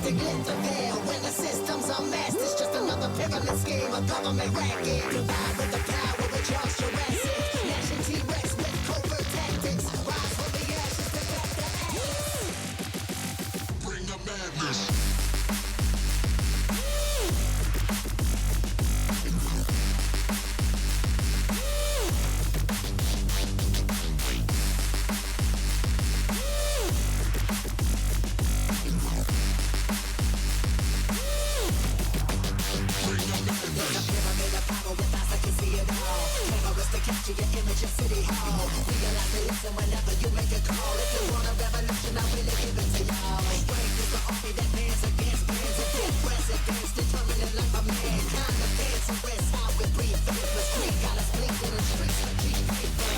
drastic, lift the veil. When the system's unmasked, it's just another pyramid scheme, a government racket. Combined with the power of Charles Jurassic, gnashing T-Rex with covert tactics. Rise from the ashes to back the axe. Bring the madness. Capture your image of City Hall. Realize the lesson whenever you make a call. If you want a revolution, I really give it to y'all. Strength is the army that bands against bands and dead presidents, determining life of mankind. The fans who rest how we breathe. Vapors creep, got us blinking in the streets for cheap paper.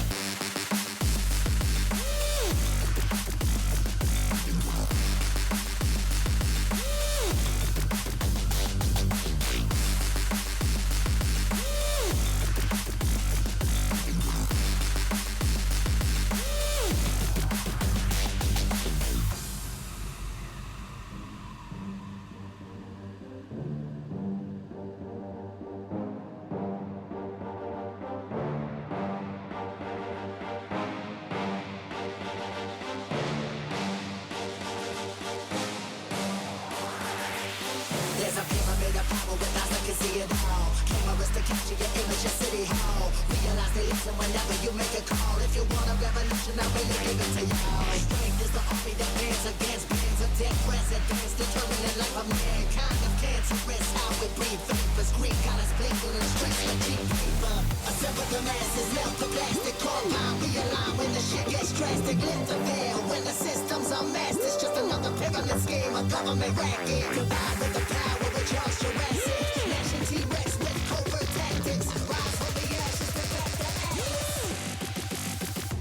There's a pyramid of power with eyes that can see it all. Cameras to capture your image of City Hall. Realize the lesson whenever you make a call. If you want a revolution, I really give it to y'all. Strength is the army that bands against bands of dead presidents, determining life of mankind. Of cancerous, how we breathe. Vapors creep, got us blinking in the streets for cheap paper. Assemble the masses, melt the plastic compound. Realign when the shit gets drastic. Lift the veil when the system's unmasked. It's just another pyramid scheme, a government racket. Combined with the power of Charles Jurassic, gnashing T-Rex with covert tactics. Rise from the ashes to back the axe.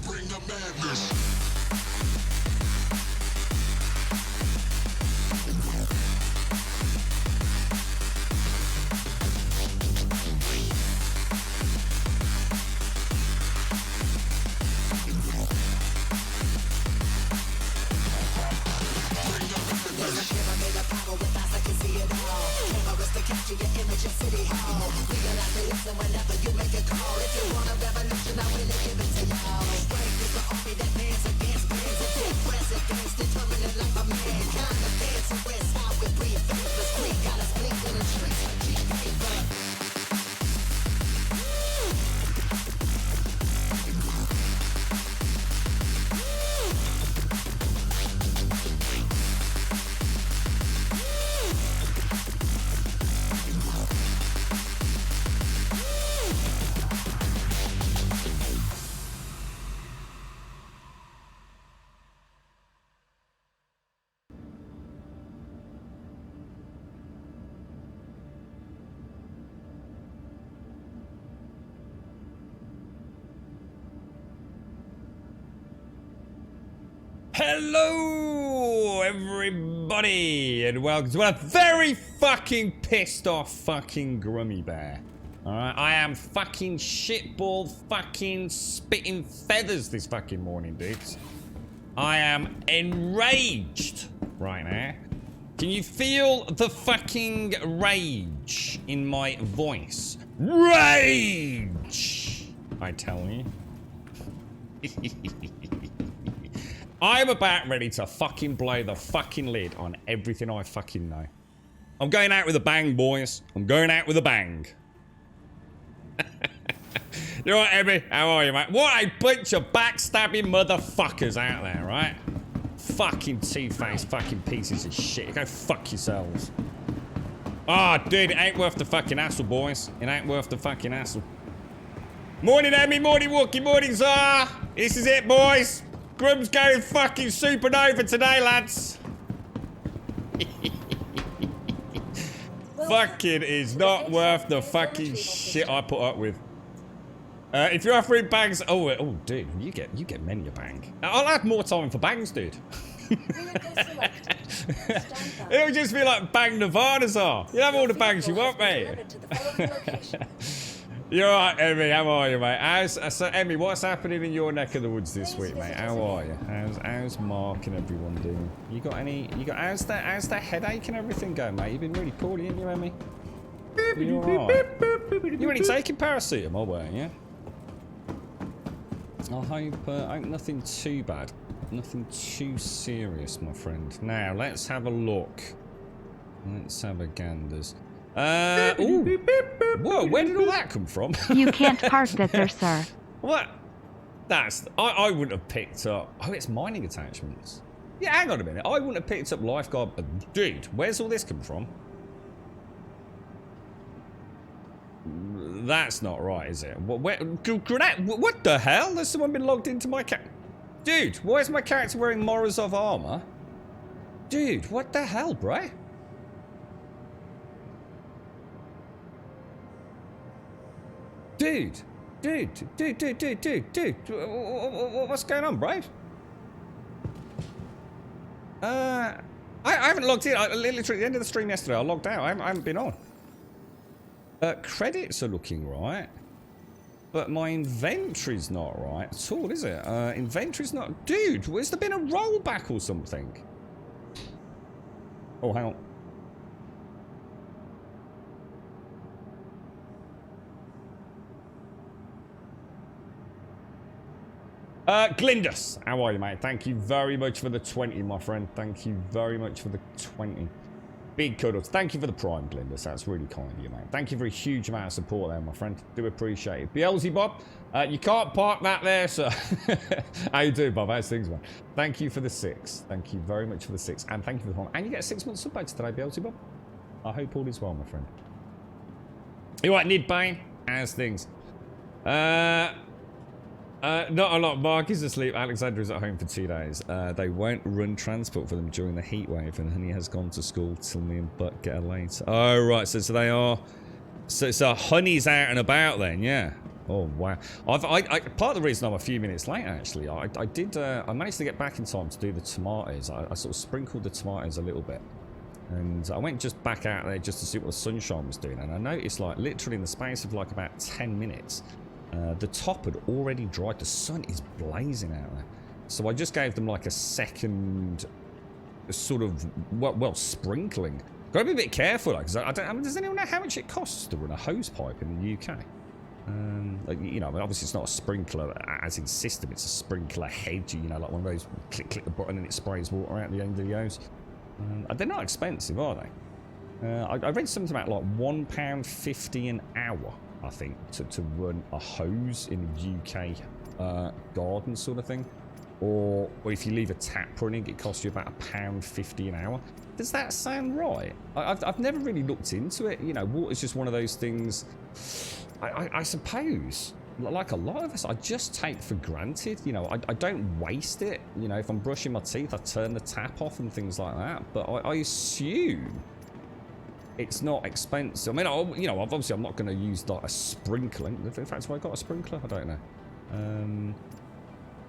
Bring the madness. Capture your image of City Hall. Realize the lesson whenever you make a call. If you want a revolution, I really give it to y'all. Strength is the army that bands against bands and dead presidents, determining life of mankind. The fans who rest how we breathe. Vapors creep, got us blinking in the streets for cheap paper. Hello, everybody, and welcome to a very fucking pissed off fucking Grummy Bear. Alright, I am fucking shitball fucking spitting feathers this fucking morning, dudes. I am enraged right now. Can you feel the fucking rage in my voice? Rage! I tell you. I'm about ready to fucking blow the fucking lid on everything I fucking know. I'm going out with a bang, boys. I'm going out with a bang. You're right, Emmy. How are you, mate? What a bunch of backstabbing motherfuckers out there, right? Fucking two-faced fucking pieces of shit. Go fuck yourselves. Ah, oh, dude, it ain't worth the fucking hassle, boys. It ain't worth the fucking hassle. Morning, Emmy. Morning, Walkie. Morning, Czar. This is it, boys. Grum's going fucking supernova today, lads. Fucking is not worth the fucking shit I put up with. If you're offering bangs, oh, dude, you get many a bang. I'll have more time for bangs, dude. It'll just be like bang Nirvana's are. You have all the bangs you want, mate. You're right, Emmy. How are you, mate? So, Emmy, what's happening in your neck of the woods this week, mate? How are you? How's Mark and everyone doing? How's that headache and everything going, mate? You've been really poorly, haven't you, Emmy? You alright? You're only taking paracetamol, weren't you? I hope nothing too bad. Nothing too serious, my friend. Now, let's have a look. Let's have a ganders. Ooh. Whoa, where did all that come from? You can't park that there, sir. What? I wouldn't have picked up... Oh, it's mining attachments. Yeah, hang on a minute. I wouldn't have picked up lifeguard... Dude, where's all this come from? That's not right, is it? What the hell? Has someone been logged into my Dude, why is my character wearing Morozov armor? Dude, what the hell, bruh? Dude, what's going on, bro? I haven't logged in. Literally at the end of the stream yesterday, I logged out. I haven't been on. Credits are looking right, but my inventory's not right at all, is it? Inventory's not... Dude, has there been a rollback or something? Oh, hang on. Glindus, how are you, mate? Thank you very much for the 20, my friend. Thank you very much for the 20. Big kudos. Thank you for the prime, Glindus. That's really kind of you, mate. Thank you for a huge amount of support there, my friend. Do appreciate it. Beelzebub, you can't park that there, sir. How you doing, Bob? How's things, man? Thank you for the 6. Thank you very much for the 6. And thank you for the 1. And you get a 6-month sub badge today, Beelzebub. I hope all is well, my friend. You right, Nidbane? How's things? Not a lot. Mark is asleep. Alexander is at home for 2 days. They won't run transport for them during the heat wave, and Honey has gone to school till me and Butt get her late. Oh, right. So they are... So Honey's out and about then, yeah. Oh, wow. Part of the reason I'm a few minutes late, actually, I managed to get back in time to do the tomatoes. I sort of sprinkled the tomatoes a little bit. And I went just back out there just to see what the sunshine was doing. And I noticed, like, literally in the space of, like, about 10 minutes... the top had already dried. The sun is blazing out there. So I just gave them like a second sort of, well sprinkling. Got to be a bit careful, because I mean, does anyone know how much it costs to run a hose pipe in the UK? Like, you know, I mean, obviously it's not a sprinkler as in system, it's a sprinkler head, you know, like one of those, click the button and it sprays water out the end of the hose. They're not expensive, are they? I read something about like £1.50 an hour. I think, to run a hose in a UK garden sort of thing. Or if you leave a tap running, it costs you about £1.50 an hour. Does that sound right? I've never really looked into it. You know, water's just one of those things, I suppose, like a lot of us, I just take for granted. You know, I don't waste it. You know, if I'm brushing my teeth, I turn the tap off and things like that. But I assume... it's not expensive. I mean, you know, obviously I'm not going to use like a sprinkler. In fact, have I got a sprinkler? I don't know.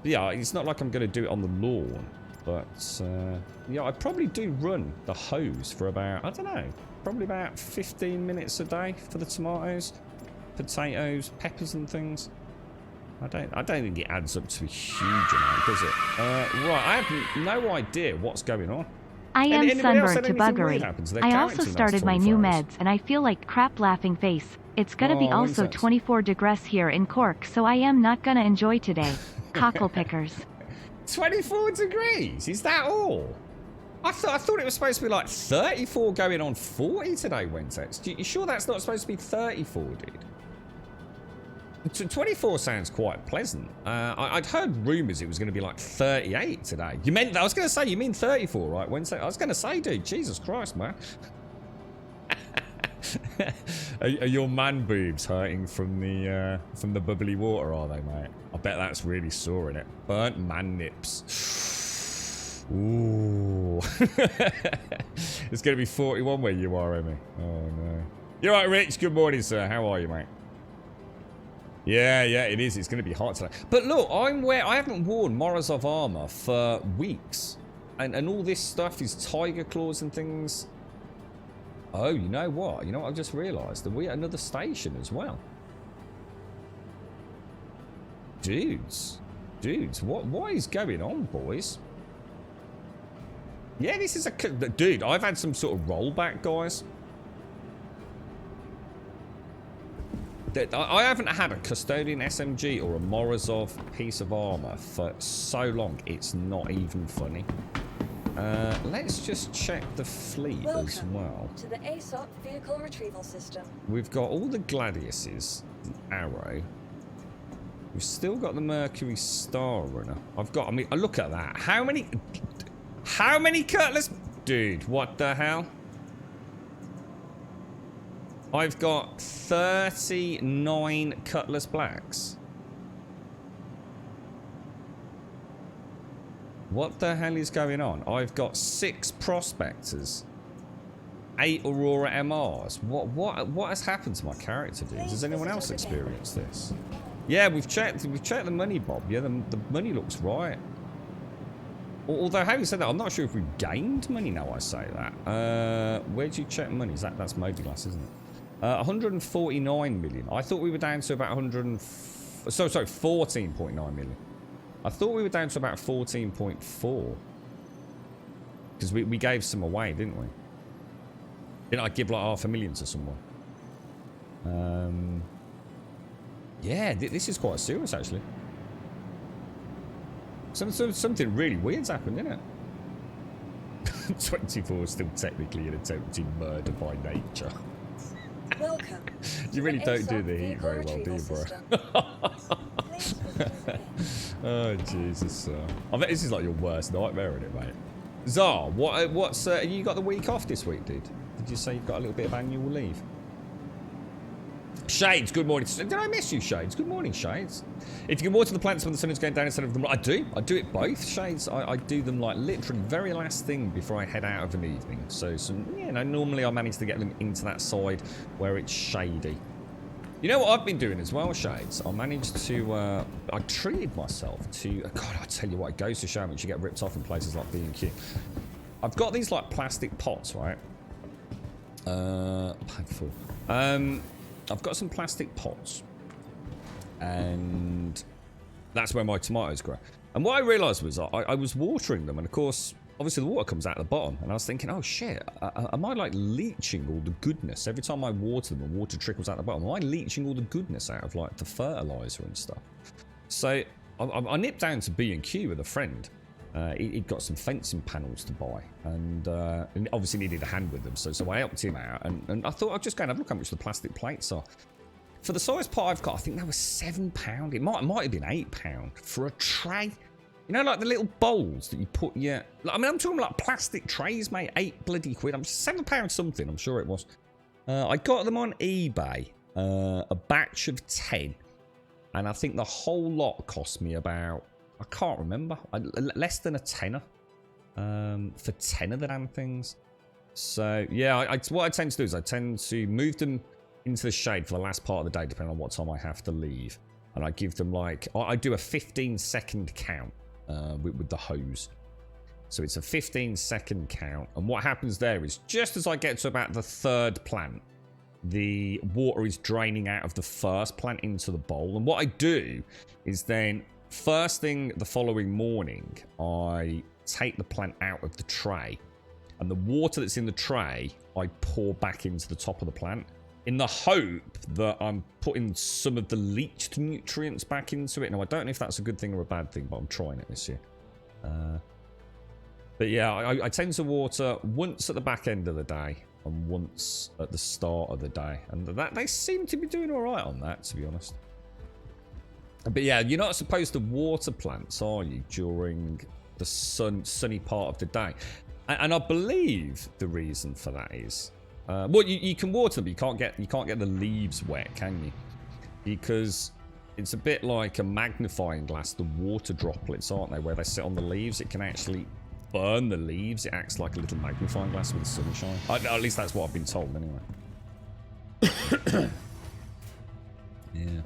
Yeah, it's not like I'm going to do it on the lawn. But, yeah, I probably do run the hose for about, I don't know, probably about 15 minutes a day for the tomatoes, potatoes, peppers and things. I don't think it adds up to a huge amount, does it? Right, I have no idea what's going on. I am sunburned to buggery. I also started my new meds and I feel like crap laughing face. It's gonna be also 24 degrees here in Cork, so I am not gonna enjoy today. Cockle pickers. 24 degrees? Is that all? I thought it was supposed to be like 34 going on 40 today, Wentex. You sure that's not supposed to be 34, dude? 24 sounds quite pleasant. I'd heard rumours it was going to be like 38 today. You meant, I was going to say, you mean 34, right? Wednesday. I was going to say, dude, Jesus Christ, man. Are your man boobs hurting from the bubbly water, are they, mate? I bet that's really sore, innit? Burnt man nips. Ooh. It's going to be 41 where you are, Emmy. Oh, no. You're right, Rich. Good morning, sir. How are you, mate? Yeah, it is. It's going to be hot today. But look, I haven't worn Morozov armor for weeks. And all this stuff is tiger claws and things. Oh, you know what? I've just realised that we're at another station as well. Dudes, what is going on, boys? Yeah, this is a... Dude, I've had some sort of rollback, guys. I haven't had a Custodian SMG or a Morozov piece of armor for so long, it's not even funny. Let's just check the fleet as well. To the ASOP vehicle retrieval system. We've got all the Gladiuses, the Arrow. We've still got the Mercury Star Runner. I mean, look at that. How many Cutlass? Dude, what the hell? I've got 39 Cutlass Blacks. What the hell is going on? I've got 6 Prospectors, 8 Aurora MRs. What has happened to my character, dude? Has anyone else experienced this? Yeah, we've checked the money, Bob. Yeah, the money looks right. Although, having said that, I'm not sure if we've gained money now I say that. Where'd you check money? That's Mobilglass, isn't it? 149 million. I thought we were down to about 14.9 million. I thought we were down to about 14.4. Because we gave some away, didn't we? Didn't I give like $500,000 to someone? Yeah, this is quite serious, actually. Something really weird's happened, isn't it? 24 is still technically an attempted murder by nature. Welcome. You really don't do the heat very well, do you, bro? Oh, Jesus. I bet this is like your worst nightmare, isn't it, mate? Zar, what's you got the week off this week, dude? Did you say you've got a little bit of annual leave? Shades, good morning. Did I miss you, Shades? Good morning, Shades. If you can water the plants when the sun is going down instead of them... I do it both, Shades. I do them like literally very last thing before I head out of an evening. So, you know, normally I manage to get them into that side where it's shady. You know what I've been doing as well, Shades? I managed to... I treated myself to... God, I tell you what, it goes to show how much you get ripped off in places like B&Q. I've got these like plastic pots, right? Pack full. I've got some plastic pots, and that's where my tomatoes grow. And what I realised was I was watering them, and of course, obviously the water comes out the bottom, and I was thinking, oh shit, am I like leaching all the goodness? Every time I water them and water trickles out the bottom, am I leaching all the goodness out of like the fertiliser and stuff? So I nipped down to B&Q with a friend. He'd got some fencing panels to buy, and obviously needed a hand with them, so I helped him out, and I thought I'd just go and have a look how much the plastic plates are. For the size pot I've got, I think that was £7. It might have been £8 for a tray. You know, like the little bowls that you put your... I mean, I'm talking like plastic trays, mate. 8 bloody quid. I'm £7 something, I'm sure it was. I got them on eBay, a batch of 10, and I think the whole lot cost me about... I can't remember. Less than a tenner for 10 of the damn things. So, yeah, what I tend to do is I tend to move them into the shade for the last part of the day, depending on what time I have to leave. And I give them like... I do a 15-second count with the hose. So it's a 15-second count. And what happens there is just as I get to about the 3rd plant, the water is draining out of the 1st plant into the bowl. And what I do is then... First thing the following morning, I take the plant out of the tray, and the water that's in the tray, I pour back into the top of the plant in the hope that I'm putting some of the leached nutrients back into it. Now, I don't know if that's a good thing or a bad thing, but I'm trying it this year. But yeah, I tend to water once at the back end of the day and once at the start of the day, and they seem to be doing all right on that, to be honest. But yeah, you're not supposed to water plants, are you, during the sunny part of the day? And I believe the reason for that is, well, you can water them, but you can't get the leaves wet, can you? Because it's a bit like a magnifying glass. The water droplets, aren't they? Where they sit on the leaves, it can actually burn the leaves. It acts like a little magnifying glass with the sunshine. At least that's what I've been told, anyway. Yeah.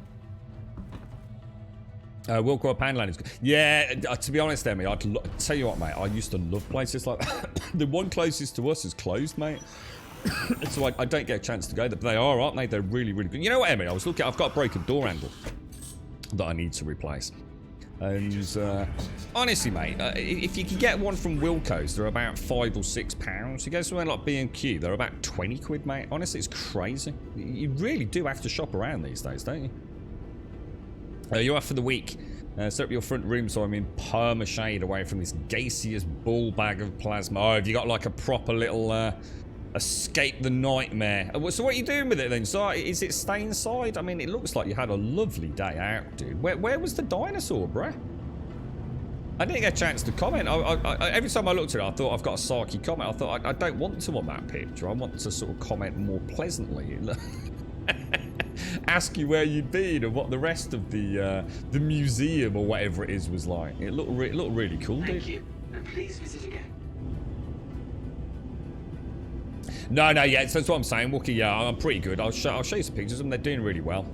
Wilco Panland is good. Yeah, to be honest, Emmy, I'd tell you what, mate. I used to love places like that. The one closest to us is closed, mate. So I don't get a chance to go there. But they are, aren't they? They're really, really good. You know what, Emmy? I was looking. I've got a broken door handle. that I need to replace. And honestly, mate, if you can get one from Wilko's, they're about £5 or £6. You go somewhere like B&Q, they're about 20 quid, mate. Honestly, it's crazy. You really do have to shop around these days, don't you? You're off for the week. Set up your front room so I'm in perma shade away from this gaseous ball bag of plasma. Oh, have you got like a proper little escape the nightmare? So what are you doing with it then? So is it stay inside? I mean, it looks like you had a lovely day out, dude. Where was the dinosaur, bruh? I didn't get a chance to comment. Every time I looked at it, I thought I've got a sarky comment. I thought I don't want to on that picture. I want to sort of comment more pleasantly. Ask you where you'd been and what the rest of the museum or whatever it is was like. It looked really cool, dude. Thank you, and please visit again. No, yeah, so that's what I'm saying, Wookie. Yeah, I'm pretty good. I'll show you some pictures of them. They're doing really well.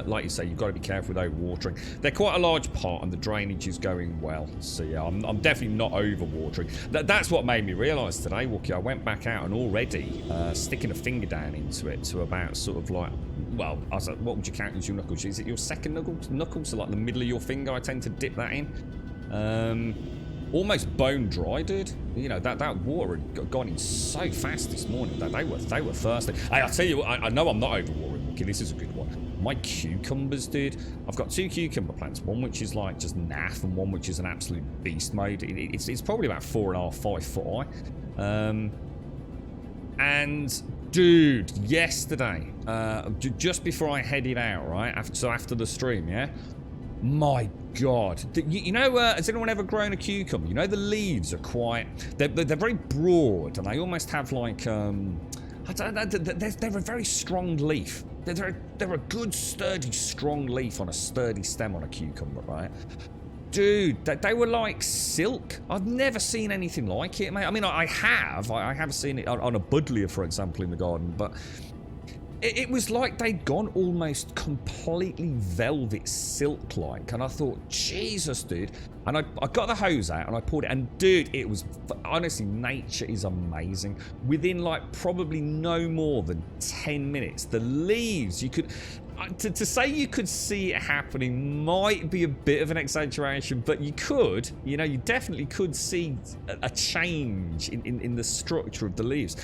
Like you say, you've got to be careful with overwatering. They're quite a large part, and the drainage is going well. So yeah, I'm definitely not overwatering. That's what made me realise today, Wookie. I went back out and already sticking a finger down into it to about sort of like, well, I was like, what would you count as your knuckles? Is it your second knuckle? So like the middle of your finger, I tend to dip that in. Almost bone dry, dude. You know, that water had gone in so fast this morning that they were thirsty. Hey, I'll tell you what, I know I'm not overwatering. Okay, this is a good one. My cucumbers, dude. I've got 2 cucumber plants. One which is like just naff, and one which is an absolute beast mode. It's probably about 4.5, 5 foot high. And dude, yesterday, just before I headed out, right? After the stream, yeah. My God, you know, has anyone ever grown a cucumber? You know, the leaves are quite, they're very broad, and they almost have like, I don't know, they're a very strong leaf. They're a good, sturdy, strong leaf on a sturdy stem on a cucumber, right? Dude, they were like silk. I've never seen anything like it, mate. I mean, I have seen it on a buddleia, for example, in the garden, but it was like they'd gone almost completely velvet silk-like, and I thought, Jesus, dude. And I got the hose out and I poured it, and dude, it was, honestly, nature is amazing. Within like probably no more than 10 minutes, the leaves, you could, to say you could see it happening might be a bit of an exaggeration, but you could, you know, you definitely could see a change in the structure of the leaves.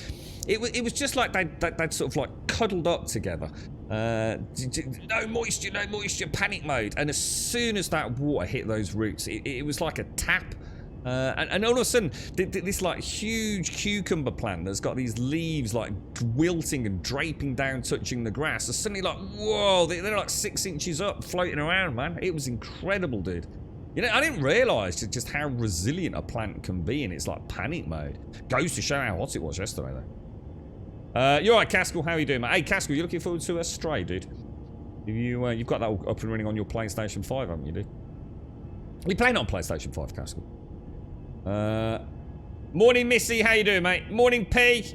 It was just like they'd sort of like cuddled up together. No moisture, panic mode. And as soon as that water hit those roots, it was like a tap. And all of a sudden, this like huge cucumber plant that's got these leaves like wilting and draping down, touching the grass, are suddenly like, whoa, they're like 6 inches up, floating around, man. It was incredible, dude. You know, I didn't realise just how resilient a plant can be in its like panic mode. Goes to show how hot it was yesterday, though. You're right, Caskell. How are you doing, mate? Hey, Caskell, you looking forward to a Stray, dude? You've got that all up and running on your PlayStation 5, haven't you, dude? You playing on PlayStation 5, Caskell? Morning, Missy. How you doing, mate? Morning, P.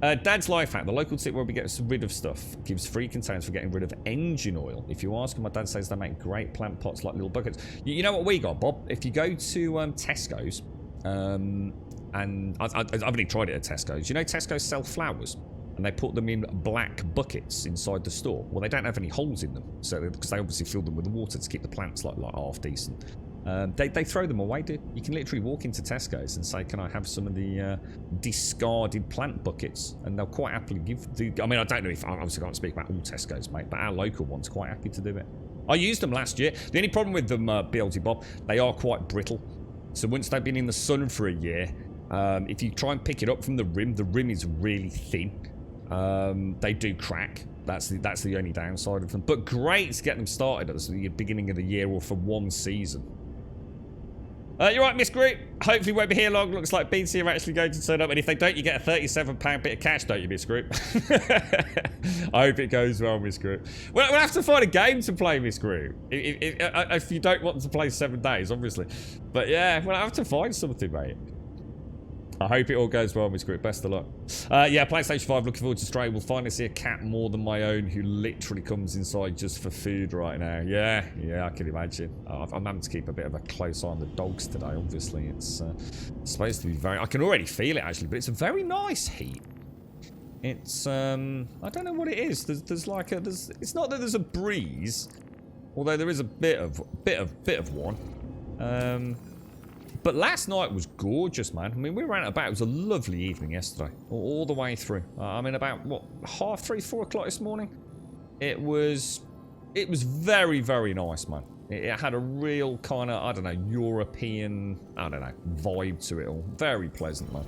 Dad's life hack. The local tip where we get rid of stuff gives free containers for getting rid of engine oil. If you ask him, my dad says they make great plant pots like little buckets. You know what we got, Bob? If you go to Tesco's, and I've only tried it at Tesco's. You know Tesco's sell flowers, and they put them in black buckets inside the store. Well, they don't have any holes in them, so because they obviously fill them with water to keep the plants like half decent. They throw them away, dude. You can literally walk into Tesco's and say, "Can I have some of the discarded plant buckets?" And they'll quite happily give. I mean, I don't know if I obviously can't speak about all Tesco's, mate, but our local one's quite happy to do it. I used them last year. The only problem with them, BLT Bob, they are quite brittle. So once they've been in the sun for a year, if you try and pick it up from the rim is really thin. They do crack. That's the only downside of them. But great to get them started at the beginning of the year or for one season. You're right, Miss Group. Hopefully won't be here long. Looks like BT are actually going to turn up. And if they don't, you get a £37 bit of cash, don't you, Miss Group? I hope it goes well, Miss Group. We'll have to find a game to play, Miss Group. If you don't want to play 7 days, obviously. But yeah, we'll have to find something, mate. I hope it all goes well, Miss Group. Best of luck. Yeah, PlayStation 5, looking forward to Stray. We'll finally see a cat more than my own who literally comes inside just for food right now. Yeah, I can imagine. I'm having to keep a bit of a close eye on the dogs today, obviously. It's supposed to be very... I can already feel it, actually, but it's a very nice heat. It's, I don't know what it is. There's like a... it's not that there's a breeze. Although there is a bit of one. But last night was gorgeous, man. I mean, we were out and about. It was a lovely evening yesterday, all the way through. I mean, about what, 3:30, 4 o'clock this morning. It was very, very nice, man. It had a real kind of, I don't know, European, I don't know, vibe to it all. Very pleasant, man.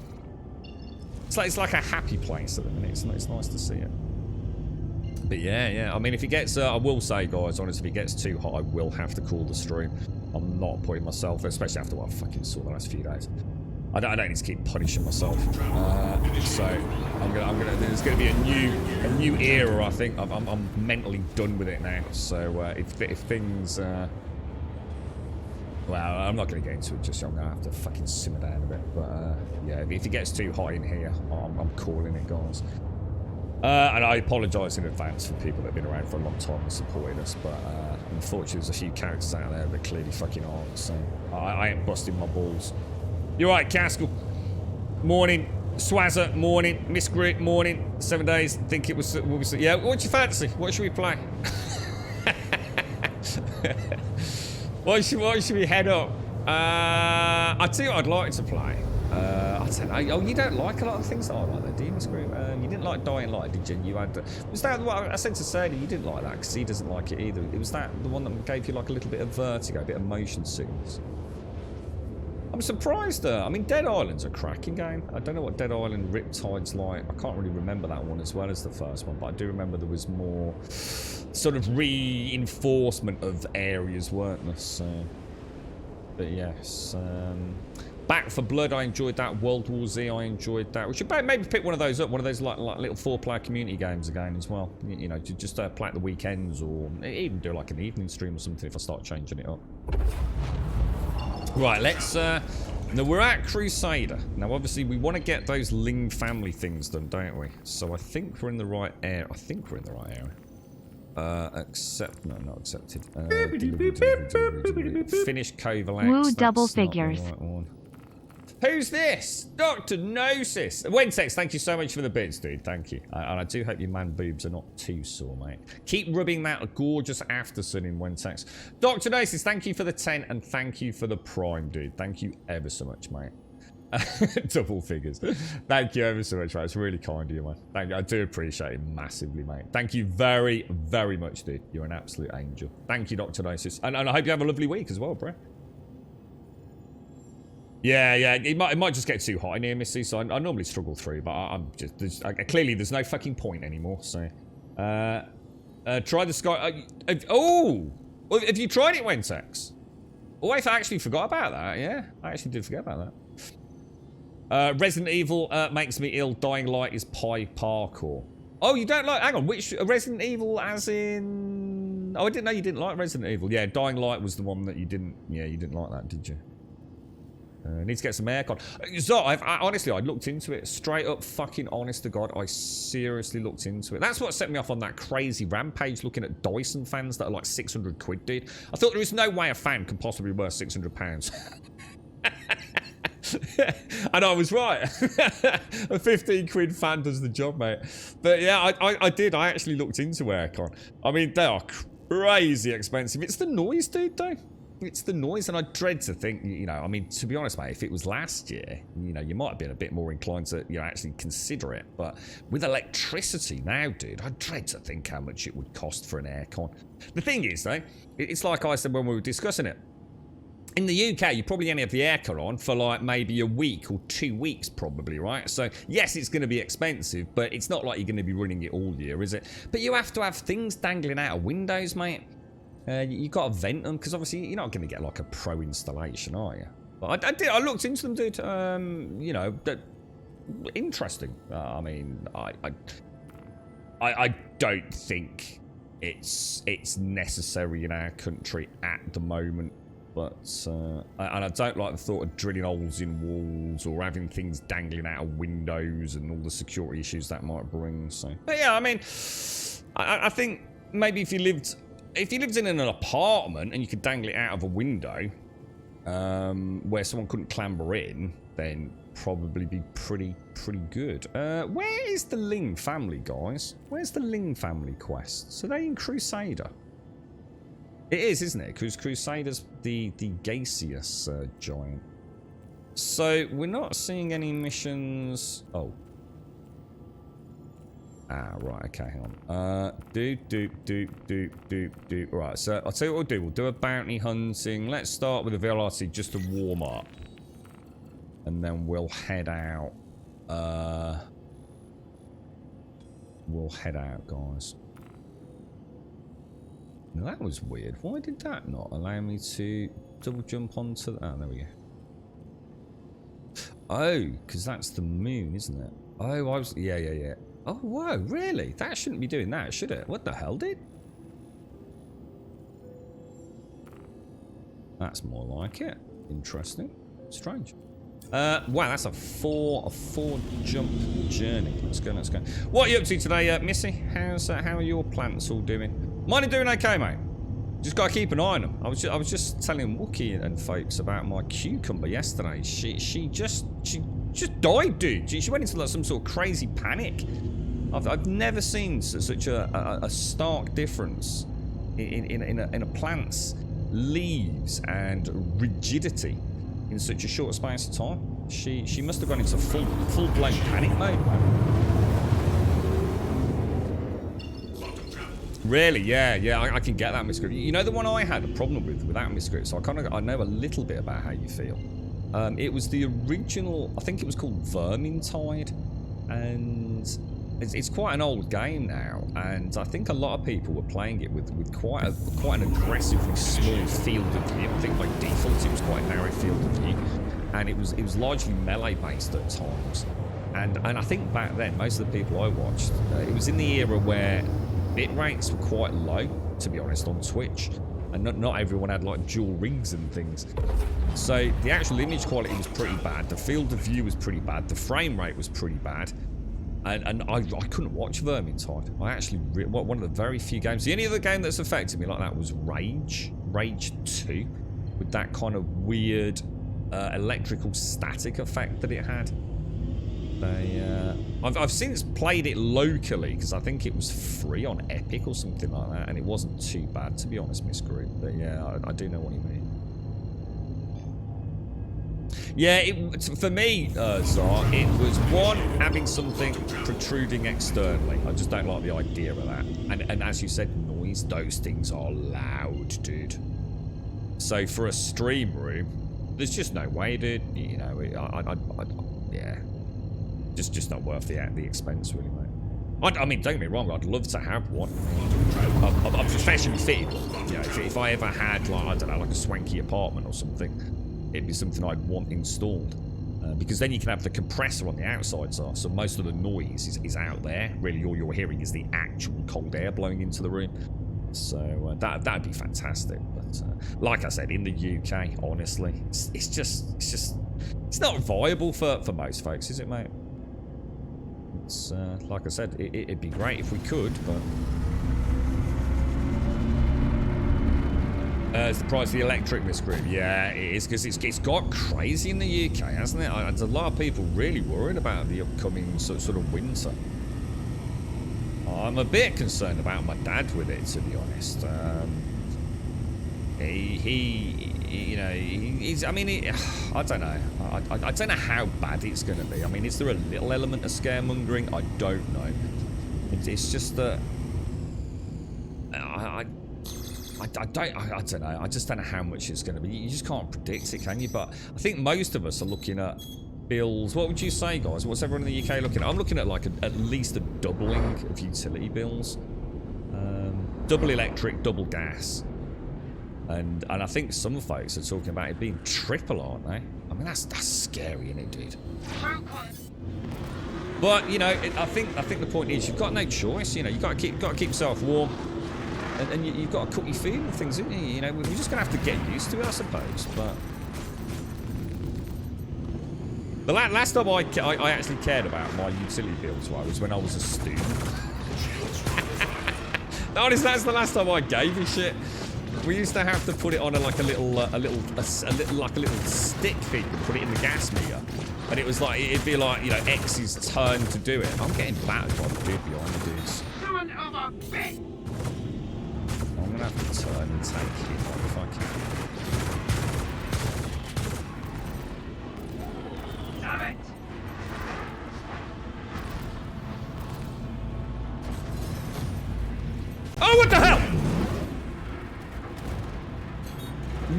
It's like a happy place at the minute. It's nice to see it. But yeah. I mean, if it gets, I will say, guys, honestly, if it gets too hot, I will have to call the stream. I'm not putting myself, especially after what I fucking saw the last few days. I don't need to keep punishing myself. So I'm gonna. There's gonna be a new era. I think I'm mentally done with it now. So if things, well, I'm not gonna get into it just yet. I'm gonna have to fucking simmer down a bit. But yeah, if it gets too hot in here, I'm calling it, guys. And I apologise in advance for people that have been around for a long time and supported us, but unfortunately there's a few characters out there that clearly fucking aren't, so I ain't busting my balls. You're right, Caskell. Morning. Swazzer, morning. Miss Grit, morning. 7 days. Think it was... yeah, what's your fancy? What should we play? What should we head up? I'll tell you what I'd like to play. I don't know. Oh, you don't like a lot of things that I like, though, do you, Miss Group? You didn't like Dying Light, did you? You had. Was that what I said to Sadie? You didn't like that because he doesn't like it either. It was that the one that gave you like a little bit of vertigo, a bit of motion sickness. I'm surprised. I mean, Dead Island's a cracking game. I don't know what Dead Island Riptide's like. I can't really remember that one as well as the first one, but I do remember there was more sort of reinforcement of areas, weren't there? So, but yes. Back for Blood, I enjoyed that. World War Z, I enjoyed that. We should maybe pick one of those up, one of those like little 4-player community games again as well. You know, to just play at the weekends, or even do like an evening stream or something if I start changing it up. Right, let's. Now we're at Crusader. Now, obviously, we want to get those Ling family things done, don't we? So I think we're in the right area. Accept. No, not accepted. Finish Kovalax. Woo, double figures. Who's this? Dr. Gnosis. Wentex, thank you so much for the bits, dude. Thank you. And I do hope your man boobs are not too sore, mate. Keep rubbing that gorgeous after sun in Wentex. Dr. Gnosis, thank you for the 10 and thank you for the prime, dude. Thank you ever so much, mate. Double figures. Thank you ever so much, mate. It's really kind of you, man. Thank you. I do appreciate it massively, mate. Thank you very, very much, dude. You're an absolute angel. Thank you, Dr. Gnosis. And I hope you have a lovely week as well, bro. Yeah, it might just get too hot in here, Missy, so I normally struggle through, but I'm just... clearly, there's no fucking point anymore, so... try the sky... have you tried it, Wentex? Oh, I actually forgot about that, yeah. I actually did forget about that. Resident Evil makes me ill. Dying Light is pie parkour. Oh, you don't like... Hang on, which... Resident Evil as in... Oh, I didn't know you didn't like Resident Evil. Yeah, Dying Light was the one that you didn't... Yeah, you didn't like that, did you? Need to get some aircon. So, honestly, I looked into it. Straight up fucking honest to God, I seriously looked into it. That's what set me off on that crazy rampage looking at Dyson fans that are like 600 quid, dude. I thought there is no way a fan can possibly be worth £600. And I was right. A 15 quid fan does the job, mate. But yeah, I did. I actually looked into aircon. I mean, they are crazy expensive. It's the noise, dude, though. It's the noise, and I dread to think, you know, I mean, to be honest, mate, if it was last year, you know, you might have been a bit more inclined to, you know, actually consider it. But with electricity now, dude, I dread to think how much it would cost for an aircon. The thing is, though, it's like I said when we were discussing it. In the UK, you probably only have the aircon on for like maybe a week or 2 weeks probably, right? So, yes, it's going to be expensive, but it's not like you're going to be running it all year, is it? But you have to have things dangling out of windows, mate. You got to vent them, because obviously you're not going to get like a pro installation, are you? But I looked into them, dude. You know, interesting. I mean, I don't think it's necessary in our country at the moment. But and I don't like the thought of drilling holes in walls or having things dangling out of windows and all the security issues that might bring. So, but yeah, I mean, I think maybe if you lived in an apartment and you could dangle it out of a window, where someone couldn't clamber in, then probably be pretty good. Where is the Ling family, guys? Where's the Ling family quest? So they in Crusader. It is, isn't it? Crusader's the gaseous giant. So we're not seeing any missions. Oh. Ah, right. Okay, hang on. Right. So I'll tell you what we'll do. We'll do a bounty hunting. Let's start with a VLRT just to warm up, and then we'll head out. We'll head out, guys. Now that was weird. Why did that not allow me to double jump onto the... Oh, there we go. Oh, because that's the moon, isn't it? Oh, I was... Yeah. Oh, whoa, really? That shouldn't be doing that, should it? What the hell, dude? That's more like it. Interesting. Strange. Wow, that's a four jump journey. Let's go. What are you up to today, Missy? How are your plants all doing? Mine are doing okay, mate. Just gotta keep an eye on them. I was just telling Wookie and folks about my cucumber yesterday. She just died, dude. She went into like some sort of crazy panic. I've never seen such a stark difference in a plant's leaves and rigidity in such a short space of time. She must have gone into full blown panic mode. Really? Yeah. I can get that, Miss Grip. You know the one I had a problem with that, Miss Grip. So I know a little bit about how you feel. It was the original. I think it was called Vermintide, and it's quite an old game now. And I think a lot of people were playing it with quite an aggressively small field of view. I think by default it was quite a narrow field of view, and it was largely melee based at times. And I think back then most of the people I watched, it was in the era where bit rates were quite low, to be honest, on Twitch, and not everyone had like dual rigs and things. So the actual image quality was pretty bad, the field of view was pretty bad, the frame rate was pretty bad, and I couldn't watch Vermintide. I actually one of the very few games. The only other game that's affected me like that was Rage 2, with that kind of weird electrical static effect that it had. I've since played it locally because I think it was free on Epic or something like that, and it wasn't too bad, to be honest, Miss Group. But yeah, I do know what you mean. Yeah, for me, Zar, it was one, having something protruding externally. I just don't like the idea of that. And as you said, noise, those things are loud, dude. So for a stream room, there's just no way, dude. You know, yeah. Just not worth the expense, really, mate. I mean, don't get me wrong, I'd love to have one. I'm professionally fitted. You know, if I ever had, like, I don't know, like a swanky apartment or something, it'd be something I'd want installed. Because then you can have the compressor on the outside, so most of the noise is out there. Really, all you're hearing is the actual cold air blowing into the room. So that'd be fantastic. But like I said, in the UK, honestly, it's not viable for most folks, is it, mate? It's like I said, it'd be great if we could, but it's the price of the electric, Miss Group. Yeah, it is, because it's got crazy in the UK, hasn't it? There's a lot of people really worried about the upcoming sort of winter. I'm a bit concerned about my dad with it, to be honest. He's. I mean, I don't know. I don't know how bad it's going to be. I mean, is there a little element of scaremongering? I don't know. It's just that I don't know. I just don't know how much it's going to be. You just can't predict it, can you? But I think most of us are looking at bills. What would you say, guys? What's everyone in the UK looking at? I'm looking at like at least a doubling of utility bills. Double electric, double gas. And I think some folks are talking about it being triple, aren't they? I mean, that's scary, isn't it, dude? But you know, I think the point is you've got no choice. You know, you've got to keep yourself warm, and you've got to cook your food and things, haven't you? You know, we're just gonna have to get used to it, I suppose. But the last time I actually cared about my utility bills, right, was when I was a student. Honestly, that's the last time I gave a shit. We used to have to put it on a little stick thing and put it in the gas meter, and it was like it'd be like, you know, X's turn to do it. I'm getting battered by the dude behind the dudes. I'm gonna have to turn and take it if I can. Damn it! Oh, what the hell?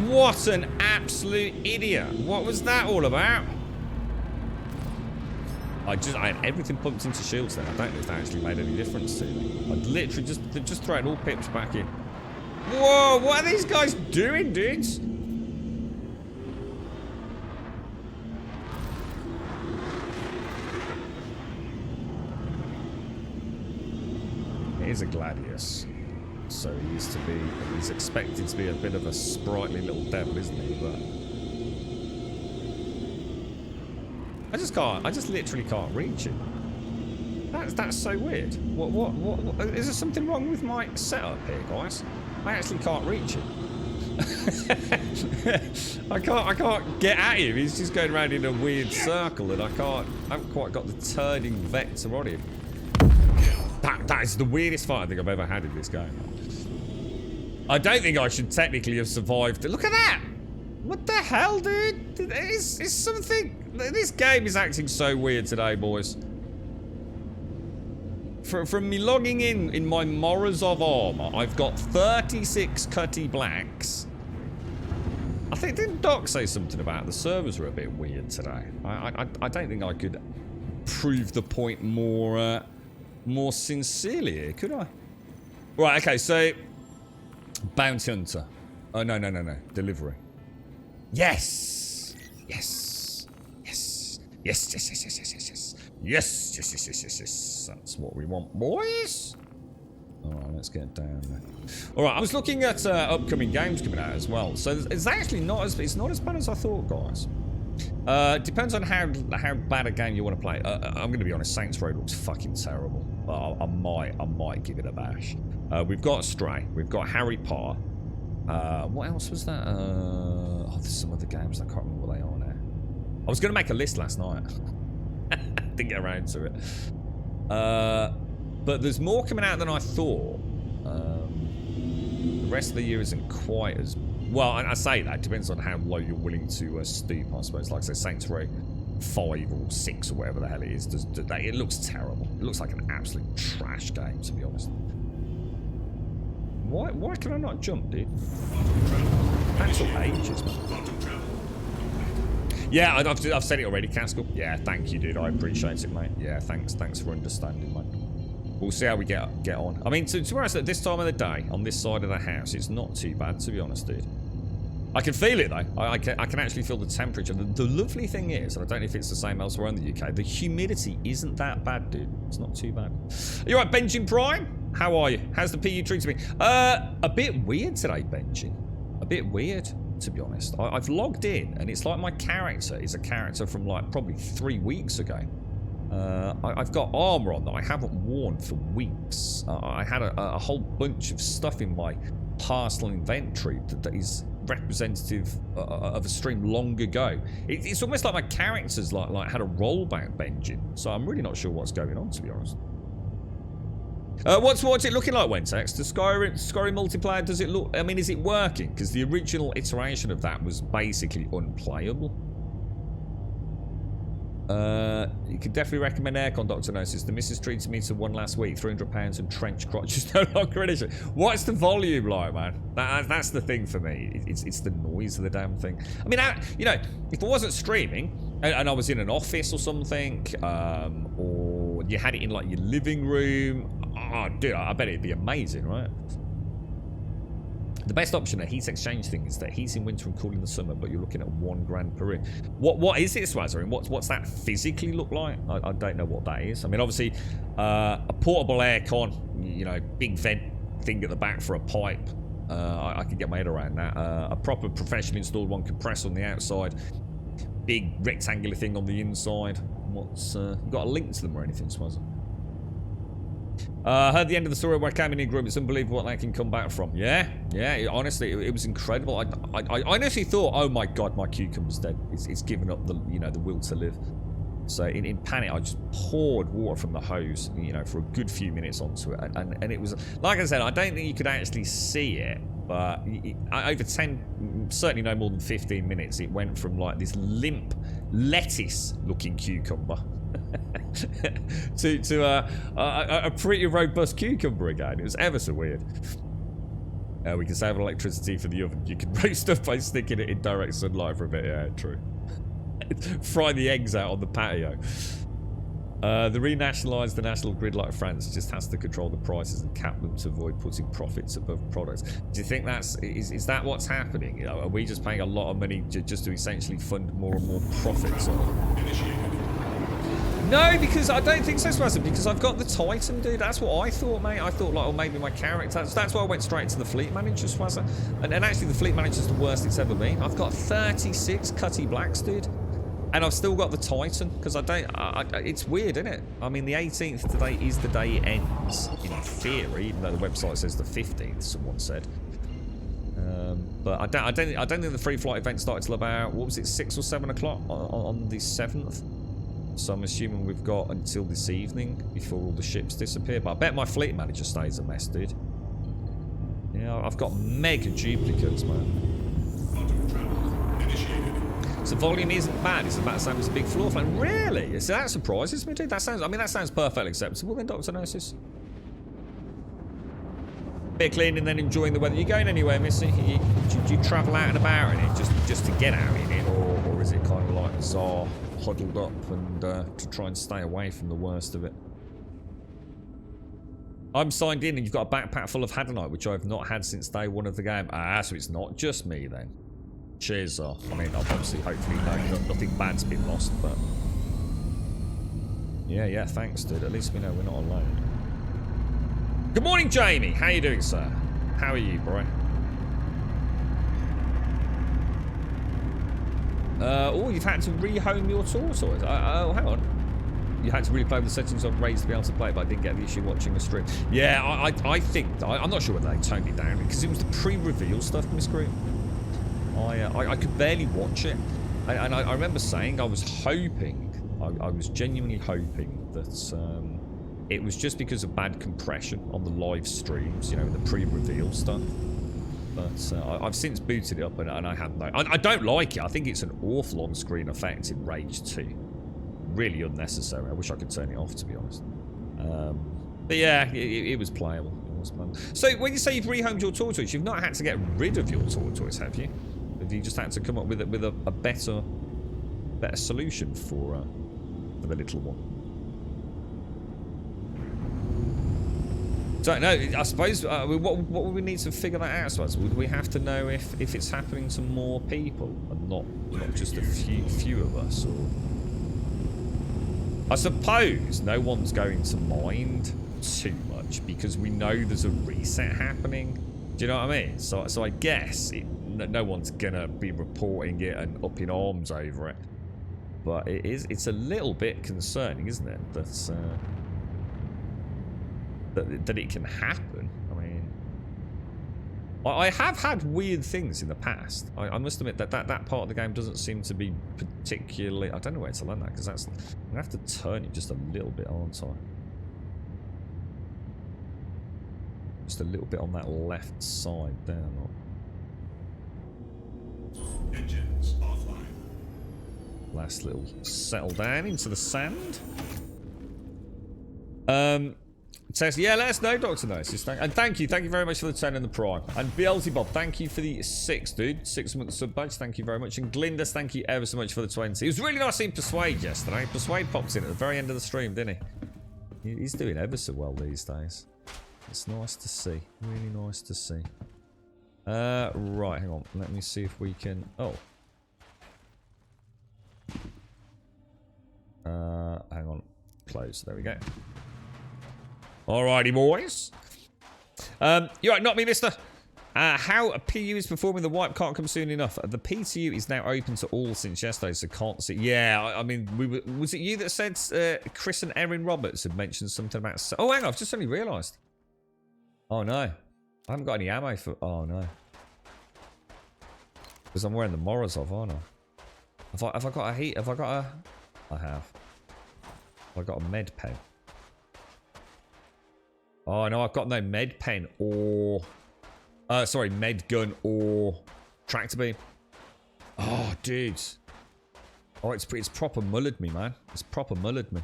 What an absolute idiot. What was that all about? I had everything pumped into shields then. I don't know if that actually made any difference to me. I'd literally just thrown all pips back in. Whoa, what are these guys doing, dudes? It is a Gladius. So he's expected to be a bit of a sprightly little devil, isn't he? But I just literally can't reach it. That's so weird. What is there something wrong with my setup here, guys? I actually can't reach it. I can't get at him. He's just going around in a weird circle and I haven't quite got the turning vector on him. That is the weirdest fight I think I've ever had in this game. I don't think I should technically have survived. Look at that! What the hell, dude? It's something... This game is acting so weird today, boys. From me logging in my Morozov armor, I've got 36 Cutty Blacks. I think, didn't Doc say something about the servers are a bit weird today? I don't think I could prove the point more sincerely here, could I? Right, okay, so... Bounty Hunter. Oh, no. Delivery. Yes! Yes! Yes! Yes! That's what we want, boys! Alright, let's get down there. Alright, I was looking at upcoming games coming out as well. So it's actually not as bad as I thought, guys. Depends on how bad a game you want to play. I'm going to be honest, Saints Row looks fucking terrible. I might give it a bash. We've got Stray. We've got Harry Potter. What else was that? Oh, there's some other games. I can't remember what they are now. I was going to make a list last night. Didn't get around to it. But there's more coming out than I thought. The rest of the year isn't quite as... Well, I say that. It depends on how low you're willing to stoop, I suppose. Like I say, Saints Row 5 or 6 or whatever the hell it is. It looks terrible. It looks like an absolute trash game, to be honest. Why can I not jump, dude? That took ages, man. Yeah, I've said it already, Caskell. Yeah, thank you, dude. I appreciate it, mate. Yeah, thanks for understanding, mate. We'll see how we get on. I mean, to be honest, at this time of the day, on this side of the house, it's not too bad, to be honest, dude. I can feel it, though. I can actually feel the temperature. The lovely thing is, and I don't know if it's the same elsewhere in the UK, the humidity isn't that bad, dude. It's not too bad. Are you right, Benjamin Prime? How are you? How's the PU treating me? A bit weird today, Benji. A bit weird, to be honest. I've logged in, and it's like my character is a character from, like, probably 3 weeks ago. I've got armor on that I haven't worn for weeks. I had a whole bunch of stuff in my personal inventory that is representative of a stream long ago. It's almost like my character's like had a rollback, Benji. So I'm really not sure what's going on, to be honest. What's it looking like, Wentex? The Skyrim multiplayer, does it look... I mean, is it working? Because the original iteration of that was basically unplayable. You could definitely recommend Aircon, Dr. Gnosis. The missus treated me to one last week. £300 and trench crotch is no longer an issue. What's the volume like, man? That's the thing for me. It's the noise of the damn thing. I mean, you know, if I wasn't streaming and I was in an office or something, or you had it in like your living room, oh, dude, I bet it'd be amazing, right? The best option, a heat exchange thing, is that heat's in winter and cool in the summer, but you're looking at £1,000 per room. What is it, Swazzer? And what's that physically look like? I don't know what that is. I mean, obviously, a portable aircon, you know, big vent thing at the back for a pipe. I could get my head around that. A proper professionally installed one, compressor on the outside, big rectangular thing on the inside. You got a link to them or anything, Swazzer? Heard the end of the story where I came in group. It's unbelievable what they can come back from. Yeah, honestly, it was incredible. I honestly thought, oh my god, my cucumber's dead. It's given up the will to live. So in panic, I just poured water from the hose, you know, for a good few minutes onto it. And it was, like I said, I don't think you could actually see it, but over 10, certainly no more than 15 minutes, it went from like this limp lettuce-looking cucumber to a pretty robust cucumber again. It was ever so weird. We can save electricity for the oven. You can roast stuff by sticking it in direct sunlight for a bit. Yeah, true. Fry the eggs out on the patio. They renationalised the national grid like France. Just has to control the prices and cap them to avoid putting profits above products. Do you think is that what's happening? You know, are we just paying a lot of money just to essentially fund more and more profits? No, because I don't think so, Swazza, because I've got the Titan, dude. That's what I thought, mate. I thought, like, oh, maybe my character. That's why I went straight to the Fleet Manager, Swazza. And actually, the Fleet Manager's the worst it's ever been. I've got 36 Cutty Blacks, dude. And I've still got the Titan, because I don't... it's weird, isn't it? I mean, the 18th today is the day it ends, in theory, even though the website says the 15th, someone said. But I don't think the free flight event started till about, what was it, 6 or 7 o'clock on the 7th? So I'm assuming we've got until this evening before all the ships disappear. But I bet my Fleet Manager stays a mess, dude. Yeah, I've got mega duplicates, man. So volume isn't bad. It's about the same as a big floor plan. Really? So that surprises me, dude. That sounds perfectly acceptable then, Dr. Gnosis. Bit of cleaning, then enjoying the weather. You going anywhere, Missy? Do you travel out and about in it just to get out in it, or is it kind of like Tsar huddled up and to try and stay away from the worst of it? I'm signed in and you've got a backpack full of Hadanite, which I've not had since day one of the game. Ah, so it's not just me then. Cheers, Tsar. I mean, obviously, hopefully, nothing bad's been lost, but yeah, thanks, dude. At least we know we're not alone. Good morning, Jamie. How you doing, sir? How are you, bro? Oh, you've had to rehome your tortoise. Oh, hang on. You had to replay the settings on raised to be able to play, but I didn't get the issue watching the stream. Yeah, I think... I'm not sure whether they toned it down, because it was the pre-reveal stuff, Miss Green. I could barely watch it. And I remember saying I was hoping... I was genuinely hoping that... it was just because of bad compression on the live streams, you know, the pre-reveal stuff. But I've since booted it up and I have no... I don't like it. I think it's an awful on-screen effect in Rage 2. Really unnecessary. I wish I could turn it off, to be honest. But yeah, it was playable. It was fun. So when you say you've rehomed your tortoise, you've not had to get rid of your tortoise, have you? Have you just had to come up with a better solution for the little one? So no, I suppose what would we need to figure that out? I suppose would we have to know if it's happening to more people and not just a few of us? Or I suppose no one's going to mind too much because we know there's a reset happening. Do you know what I mean? So I guess no one's gonna be reporting it and up in arms over it. But it's a little bit concerning, isn't it? That it can happen. I mean, I have had weird things in the past. I must admit that part of the game doesn't seem to be particularly... I don't know where to learn that, because that's... I'm going to have to turn it just a little bit, aren't I? Just a little bit on that left side there. Engines offline. Last little settle down into the sand. Says, yeah, let us know, Dr. Gnosis. And thank you very much for the 10 and the Prime. And Beelzebub, thank you for the 6, dude. 6 months sub badge, thank you very much. And Glindus, thank you ever so much for the 20. It was really nice seeing Persuade yesterday. Persuade popped in at the very end of the stream, didn't he? He's doing ever so well these days. It's nice to see. Really nice to see. Right, hang on. Let me see if we can... Oh. Hang on. Close. There we go. Alrighty, boys. You're right, not me, mister. How a PU is performing, the wipe can't come soon enough. The PTU is now open to all since yesterday, so can't see. Yeah, I mean, was it you that said Chris and Erin Roberts had mentioned something about... Oh, hang on, I've just only realised. Oh, no. I haven't got any ammo for... Oh, no. Because I'm wearing the Morozov, aren't I? Have I got a heat? Have I got a... I have. I got a med pen. Oh, no, I've got no med pen or... sorry, med gun or tractor beam. Oh, dude. Oh, it's proper mullered me, man. It's proper mullered me.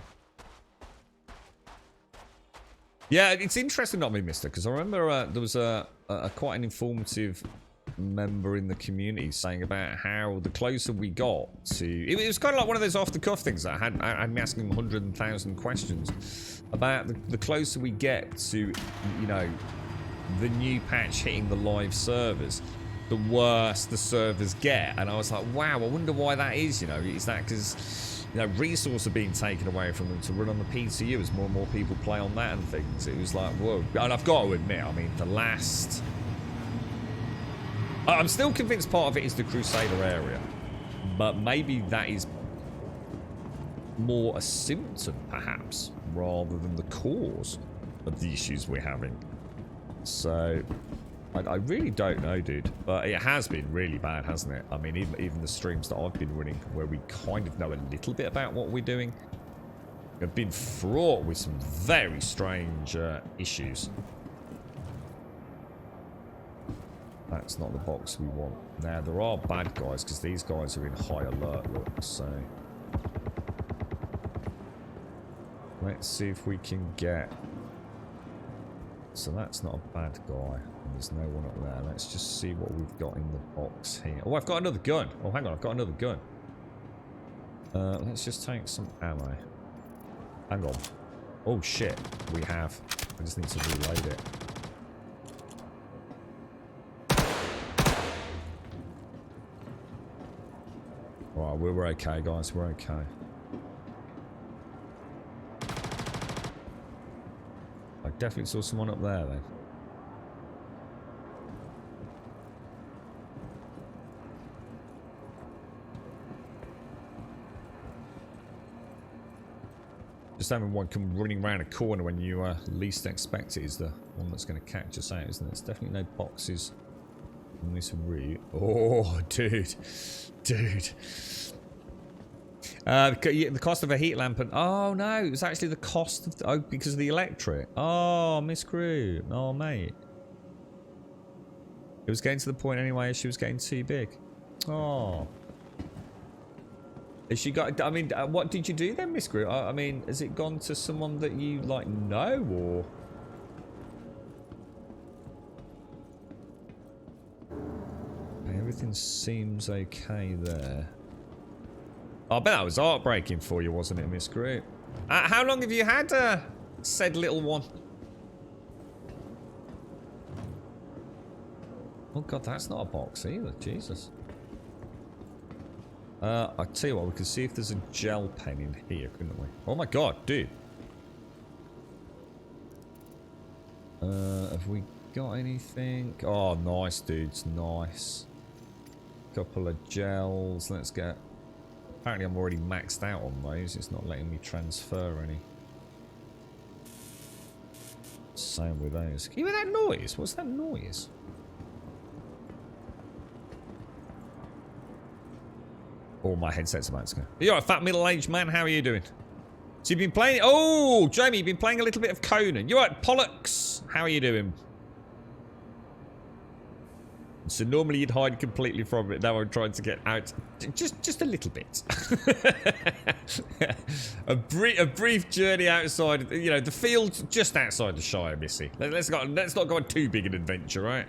Yeah, it's interesting not being Mister, because I remember there was a quite an informative member in the community saying about how the closer we got to... It was kind of like one of those off-the-cuff things that I had me asking him 100,000 questions about the closer we get to, you know, the new patch hitting the live servers, the worse the servers get. And I was like, wow, I wonder why that is, you know. Is that because, you know, resources are being taken away from them to run on the PTU as more and more people play on that and things? It was like, whoa. And I've got to admit, I mean, the last... I'm still convinced part of it is the Crusader area, but maybe that is more a symptom, perhaps, rather than the cause of the issues we're having. So, I really don't know, dude. But it has been really bad, hasn't it? I mean, even the streams that I've been running, where we kind of know a little bit about what we're doing, have been fraught with some very strange issues. That's not the box we want. Now, there are bad guys, because these guys are in high alert, look, so... Let's see if we can get... So that's not a bad guy. And there's no one up there. Let's just see what we've got in the box here. Oh, I've got another gun. Oh, hang on, I've got another gun. Let's just take some ammo. Hang on. Oh, shit. We have. I just need to reload it. Alright, we're okay, guys. We're okay. I definitely saw someone up there, then. Just having one come running around a corner when you least expect it is the one that's going to catch us out, isn't it? There's definitely no boxes on this route. Oh, dude. Dude. The cost of a heat lamp and... Oh, no. It was actually the cost of... Oh, because of the electric. Oh, Miss Crew. Oh, mate. It was getting to the point anyway. She was getting too big. Oh. Has she got... I mean, what did you do then, Miss Crew? I mean, has it gone to someone that you, like, know, or... Everything seems okay there. I bet that was heartbreaking for you, wasn't it, Miss Crew? How long have you had said little one? Oh god, that's not a box either. Jesus. I tell you what, we can see if there's a gel pen in here, couldn't we? Oh my god, dude. Have we got anything? Oh, nice, dudes. Nice. Couple of gels. Let's get... Apparently I'm already maxed out on those. It's not letting me transfer any. Same with those. Can you hear that noise? What's that noise? Oh, my headset's about to go. You're a fat middle-aged man. How are you doing? So you've been playing... Oh, Jamie, you've been playing a little bit of Conan. You're right, Pollux. How are you doing? So normally you'd hide completely from it. Now I'm trying to get out just a little bit. a brief journey outside, you know, the field just outside the Shire, Missy. Let's not go on too big an adventure, right?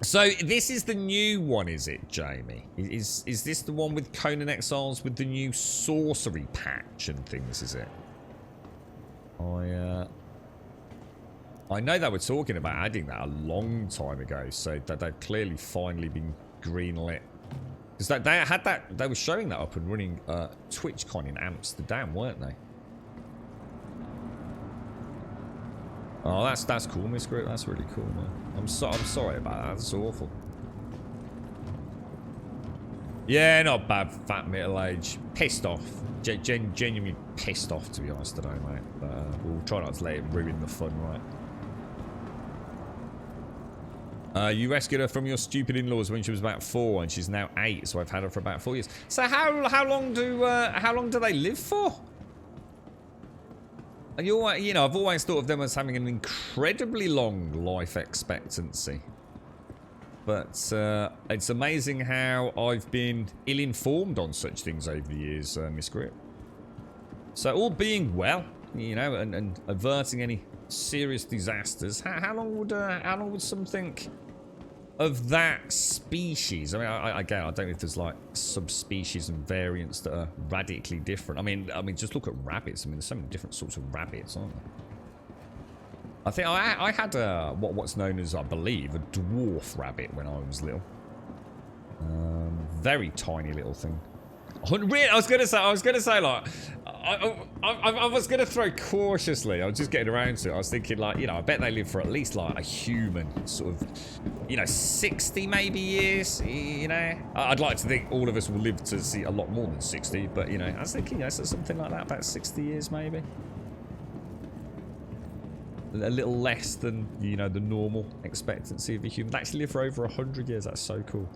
So this is the new one, is it, Jamie? Is this the one with Conan Exiles with the new sorcery patch and things, is it? I know they were talking about adding that a long time ago, so that they've clearly finally been greenlit. Because they were showing that up and running TwitchCon in Amsterdam, weren't they? Oh, that's cool, Miss Grit. That's really cool, man. I'm sorry about that. That's awful. Yeah, not bad. Fat middle age. Pissed off. Genuinely pissed off, to be honest, today, mate. But we'll try not to let it ruin the fun, right? You rescued her from your stupid in-laws when she was about 4, and she's now 8. So I've had her for about 4 years. So how long do they live for? You know, I've always thought of them as having an incredibly long life expectancy. But it's amazing how I've been ill-informed on such things over the years, Miss Grip. So all being well, you know, and averting any serious disasters, how long would something of that species? I mean, again, I don't know if there's like subspecies and variants that are radically different. I mean, just look at rabbits. I mean, there's so many different sorts of rabbits, aren't there? I think I had what's known as, I believe, a dwarf rabbit when I was little. Very tiny little thing. I was gonna say like, I was gonna throw cautiously. I was just getting around to it. I was thinking like, you know, I bet they live for at least like a human sort of, you know, 60 maybe years. You know, I'd like to think all of us will live to see a lot more than 60. But you know, I was thinking, you know, so something like that, about 60 years maybe. A little less than, you know, the normal expectancy of a human. They actually live for over 100 years. That's so cool.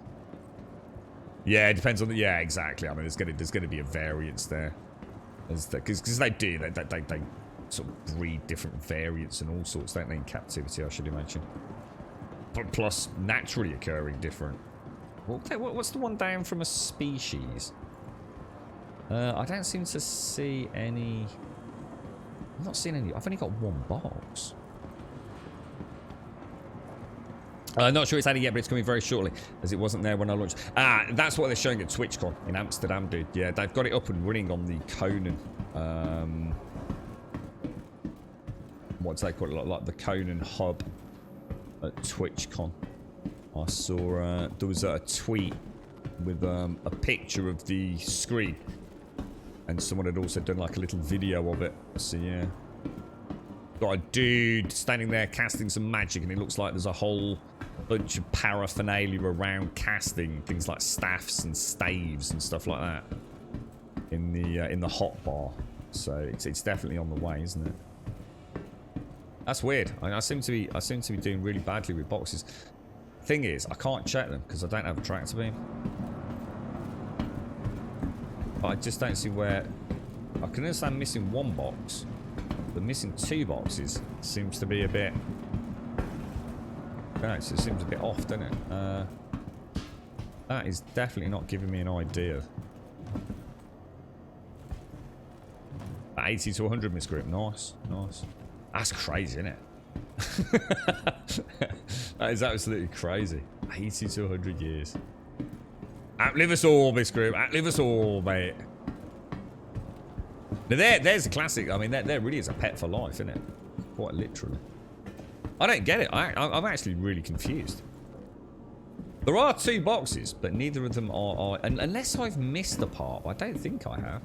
Yeah, it depends on the... Yeah, exactly. I mean, there's gonna be a variance there. Because they do. They sort of breed different variants and all sorts, don't they, in captivity, I should imagine. But plus, naturally occurring different. What's the one down from a species? I don't seem to see any... I'm not seeing any. I've only got one box. I'm not sure it's added yet, but it's coming very shortly, as it wasn't there when I launched. Ah, that's what they're showing at TwitchCon in Amsterdam, dude. Yeah, they've got it up and running on the Conan. What do they call it? Like the Conan hub at TwitchCon. I saw there was a tweet with a picture of the screen. And someone had also done like a little video of it. So yeah. Got a dude standing there casting some magic, and it looks like there's a whole bunch of paraphernalia around casting. Things like staffs and staves and stuff like that. In the hot bar. So it's definitely on the way, isn't it? That's weird. I seem to be doing really badly with boxes. Thing is, I can't check them because I don't have a tractor beam. But I just don't see where... I can understand missing one box, but missing 2 boxes seems to be a bit... No, it seems a bit off, doesn't it? That is definitely not giving me an idea. 80 to 100 misgrip. Nice, nice. That's crazy, isn't it? That is absolutely crazy. 80 to 100 years. Outlive us all, Miss Group. Outlive us all, mate. Now there's a classic. I mean, there really is a pet for life, isn't it? Quite literally. I don't get it. I'm actually really confused. There are 2 boxes, but neither of them are unless I've missed a part. I don't think I have.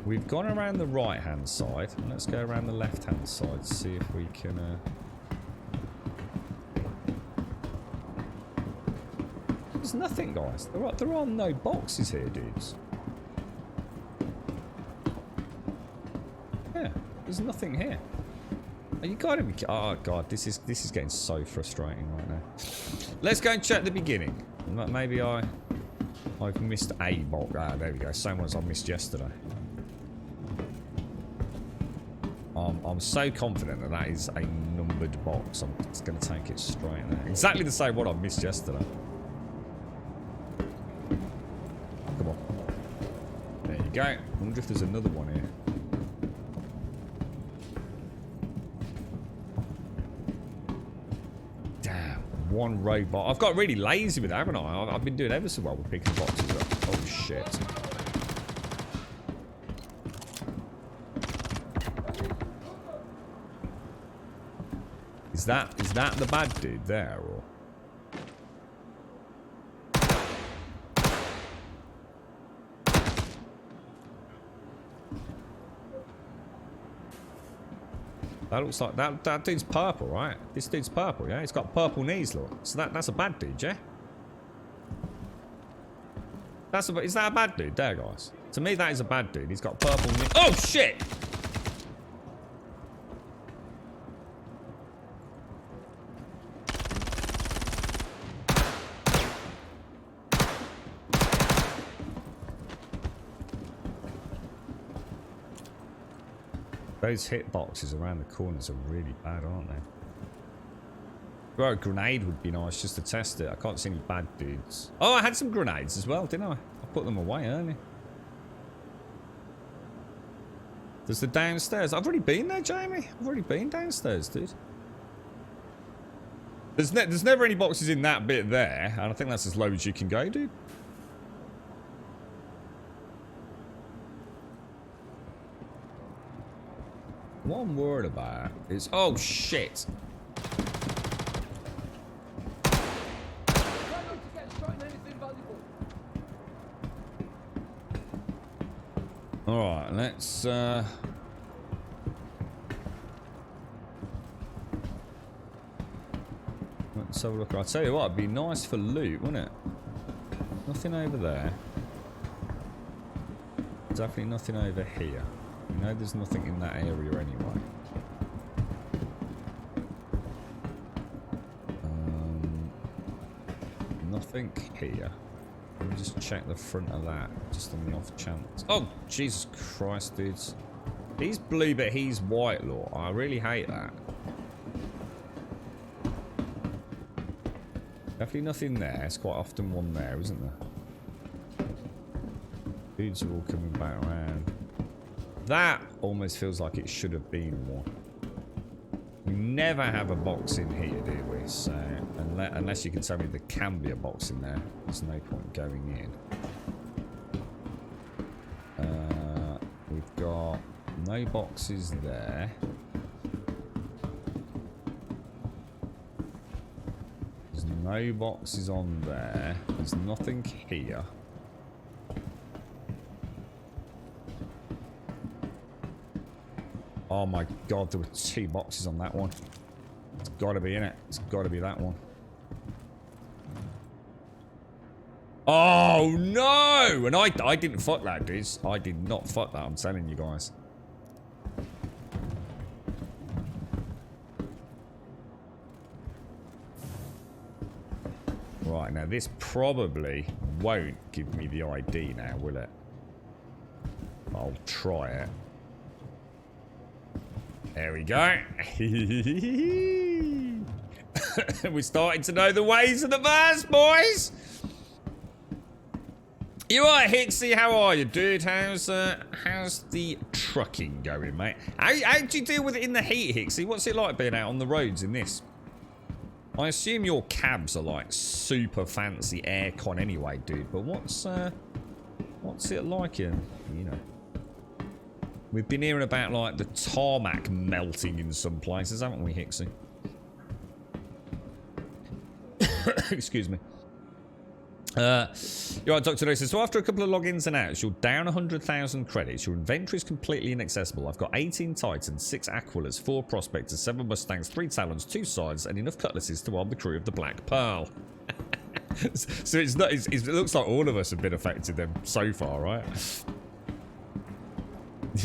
We've gone around the right-hand side. Let's go around the left-hand side, see if we can... There's nothing, guys. There are no boxes here, dudes. Yeah, there's nothing here. You gotta be... Oh, God, this is getting so frustrating right now. Let's go and check the beginning. Maybe I've missed a box. Ah, there we go. Same one as I missed yesterday. I'm so confident that that is a numbered box. I'm just going to take it straight there. Exactly the same one I missed yesterday. Come on. There you go. I wonder if there's another one here. Damn. One robot. I've got really lazy with it, haven't I? I've been doing ever so well with picking boxes up. Oh, shit. Is that the bad dude there, or? That looks like that dude's purple, right? This dude's purple, yeah? He's got purple knees, look. So that's a bad dude, yeah? Is that a bad dude there, guys? To me, that is a bad dude. He's got purple knees. Oh, shit! Those hitboxes around the corners are really bad, aren't they? Well, a grenade would be nice just to test it. I can't see any bad dudes. Oh, I had some grenades as well, didn't I? I put them away early. There's the downstairs. I've already been there, Jamie. I've already been downstairs, dude. There's never any boxes in that bit there, and I think that's as low as you can go, dude. What I'm worried about is... Oh, shit. Alright, let's... Let's have a look. I'll tell you what, it'd be nice for loot, wouldn't it? Nothing over there. Definitely nothing over here. You know there's nothing in that area anyway. Nothing here. Let me just check the front of that, just on the off chance. Oh, Jesus Christ, dudes. He's blue, but he's white, Law. I really hate that. Definitely nothing there. It's quite often one there, isn't there? Dudes are all coming back around. That almost feels like it should have been one. We never have a box in here, do we? So, unless you can tell me there can be a box in there, there's no point going in. We've got no boxes there. There's no boxes on there. There's nothing here. Oh my god, there were 2 boxes on that one. It's gotta be in it. It's gotta be that one. Oh no! And I didn't fuck that, dudes. I did not fuck that, I'm telling you guys. Right, now this probably won't give me the ID now, will it? I'll try it. There we go. We're starting to know the ways of the verse, boys. You alright, Hixie? How are you, dude? How's the trucking going, mate? How do you deal with it in the heat, Hixie? What's it like being out on the roads in this? I assume your cabs are like super fancy aircon anyway, dude. But what's it like in, you know? We've been hearing about, like, the tarmac melting in some places, haven't we, Hixie? Excuse me. You're right, Dr. No says, so after a couple of logins and outs, you're down 100,000 credits. Your inventory is completely inaccessible. I've got 18 Titans, 6 Aquilas, 4 Prospectors, 7 Mustangs, 3 Talons, 2 Sides, and enough Cutlasses to arm the crew of the Black Pearl. So it's not, it looks like all of us have been affected then so far, right?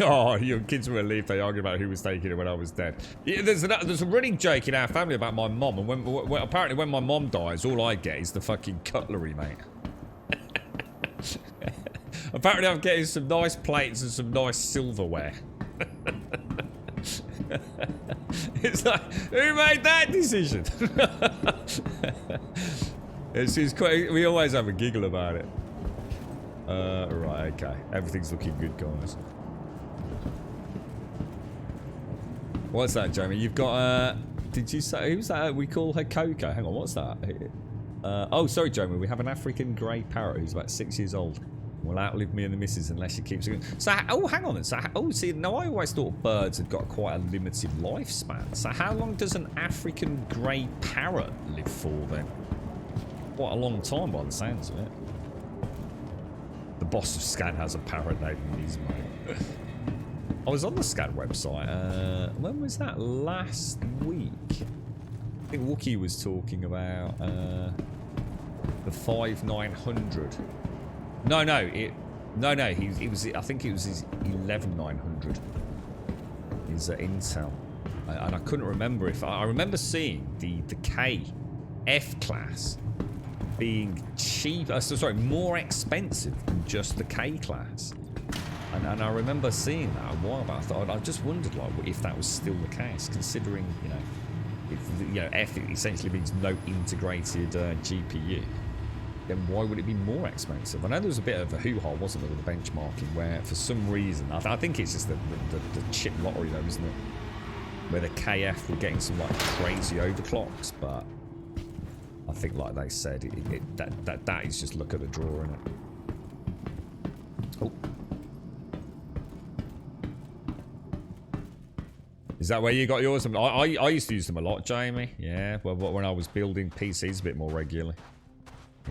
Oh, your kids were relieved they argued about who was taking it when I was dead. Yeah, there's a running joke in our family about my mom, and when apparently when my mom dies, all I get is the fucking cutlery, mate. Apparently I'm getting some nice plates and some nice silverware. It's like, who made that decision? It's quite, we always have a giggle about it. Right, okay. Everything's looking good, guys. What's that, Jamie? You've got, did you say, who's that? We call her Coco. Hang on, what's that? Oh, sorry, Jamie. We have an African grey parrot who's about 6 years old. Will outlive me and the missus unless she keeps going. So, oh, hang on. So, oh, see, no, I always thought birds had got quite a limited lifespan. So, how long does an African grey parrot live for then? Quite a long time by the sounds of it. The boss of Scan has a parrot named Nismo. I was on the Scan website. When was that? Last week. I think Wookie was talking about the 5900. No, he was. I think it was his 11900. His Intel, and I couldn't remember if I remember seeing the K F class being cheap. Sorry, more expensive than just the K class. And I remember seeing that a while back. I just wondered like if that was still the case, considering F essentially means no integrated GPU. Then why would it be more expensive? I know there was a bit of a hoo-ha, wasn't there, with the benchmarking, where for some reason I think it's just the chip lottery though, isn't it? Where the KF were getting some like crazy overclocks, but I think like they said, that is just look at the draw, innit? Oh. Is that where you got yours? I used to use them a lot, Jamie. Yeah, well, when I was building PCs a bit more regularly.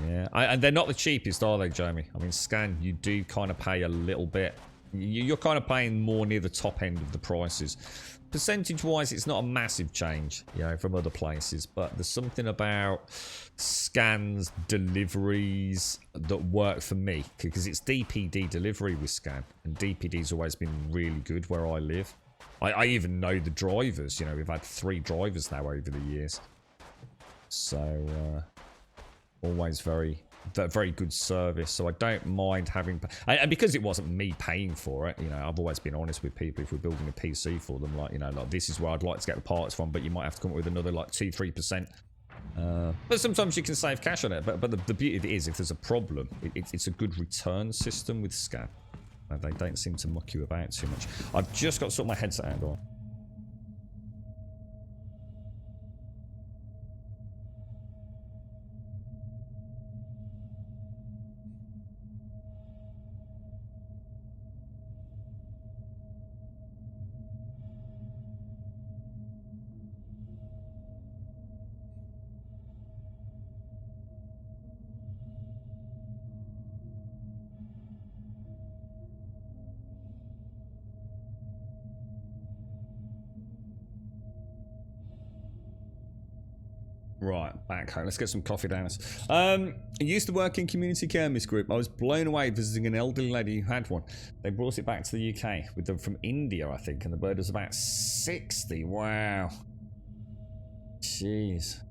Yeah, and they're not the cheapest, are they, Jamie? I mean, Scan, you do kind of pay a little bit. You're kind of paying more near the top end of the prices. Percentage-wise, it's not a massive change, from other places. But there's something about Scan's deliveries that work for me. Because it's DPD delivery with Scan. And DPD's always been really good where I live. I even know the drivers. We've had 3 drivers now over the years. So, always very good service. So I don't mind having... And because it wasn't me paying for it, I've always been honest with people. If we're building a PC for them, like this is where I'd like to get the parts from, but you might have to come up with another, like, 2-3%. But sometimes you can save cash on it. But the beauty of it is, if there's a problem, it's a good return system with Scan. They don't seem to muck you about too much. I've just got to sort my headset out on. Right, back home. Let's get some coffee down us. I used to work in community care, Miss Group. I was blown away visiting an elderly lady who had one. They brought it back to the UK with them from India, I think, and the bird was about 60. Wow. Jeez.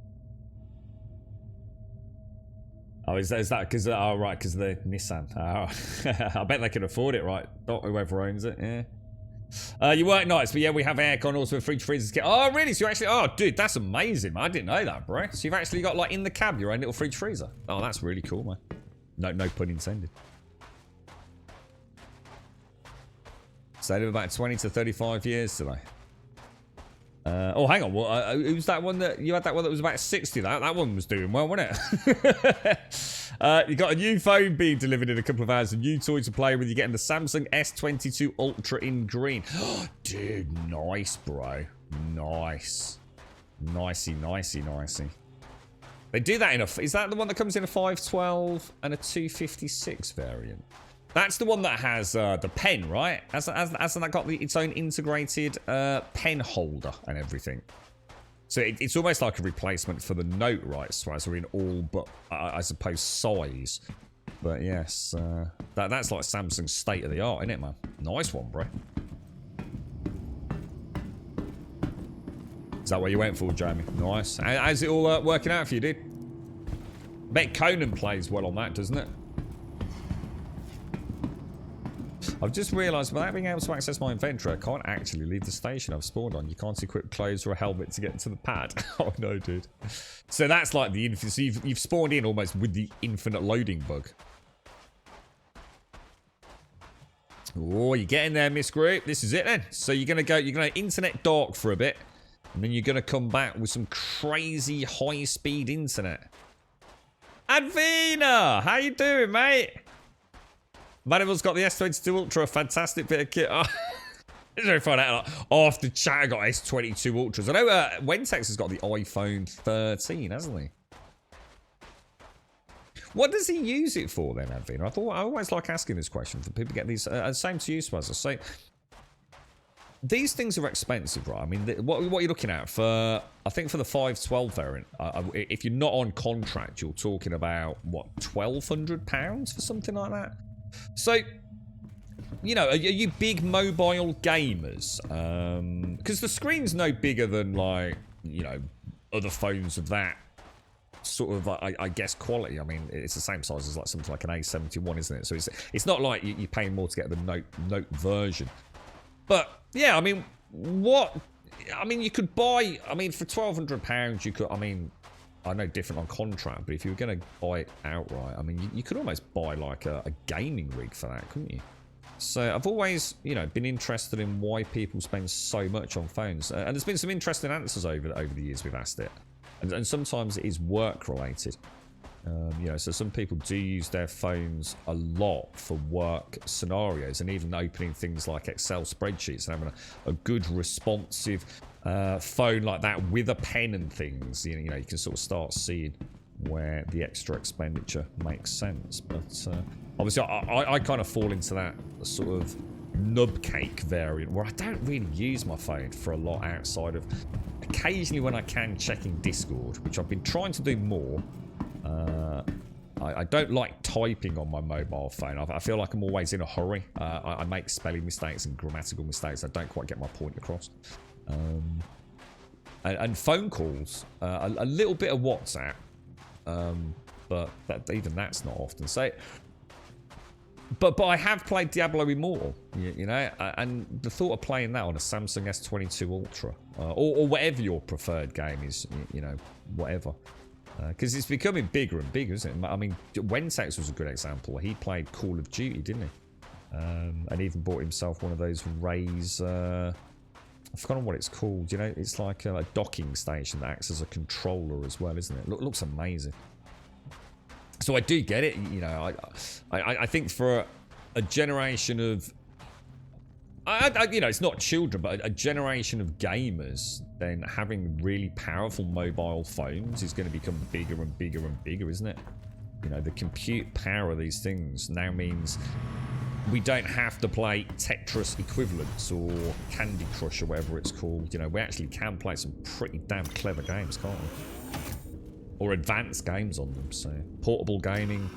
Oh, is that because? Oh, right, because they're Nissan. Oh. I bet they can afford it, right? Not whoever owns it. Yeah. You work nights, but yeah, we have aircon, also a fridge freezers. Oh, really? So you actually... Oh, dude, that's amazing, man. I didn't know that, bro. So you've actually got, like, in the cab, your own little fridge freezer. Oh, that's really cool, man. No pun intended. So they live about 20 to 35 years today. Oh, hang on. Well, who's that one that... You had that one that was about 60. That one was doing well, wasn't it? You got a new phone being delivered in a couple of hours. A new toy to play with. You're getting the Samsung S22 Ultra in green. Dude, nice, bro. Nice. Nicey. They do that in a... Is that the one that comes in a 512 and a 256 variant? That's the one that has the pen, right? Hasn't that got its own integrated pen holder and everything? So it's almost like a replacement for the Note, right? So as we're in all but, I suppose, size. But yes, that's like Samsung's state of the art, isn't it, man? Nice one, bro. Is that what you went for, Jamie? Nice. How's it all working out for you, dude? I bet Conan plays well on that, doesn't it? I've just realised, without being able to access my inventory, I can't actually leave the station I've spawned on. You can't equip clothes or a helmet to get to the pad. Oh no, dude. So that's like the infinite... So you've spawned in almost with the infinite loading bug. Oh, you're getting there, Miss Group. This is it then. So you're going to internet dark for a bit. And then you're going to come back with some crazy high-speed internet. Advina! How you doing, mate? Manimal's got the S22 Ultra, a fantastic bit of kit. Oh, it's find out after chat, got S22 Ultras. I know Wentex has got the iPhone 13, hasn't he? What does he use it for then, Advina? I always like asking this question for people to get these. Same to you, Swazza. So these things are expensive, right? I mean, what you're looking at for, I think for the 512 variant, if you're not on contract, you're talking about what, £1,200 for something like that. So, are you big mobile gamers? Because the screen's no bigger than, like, other phones of that sort of, I guess, quality. I mean, it's the same size as like something like an A71, isn't it? So it's not like you're paying more to get the Note version. But yeah, I mean, you could buy. I mean, for £1,200, you could. I mean, I know different on contract, but if you were going to buy it outright, I mean, you could almost buy like a gaming rig for that, couldn't you? So I've always, been interested in why people spend so much on phones, and there's been some interesting answers over the years we've asked it, and sometimes it is work related. So some people do use their phones a lot for work scenarios, and even opening things like Excel spreadsheets and having a good responsive phone like that with a pen and things. You can sort of start seeing where the extra expenditure makes sense. But obviously, I kind of fall into that sort of nub cake variant where I don't really use my phone for a lot outside of occasionally when I can checking Discord, which I've been trying to do more. I don't like typing on my mobile phone. I feel like I'm always in a hurry. I make spelling mistakes and grammatical mistakes. I don't quite get my point across. And phone calls, a little bit of WhatsApp, but even that's not often. So, but I have played Diablo Immortal, and the thought of playing that on a Samsung S22 Ultra, or whatever your preferred game is, whatever. Because it's becoming bigger and bigger, isn't it? I mean, Wentex was a good example. He played Call of Duty, didn't he? And even bought himself one of those Rays. I've forgotten what it's called. It's like a docking station that acts as a controller as well, isn't it? Looks amazing. So I do get it. I think for a generation of, it's not children, but a generation of gamers, then having really powerful mobile phones is going to become bigger and bigger and bigger, isn't it? The compute power of these things now means we don't have to play Tetris equivalents or Candy Crush or whatever it's called. We actually can play some pretty damn clever games, can't we? Or advanced games on them. So portable gaming,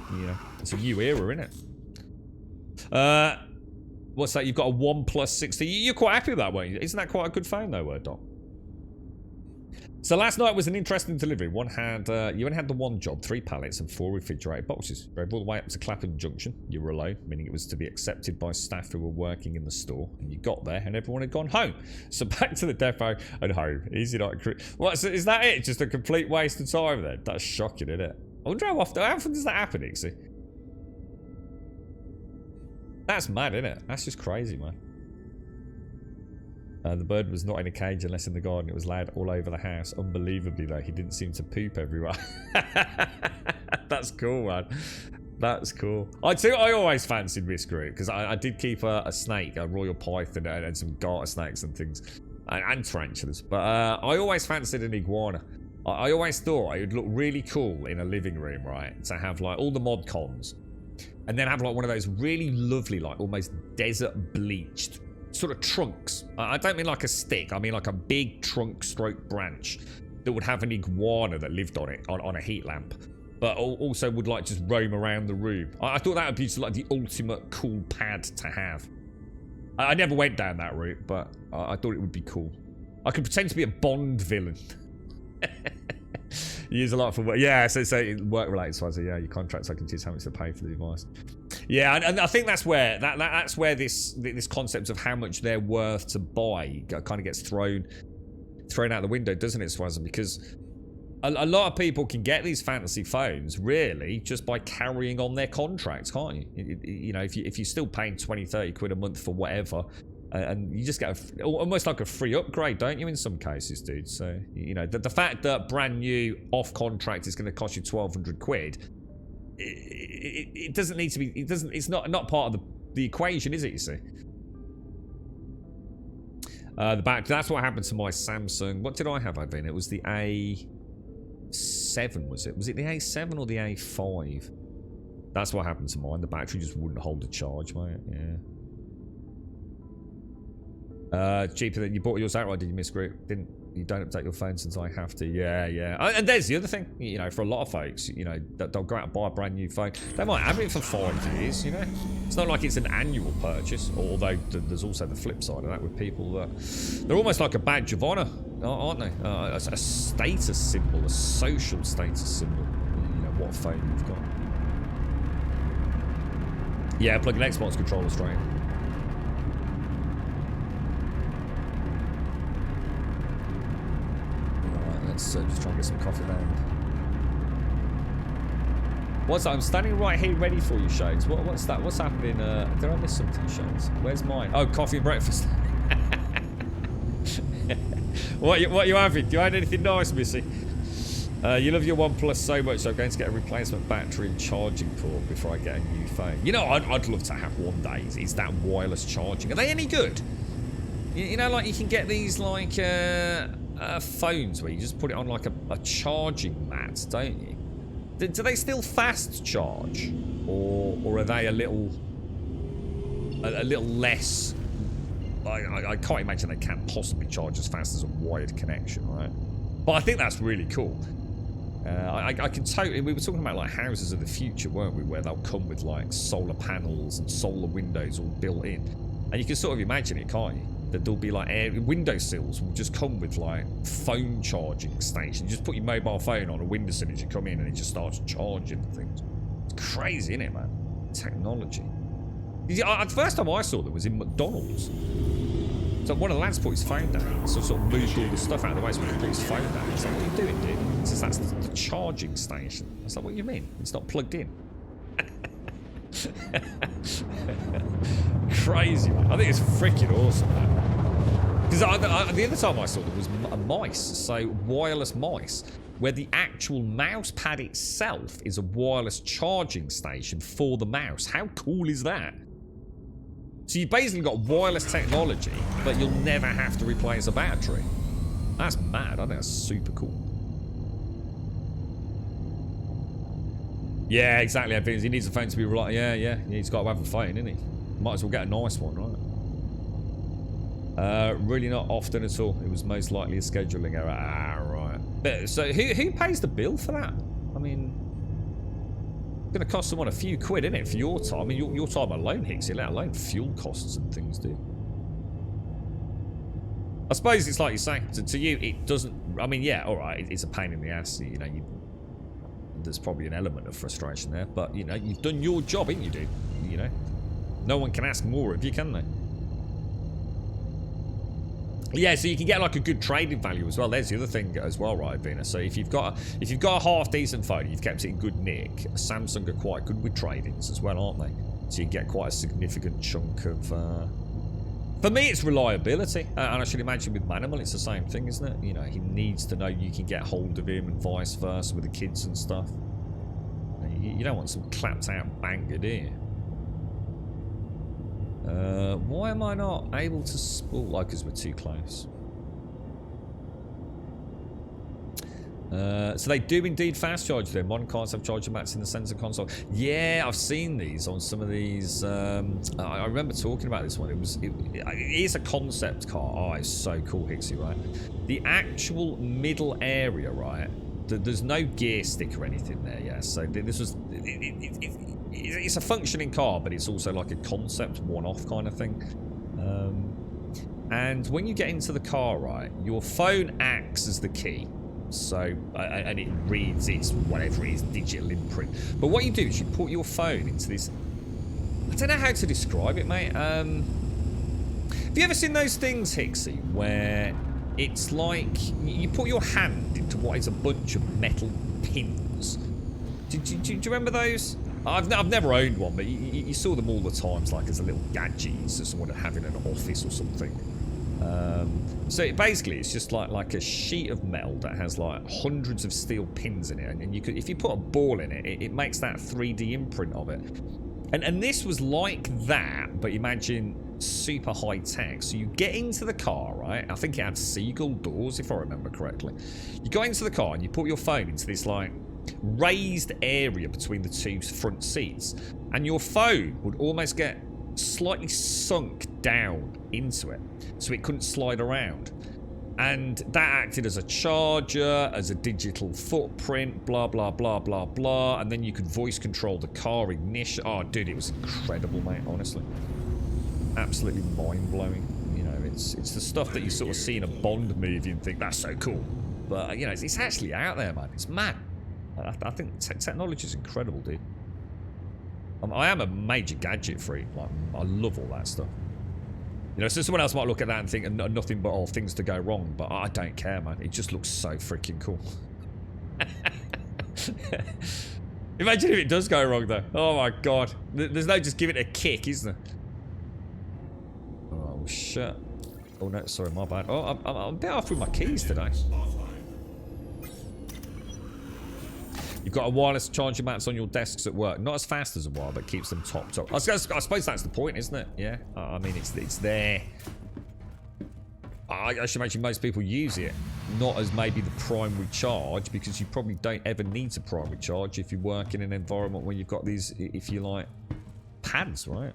it's a new era, isn't it? What's that? You've got a OnePlus 60. You're quite happy with that, weren't you? Isn't that quite a good phone, though, Doc? So last night was an interesting delivery. You only had the one job, 3 pallets and 4 refrigerated boxes. Drove all the way up to Clapham Junction. You were alone, meaning it was to be accepted by staff who were working in the store. And you got there, and everyone had gone home. So back to the depot and home. Easy night. What? So is that it? Just a complete waste of time then? That's shocking, isn't it? I wonder how often does that happen, Ixie? That's mad, isn't it? That's just crazy, man. The bird was not in a cage unless in the garden. It was loud all over the house. Unbelievably, though, he didn't seem to poop everywhere. That's cool, man. That's cool. I always fancied this group because I did keep a snake, a royal python, and some garter snakes and things, and tarantulas. But I always fancied an iguana. I always thought it would look really cool in a living room, right? To have like all the mod cons. And then have like one of those really lovely, like almost desert bleached sort of trunks. I don't mean like a stick. I mean like a big trunk stroke branch that would have an iguana that lived on it on a heat lamp, but also would like just roam around the room. I thought that would be just like the ultimate cool pad to have. I never went down that route, but I thought it would be cool. I could pretend to be a Bond villain. Use a lot for work. Yeah, so work related. So I say, yeah, your contracts I can choose how much to pay for the device. Yeah, and I think that's where that's where this concept of how much they're worth to buy kind of gets thrown out the window, doesn't it, Swazza? Because a lot of people can get these fancy phones really just by carrying on their contracts, can't you? If you're still paying 20-30 quid a month for whatever. And you just get almost like a free upgrade, don't you, in some cases, dude? So, the fact that brand new off contract is going to cost you 1,200 quid, it doesn't need to be, it's not part of the equation, is it, you see? The back, that's what happened to my Samsung. What did I have, Advin? It was the A7, was it? Was it the A7 or the A5? That's what happened to mine. The battery just wouldn't hold a charge, mate. Yeah. Cheaper than you bought yours outright, did you, Miss Group? You don't update your phone since I have to. Yeah. And there's the other thing, for a lot of folks, they'll go out and buy a brand new phone. They might have it for 5 years, It's not like it's an annual purchase, although there's also the flip side of that with people that they're almost like a badge of honor. aren't they? A status symbol, a social status symbol. You know, what phone you've got. Yeah, plug an Xbox controller straight in. Alright, let's just try and get some coffee down. What's that? I'm standing right here ready for you, Shades. What's that? What's happening? Did I miss something, Shades? Where's mine? Oh, coffee and breakfast. What you having? Do you have anything nice, Missy? You love your OnePlus so much, so I'm going to get a replacement battery and charging port before I get a new phone. You know, I'd love to have one day. Is that wireless charging? Are they any good? You know, like you can get these like phones where you just put it on like a charging mat, don't you? Do they still fast charge, or are they a little less? I can't imagine they can't possibly charge as fast as a wired connection, right? But I think that's really cool. I can totally. We were talking about like houses of the future, weren't we? Where they'll come with like solar panels and solar windows all built in, and you can sort of imagine it, can't you? That there'll be like windowsills will just come with like phone charging station. You just put your mobile phone on a windowsill as you come in, and it just starts charging things. It's crazy, isn't it, man? Technology. The first time I saw that was in McDonald's. So one of the lads put his phone down, so sort of moved all the stuff out of the way so he could put his phone down. He's like, what are you doing, dude? He says, that's the charging station. I was like, what do you mean? It's not plugged in. Crazy, man. I think it's freaking awesome, man. Because the other time I saw there was a mice, so wireless mice, where the actual mouse pad itself is a wireless charging station for the mouse. How cool is that? So you've basically got wireless technology, but you'll never have to replace a battery. That's mad. I think that's super cool. Yeah, exactly. He needs a phone to be reliable. Yeah. He's got to have a phone, isn't he? Might as well get a nice one, right? Really not often at all. It was most likely a scheduling error. Ah, right. But, so who pays the bill for that? I mean, it's going to cost someone a few quid, isn't it, for your time? I mean, your time alone, Hixie, let alone fuel costs and things, dude. I suppose it's like you say, to you, it doesn't... I mean, yeah, all right, it's a pain in the ass. You know, there's probably an element of frustration there, but, you know, you've done your job, ain't you, dude? You know? No one can ask more of you, can they? Yeah, so you can get like a good trading value as well. There's the other thing as well, right, Vina? So if you've got a half decent phone, you've kept it in good nick. Samsung are quite good with trade-ins as well, aren't they? So you get quite a significant chunk of. For me, it's reliability, and I should imagine with Manimal, it's the same thing, isn't it? You know, he needs to know you can get hold of him, and vice versa with the kids and stuff. You don't want some clapped out banger, do you? Why am I not able to spool? Like, because we're too close. So they do indeed fast charge them. Modern cars have charger mats in the sensor console. Yeah, I've seen these on some of these. I remember talking about this one. It is a concept car. Oh, it's so cool, Hixie, right? The actual middle area, right? There's no gear stick or anything there, yeah. So this was. It's a functioning car, but it's also like a concept one-off kind of thing. And when you get into the car, right, your phone acts as the key. So, and it reads its whatever it is, digital imprint. But what you do is you put your phone into this. I don't know how to describe it, mate. Have you ever seen those things, Hixie, where it's like you put your hand into what is a bunch of metal pins? Do you remember those? I've never owned one, but you saw them all the times, like as a little gadget, so someone would have in an office or something. So basically, it's just like a sheet of metal that has like hundreds of steel pins in it, and you could, if you put a ball in it, it makes that 3D imprint of it. And this was like that, but imagine super high tech. So you get into the car, right? I think it had seagull doors, if I remember correctly. You go into the car and you put your phone into this like raised area between the two front seats, and your phone would almost get slightly sunk down into it so it couldn't slide around, and that acted as a charger, as a digital footprint, blah blah blah blah blah, and then you could voice control the car ignition. Oh dude, it was incredible, mate, honestly. Absolutely mind-blowing. You know, It's the stuff that you sort of see in a Bond movie and think that's so cool. But you know, it's actually out there, man. It's mad. I think technology is incredible, dude. I am a major gadget freak. Like, I love all that stuff. You know, so someone else might look at that and think nothing but all things to go wrong, but I don't care, man. It just looks so freaking cool. Imagine if it does go wrong, though. Oh my god. There's no just give it a kick, isn't there? Oh shit. Oh no, sorry, my bad. Oh, I'm a bit off with my keys today. You've got a wireless charging mats on your desks at work. Not as fast as a wire, but keeps them topped up. I suppose that's the point, isn't it? Yeah. I mean, it's there. I should imagine most people use it. Not as maybe the primary charge, because you probably don't ever need a primary charge if you work in an environment where you've got these, if you like, pads, right?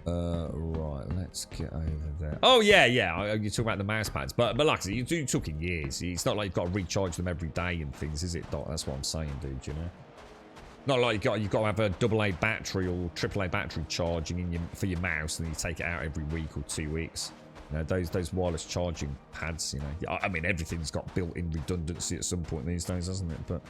Right, let's get over there. Oh, yeah. You're talking about the mouse pads. But like I said, you're talking years. It's not like you've got to recharge them every day and things, is it, Doc? That's what I'm saying, dude, you know? Not like you've got to have a AA battery or AAA battery charging for your mouse, and then you take it out every week or 2 weeks. You know, those wireless charging pads, you know. I mean, everything's got built-in redundancy at some point these days, hasn't it? But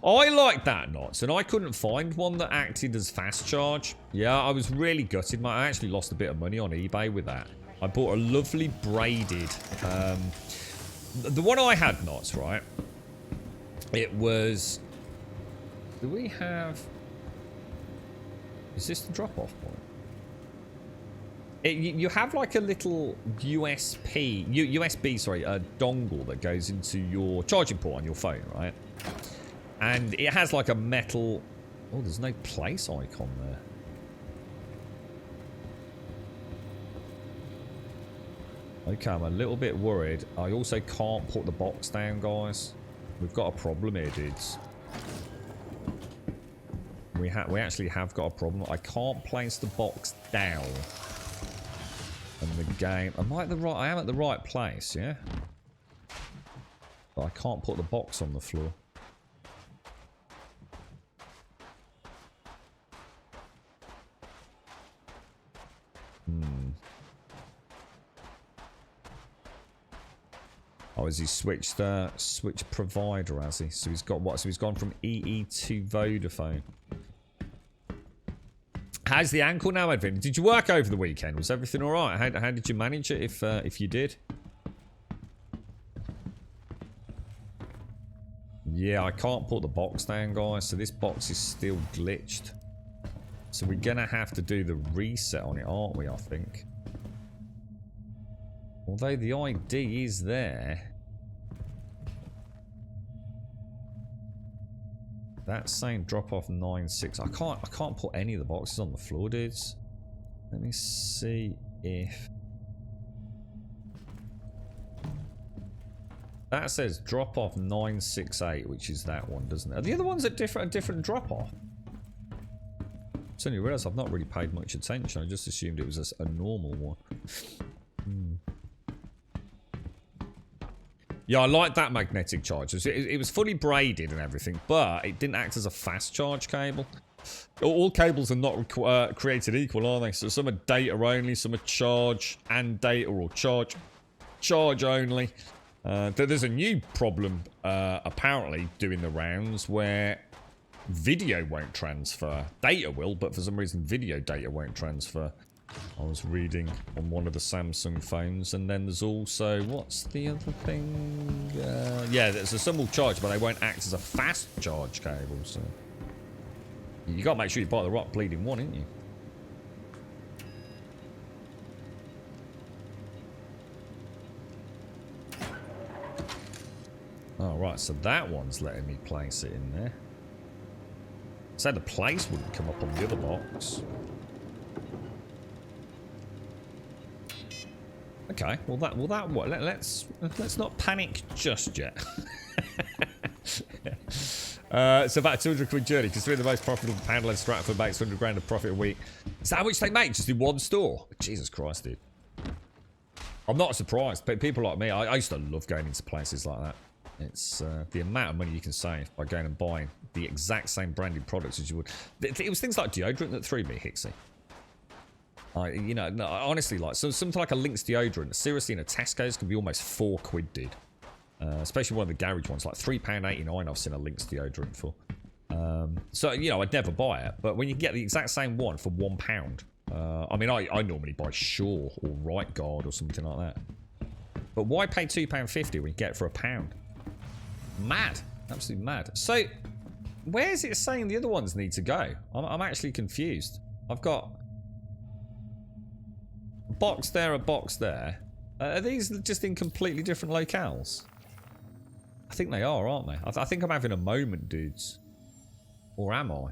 I like that, Knots, and I couldn't find one that acted as fast charge. Yeah, I was really gutted. I actually lost a bit of money on eBay with that. I bought a lovely braided... the one I had, Knots, right? It was... Do we have... Is this the drop-off point? You have like a little USB, dongle that goes into your charging port on your phone, right? And it has like a metal... Oh, there's no place icon there. Okay, I'm a little bit worried. I also can't put the box down, guys. We've got a problem here, dudes. We actually have got a problem. I can't place the box down. And the game... I am at the right place, yeah? But I can't put the box on the floor. Oh, has he switched provider, has he? So he's got what? So he's gone from EE to Vodafone. How's the ankle now, Edwin? Did you work over the weekend? Was everything all right? How did you manage it, if you did? Yeah, I can't put the box down, guys. So this box is still glitched. So we're gonna have to do the reset on it, aren't we? I think. Although the ID is there. That's saying drop off 9.6. I can't put any of the boxes on the floor, dudes. Let me see if that says drop off 968, which is that one, doesn't it? Are the other ones a different drop off? I suddenly realised I've not really paid much attention. I just assumed it was a normal one. Yeah, I like that magnetic charge. It was fully braided and everything, but it didn't act as a fast charge cable. All cables are not created equal, are they? So some are data only, some are charge and data, or charge only. There's a new problem, apparently, doing the rounds where video won't transfer. Data will, but for some reason video data won't transfer. I was reading on one of the Samsung phones, and then there's also, what's the other thing? Yeah, there's some will charge, but they won't act as a fast charge cable, so you gotta make sure you buy the right bleeding one, ain't you? Oh, right, so that one's letting me place it in there. So the place wouldn't come up on the other box. Okay, well that what? Let's not panic just yet. It's about 200 quid journey, considering the most profitable Poundland Stratford makes 100 grand of profit a week. Is that how much they make just in one store? Jesus Christ, dude. I'm not surprised, but people like me, I used to love going into places like that. It's the amount of money you can save by going and buying the exact same branded products as you would. It was things like deodorant that threw me, Hixie. You know, no, honestly, like something like a Lynx deodorant, seriously, in a Tesco's can be almost £4, dude. Especially one of the garage ones, like £3.89 I've seen a Lynx deodorant for. So, you know, I'd never buy it. But when you get the exact same one for £1, I mean, I normally buy Shaw or Right Guard or something like that. But why pay £2.50 when you get it for £1? Mad. Absolutely mad. So, where is it saying the other ones need to go? I'm actually confused. I've got a box there, a box there. Are these just in completely different locales? I think they are, aren't they? I think I'm having a moment, dudes. Or am I?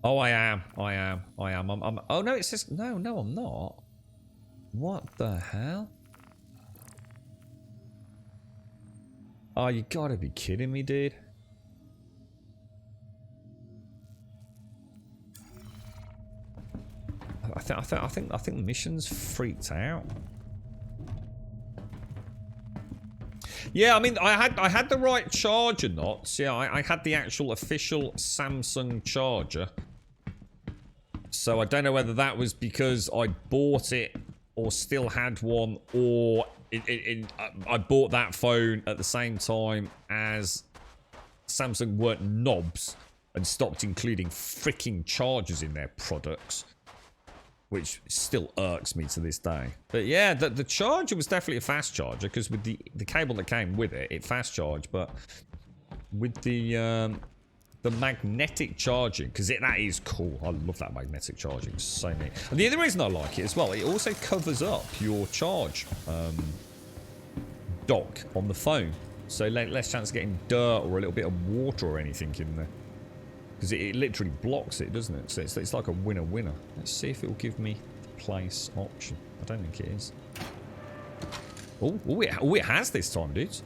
Oh, I am. Oh, no, it says... No, I'm not. What the hell? Oh, you gotta be kidding me, dude. I think the mission's freaked out. Yeah, I mean, I had the right charger knots. Yeah, I had the actual official Samsung charger. So I don't know whether that was because I bought it or still had one, or I bought that phone at the same time as Samsung weren't knobs and stopped including freaking chargers in their products, which still irks me to this day. But yeah, the charger was definitely a fast charger, because with the cable that came with it, it fast charged. But with the magnetic charging, because that is cool. I love that magnetic charging. It's so neat. And the other reason I like it as well, it also covers up your charge dock on the phone, so less chance of getting dirt or a little bit of water or anything in there. Because it literally blocks it, doesn't it? So it's like a winner-winner. Let's see if it will give me the place option. I don't think it is. Oh, it has this time, dudes.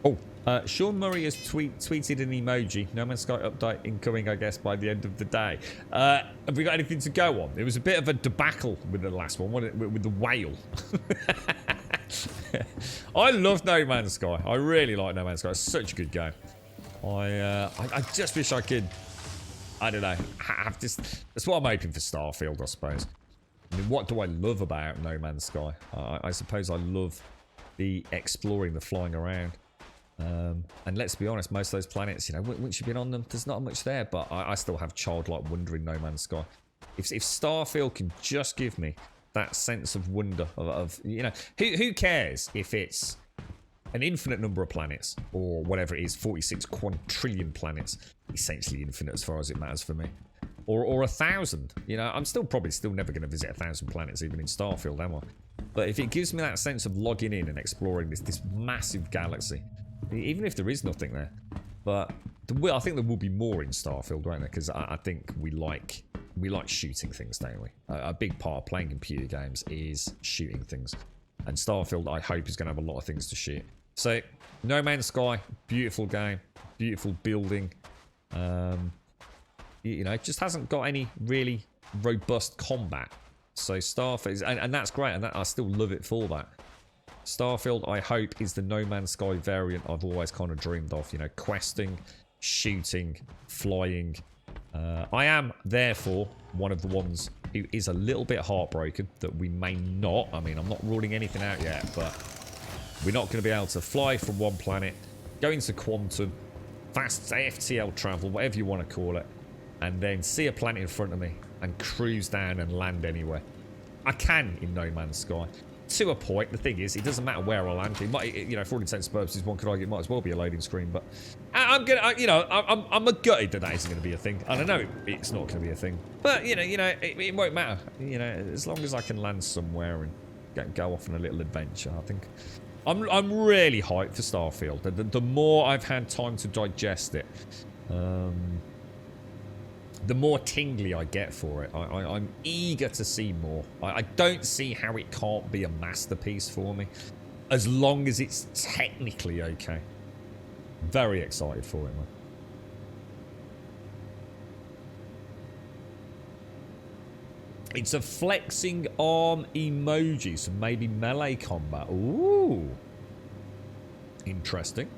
Oh, Sean Murray has tweeted an emoji. No Man's Sky update incoming, I guess, by the end of the day. Have we got anything to go on? It was a bit of a debacle with the last one, wasn't it? With the whale. I love No Man's Sky. I really like No Man's Sky. It's such a good game. I just wish I could, I don't know, have this. That's what I'm hoping for Starfield, I suppose. I mean, what do I love about No Man's Sky? I suppose I love the exploring, the flying around. And let's be honest, most of those planets, you know, once you've been on them, there's not much there. But I still have childlike wonder in No Man's Sky. If Starfield can just give me that sense of wonder of you know, who cares if it's an infinite number of planets or whatever it is, 46 quadrillion planets, essentially infinite as far as it matters for me, or 1,000. You know, I'm probably never going to visit 1,000 planets even in Starfield, am I? But if it gives me that sense of logging in and exploring this massive galaxy, even if there is nothing there, but I think there will be more in Starfield, won't there? Because I think we like shooting things, don't we? A big part of playing computer games is shooting things. And Starfield, I hope, is going to have a lot of things to shoot. So, No Man's Sky, beautiful game, beautiful building. You know, it just hasn't got any really robust combat. So Starfield, and that's great, and I still love it for that. Starfield, I hope, is the No Man's Sky variant I've always kind of dreamed of. You know, questing, shooting, flying. I am, therefore, one of the ones who is a little bit heartbroken that we may not, I mean, I'm not ruling anything out yet, but we're not going to be able to fly from one planet, go into quantum, fast FTL travel, whatever you want to call it, and then see a planet in front of me and cruise down and land anywhere. I can in No Man's Sky. To a point. The thing is, it doesn't matter where I land. It might, you know, for all intents and purposes, one could argue it might as well be a loading screen. But I'm a gutted that isn't going to be a thing. And I know it's not going to be a thing. But you know, it won't matter. You know, as long as I can land somewhere and go off on a little adventure, I think I'm really hyped for Starfield. The more I've had time to digest it, the more tingly I get for it. I'm eager to see more. I don't see how it can't be a masterpiece for me, as long as it's technically okay. Very excited for it, man. It's a flexing arm emoji, so maybe melee combat. Ooh. Interesting.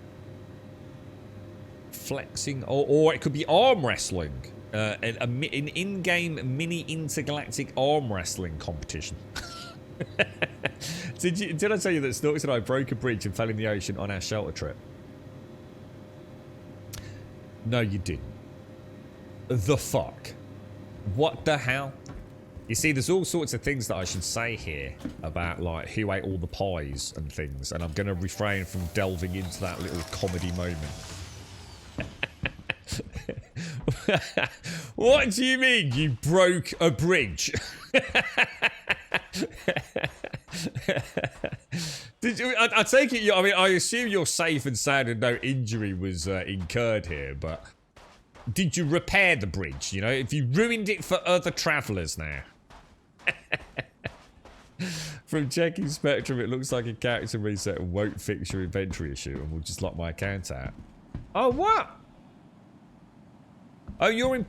Flexing, or it could be arm wrestling. An in-game mini intergalactic arm wrestling competition. Did I tell you that Snorks and I broke a bridge and fell in the ocean on our shelter trip? No, you didn't. The fuck? What the hell? You see, there's all sorts of things that I should say here about, like, who ate all the pies and things, and I'm going to refrain from delving into that little comedy moment. What do you mean you broke a bridge? Did you? I take it. I mean, I assume you're safe and sound and no injury was incurred here. But did you repair the bridge? You know, if you ruined it for other travellers now. From checking Spectrum, it looks like a character reset won't fix your inventory issue and will just lock my account out. Oh, what? Oh, you're in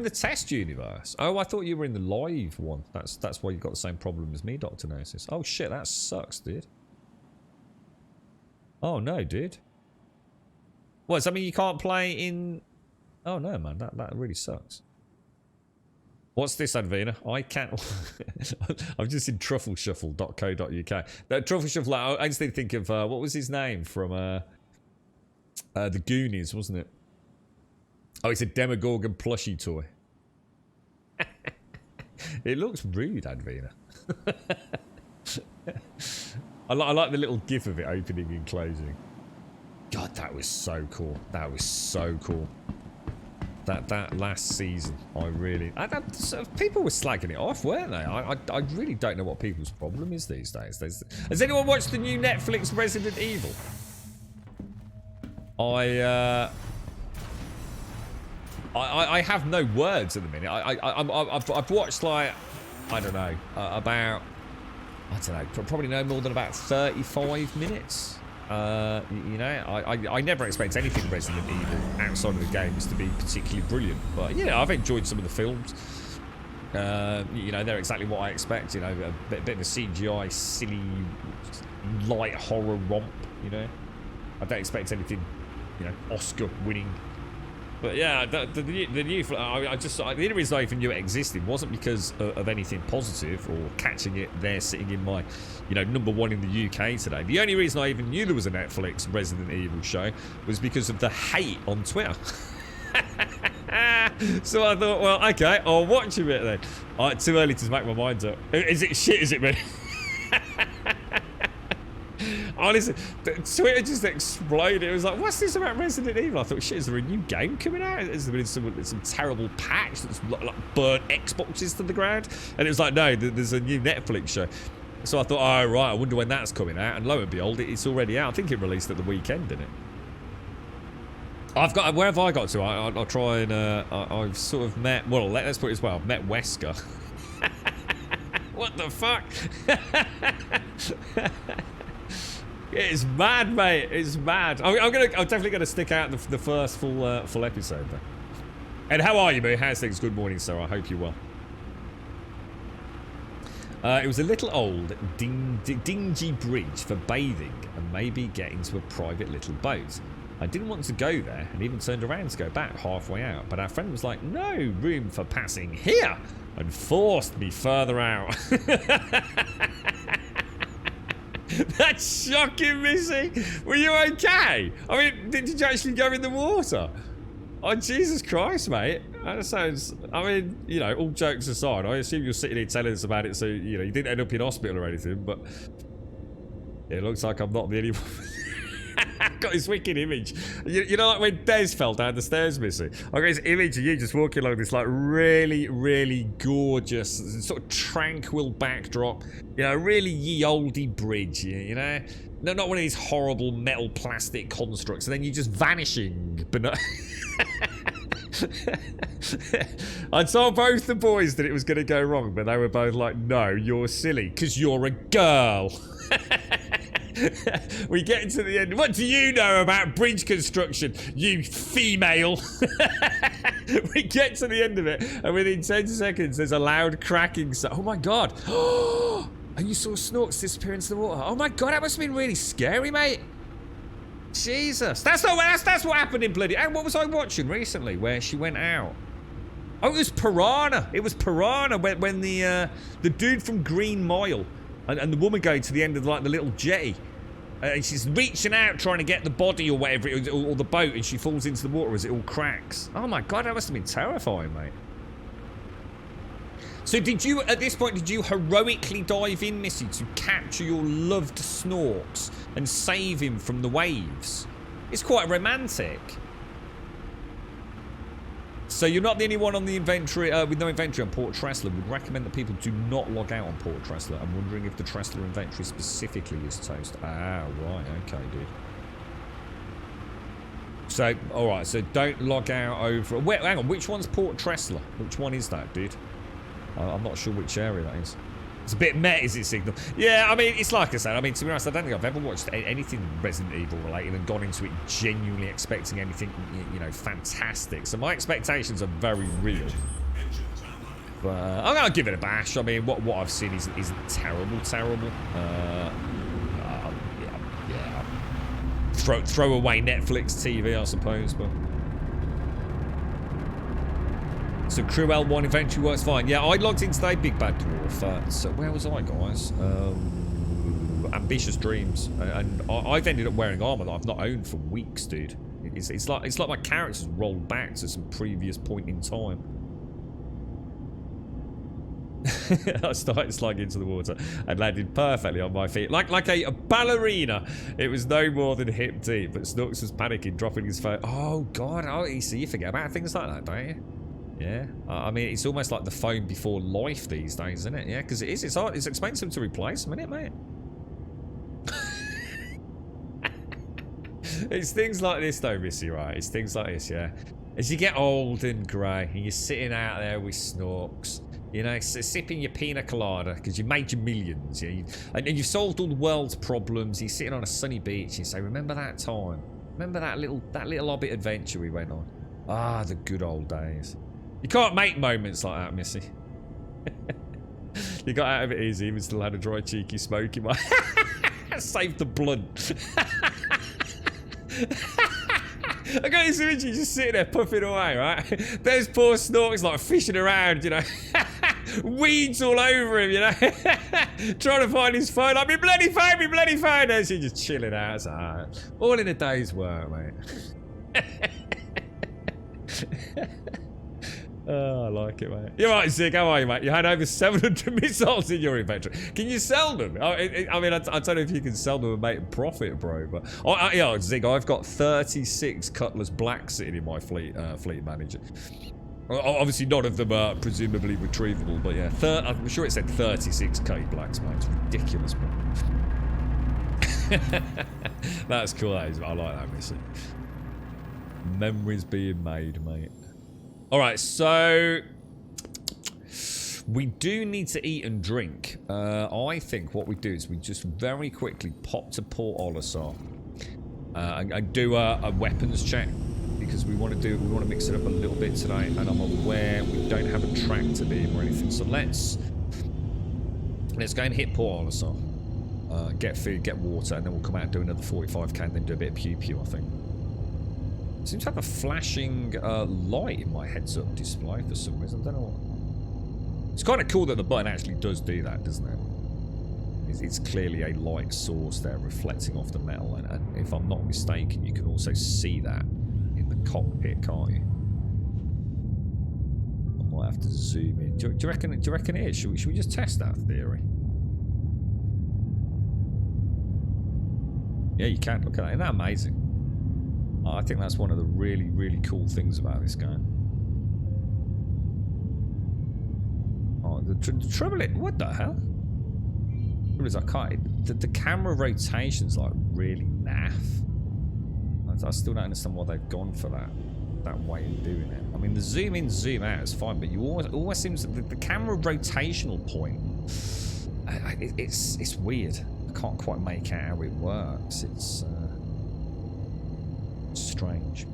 the test universe. Oh, I thought you were in the live one. That's why you got the same problem as me, Dr. Gnosis. Oh shit, that sucks, dude. Oh no, dude. What, does that mean you can't play in... Oh no, man, that really sucks. What's this, Advina? I can't... I'm just in truffleshuffle.co.uk. That Truffle Shuffle, I just think of... what was his name from... the Goonies, wasn't it? Oh, it's a Demogorgon plushie toy. It looks rude, Advina. I like the little gif of it opening and closing. God, that was so cool. That was so cool. That last season, I really... people were slagging it off, weren't they? I really don't know what people's problem is these days. Has anyone watched the new Netflix Resident Evil? I have no words at the minute. I've watched, like, I don't know, probably no more than about 35 minutes. You know, I never expect anything Resident Evil outside of the games to be particularly brilliant. But, you know, I've enjoyed some of the films. You know, they're exactly what I expect. You know, a bit of a CGI, silly, light horror romp, you know. I don't expect anything, you know, Oscar-winning. But yeah, the new, the only reason I even knew it existed wasn't because of anything positive or catching it there sitting in my, you know, #1 in the UK today. The only reason I even knew there was a Netflix Resident Evil show was because of the hate on Twitter. So I thought, well, okay, I'll watch a bit then. Too early to make my mind up. Is it shit, is it, man? Honestly, Twitter just exploded. It was like, what's this about Resident Evil? I thought, shit, is there a new game coming out? Is there been some terrible patch that's like burnt Xboxes to the ground? And it was like, no, there's a new Netflix show. So I thought, oh, right, I wonder when that's coming out. And lo and behold, it's already out. I think it released at the weekend, didn't it? Where have I got to? I'll try and, I've sort of met, well, let's put it as well, I've met Wesker. What the fuck? It's mad, mate. It's mad. I'm definitely gonna stick out the first full episode though. And how are you, mate? How's things? Good morning, sir. I hope you're well. It was a little old, dingy bridge for bathing and maybe getting to a private little boat. I didn't want to go there and even turned around to go back halfway out, but our friend was like, no room for passing here, and forced me further out. That's shocking, Missy. Were you okay? I mean, did you actually go in the water? Oh, Jesus Christ, mate. That sounds... I mean, you know, all jokes aside, I assume you're sitting here telling us about it, so, you know, you didn't end up in hospital or anything, but... It looks like I'm not the only one. I've got this wicked image. You know, like when Des fell down the stairs, Missy? I got this image of you just walking along this, like, really, really gorgeous, sort of tranquil backdrop. You know, really ye olde bridge, you know? No, not one of these horrible metal plastic constructs, and then you just vanishing. But no. I told both the boys that it was going to go wrong, but they were both like, no, you're silly, because you're a girl. We get to the end. What do you know about bridge construction, you female? We get to the end of it, and within 10 seconds, there's a loud cracking sound. Oh my god. And you saw Snorks disappear into the water. Oh my god, that must have been really scary, mate. Jesus. That's what happened in bloody... And what was I watching recently where she went out? Oh, it was Piranha. It was Piranha when the dude from Green Mile and the woman going to the end of like the little jetty. And she's reaching out trying to get the body or whatever, or the boat, and she falls into the water as it all cracks. Oh my god, that must have been terrifying, mate. So did you, at this point, did you heroically dive in, Missy, to capture your loved Snorks and save him from the waves? It's quite romantic. So you're not the only one on the inventory, with no inventory on Port Tressler. Would recommend that people do not log out on Port Tressler. I'm wondering if the Tressler inventory specifically is toast. Ah, right, okay, dude. So, alright, so don't log out over... Wait, hang on, which one's Port Tressler? Which one is that, dude? I'm not sure which area that is. It's a bit meh, is it, Signal? Yeah, I mean, it's like I said. I mean, to be honest, I don't think I've ever watched anything Resident Evil related and gone into it genuinely expecting anything, you know, fantastic. So my expectations are very real. But I'm gonna give it a bash. I mean, what I've seen isn't terrible. Yeah. Throw away Netflix TV, I suppose, but. So Crew L1 eventually works fine. Yeah, I logged in today, Big Bad Dwarf. So where was I, guys? Ambitious Dreams, and I've ended up wearing armor that I've not owned for weeks, dude. It's like my character's rolled back to some previous point in time. I started slugging into the water and landed perfectly on my feet, like a ballerina. It was no more than hip deep, but Snorks was panicking, dropping his phone. Oh god, you see, you forget about things like that, don't you? Yeah, I mean, it's almost like the phone before life these days, isn't it? Yeah, because it's hard, it's expensive to replace them, isn't it, mate? It's things like this, though, Missy, right? It's things like this, yeah. As you get old and grey, and you're sitting out there with Snorks, you know, sipping your pina colada because you made your millions, yeah, and you've solved all the world's problems. You're sitting on a sunny beach, and you say, "Remember that time? Remember that little Hobbit adventure we went on? Ah, the good old days." You can't make moments like that, Missy. You got out of it easy, even still had a dry, cheeky smoke in my... Saved the blunt. I got this image, you just sitting there puffing away, right? There's poor Snorks like fishing around, you know. Weeds all over him, you know. Trying to find his phone. Like, me bloody phone. And she's just chilling out. It's like, all in a day's work, mate. Oh, I like it, mate. You're right, Zig. How are you, mate? You had over 700 missiles in your inventory. Can you sell them? I mean, I don't know if you can sell them and make a profit, bro. But yeah, Zig, I've got 36 Cutlass Black sitting in my fleet manager. Obviously, none of them are presumably retrievable, but yeah, I'm sure it said 36k Blacks, mate. It's ridiculous, bro. That's cool. That is. I like that, Missy. Memories being made, mate. Alright, so we do need to eat and drink. I think what we do is we just very quickly pop to Port Olisar and do a weapons check because we want to mix it up a little bit today, and I'm aware we don't have a tractor beam or anything. So let's go and hit Port Olisar, get food, get water, and then we'll come out and do another 45k and then do a bit of pew-pew, I think. Seems to have a flashing light in my heads-up display for some reason. I don't know what. It's kind of cool that the button actually does do that, doesn't it? It's clearly a light source there reflecting off the metal, and if I'm not mistaken, you can also see that in the cockpit, can't you? I might have to zoom in. Do you reckon it is? Should we just test that theory? Yeah, you can. Look at that. Isn't that amazing? I think that's one of the really, really cool things about this game. Oh, the trouble is, what the hell? The trouble is, I can't. The camera rotation's like really naff. I still don't understand why they've gone for that way of doing it. I mean, the zoom in, zoom out is fine, but you always seems the camera rotational point. It's weird. can't quite make out how it works. It's strange.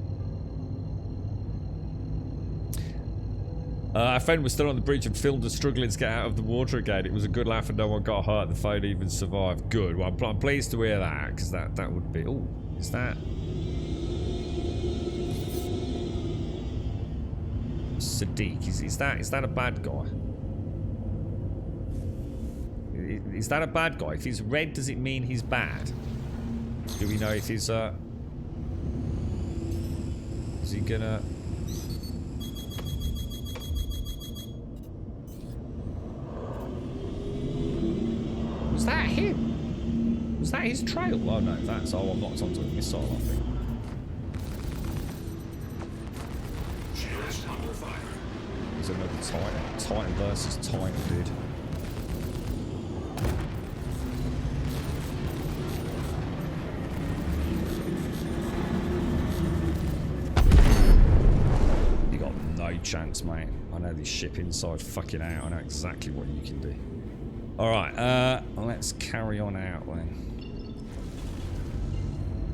Our friend was still on the bridge and filmed us struggling to get out of the water again. It was a good laugh and no one got hurt. The phone even survived. Good. Well, I'm pleased to hear that, because that would be... Oh, is that... Sadiq. Is that a bad guy? Is that a bad guy? If he's red, does it mean he's bad? Do we know if he's... Is he gonna... Was that him? Was that his trail? Oh no, that's... Oh, I'm locked onto a missile, I think. Shields under fire. There's another Titan. Titan versus Titan, dude. You got no chance, mate. I know this ship inside fucking out. I know exactly what you can do. Alright, let's carry on out then.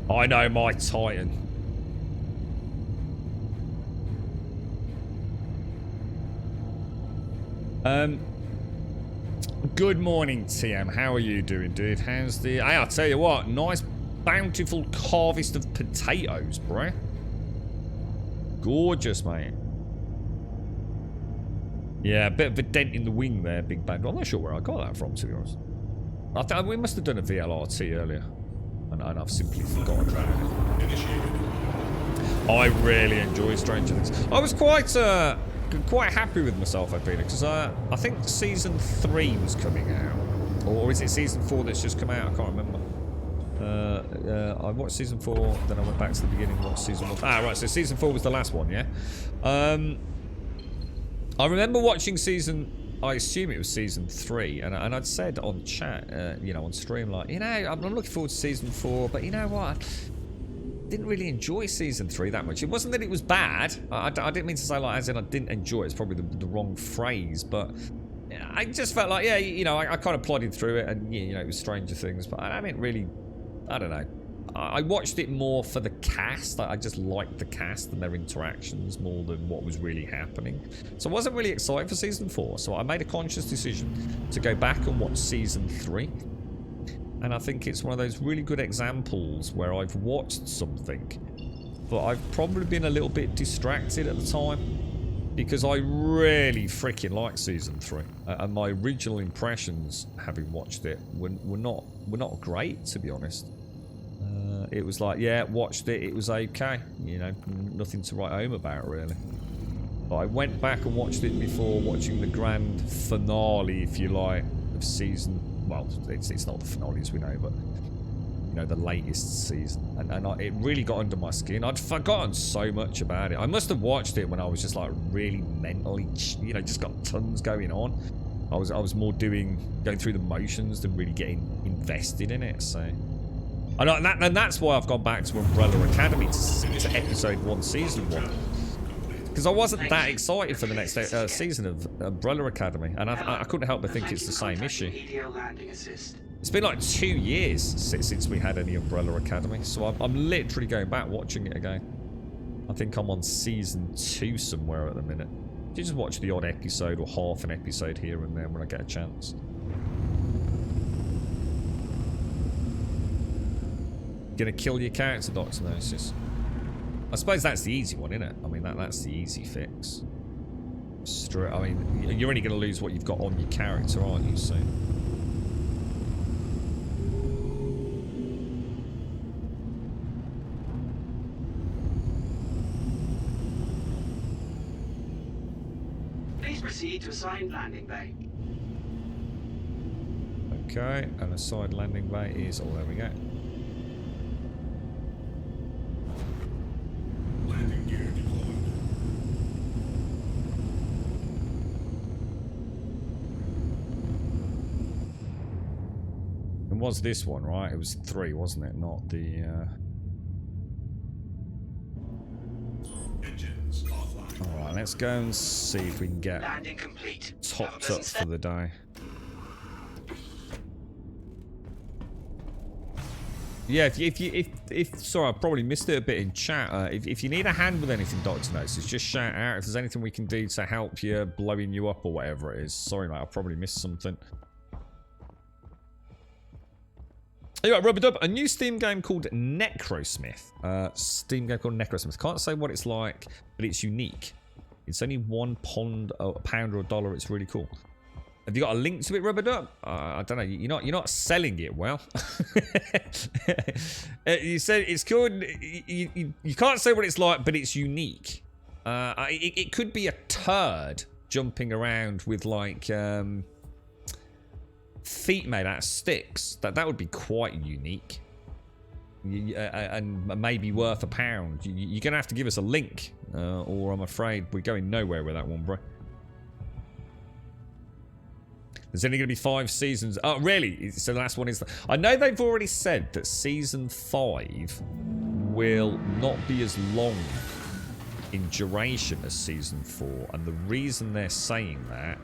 I know my Titan. Good morning, TM. How are you doing, dude? How's the... Hey, I'll tell you what. Nice, bountiful harvest of potatoes, bruh. Gorgeous, mate. Yeah, a bit of a dent in the wing there, big bad. I'm not sure where I got that from, to be honest. I think we must have done a VLRT earlier. And I've simply forgotten that. I really enjoy Stranger Things. I was quite happy with myself, I've been, because I think season 3 was coming out, or is it season 4 that's just come out? I can't remember. I watched season 4, then I went back to the beginning and watched season 1. Ah, right. So season 4 was the last one, yeah. I remember watching season. I assume it was season 3, and I'd said on chat, you know, on stream, like, you know, I'm looking forward to season 4, but you know what? Didn't really enjoy season 3 that much. It wasn't that it was bad. I didn't mean to say, like, as in I didn't enjoy it. It's probably the wrong phrase, but I just felt like, yeah, you know, I kind of plodded through it, and you know, it was Stranger Things, but I didn't really, I don't know. I watched it more for the cast. I just liked the cast and their interactions more than what was really happening. So I wasn't really excited for season 4. So I made a conscious decision to go back and watch season 3. And I think it's one of those really good examples where I've watched something, but I've probably been a little bit distracted at the time, because I really freaking liked season 3. And my original impressions, having watched it, were not great, to be honest. It was like, yeah, watched it, it was okay, you know, nothing to write home about, really. But I went back and watched it before watching the grand finale, if you like, of season, well, it's not the finale as we know, but, you know, the latest season. And it really got under my skin. I'd forgotten so much about it. I must have watched it when I was just, like, really mentally, you know, just got tons going on. I was more going through the motions than really getting invested in it, so... And that's why I've gone back to Umbrella Academy to episode 1, season 1. Because I wasn't that excited for the next season of Umbrella Academy. And I couldn't help but think it's the same issue. It's been like 2 years since we had any Umbrella Academy. So I'm literally going back watching it again. I think I'm on season 2 somewhere at the minute. You just watch the odd episode or half an episode here and there when I get a chance. Gonna kill your character, Dr. Gnosis. I suppose that's the easy one, isn't it? I mean, that's the easy fix. I mean, you're only gonna lose what you've got on your character, aren't you? So. Please proceed to assigned landing bay. Okay, and a side landing bay is. Oh, there we go. Landing gear deployed. And was this one, right? It was 3, wasn't it? Not the... Engines offline. Alright, let's go and see if we can get Landing complete. topped up for the day. Yeah, if sorry, I probably missed it a bit in chat. If you need a hand with anything, Dr. Gnosis, just shout out. If there's anything we can do to help you, blowing you up or whatever it is. Sorry, mate, I probably missed something. Anyway, Rub-a-dub, a new Steam game called Necrosmith. Steam game called Necrosmith. Can't say what it's like, but it's unique. It's only £1 or $1. It's really cool. Have you got a link to it, Rub-a-dub? I don't know. You're not selling it well. You said it's called. You can't say what it's like, but it's unique. It could be a turd jumping around with like feet made out of sticks. That would be quite unique. And maybe worth £1. You're gonna have to give us a link, or I'm afraid we're going nowhere with that one, bro. There's only going to be 5 seasons. Oh, really? So the last one is... I know they've already said that Season 5 will not be as long in duration as Season 4. And the reason they're saying that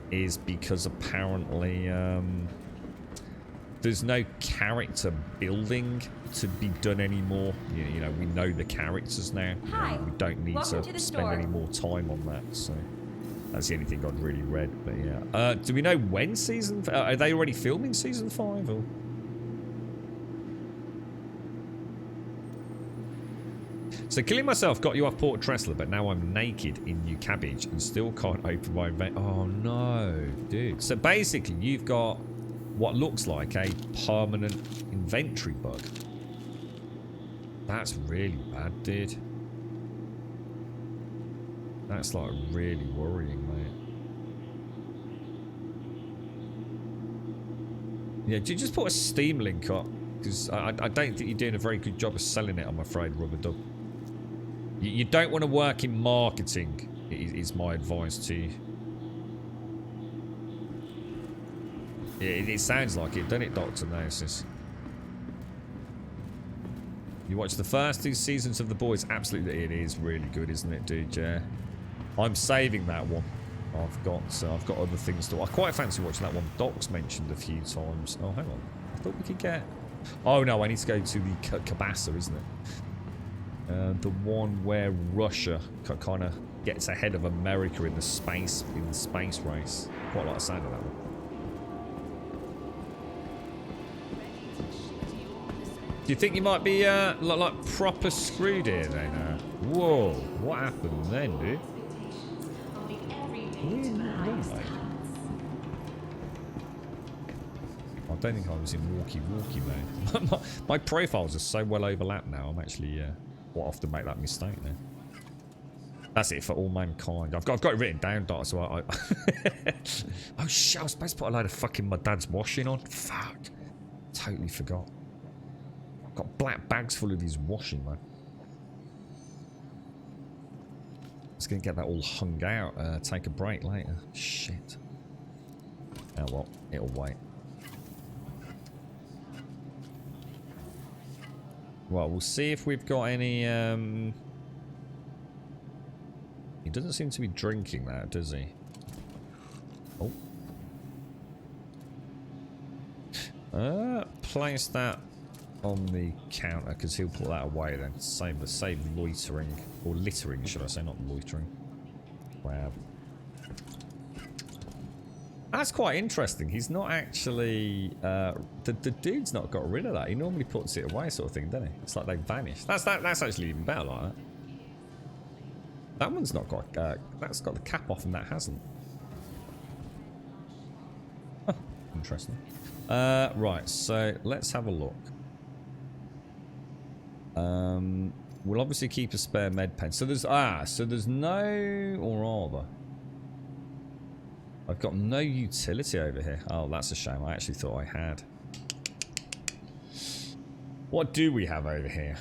is because apparently there's no character building to be done anymore. You know, we know the characters now. Hi. We don't need to spend any more time on that, so... That's the only thing I'd really read, but yeah. Do we know when season... are they already filming Season 5? Or? So killing myself got you off Port Tressler, but now I'm naked in New Cabbage and still can't open my inventory. Oh no, dude. So basically you've got what looks like a permanent inventory bug. That's really bad, dude. That's like really worrying, mate. Yeah, just put a Steam link up, because I don't think you're doing a very good job of selling it, I'm afraid, Rub-a-dub. You don't want to work in marketing, is my advice to you. It sounds like it, doesn't it, Dr. Gnosis? You watch the first 2 seasons of The Boys? Absolutely, it is really good, isn't it, dude? Yeah. I'm saving that one. I've got other things to... I quite fancy watching that one Doc's mentioned a few times. Oh, hang on. I thought we could get... Oh, no, I need to go to the Kabasa, isn't it? The one where Russia kind of gets ahead of America in the space race. Quite like the sound of that one. Do you think you might be like proper screwed here then? Whoa, what happened then, dude? I don't think I was in walkie-walkie mode. my profiles are so well overlapped now. I'm actually quite often make that mistake now. That's it for all mankind. I've got it written down, Dot. So I oh shit! I was supposed to put a load of fucking my dad's washing on. Fuck! Totally forgot. I've got black bags full of his washing, man. Just gonna get that all hung out. Take a break later. Shit. Oh well, it'll wait. Well, we'll see if we've got any. He doesn't seem to be drinking that, does he? Oh. Place that on the counter because he'll put that away then. Save loitering, or littering, should I say, not loitering. Wow. That's quite interesting. He's not actually the dude's not got rid of that. He normally puts it away, sort of thing, doesn't he? It's like they vanished. That's actually even better like that. That one's not got that's got the cap off and that hasn't. Huh, interesting. Right, so let's have a look. We'll obviously keep a spare med pen. So there's no, or are there? I've got no utility over here. Oh, that's a shame. I actually thought I had. What do we have over here?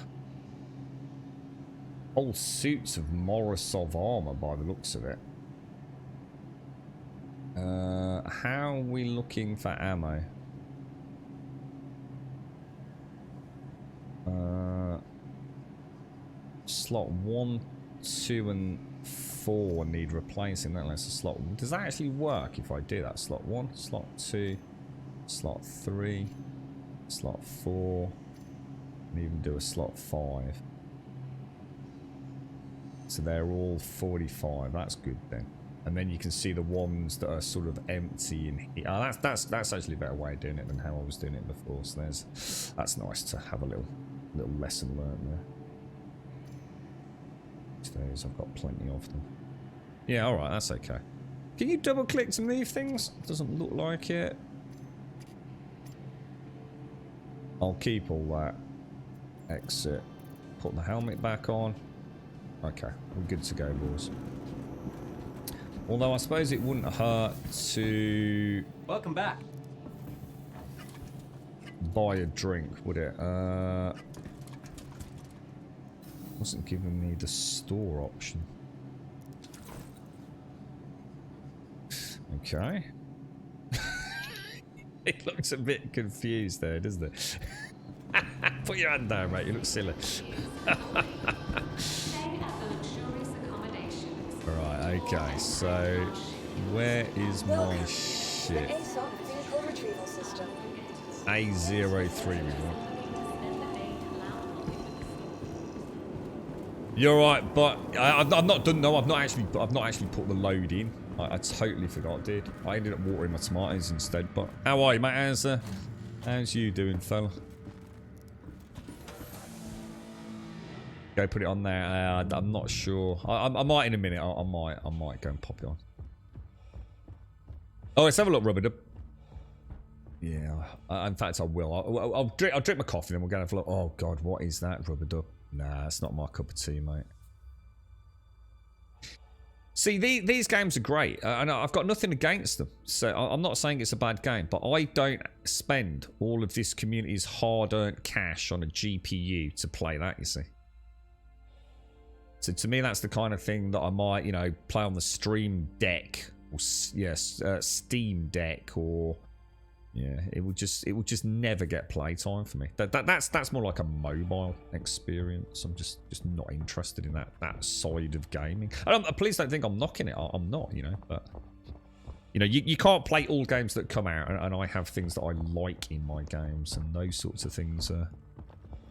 Whole suits of Morozov armor by the looks of it. How are we looking for ammo? Slot 1, 2 and 4 need replacing. That lets a slot. Does that actually work if I do that? Slot 1, slot 2, slot 3. Slot 4. And even do a slot 5. So they're all 45. That's good then. And then you can see the ones that are sort of empty in here. Oh, that's actually a better way of doing it than how I was doing it before. So that's nice to have a little lesson learned there. Those I've got plenty of them. Yeah, alright, that's okay. Can you double click to move things? Doesn't look like it. I'll keep all that. Exit. Put the helmet back on. Okay, we're good to go, boys. Although I suppose it wouldn't hurt to... Welcome back. Buy a drink, would it? Wasn't giving me the store option. Okay. It looks a bit confused there, doesn't it? Put your hand down, mate. You look silly. Right, okay. So, where is my Welcome to the shit? ASOP Vehicle Retrieval System. A03 we want. You're right, but I've not done. No, I've not actually put the load in. I totally forgot, dude. I ended up watering my tomatoes instead. But how are you, mate? How's you doing, fella? Go put it on there. I'm not sure. I might in a minute. I might go and pop it on. Oh, let's have a look, Rubber Dub. Yeah. In fact, I will. I'll drink my coffee, then we'll go and have a look. Oh God, what is that, Rubber Dub? Nah, it's not my cup of tea, mate. See, these games are great, and I've got nothing against them. So I'm not saying it's a bad game, but I don't spend all of this community's hard-earned cash on a GPU to play that, you see. So to me, that's the kind of thing that I might, you know, play on the Stream Deck, or Steam Deck, or yeah, it will just never get playtime for me. That's more like a mobile experience. I'm just not interested in that side of gaming. Please don't think I'm knocking it. I'm not, you know. But you know, you can't play all games that come out, and I have things that I like in my games, and those sorts of things.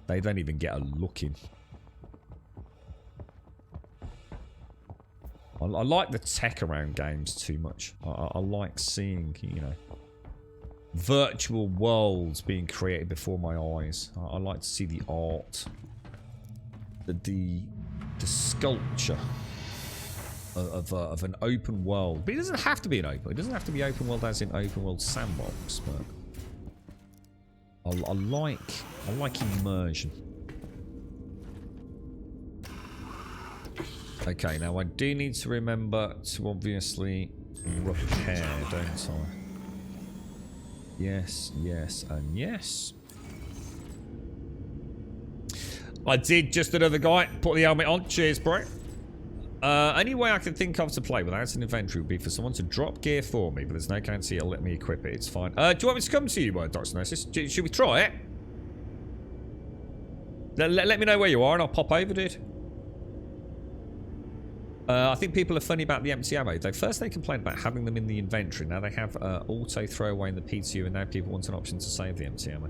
They don't even get a look in. I like the tech around games too much. I like seeing, you know, virtual worlds being created before my eyes. I like to see the art, the sculpture of an open world. But it doesn't have to be an open. It doesn't have to be open world as in open world sandbox. But I like immersion. Okay, now I do need to remember to obviously repair, don't I? Yes, yes, and yes. I did just another guy. Put the helmet on. Cheers, bro. Any way I can think of to play without an inventory would be for someone to drop gear for me, but there's no guarantee it'll let me equip it. It's fine. Do you want me to come to you, Dr. Gnosis? Should we try it? Let me know where you are and I'll pop over, dude. I think people are funny about the empty ammo. First they complained about having them in the inventory. Now they have auto throwaway in the P2, and now people want an option to save the empty ammo.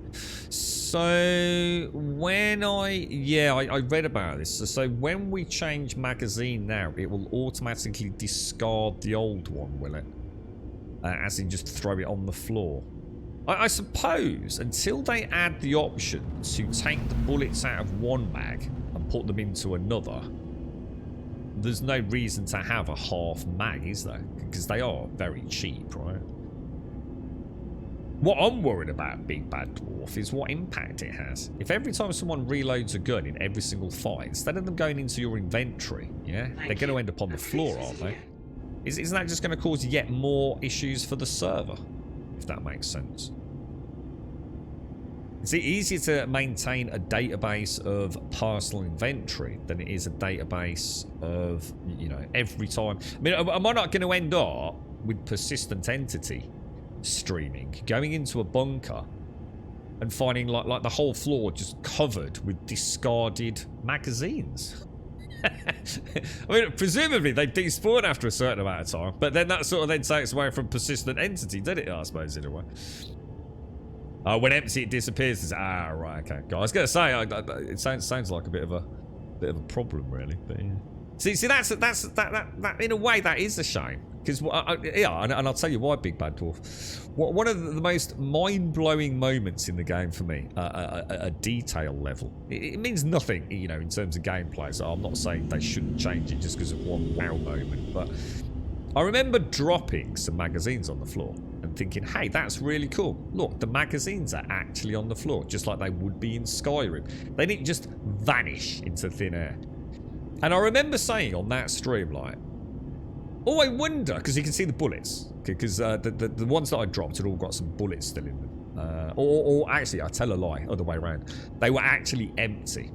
So when I read about this. So when we change magazine now, it will automatically discard the old one, will it? As in just throw it on the floor. I suppose until they add the option to take the bullets out of one mag and put them into another, there's no reason to have a half mag, is there? Because they are very cheap, right? What I'm worried about, Big Bad Dwarf, is what impact it has. If every time someone reloads a gun in every single fight, instead of them going into your inventory, yeah, they're going to end up on the floor, aren't they? Isn't that just going to cause yet more issues for the server? If that makes sense. It's easier to maintain a database of personal inventory than it is a database of, you know, every time. I mean, am I not going to end up with persistent entity streaming, going into a bunker and finding like the whole floor just covered with discarded magazines? I mean, presumably they despawn after a certain amount of time, but then that sort of then takes away from persistent entity, doesn't it? I suppose, in a way. When empty, it disappears. Right, okay. I was going to say, it sounds like a bit of a problem, really. But yeah. See, that's that in a way that is a shame. Because yeah, and I'll tell you why, Big Bad Dwarf. One of the most mind-blowing moments in the game for me, a detail level. It means nothing, you know, in terms of gameplay. So I'm not saying they shouldn't change it just because of one wow moment. But I remember dropping some magazines on the floor and thinking, hey, that's really cool. Look, the magazines are actually on the floor, just like they would be in Skyrim. They didn't just vanish into thin air. And I remember saying on that stream, like, oh, I wonder, because you can see the bullets. Because the ones that I dropped had all got some bullets still in them. Or actually, I tell a lie, other way around. They were actually empty.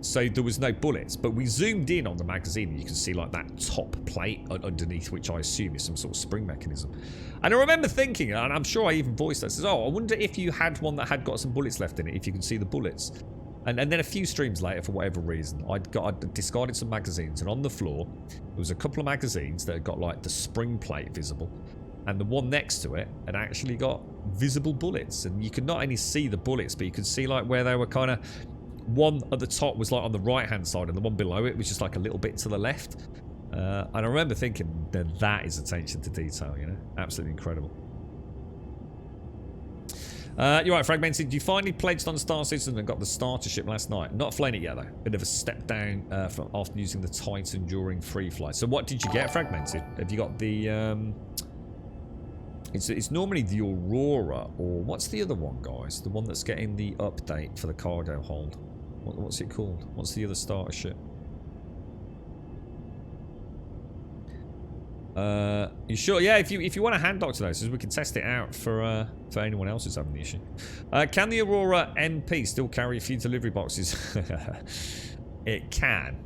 So there was no bullets. But we zoomed in on the magazine and you can see like that top plate underneath, which I assume is some sort of spring mechanism. And I remember thinking, and I'm sure I even voiced that, says, oh, I wonder if you had one that had got some bullets left in it, if you can see the bullets. And then a few streams later, for whatever reason, I'd discarded some magazines, and on the floor, there was a couple of magazines that had got like the spring plate visible, and the one next to it had actually got visible bullets. And you could not only see the bullets, but you could see like where they were kind of, one at the top was like on the right hand side, and the one below it was just like a little bit to the left. And I remember thinking, then that is attention to detail, you know, absolutely incredible. You're right, Fragmented. You finally pledged on Star Citizen and got the starter ship last night. Not flying it yet, though. Bit of a step down from after using the Titan during free flight. So what did you get, Fragmented? Have you got the... It's normally the Aurora, or what's the other one, guys? The one that's getting the update for the cargo hold. What's it called? What's the other starter ship? You sure? Yeah, if you want to hand doctor those, we can test it out for anyone else who's having the issue. Can the Aurora MP still carry a few delivery boxes? It can,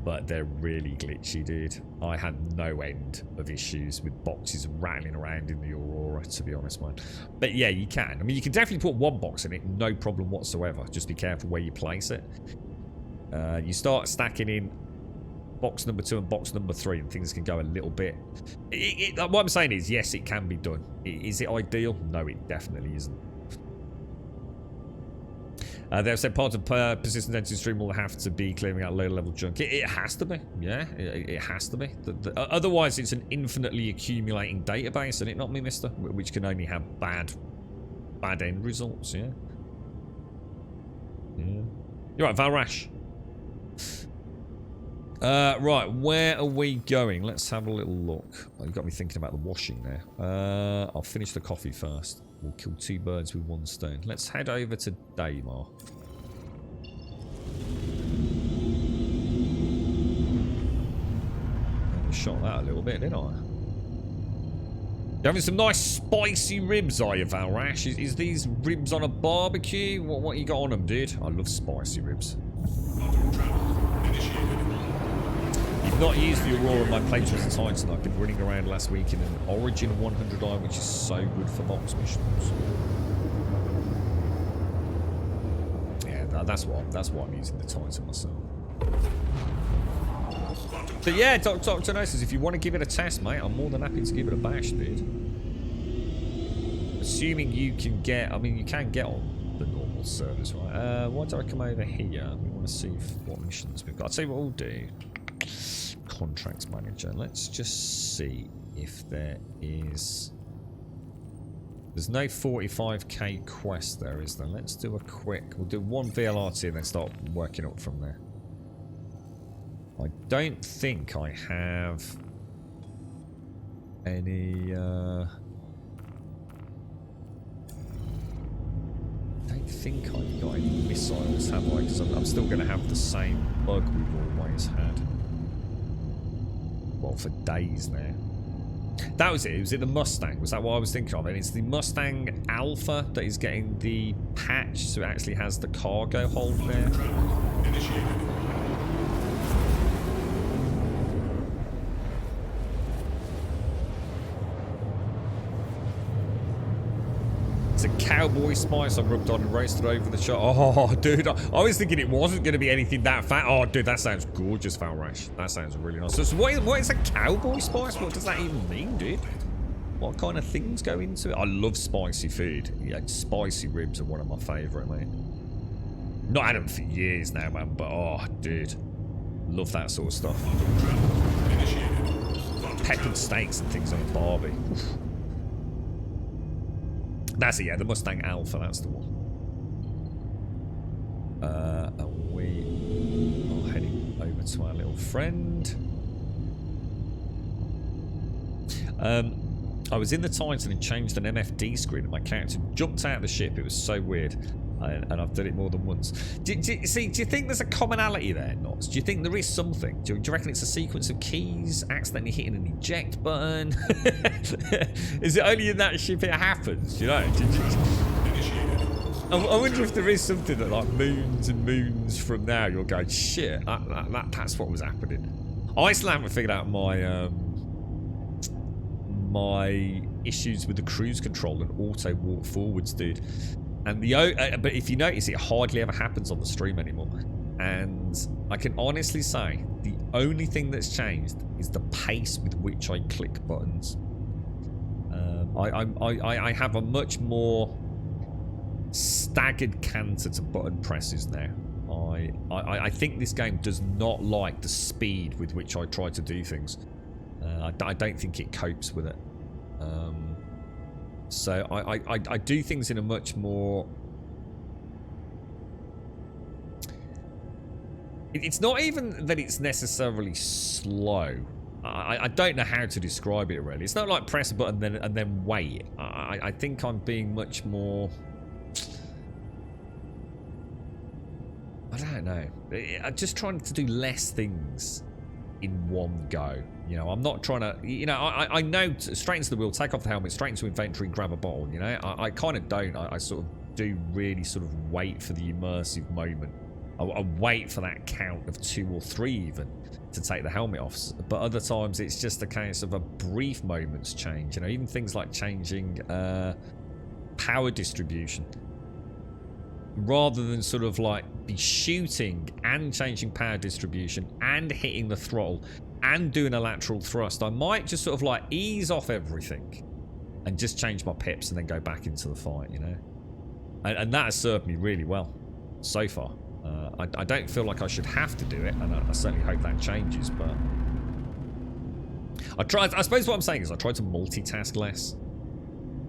but they're really glitchy, dude. I had no end of issues with boxes rattling around in the Aurora, to be honest, man. But yeah, you can. I mean, you can definitely put one box in it, no problem whatsoever. Just be careful where you place it. You start stacking in box number 2 and box number 3, and things can go a little bit. What I'm saying is, yes, it can be done. Is it ideal? No, it definitely isn't. They've said part of persistent entity stream will have to be clearing out lower level junk. It has to be. Yeah, it has to be. Otherwise, it's an infinitely accumulating database, isn't it, not me, mister? Which can only have bad end results, yeah. Yeah. You're right, Valrash. Right, where are we going? Let's have a little look. Oh, you got me thinking about the washing there. I'll finish the coffee first. We'll kill 2 birds with 1 stone. Let's head over to Daymar. I shot that a little bit, didn't I? You're having some nice spicy ribs, are you, Valrash? Is these ribs on a barbecue? What you got on them, dude? I love spicy ribs. You've not used the Aurora in my playthrough as a Titan. I've been running around last week in an Origin 100i, which is so good for box missions. Yeah, that's why I'm using the Titan myself. But yeah, Dr. No says, if you want to give it a test, mate, I'm more than happy to give it a bash, dude. Assuming you can get, I mean, you can get on the normal servers, right? Why do I come over here? We want to see what missions we've got. I'll tell you what we'll do. Contracts manager. Let's just see if there is. There's no 45k quest there, is there? Let's do a quick. We'll do 1 VLRT and then start working up from there. I don't think I have any. I don't think I've got any missiles, have I? Because I'm still going to have the same bug we've always had. Well, for days now. That was it. Was it the Mustang? Was that what I was thinking of? And it's the Mustang Alpha that is getting the patch, so it actually has the cargo hold there. It's a cowboy spice I rubbed on and roasted over the shot. Oh, dude. I was thinking it wasn't going to be anything that fat. Oh, dude, that sounds gorgeous, Valrash. That sounds really nice. So what is a cowboy spice? What does that even mean, dude? what kind of things go into it. I love spicy food. Yeah, spicy ribs are one of my favourite, mate. Not had them for years now, man, but oh, dude. Love that sort of stuff. Peppered steaks and things on a barbie. Oof. That's it, yeah, the Mustang Alpha, that's the one. Are we heading over to our little friend? I was in the Titan and changed an MFD screen and my character jumped out of the ship. It was so weird. And I've done it more than once. Do you think there's a commonality there, Knots? Do you think there is something? Do you reckon it's a sequence of keys, accidentally hitting an eject button? Is it only in that ship it happens? You know? I wonder if there is something that, like, moons and moons from now, you'll go, shit, that's what was happening. I still haven't figured out my my issues with the cruise control and auto walk forwards, dude. And but if you notice, it hardly ever happens on the stream anymore. And I can honestly say the only thing that's changed is the pace with which I click buttons. I have a much more staggered canter to button presses now. I think this game does not like the speed with which I try to do things. I don't think it copes with it. So I do things in a much more... It's not even that it's necessarily slow. I don't know how to describe it really. It's not like press a button and then wait. I think I'm being much more... I don't know. I'm just trying to do less things in one go. You know, I'm not trying to... You know, I know straight into the wheel, take off the helmet, straight into inventory, grab a bottle, you know? I kind of don't. I sort of do really sort of wait for the immersive moment. I wait for that count of 2 or 3 even to take the helmet off. But other times it's just a case of a brief moment's change. You know, even things like changing power distribution. Rather than sort of like be shooting and changing power distribution and hitting the throttle and doing a lateral thrust, I might just sort of like ease off everything and just change my pips and then go back into the fight, you know? And that has served me really well so far. I don't feel like I should have to do it, and I certainly hope that changes, but... I suppose what I'm saying is I try to multitask less.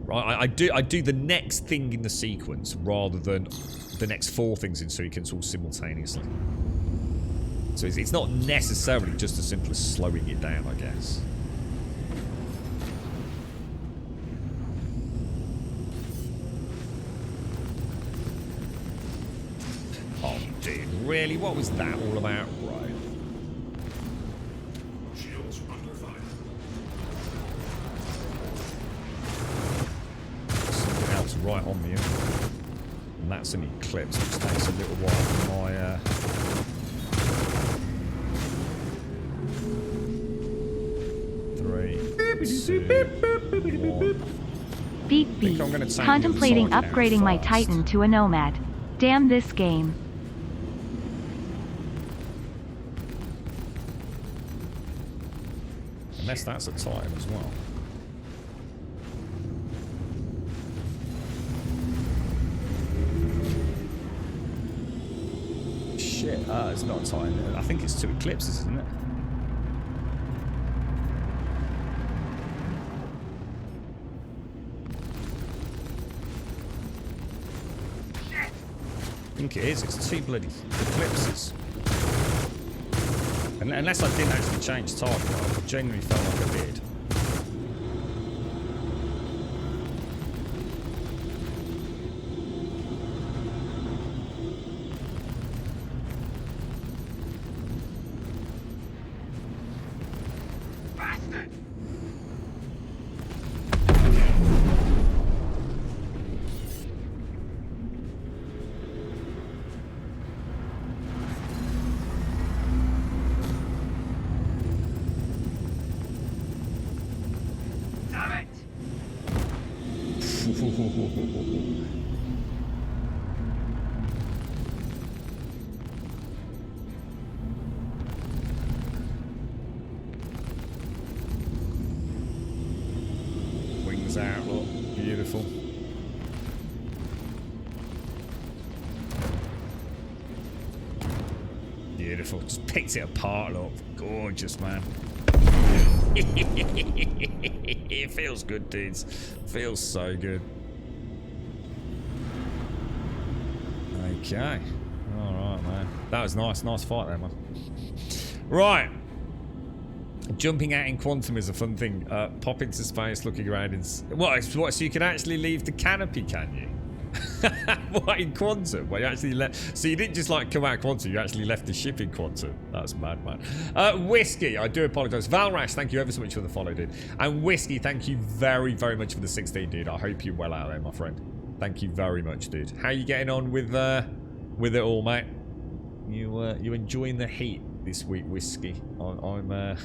Right, I do the next thing in the sequence rather than the next 4 things in sequence all simultaneously. So it's not necessarily just as simple as slowing it down, I guess. Oh, dude, really? What was that all about, bro? Shields under fire. Something else right on me, and that's an eclipse, which takes a little while for my Beep beep. Contemplating upgrading my Titan to a Nomad. Damn this game. Unless that's a Titan as well. Shit, it's not a Titan. I think it's 2 Eclipses, isn't it? I think it is. It's 2 bloody Eclipses. Unless I didn't actually change target, I genuinely felt like I did. Bastard! Beautiful. Just picked it apart, look. Gorgeous, man. It feels good, dudes. Feels so good. Okay. Alright, man. That was nice. Nice fight there, man. Right. Jumping out in quantum is a fun thing. Pop into space, looking around and... What? So you can actually leave the canopy, can you? What, in quantum? Well, you actually left... So you didn't just, like, come out quantum. You actually left the ship in quantum. That's mad, man. Whiskey, I do apologise. Valrash, thank you ever so much for the follow, dude. And Whiskey, thank you very, very much for the 16, dude. I hope you're well out there, my friend. Thank you very much, dude. How are you getting on with it all, mate? You enjoying the heat this week, Whiskey? I'm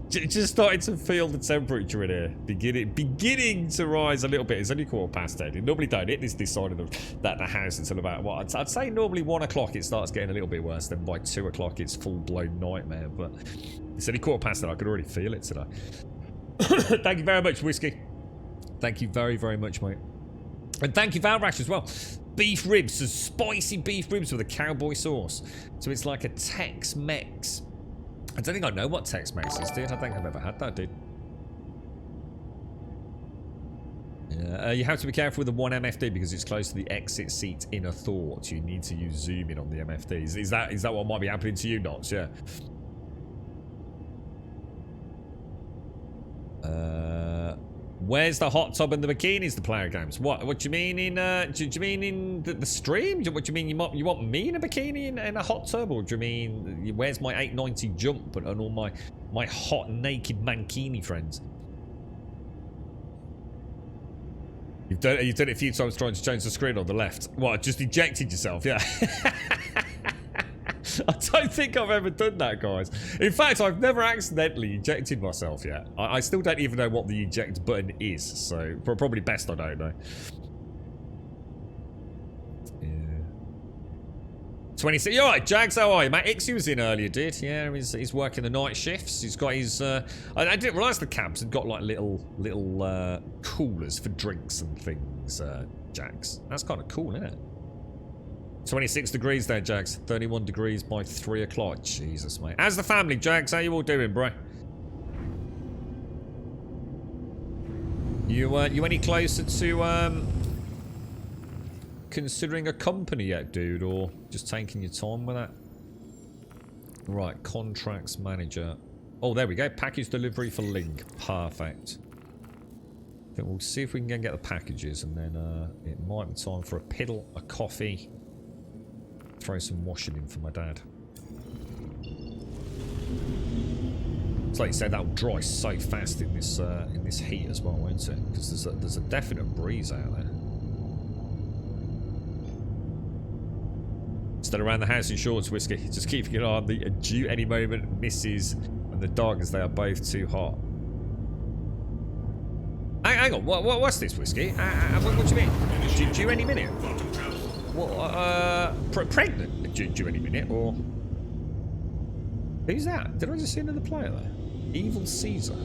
just starting to feel the temperature in here beginning to rise a little bit. It's only 10:15. It normally don't hit this side of the house until about what I'd say normally 1 o'clock. It starts getting a little bit worse. Then by 2 o'clock it's full blown nightmare. But it's only 10:15. I could already feel it today. Thank you very much, Whiskey. Thank you very, very much, mate. And thank you, Valrash, as well. Beef ribs, so spicy beef ribs with a cowboy sauce. So it's like a Tex-Mex. I don't think I know what Tex-Mex is, dude. I don't think I've ever had that, dude. Yeah, you have to be careful with the 1 MFD because it's close to the exit seat in a thought. You need to use zoom in on the MFDs. Is that what might be happening to you, Knots? Yeah. Where's the hot tub and the bikinis? The player games. What do you mean in? Do you mean in the stream? What do you mean you want me in a bikini in a hot tub, or do you mean where's my 890 jump and all my hot naked mankini friends? You've done it a few times trying to change the screen on the left. What? Just ejected yourself? Yeah. I don't think I've ever done that, guys. In fact, I've never accidentally ejected myself yet. I still don't even know what the eject button is, so probably best I don't know. Yeah. 26. You alright, Jags? How are you, mate? Ixie was in earlier, dude. Yeah, he's working the night shifts. He's got his... I didn't realise the cabs had got like little coolers for drinks and things, Jags. That's kind of cool, isn't it? 26 degrees there, Jags. 31 degrees by 3 o'clock. Jesus, mate. How's the family, Jags? How you all doing, bro? You any closer to considering a company yet, dude, or just taking your time with that? Right, contracts manager. Oh, there we go. Package delivery for Link. Perfect. I think we'll see if we can get the packages, and then it might be time for a piddle, a coffee. Throw some washing in for my dad. It's like you said, that'll dry so fast in this heat as well, won't it? Because there's a definite breeze out there. Still around the house in shorts, Whiskey. Just keeping an eye on the due any moment misses and the dark as they are both too hot. Hang on, what's this, Whiskey? What do you mean? Due any minute? What, pregnant due any minute, or... Who's that? Did I just see another player there? Evil Caesar.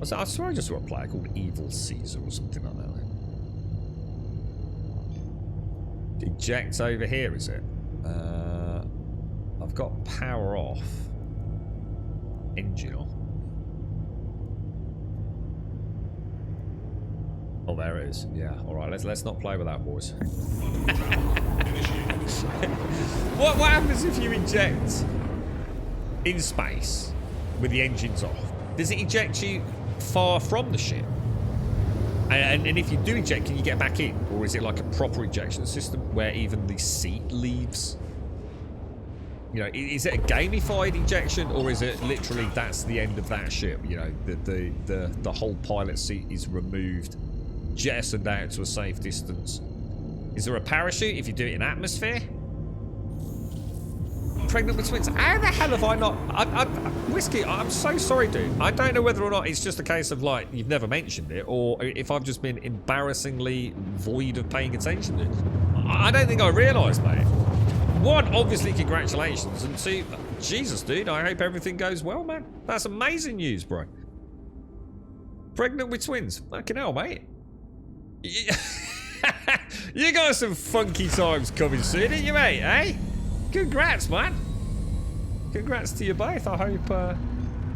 I swear I just saw a player called Evil Caesar or something like that. Eject over here, is it? I've got power off. Engine off. Oh, there it is. Yeah. All right. Let's not play with that, boys. What happens if you eject in space with the engines off? Does it eject you far from the ship? And if you do eject, can you get back in, or is it like a proper ejection system where even the seat leaves? You know, is it a gamified ejection, or is it literally that's the end of that ship? You know, the whole pilot seat is removed, jettisoned out to a safe distance. Is there a parachute if you do it in atmosphere? Pregnant with twins. How the hell have I not... Whiskey, I'm so sorry, dude. I don't know whether or not it's just a case of, like, you've never mentioned it, or if I've just been embarrassingly void of paying attention to it. I don't think I realised, mate. One, obviously, congratulations. And two, Jesus, dude, I hope everything goes well, man. That's amazing news, bro. Pregnant with twins. Fucking hell, mate. You got some funky times coming soon, didn't you, mate? Eh? Congrats, man. Congrats to you both. I hope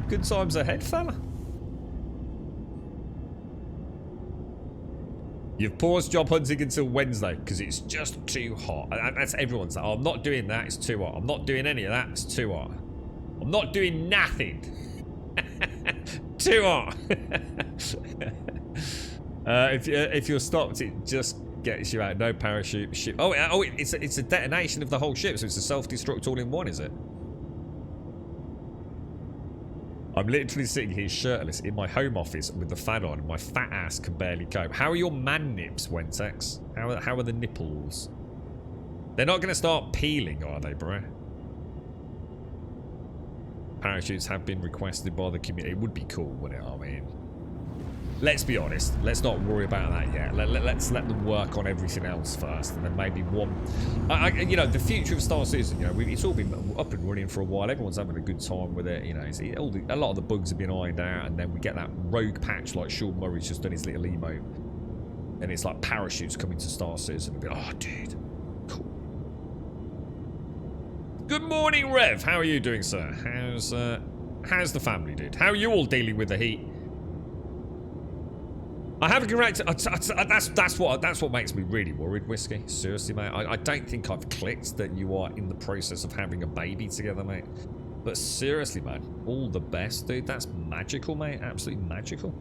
good times ahead, fella. You've paused job hunting until Wednesday because it's just too hot. That's everyone's like, oh, I'm not doing that, it's too hot. I'm not doing any of that, it's too hot. I'm not doing nothing. Too hot. If you're stopped, it just gets you out. No parachute. Ship. It's a detonation of the whole ship, so it's a self-destruct all in one, is it? I'm literally sitting here shirtless in my home office with the fan on and my fat ass can barely cope. How are your man nips, Wentex? How are the nipples? They're not going to start peeling, are they, bro? Parachutes have been requested by the community. It would be cool, wouldn't it? I mean, let's be honest. Let's not worry about that yet. Let's let them work on everything else first, and then maybe one. You know, the future of Star Citizen. You know, it's all been up and running for a while. Everyone's having a good time with it. You know, a lot of the bugs have been ironed out, and then we get that rogue patch like Sean Murray's just done his little emote, and it's like parachutes coming to Star Citizen. And oh, dude, cool. Good morning, Rev. How are you doing, sir? How's the family, dude? How are you all dealing with the heat? I haven't corrected. That's what makes me really worried, Whiskey. Seriously, mate. I don't think I've clicked that you are in the process of having a baby together, mate. But seriously, man, all the best, dude. That's magical, mate. Absolutely magical.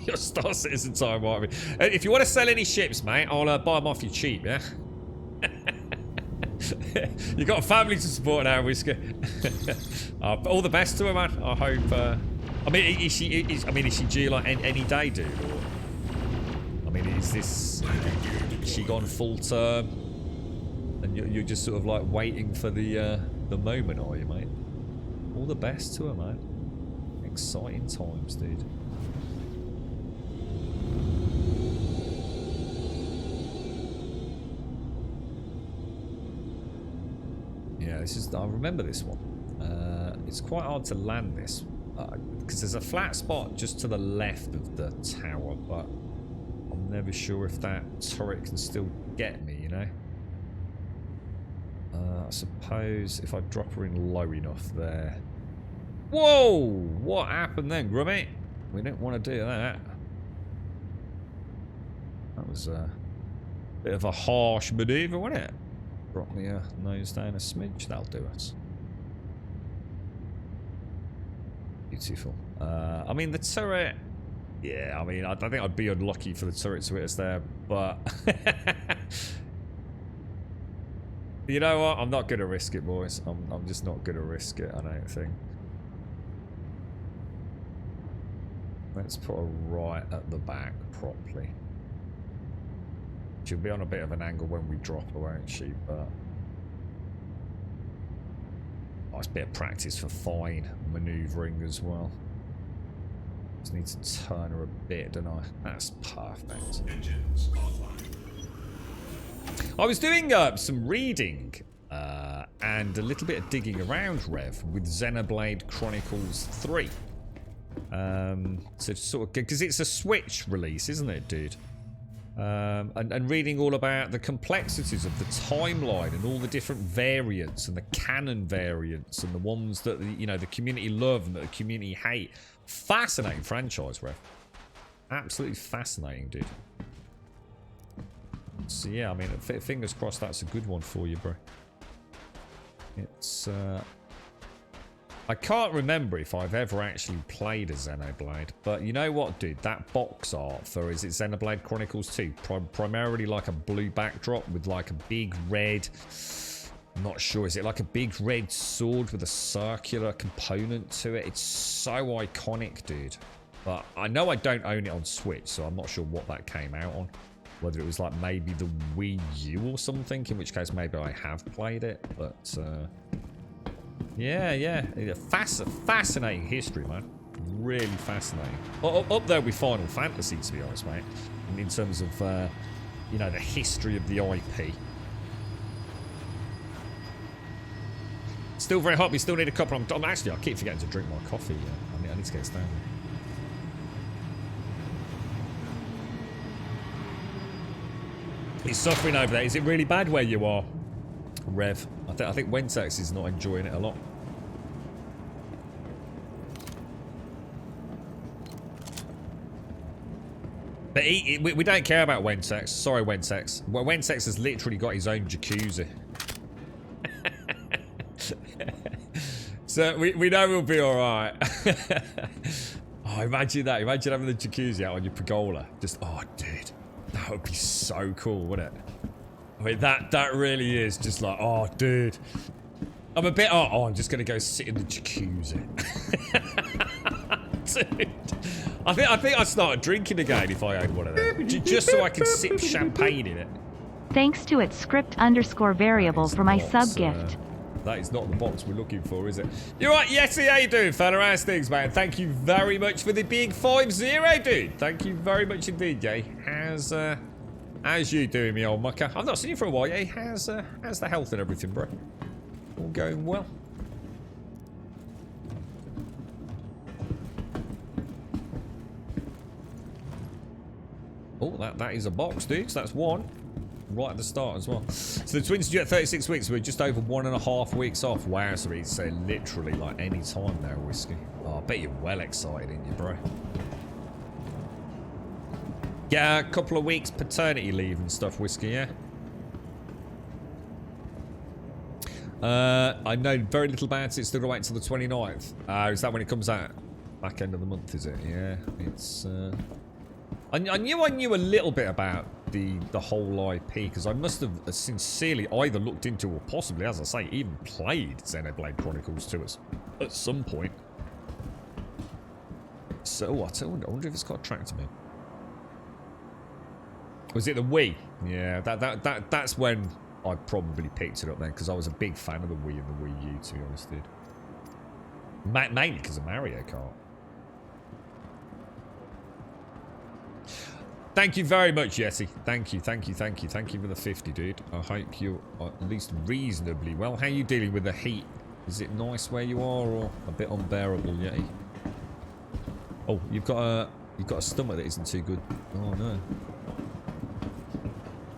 Your Star Citizen time, Marvin. If you want to sell any ships, mate, I'll buy them off you cheap, yeah? You got a family to support now, Whisker. All the best to her, man. I hope. I mean, is she due like any day, dude? Or, I mean, is she gone full term, and you're just sort of like waiting for the moment, are you, mate? All the best to her, man. Exciting times, dude. Yeah, I remember this one. It's quite hard to land this because there's a flat spot just to the left of the tower, but I'm never sure if that turret can still get me, you know? I suppose if I drop her in low enough there. Whoa! What happened then, Grummy? We didn't want to do that. That was a bit of a harsh maneuver, wasn't it? Drop the nose down a smidge, that'll do us. Beautiful. I mean, the turret... Yeah, I mean, I think I'd be unlucky for the turret to hit us there, but... You know what? I'm not going to risk it, boys. I'm just not going to risk it, I don't think. Let's put her right at the back properly. She'll be on a bit of an angle when we drop her, won't she? But nice bit of practice for fine manoeuvring as well. Just need to turn her a bit, don't I? That's perfect. Engines offline. I was doing some reading and a little bit of digging around, Rev, with Xenoblade Chronicles 3. So sort of, because it's a Switch release, isn't it, dude? And reading all about the complexities of the timeline and all the different variants and the canon variants and the ones that the community love and that the community hate. Fascinating franchise, Rev. Absolutely fascinating, dude. So yeah, I mean, fingers crossed that's a good one for you, bro. It's I can't remember if I've ever actually played a Xenoblade, but you know what, dude? That box art for, is it Xenoblade Chronicles 2? Primarily like a blue backdrop with like a big red... I'm not sure, is it like a big red sword with a circular component to it? It's so iconic, dude. But I know I don't own it on Switch, so I'm not sure what that came out on. Whether it was like maybe the Wii U or something, in which case maybe I have played it, but... Yeah. Fascinating history, man. Really fascinating. Up there with Final Fantasy, to be honest, mate. In terms of, the history of the IP. Still very hot. We still need a cup. Actually, I keep forgetting to drink my coffee. I need to get this down. He's suffering over that. Is it really bad where you are, Rev? I think Wentex is not enjoying it a lot. But we don't care about Wentex. Sorry, Wentex. Well, Wentex has literally got his own jacuzzi. So we know we'll be alright. Oh, imagine that. Imagine having the jacuzzi out on your pergola. Just, oh, dude. That would be so cool, wouldn't it? I mean, that really is just like, oh, dude. I'm a bit, I'm just going to go sit in the jacuzzi. Dude. I think I'd start drinking again if I owned one of them. Just so I can sip champagne in it. Thanks to its script_variable for my sub gift. That is not the box we're looking for, is it? You're right, Yeti, how you doing, fella? How's things, man? Thank you very much for the big 5-0, dude. Thank you very much indeed, Jay. How's you doing, me old mucker? I've not seen you for a while, Jay. How's the health and everything, bro? All going well? Oh, that is a box, dude. So that's one. Right at the start as well. So the twins do at 36 weeks. We're just over 1.5 weeks off. Wow, so it's literally like any time now, Whiskey. Oh, I bet you're well excited, ain't you, bro? Yeah, a couple of weeks paternity leave and stuff, Whiskey, yeah? I know very little about it. Still got to wait until the 29th. Is that when it comes out? Back end of the month, is it? Yeah, it's... I knew a little bit about the whole IP, because I must have sincerely either looked into or possibly, as I say, even played Xenoblade Chronicles 2 at some point. So what? I wonder if it's got a track to me. Was it the Wii? Yeah, that's when I probably picked it up then, because I was a big fan of the Wii and the Wii U, to be honest, dude. Mainly because of Mario Kart. Thank you very much, Yeti. Thank you for the 50, dude. I hope you're at least reasonably well. How are you dealing with the heat? Is it nice where you are, or a bit unbearable, Yeti? Oh, you've got a stomach that isn't too good. Oh no.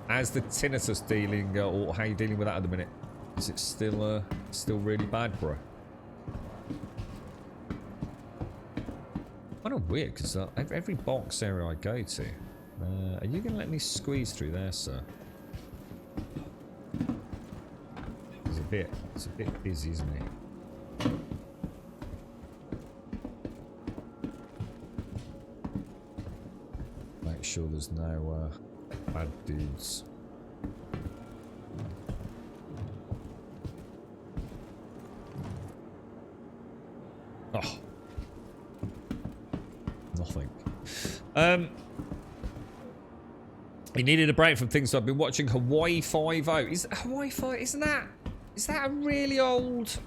How's the tinnitus dealing, or how are you dealing with that at the minute? Is it still really bad, bro? Kind of weird, because every box area I go to. Are you going to let me squeeze through there, sir? It's a bit busy, isn't it? Make sure there's no bad dudes. Oh. Nothing. He needed a break from things, so I've been watching Hawaii Five-0. Is Hawaii 5? Is that a really old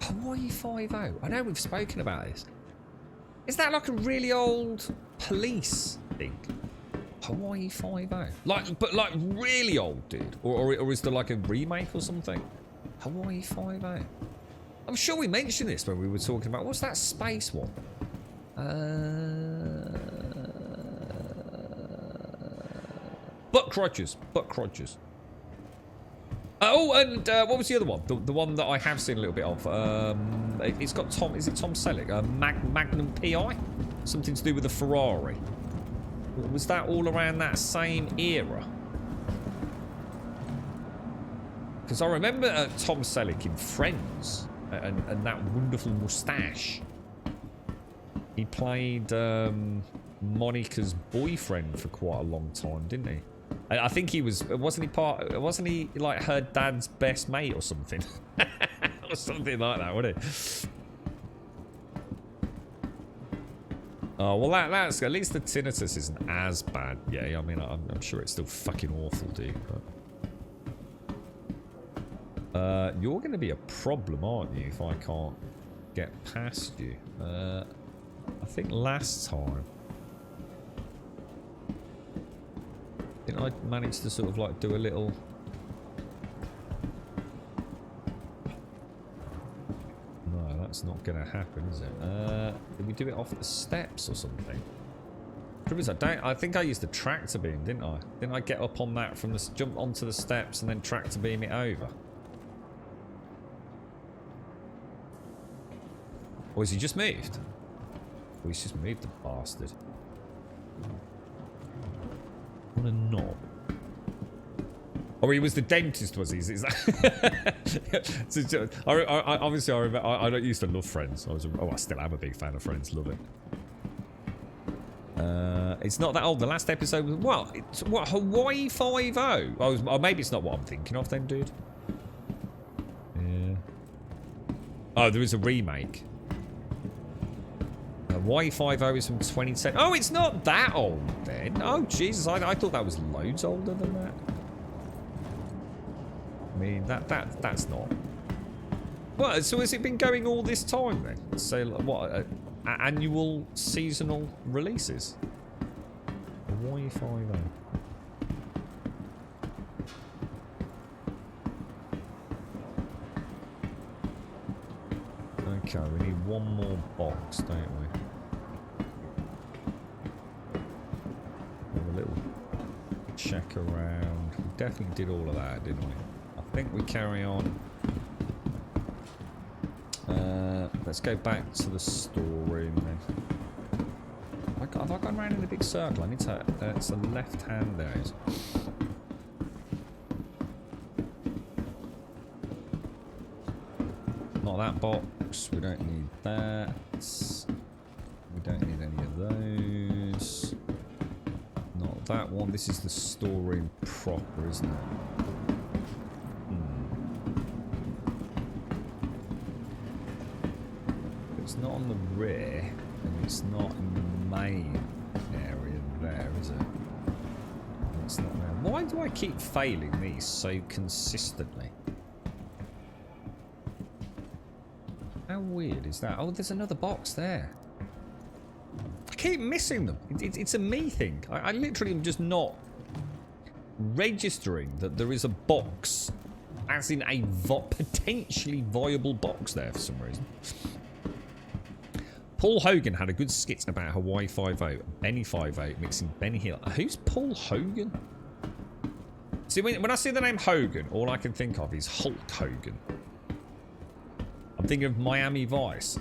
Hawaii Five-0? I know we've spoken about this. Is that like a really old police thing? Hawaii Five-0, but really old, dude, or is there like a remake or something? Hawaii Five-0. I'm sure we mentioned this when we were talking about what's that space one? Butt crutches. Oh, and what was the other one? The one that I have seen a little bit of. It's got Tom. Is it Tom Selleck? Magnum PI. Something to do with the Ferrari. Was that all around that same era? Because I remember Tom Selleck in Friends and that wonderful moustache. He played Monica's boyfriend for quite a long time, didn't he? I think he wasn't he like her dad's best mate or something? Or something like that, wasn't he? Oh, well that's, at least the tinnitus isn't as bad. Yeah, I mean, I'm sure it's still fucking awful, dude. But you're going to be a problem, aren't you, if I can't get past you? I think last time I managed to sort of like do a little... No, that's not going to happen, is it? Did we do it off the steps or something? I think I used the tractor beam, didn't I? Didn't I get up on that from the jump onto the steps and then tractor beam it over? Or has he just moved? Oh, he's just moved, the bastard. What a knob. Or he was the dentist, was he? Is that... Obviously, I remember. I don't used to love Friends. I still am a big fan of Friends. Love it. It's not that old. The last episode was what? Hawaii 5-0. Oh, maybe it's not what I'm thinking of then, dude. Yeah. Oh, there is a remake. Hawaii 5-0 is from 2010. Oh, it's not that old then. Oh, Jesus. I thought that was loads older than that. I mean, that's not. Well, so has it been going all this time then? So, what? Annual seasonal releases? Hawaii 5-0. Okay, we need one more box, don't we? Have a little check around. We definitely did all of that, didn't we? I think we carry on. Let's go back to the storeroom then. Have I gone around in a big circle? I need to... it's the left hand there. Not that box. We don't need that. We don't need any of those. Not that one. This is the storeroom proper, isn't it? It's not on the rear, and it's not in the main area there, is it? It's not there. Why do I keep failing these so consistently? How weird is that? Oh, there's another box there. I keep missing them. It's a me thing. I literally am just not registering that there is a box, as in a potentially viable box there for some reason. Paul Hogan had a good skit about Hawaii 5-0, Benny 5-0 mixing Benny Hill. Who's Paul Hogan? See, when I see the name Hogan, all I can think of is Hulk Hogan. I'm thinking of Miami Vice.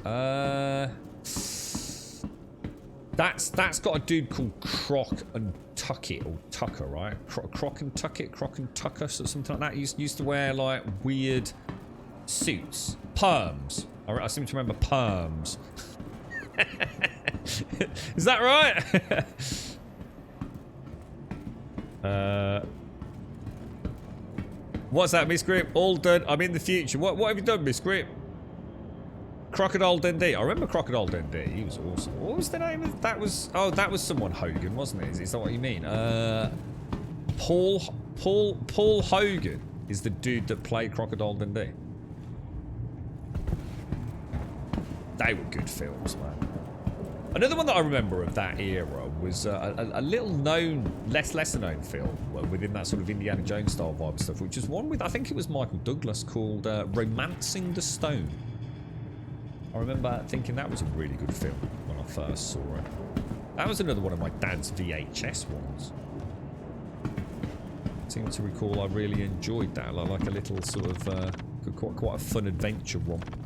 That's got a dude called Croc and Tuckett, or Tucker, right? Croc and Tuckett, Croc and Tucker, or something like that. He used to wear like weird suits, perms. I seem to remember perms. Is that right? What's that, Miss Grip? All done. I'm in the future. What have you done, Miss Grip? Crocodile Dundee. I remember Crocodile Dundee. He was awesome. What was the name of that? That was someone Hogan, wasn't it? Is that what you mean? Paul Hogan is the dude that played Crocodile Dundee. They were good films, man. Another one that I remember of that era was a little known, lesser known film within that sort of Indiana Jones style vibe stuff, which is one with, I think it was Michael Douglas, called Romancing the Stone. I remember thinking that was a really good film when I first saw it. That was another one of my dad's VHS ones. I seem to recall I really enjoyed that, like a little sort of quite a fun adventure romp.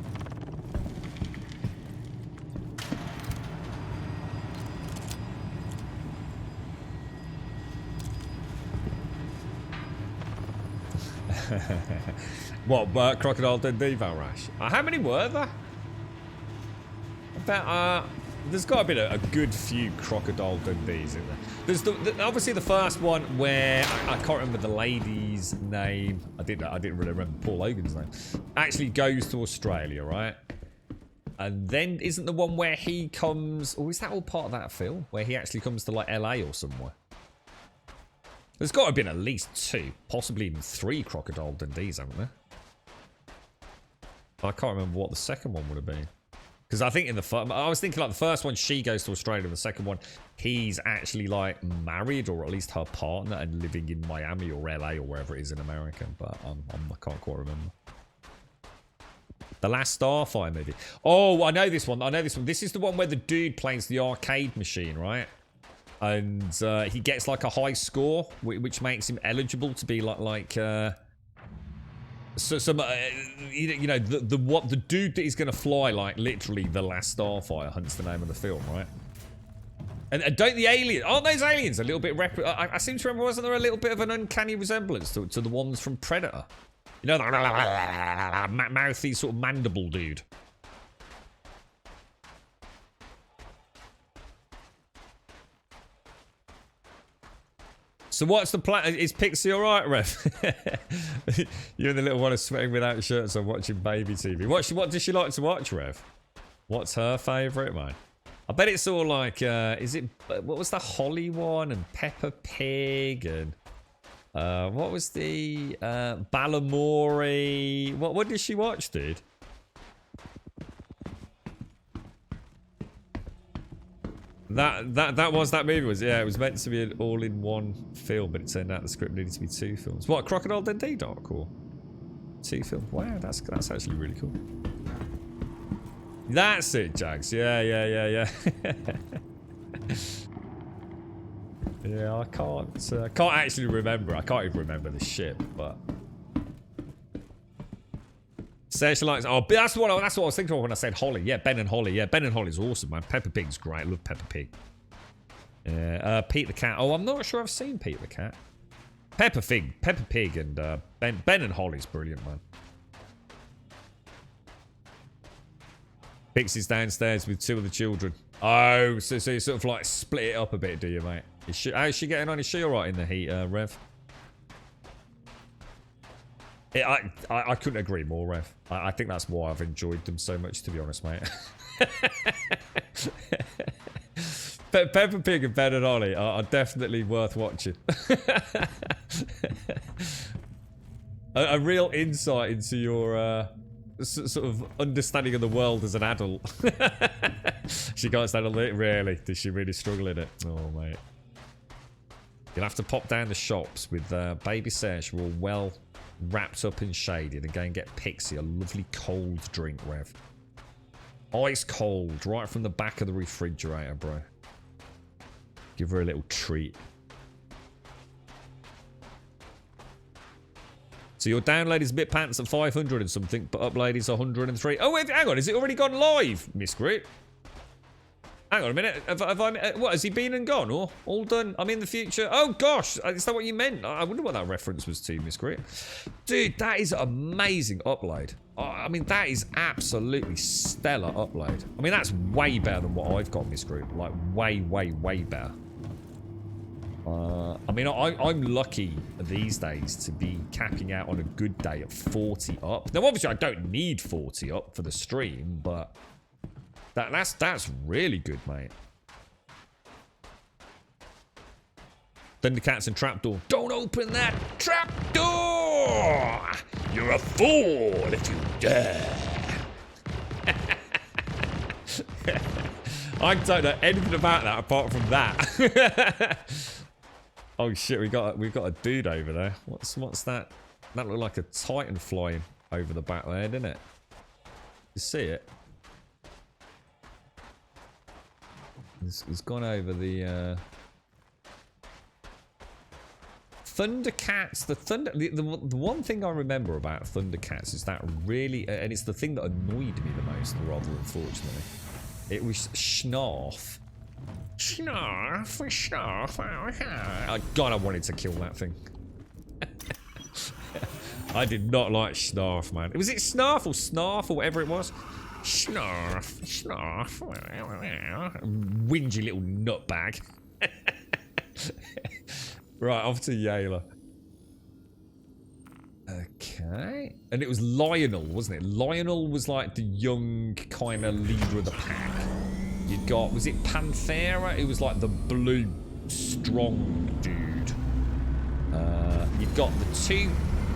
What, Crocodile Dundee, Valrash? How many were there? About, there's got to be a good few Crocodile Dundees in there. There's obviously the first one where I can't remember the lady's name. I didn't really remember Paul Hogan's name. Actually goes to Australia, right? And then isn't the one where he comes, or is that all part of that film? Where he actually comes to like LA or somewhere? There's got to have been at least 2, possibly even 3 Crocodile Dundees, haven't there? I can't remember what the second one would have been. Because I think I was thinking like the first one, she goes to Australia, and the second one, he's actually like married, or at least her partner, and living in Miami or LA or wherever it is in America. But I can't quite remember. The Last Starfire movie. Oh, I know this one. This is the one where the dude plays the arcade machine, right? and he gets like a high score, which makes him eligible to be so some you know the dude that he's gonna fly, like literally the last Starfighter, hence the name of the film, right? And don't the aliens, aren't those aliens a little bit I seem to remember, wasn't there a little bit of an uncanny resemblance to the ones from Predator? You know, the mouthy sort of mandible dude. So what's the plan? Is Pixie alright, Rev? You and the little one are sweating without shirts on watching baby TV. What does she like to watch, Rev? What's her favourite, man? I bet it's all like, is it, what was the Holly one, and Peppa Pig, and what was the Balamori? What did she watch, dude? That was that movie, was it? Yeah, it was meant to be an all-in-one film, but it turned out the script needed to be 2 films. What, Crocodile Dundee Doc, or 2 films? Wow, that's actually really cool. That's it, Jags. Yeah. Yeah, I can't actually remember. I can't even remember the ship, but Sasha likes. Oh, that's what I was thinking of when I said Holly. Yeah, Ben and Holly. Yeah, Ben and Holly's awesome, man. Peppa Pig's great. I love Peppa Pig. Yeah, Pete the Cat. Oh, I'm not sure I've seen Pete the Cat. Peppa Pig, and Ben and Holly's brilliant, man. Pixie's downstairs with 2 of the children. Oh, so you sort of like split it up a bit, do you, mate? How's she getting on? Is she alright in the heat, Rev? I couldn't agree more, Rev. I think that's why I've enjoyed them so much, to be honest, mate. Peppa Pig and Ben and Ollie are definitely worth watching. a real insight into your sort of understanding of the world as an adult. She can't stand it, really? Does she really struggle in it? Oh, mate. You'll have to pop down the shops with Baby Sesh, all well wrapped up and shaded, and go and get Pixie a lovely cold drink, Rev. Ice cold, right from the back of the refrigerator, bro. Give her a little treat. So your download is Bitpants at 500 and something, but upload is 103. Oh, wait, hang on. Is it already gone live, Miss Grit? Hang on a minute. Have I, what, has he been and gone, or all done? I'm in the future. Oh, gosh. Is that what you meant? I wonder what that reference was to, Miss Grit. Dude, that is amazing upload. I mean, that is absolutely stellar upload. I mean, that's way better than what I've got, Miss Grit. Like, way, way, way better. I mean, I'm lucky these days to be capping out on a good day at 40 up. Now, obviously, I don't need 40 up for the stream, but that's really good, mate. Thundercats and Trapdoor. Don't open that trapdoor! You're a fool if you dare. I don't know anything about that apart from that. Oh shit, we got a dude over there. What's that? That looked like a Titan flying over the back there, didn't it? You see it? It's gone over the Thundercats. The one thing I remember about Thundercats is that really, and it's the thing that annoyed me the most, rather unfortunately. It was Snarf. Snarf. Oh, God, I wanted to kill that thing. I did not like Snarf, man. Was it Snarf or Snarf or whatever it was? Snarf. Whingy little nutbag. Right, off to Yayla. Okay. And it was Lionel, wasn't it? Lionel was like the young kind of leader of the pack. You got, was it Panthera? It was like the blue, strong dude. You've got the 2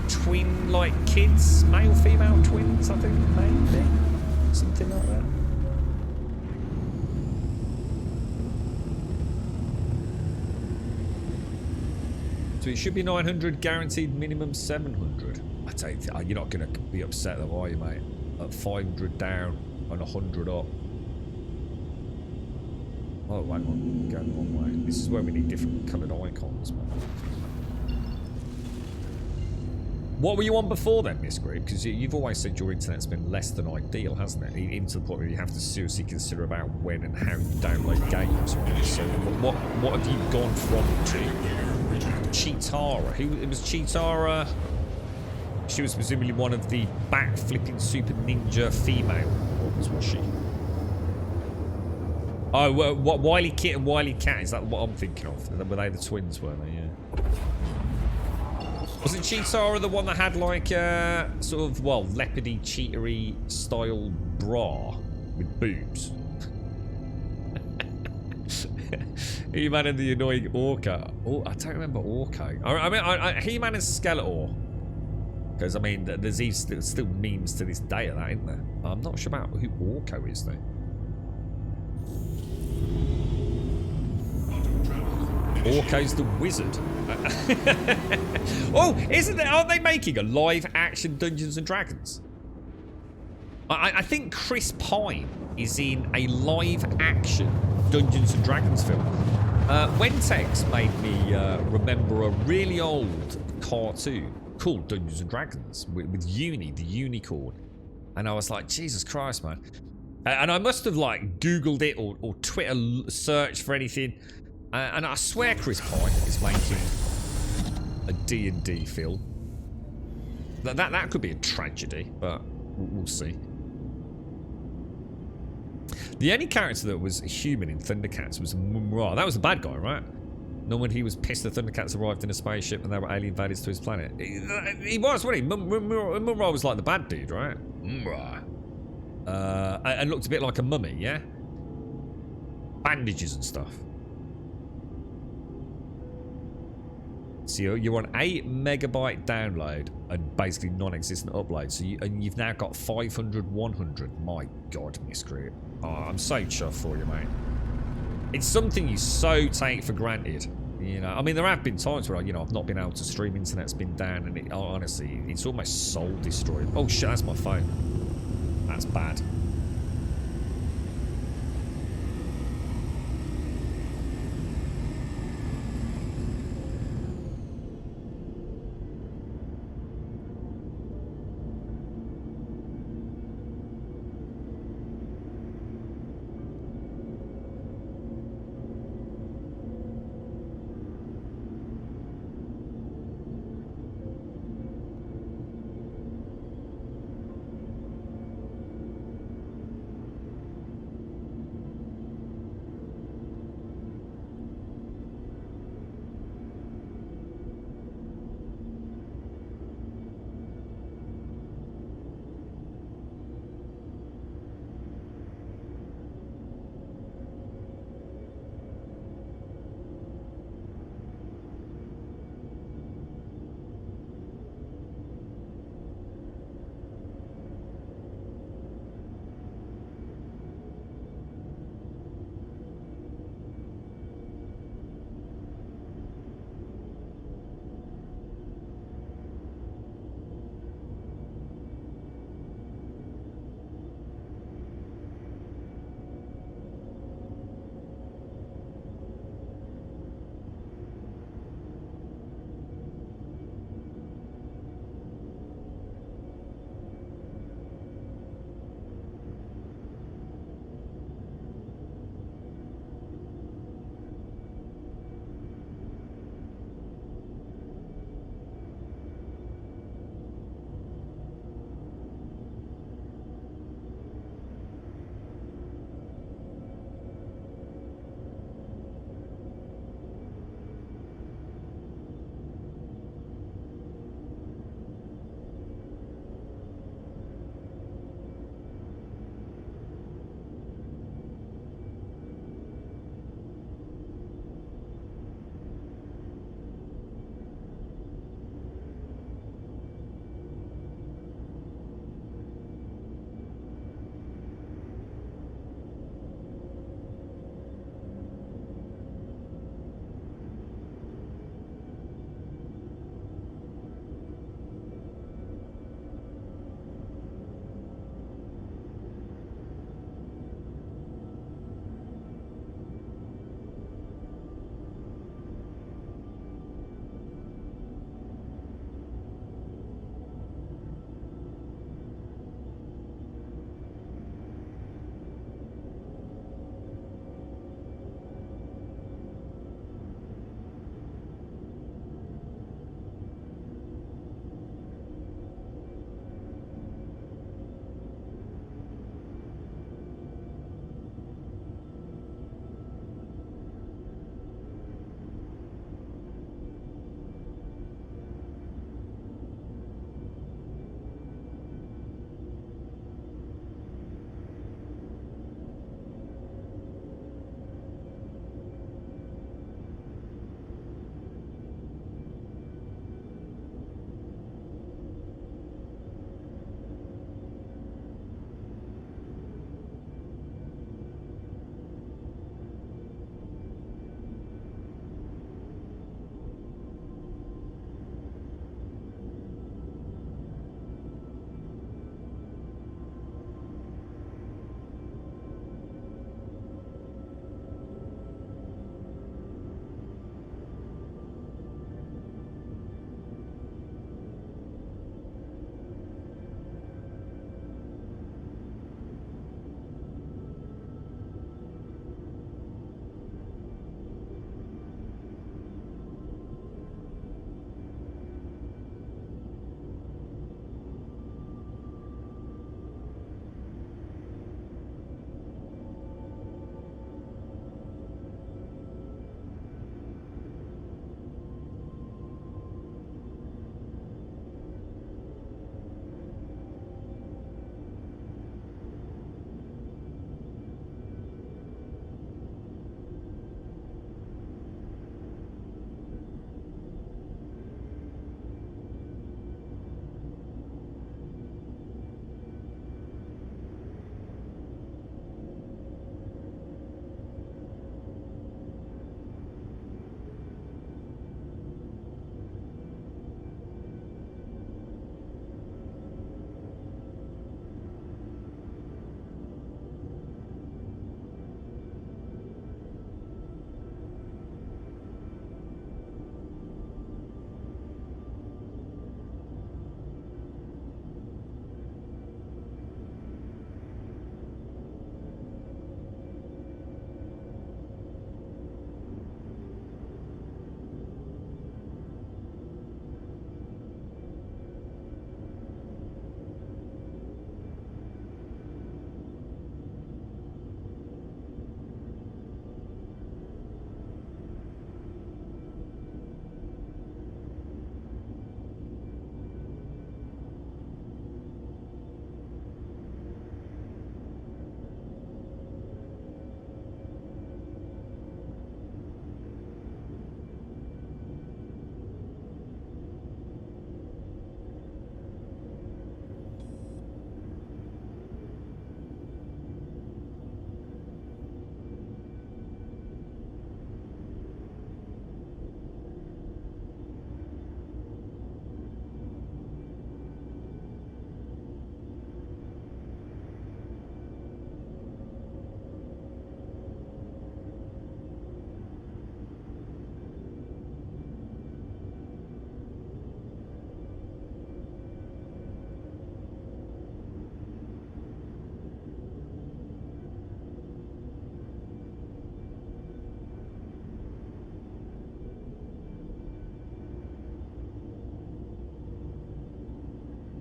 twin, like, kids, male, female twins, I think, maybe. Something like that. So it should be 900, guaranteed minimum 700. I don't think, you're not going to be upset though, are you, mate? At 500 down and 100 up. Oh, hang on. We're going the wrong way. This is where we need different coloured icons, man. What were you on before then, Miss Green? Because you've always said your internet's been less than ideal, hasn't it? Even to the point where you have to seriously consider about when and how you download games. So what have you gone from to? Cheetara. It was Cheetara. She was presumably one of the back-flipping super ninja female ones, was she? Oh, what Wily Kit and Wily Cat? Is that what I'm thinking of? Were they the twins, weren't they? Yeah. Wasn't Cheetara the one that had like sort of, well, leopardy, cheatery style bra with boobs? He-Man and the annoying Orca. Oh, I don't remember Orca. I mean, He-Man and Skeletor. Because, I mean, there's still memes to this day of that, isn't there? I'm not sure about who Orco is, though. Orco's the wizard. Oh, aren't they making a live action Dungeons and Dragons? I think Chris Pine is in a live action Dungeons and Dragons film. Wentex made me remember a really old cartoon called Dungeons and Dragons with Uni, the unicorn. And I was like, Jesus Christ, man. And I must have like Googled it or Twitter searched for anything. And I swear Chris Pine is making a D&D film. That could be a tragedy, but we'll see. The only character that was human in Thundercats was Mumm-Ra. That was the bad guy, right? No, when he was pissed the Thundercats arrived in a spaceship and they were alien invaders to his planet. He was, wasn't he? Mumm-Ra was like the bad dude, right? Mumm-Ra. And looked a bit like a mummy, yeah? Bandages and stuff. So you're on 8 megabyte download and basically non-existent upload. So you've now got 500, 100. My God, Miss Group. Oh, I'm so chuffed for you, mate. It's something you so take for granted. You know, I mean, there have been times where, you know, I've not been able to stream, internet's been down, and honestly, it's almost soul destroyed. Oh shit, that's my phone. That's bad.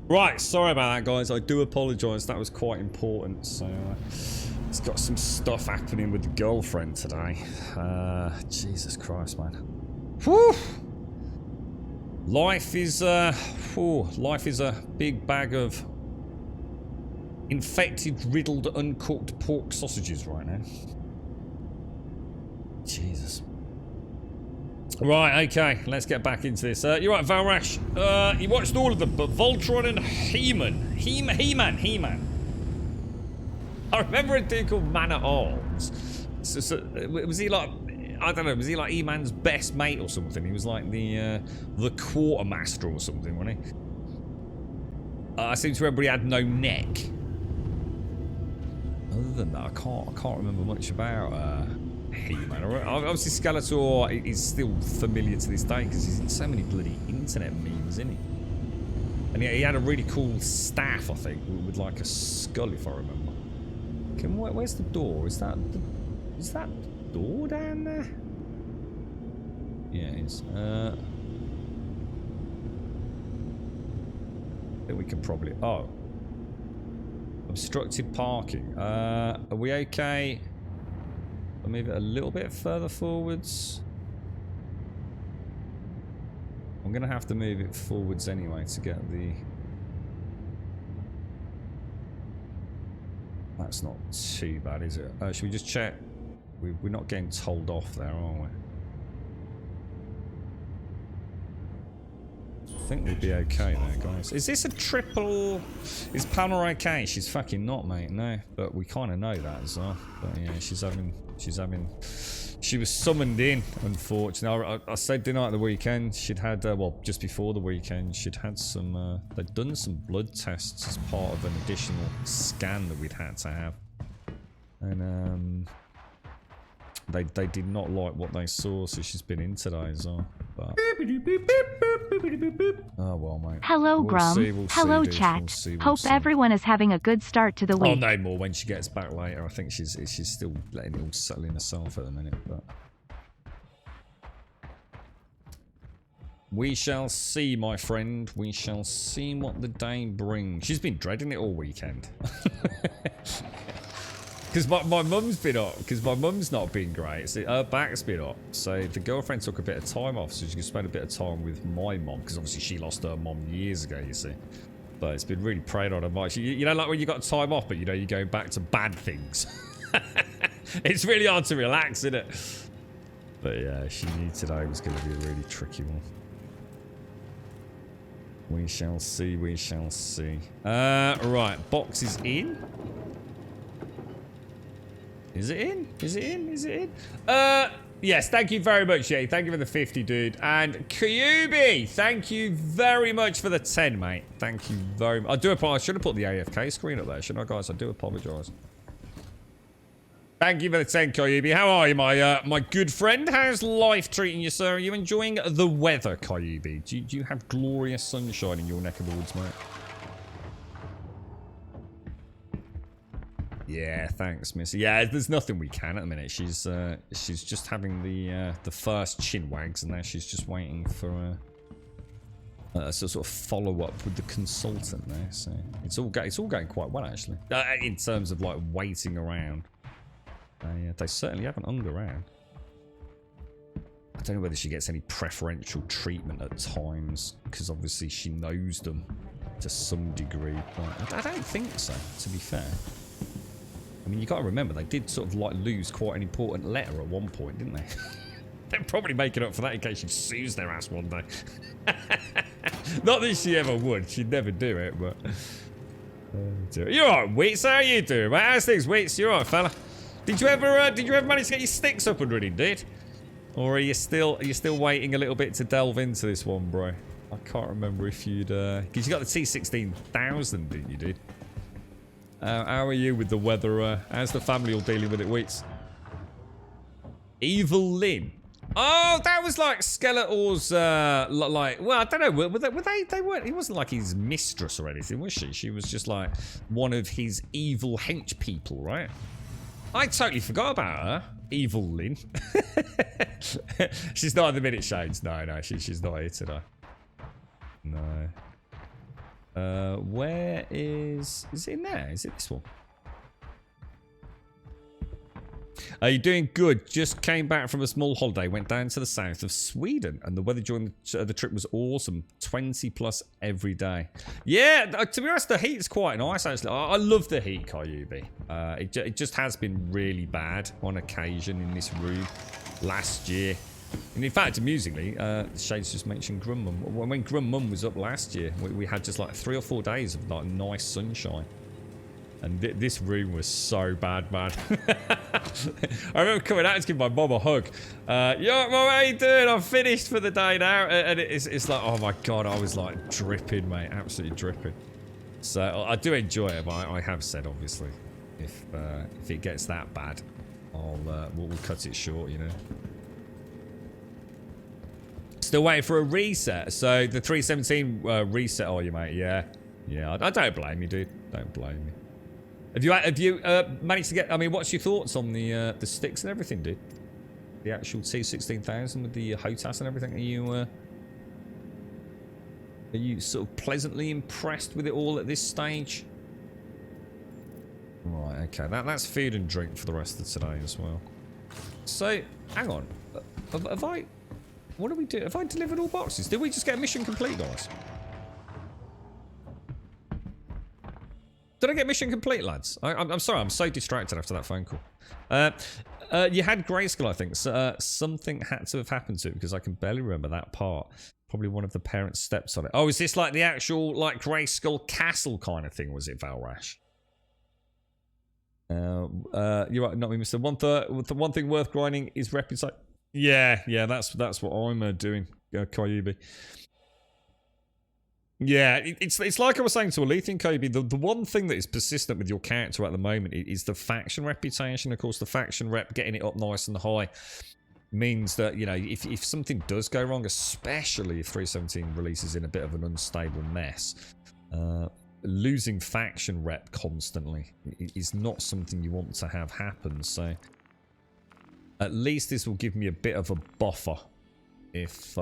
Right, sorry about that, guys. I do apologise. That was quite important. So, it's got some stuff happening with the girlfriend today. Jesus Christ, man. Whew. Life is a big bag of infected, riddled, uncooked pork sausages right now. Jesus. Right, okay, let's get back into this. You're right, Valrash. You watched all of them, but Voltron and He-Man. He-Man. I remember a dude called Man at Arms. So, was he like, I don't know, was he like He-Man's best mate or something? He was like the quartermaster or something, wasn't he? I seem to remember he had no neck. Other than that, I can't remember much about He-Man. Obviously, Skeletor is still familiar to this day because he's in so many bloody internet memes, isn't he? And he had a really cool staff, I think, with like a skull, if I remember. Where's the door? Is that the door down there? Yeah, it is. I think we can probably... Oh. Obstructed parking. Are we okay? I'll move it a little bit further forwards. I'm going to have to move it forwards anyway to get the... That's not too bad, is it? Should we just check? We're not getting told off there, are we? I think we'd be okay there, guys. Is this a triple? Is Pamela okay? She's fucking not, mate. No, but we kind of know that as well. But yeah, she was summoned in, unfortunately. I said the night of the weekend, she'd had, well, just before the weekend, she'd had some, they'd done some blood tests as part of an additional scan that we'd had to have. And, they did not like what they saw, so she's been in today as well. But... Oh, well, mate. Hello, Grum. Hello, chat. Hope everyone is having a good start to the week. I'll know more when she gets back later. I think she's still letting it all settle in herself at the minute, but... We shall see, my friend. We shall see what the day brings. She's been dreading it all weekend. Because my mum's been up, because my mum's not been great. So her back's been up. So the girlfriend took a bit of time off so she could spend a bit of time with my mum. Because obviously she lost her mum years ago, you see. But it's been really preyed on her much. You know, like when you got time off, but you know, you're going back to bad things. It's really hard to relax, isn't it? But yeah, she knew today was going to be a really tricky one. We shall see, we shall see. Right, box is in. Is it in? Is it in? Is it in? Yes, thank you very much, Jay. Thank you for the 50, dude. And Kyubi, thank you very much for the 10, mate. Thank you very much. I do apologize. I should have put the AFK screen up there, shouldn't I, guys? I do apologize. Thank you for the 10, Kyubi. How are you, my good friend? How's life treating you, sir? Are you enjoying the weather, Kyubi? Do you have glorious sunshine in your neck of the woods, mate? Yeah, thanks, Missy. Yeah, there's nothing we can at the minute. She's just having the first chin wags, and now she's just waiting for a sort of follow up with the consultant there. So it's all going quite well, actually, in terms of like waiting around. They certainly haven't hung around. I don't know whether she gets any preferential treatment at times, because obviously she knows them to some degree. But I don't think so, to be fair. I mean, you got to remember, they did sort of like lose quite an important letter at one point, didn't they? They're probably making up for that in case she sues their ass one day. Not that she ever would. She'd never do it, but... You're alright, Wheats. How are you doing, mate? How's things, Wheats? You're alright, fella? Did you ever manage to get your sticks up and running, dude? Or are you still waiting a little bit to delve into this one, bro? I can't remember if you'd... Because you got the T16,000, didn't you, dude? How are you with the weather? How's the family all dealing with it, Wheats? Evil Lynn. Oh, that was like Skeletor's, like, well, I don't know, were they weren't, it wasn't like his mistress or anything, was she? She was just like one of his evil hench people, right? I totally forgot about her. Evil Lynn. She's not at the minute, Shades. No, she's not here today. No. Where is it in there? Is it this one? Are you doing good? Just came back from a small holiday. Went down to the south of Sweden, and the weather during the trip was awesome. 20 plus every day. Yeah, to be honest, the heat's quite nice actually. I love the heat, Kyubi. It just has been really bad on occasion in this room last year. And in fact, amusingly, Shades just mentioned Grummum. When Grummum was up last year, we had just like 3 or 4 days of like nice sunshine. And this room was so bad, man. I remember coming out to give my mom a hug. Yo, Mom, how you doing? I'm finished for the day now. And it's like, oh my God, I was like dripping, mate. Absolutely dripping. So I do enjoy it, but I have said, obviously, if it gets that bad, we'll cut it short, you know. Still waiting for a reset. So the 317 reset, are you, mate? Yeah. Yeah, I don't blame you, dude. Don't blame me. Have you managed to get? I mean, what's your thoughts on the sticks and everything, dude? The actual T16000 with the HOTAS and everything. Are you sort of pleasantly impressed with it all at this stage? Right. Okay. That's food and drink for the rest of today as well. So, hang on. Have I? What do we do? Have I delivered all boxes? Did we just get mission complete, guys? Did I get mission complete, lads? I'm sorry, I'm so distracted after that phone call. You had Grayskull, I think. So, something had to have happened to it because I can barely remember that part. Probably one of the parents steps on it. Oh, is this like the actual like Grayskull castle kind of thing? Was it, Valrash? You're right, not me, Mr. The one thing worth grinding is reputation. Yeah, that's what I'm doing, Kyubi. Yeah, it's like I was saying to Alethian, Kobe, the one thing that is persistent with your character at the moment is the faction reputation. Of course, the faction rep, getting it up nice and high, means that, you know, if something does go wrong, especially if 317 releases in a bit of an unstable mess, losing faction rep constantly is not something you want to have happen. So at least this will give me a bit of a buffer if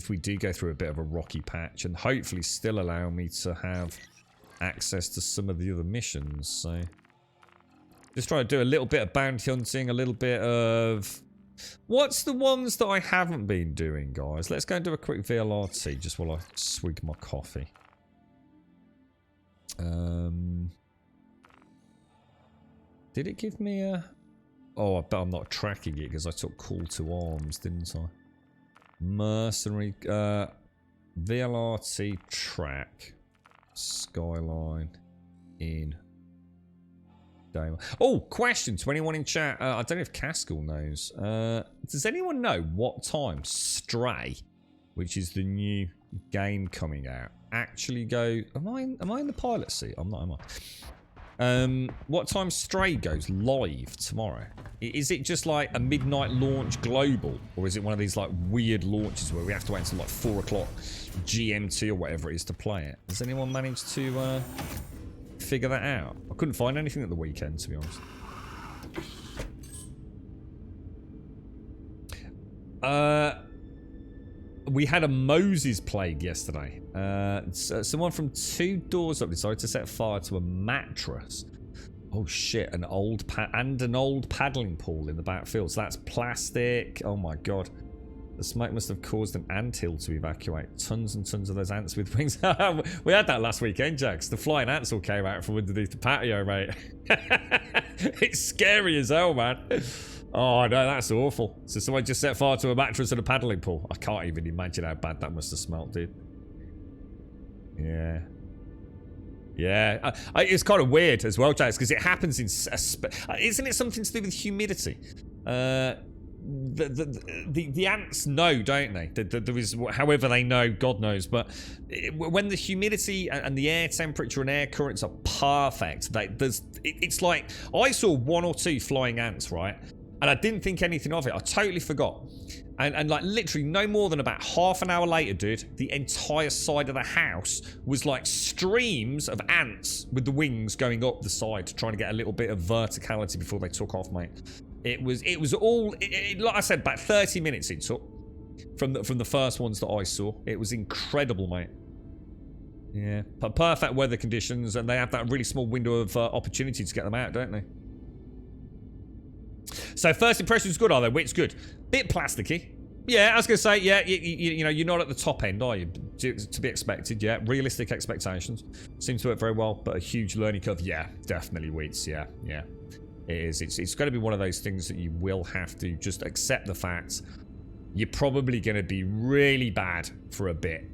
we do go through a bit of a rocky patch, and hopefully still allow me to have access to some of the other missions. So just trying to do a little bit of bounty hunting, a little bit of... What's the ones that I haven't been doing, guys? Let's go and do a quick VLRT just while I swig my coffee. Did it give me a... Oh, I bet I'm not tracking it because I took Call to Arms, didn't I? Mercenary, VLRT track, Skyline in Dame. Oh, question to anyone in chat. I don't know if Caskell knows. Does anyone know what time Stray, which is the new game coming out, actually go? Am I in the pilot seat? I'm not, am I? What time Stray goes live tomorrow? Is it just like a midnight launch global, or is it one of these like weird launches where we have to wait until like 4 o'clock GMT or whatever it is to play it? Has anyone managed to figure that out? I couldn't find anything at the weekend, to be honest. We had a Moses plague yesterday. Someone from 2 doors up decided to set fire to a mattress. Oh shit, an old paddling pool in the backfield. So that's plastic. Oh my god. The smoke must have caused an anthill to evacuate. Tons and tons of those ants with wings. We had that last weekend, Jax. The flying ants all came out from underneath the patio, mate. It's scary as hell, man. Oh no, that's awful. So someone just set fire to a mattress and a paddling pool. I can't even imagine how bad that must have smelt, dude. Yeah. Yeah. It's kind of weird as well, Jax, because it happens in... isn't it something to do with humidity? The ants know, don't they? There is, however they know, God knows. But when the humidity and the air temperature and air currents are perfect, it's like... I saw 1 or 2 flying ants, right? And I didn't think anything of it. I totally forgot. And like literally no more than about half an hour later, dude, the entire side of the house was like streams of ants with the wings going up the side, trying to get a little bit of verticality before they took off, mate. It was all, like I said, about 30 minutes it took from the first ones that I saw. It was incredible, mate. Yeah, perfect weather conditions, and they have that really small window of opportunity to get them out, don't they? So first impressions good, are they? Wheat's good. Bit plasticky. Yeah, I was going to say, yeah, you know, you're not at the top end, are you? To be expected, yeah. Realistic expectations. Seems to work very well, but a huge learning curve. Yeah, definitely Wheats, yeah. It is. It's going to be one of those things that you will have to just accept the fact you're probably going to be really bad for a bit.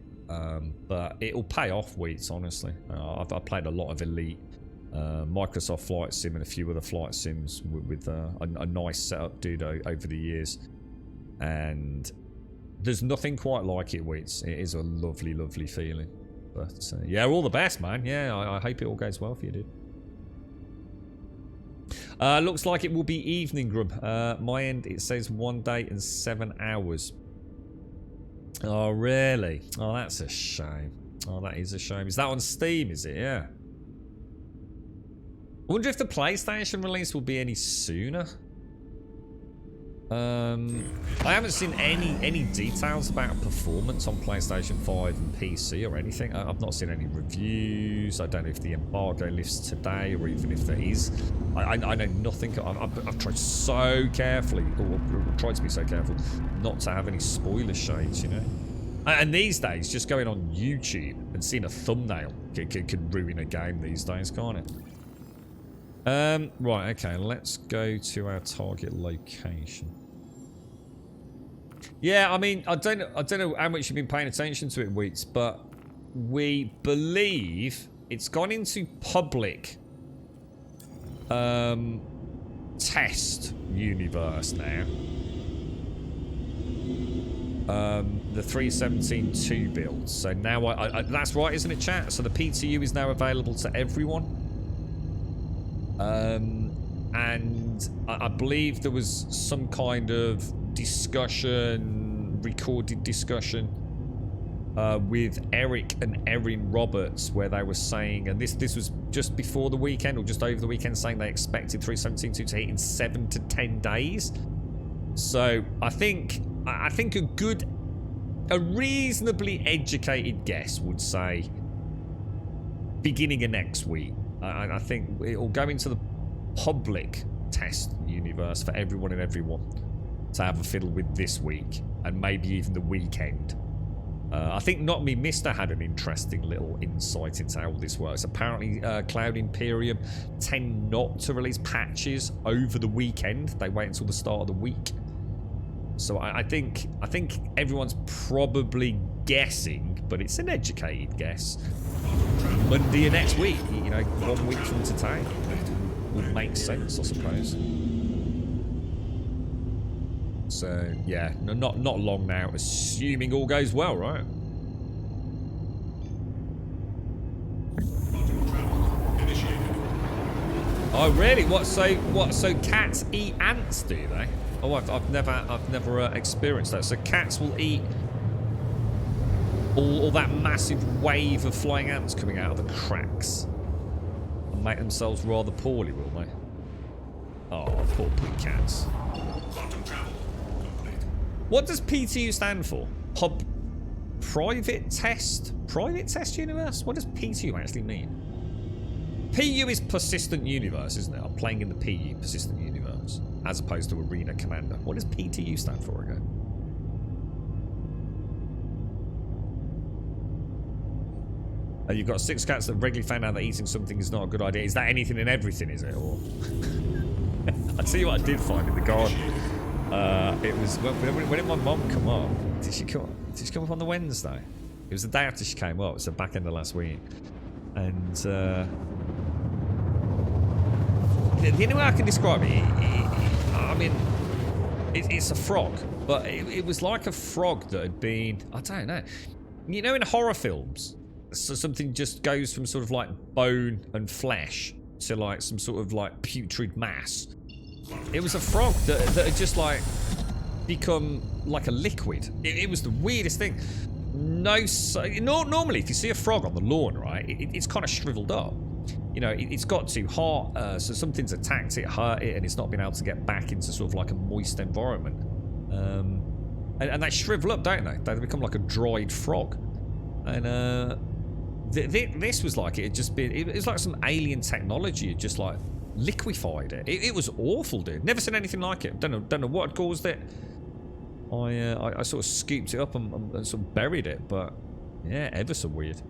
But it'll pay off, Wheats, honestly. I've played a lot of Elite, Microsoft Flight Sim, and a few other flight sims with a nice setup, dude, over the years. And there's nothing quite like it, Wheats. It is a lovely, lovely feeling. But yeah, all the best, man. Yeah, I hope it all goes well for you, dude. Looks like it will be evening, Grub. My end, it says 1 day and 7 hours. Oh, really? Oh, that's a shame. Oh, that is a shame. Is that on Steam, is it? Yeah. I wonder if the PlayStation release will be any sooner. I haven't seen any details about performance on PlayStation 5 and PC or anything. I've not seen any reviews. I don't know if the embargo lifts today or even if there is. I know nothing. I've tried so carefully, or tried to be so careful, not to have any spoiler shades, you know. And these days, just going on YouTube and seeing a thumbnail could ruin a game these days, can't it? Right, okay, let's go to our target location. Yeah, I mean, I don't know how much you've been paying attention to it, Wheats, but we believe it's gone into public test universe now. The 3.17.2 build. So now that's right, isn't it, chat? So the PTU is now available to everyone. And I believe there was some kind of discussion, recorded discussion, with Eric and Erin Roberts, where they were saying, and this was just before the weekend or just over the weekend, saying they expected 3.17.2 to hit in 7 to 10 days. So I think a reasonably educated guess would say beginning of next week. I think it'll go into the public test universe for everyone and everyone to have a fiddle with this week and maybe even the weekend. I think Not Me Mister had an interesting little insight into how all this works. Apparently Cloud Imperium tend not to release patches over the weekend. They wait until the start of the week. So I think everyone's probably guessing, but it's an educated guess. Monday of next week, you know, 1 week from today, would make sense, I suppose. So yeah, not long now, assuming all goes well, right? Oh really? What? So cats eat ants, do they? Oh, I've never experienced that. So cats will eat all that massive wave of flying ants coming out of the cracks and make themselves rather poorly, will they? Oh, poor cats. What does PTU stand for? Private Test Universe? What does PTU actually mean? PU is Persistent Universe, isn't it? I'm playing in the PU, Persistent Universe, as opposed to Arena Commander. What does PTU stand for again? You've got 6 cats that regularly found out that eating something is not a good idea. Is that anything and everything, is it? Or I'll tell you what I did find in the garden. It was when did my mum come up? Did she come up on the Wednesday? It was the day after she came up, so back end of last week. And the only way I can describe it, I mean, it's a frog, but it was like a frog that had been, I don't know, you know, in horror films, so something just goes from sort of like bone and flesh to like some sort of like putrid mass. It was a frog that had just like become like a liquid. It was the weirdest thing. Normally if you see a frog on the lawn, right, it's kind of shriveled up. You know, it's got too hot, so something's attacked it, hurt it, and it's not been able to get back into sort of like a moist environment. And they shrivel up, don't they? They become like a dried frog. And This was like it had just been. It was like some alien technology had just like liquefied it. It was awful, dude. Never seen anything like it. Don't know what had caused it. I sort of scooped it up and sort of buried it, but yeah, ever so weird.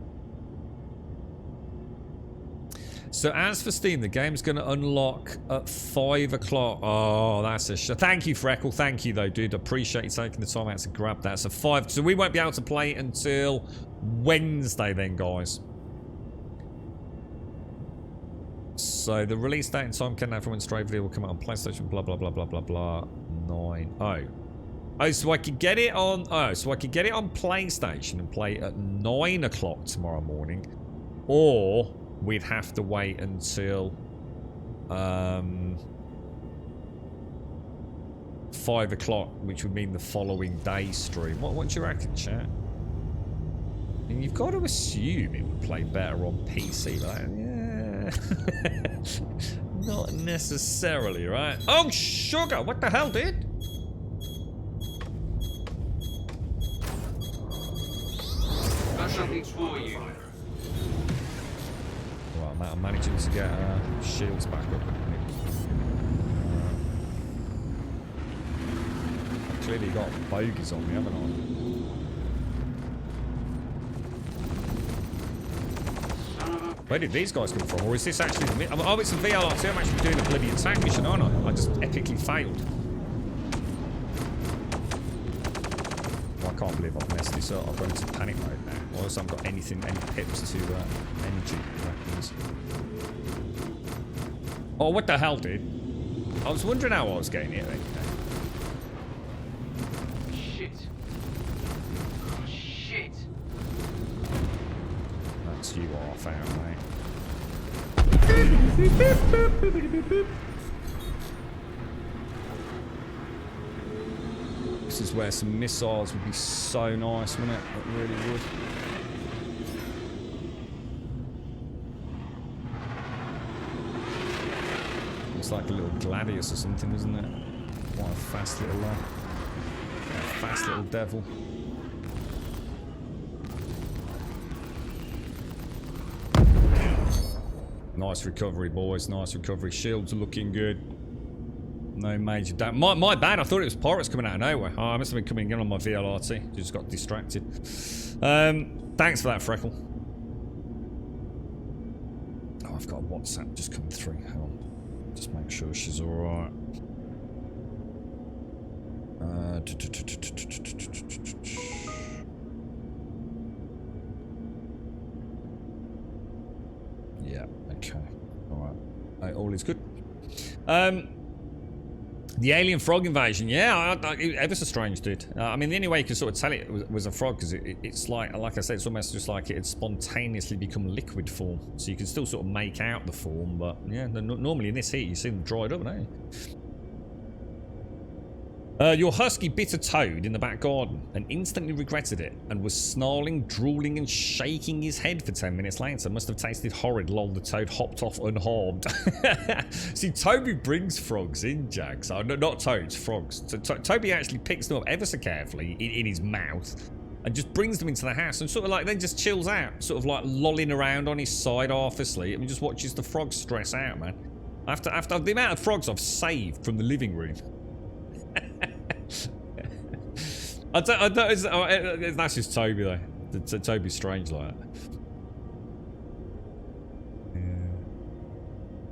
So as for Steam, the game's going to unlock at 5 o'clock. Oh, that's a thank you, Freckle. Thank you, though, dude. Appreciate you taking the time out to grab that. So 5. So we won't be able to play it until Wednesday then, guys. So the release date and time countdown for when Stray video will come out on PlayStation, blah, blah, blah, blah, blah, blah. 9. Oh, so I could get it on... Oh, so I could get it on PlayStation and play it at 9 o'clock tomorrow morning. Or... we'd have to wait until 5 o'clock, which would mean the following day stream. What do you reckon, chat? And you've got to assume it would play better on PC, but yeah, not necessarily, right? Oh, sugar! What the hell, dude? Got something for you. I'm managing to get shields back up. I've clearly got bogies on me, haven't I? Where did these guys come from? Or is this actually... Oh, it's a VLRT. I'm actually doing a bloody attack mission, aren't I? I just epically failed. Well, I can't believe I've messed this up. I've gone into panic mode now. Or else I haven't got any pips to energy weapons. Oh, what the hell, dude? I was wondering how I was getting here then. Shit. Oh, shit. That's you off out, mate. This is where some missiles would be so nice, wouldn't it? It really would. It's like a little gladius or something, isn't it? What a fast little devil. Nice recovery, boys. Nice recovery. Shields are looking good. No major damage. My bad. I thought it was pirates coming out of nowhere. Oh, I must have been coming in on my VLRT. Just got distracted. Thanks for that, Freckle. Oh, I've got a WhatsApp just coming through. Hang on. Just make sure she's alright. Yeah, okay. Alright. All is good. The alien frog invasion. Yeah, ever so strange, dude. I mean, the only way you could sort of tell it was a frog, because it's like I said, it's almost just like it had spontaneously become liquid form. So you can still sort of make out the form, but yeah, normally in this heat, you see them dried up, don't you? Your husky bit a toad in the back garden and instantly regretted it and was snarling, drooling and shaking his head for 10 minutes later. Must have tasted horrid. Lol, the toad hopped off unharmed. See, Toby brings frogs in, Jack. So, not toads, frogs. So, Toby actually picks them up ever so carefully in his mouth and just brings them into the house and sort of like then just chills out, sort of like lolling around on his side half asleep and just watches the frogs stress out, man. After the amount of frogs I've saved from the living room. That's just Toby though. Toby's strange like that.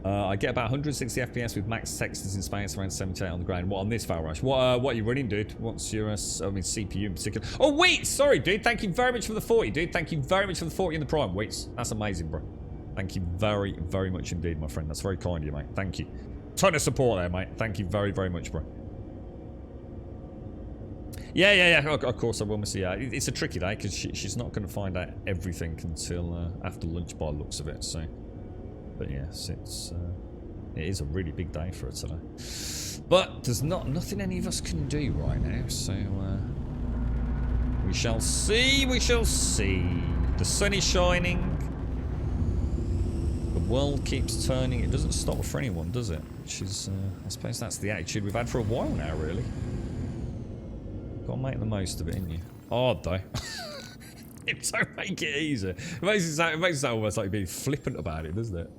Yeah. I get about 160 FPS with max textures in space, around 78 on the ground. What on this Val Rush? What are you running, dude? What's your CPU in particular? Oh wait, sorry, dude. Thank you very much for the 40, dude. Thank you very much for the 40 in the Prime. Wait, that's amazing, bro. Thank you very, very much indeed, my friend. That's very kind of you, mate. Thank you. Ton of support there, mate. Thank you very, very much, bro. Yeah. Of course I will, Missy. Yeah, it's a tricky day because she's not going to find out everything until after lunch by the looks of it. So, but yes, it is a really big day for her today. But there's nothing any of us can do right now. So we shall see. We shall see. The sun is shining. The world keeps turning. It doesn't stop for anyone, does it? Which is, I suppose, that's the attitude we've had for a while now, really. Gotta make the most of it, ain't you? Hard though. Don't make it easy. It makes it sound almost like being flippant about it, doesn't it?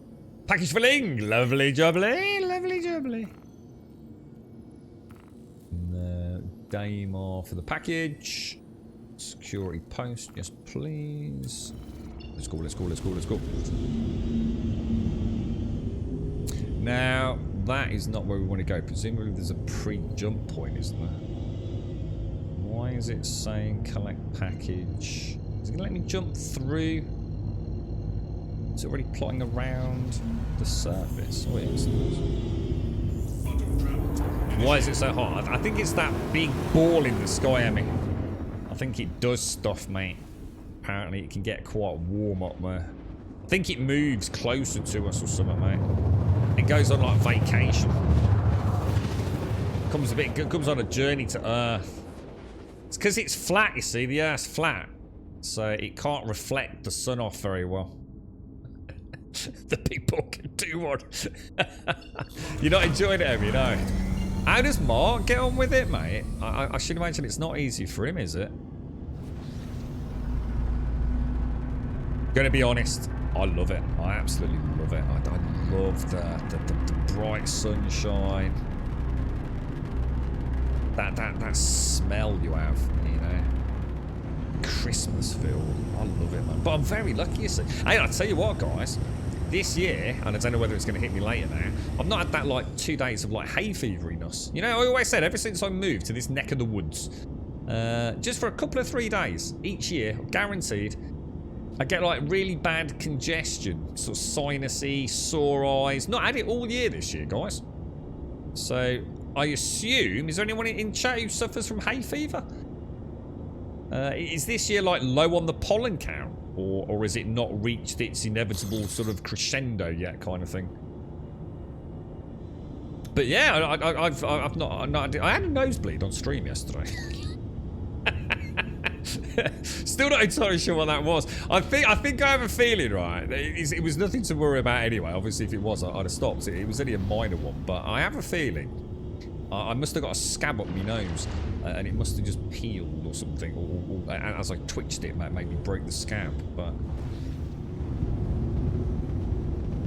Package filling! Lovely jubbly, lovely jubbly. Daymar for the package. Security post, yes please. Let's go, let's go, let's go, let's go. Now, that is not where we want to go. Presumably there's a pre-jump point, isn't there? Why is it saying collect package? Is it going to let me jump through? Is it already plotting around the surface? Oh, it is. Why is it so hot? I think it's that big ball in the sky, Emmy. I think it does stuff, mate. Apparently it can get quite warm up there. I think it moves closer to us or something, mate. It goes on like vacation. Comes on a journey to Earth. It's because it's flat, you see. The Earth's flat. So it can't reflect the sun off very well. The big ball can do one. You're not enjoying it, Emmy, no? How does Mark get on with it, mate? I should imagine it's not easy for him, is it? Gonna be honest, I love it. I absolutely love it. I love the bright sunshine. That smell you have, you know. Christmas feel. I love it, man. But I'm very lucky, you see. Hey, I'll tell you what, guys. This year, and I don't know whether it's going to hit me later now, I've not had that like 2 days of like hay feveriness. You know, I always said ever since I moved to this neck of the woods, just for a couple of 3 days each year, guaranteed, I get like really bad congestion, sort of sinusy, sore eyes. Not had it all year this year, guys. So I assume, is there anyone in chat who suffers from hay fever? Is this year like low on the pollen count? Or has it not reached its inevitable sort of crescendo yet, kind of thing? But yeah, I've not I had a nosebleed on stream yesterday. Still not entirely sure what that was. I think I have a feeling, right? It was nothing to worry about anyway. Obviously, if it was, I'd have stopped. It was only a minor one, but I have a feeling I must have got a scab up my nose, and it must have just peeled or something, or as I twitched it, made me break the scab. But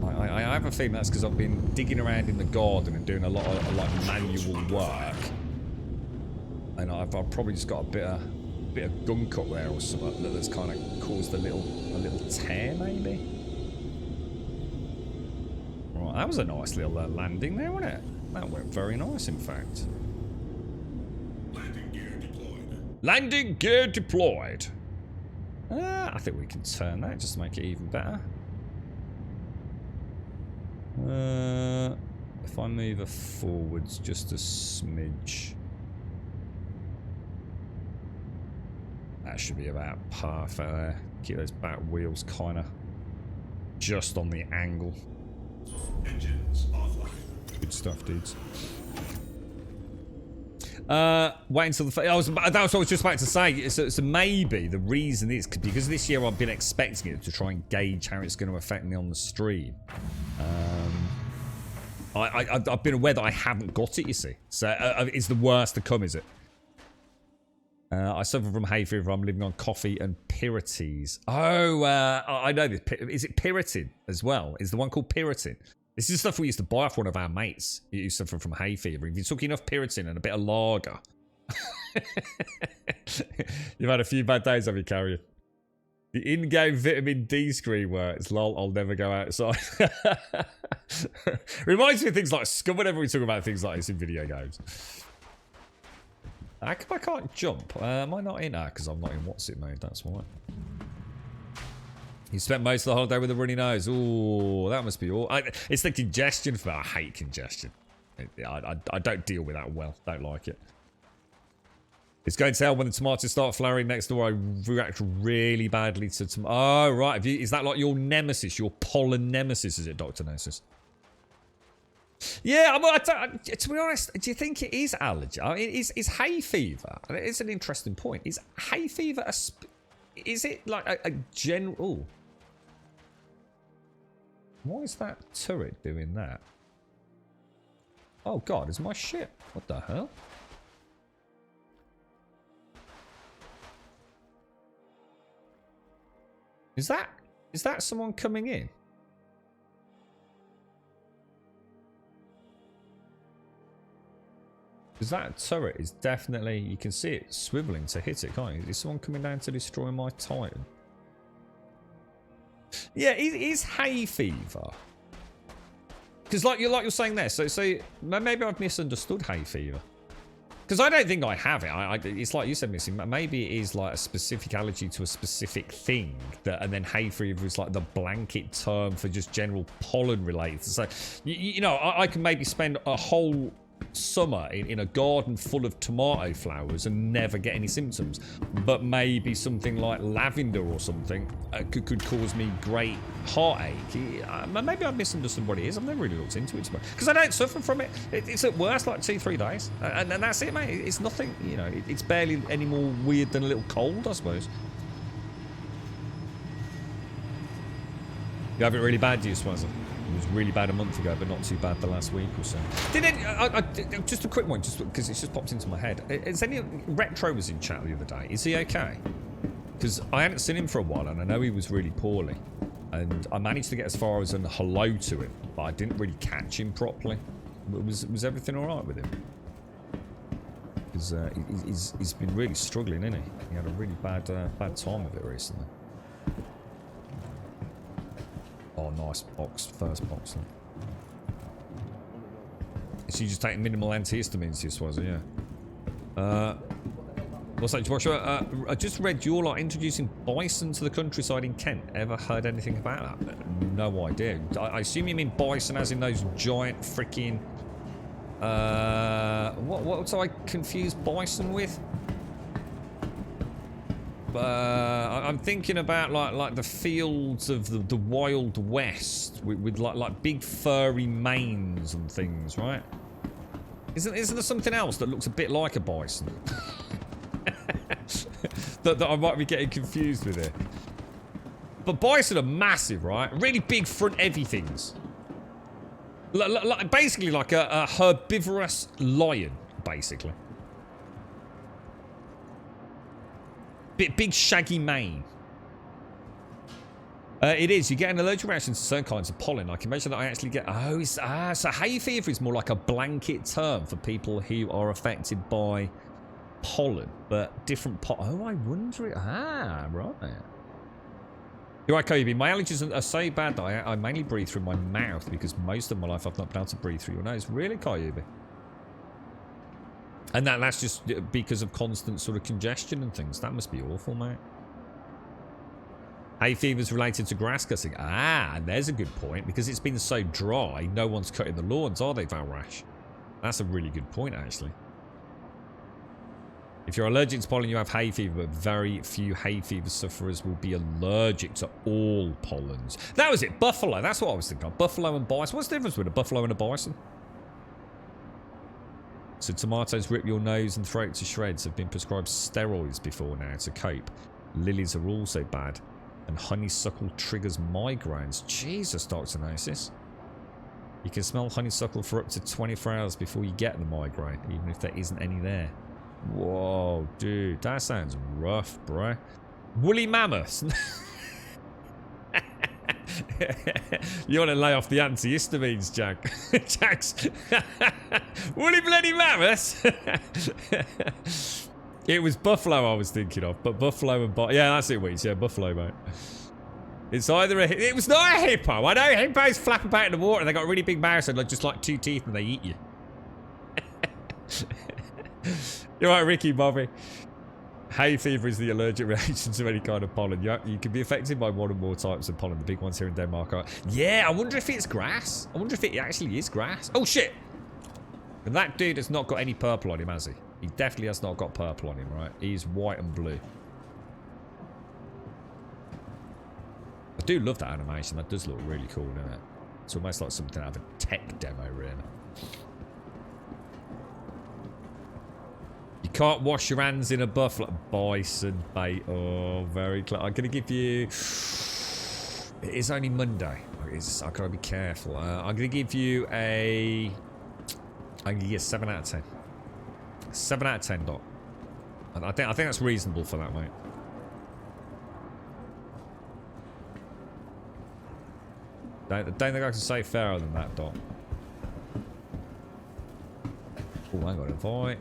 I have a feeling that's because I've been digging around in the garden and doing a lot of like manual work, and I've probably just got a bit of gunk up there or something that's kind of caused a little tear, maybe. Right, that was a nice little landing there, wasn't it? That went very nice, in fact. Landing gear deployed. Landing gear deployed. I think we can turn that just to make it even better. If I move it forwards just a smidge, that should be about perfect there. Keep those back wheels kind of just on the angle. Engines offline. Good stuff, dudes. Wait until the... that's what I was just about to say. So maybe the reason is because this year I've been expecting it to try and gauge how it's going to affect me on the stream. I've been aware that I haven't got it, you see. So it's the worst to come, is it? I suffer from hay fever. I'm living on coffee and Pyretes. Oh, I know this. Is it Pyretin as well? Is the one called Pyretin? This is stuff we used to buy off one of our mates who suffered from hay fever. If you took enough Pyretin and a bit of lager, you've had a few bad days, have you, Carrier? The in-game vitamin D screen works. Lol, I'll never go outside. Reminds me of things like scum whenever we talk about things like this in video games. How come I can't jump? Am I not in? Because I'm not in what's it mode, that's why. You spent most of the holiday with a runny nose. Ooh, that must be all. It's the congestion for that. I hate congestion. I don't deal with that well. Don't like it. It's going to tell when the tomatoes start flowering next door. I react really badly to tomatoes. Oh, right. Is that like your nemesis? Your pollen nemesis, is it, Dr. Gnosis? Yeah, to be honest, do you think it is allergy? I mean, is hay fever? It's an interesting point. Is hay fever is it like a general... Why is that turret doing that? Oh god, is my ship? What the hell? Is that someone coming in? Because that turret is definitely, you can see it swiveling to hit it, can't you? Is someone coming down to destroy my Titan? Yeah, is hay fever? Because like you're saying there, so maybe I've misunderstood hay fever. Because I don't think I have it. It's like you said, Missy. Maybe it is like a specific allergy to a specific thing, and then hay fever is like the blanket term for just general pollen related. So, you know, I can maybe spend a whole summer in a garden full of tomato flowers and never get any symptoms, but maybe something like lavender or something could cause me great heartache. Maybe I've misunderstood what it is. I've never really looked into it because I don't suffer from it. It's at worst like 2-3 days, and that's it, mate. It's nothing, you know. It's barely any more weird than a little cold, I suppose. You have it really bad, do you, Swazza? It was really bad a month ago, but not too bad the last week or so. Just a quick one, just because it's just popped into my head. Is any Retro was in chat the other day? Is he okay? Because I hadn't seen him for a while, and I know he was really poorly. And I managed to get as far as a hello to him, but I didn't really catch him properly. Was everything all right with him? Because he's been really struggling, isn't he? He had a really bad time of it recently. Oh, nice box. First box. Then. So you just taking minimal antihistamines, this was, yeah. What's that, Joshua? I just read you're like introducing bison to the countryside in Kent. Ever heard anything about that? No idea. I assume you mean bison as in those giant freaking... what do I confuse bison with? I'm thinking about like the fields of the Wild West with like big furry manes and things, right? Isn't there something else that looks a bit like a bison? that I might be getting confused with it. But bison are massive, right? Really big front heavy things. Basically like a herbivorous lion, basically. Big shaggy mane. It is. You get an allergic reaction to certain kinds of pollen. I can imagine that I actually get... Oh, so hay fever is more like a blanket term for people who are affected by pollen. But different Oh, I wonder... right. You're right, Kobe. My allergies are so bad that I mainly breathe through my mouth because most of my life I've not been able to breathe through your nose. Really, Kobe? And that's just because of constant sort of congestion and things. That must be awful, mate. Hay fever's related to grass cutting. And there's a good point. Because it's been so dry, no one's cutting the lawns, are they, Valrash? That's a really good point, actually. If you're allergic to pollen, you have hay fever, but very few hay fever sufferers will be allergic to all pollens. That was it, buffalo. That's what I was thinking of. Buffalo and bison. What's the difference between a buffalo and a bison? So tomatoes rip your nose and throat to shreds. Have been prescribed steroids before now to cope. Lilies are also bad. And honeysuckle triggers migraines. Jesus, Dr. Gnosis. You can smell honeysuckle for up to 24 hours before you get the migraine, even if there isn't any there. Whoa, dude. That sounds rough, bro. Woolly mammoths. You want to lay off the antihistamines, Jack. Jack's woolly bloody mammoths. It was buffalo I was thinking of, but buffalo and yeah, that's it, Weeds. Yeah, buffalo, mate. It's either it was not a hippo. I know hippos flap about in the water. They got really big mouths and just like 2 teeth, and they eat you. You're right, Ricky Bobby. Hay fever is the allergic reaction to any kind of pollen. You can be affected by one or more types of pollen. The big ones here in Denmark are... Yeah, I wonder if it's grass. I wonder if it actually is grass. Oh, shit. And that dude has not got any purple on him, has he? He definitely has not got purple on him, right? He's white and blue. I do love that animation. That does look really cool, doesn't it? It's almost like something out of a tech demo, really. You can't wash your hands in a buffalo. Bison bait. Oh, very close. I'm going to give you... It is only Monday. I've got to be careful. I'm going to give you a... I'm going to give you a 7 out of 10. 7 out of 10, Doc. I think that's reasonable for that, mate. Don't think I can say fairer than that, Doc. Oh, hang on, invite.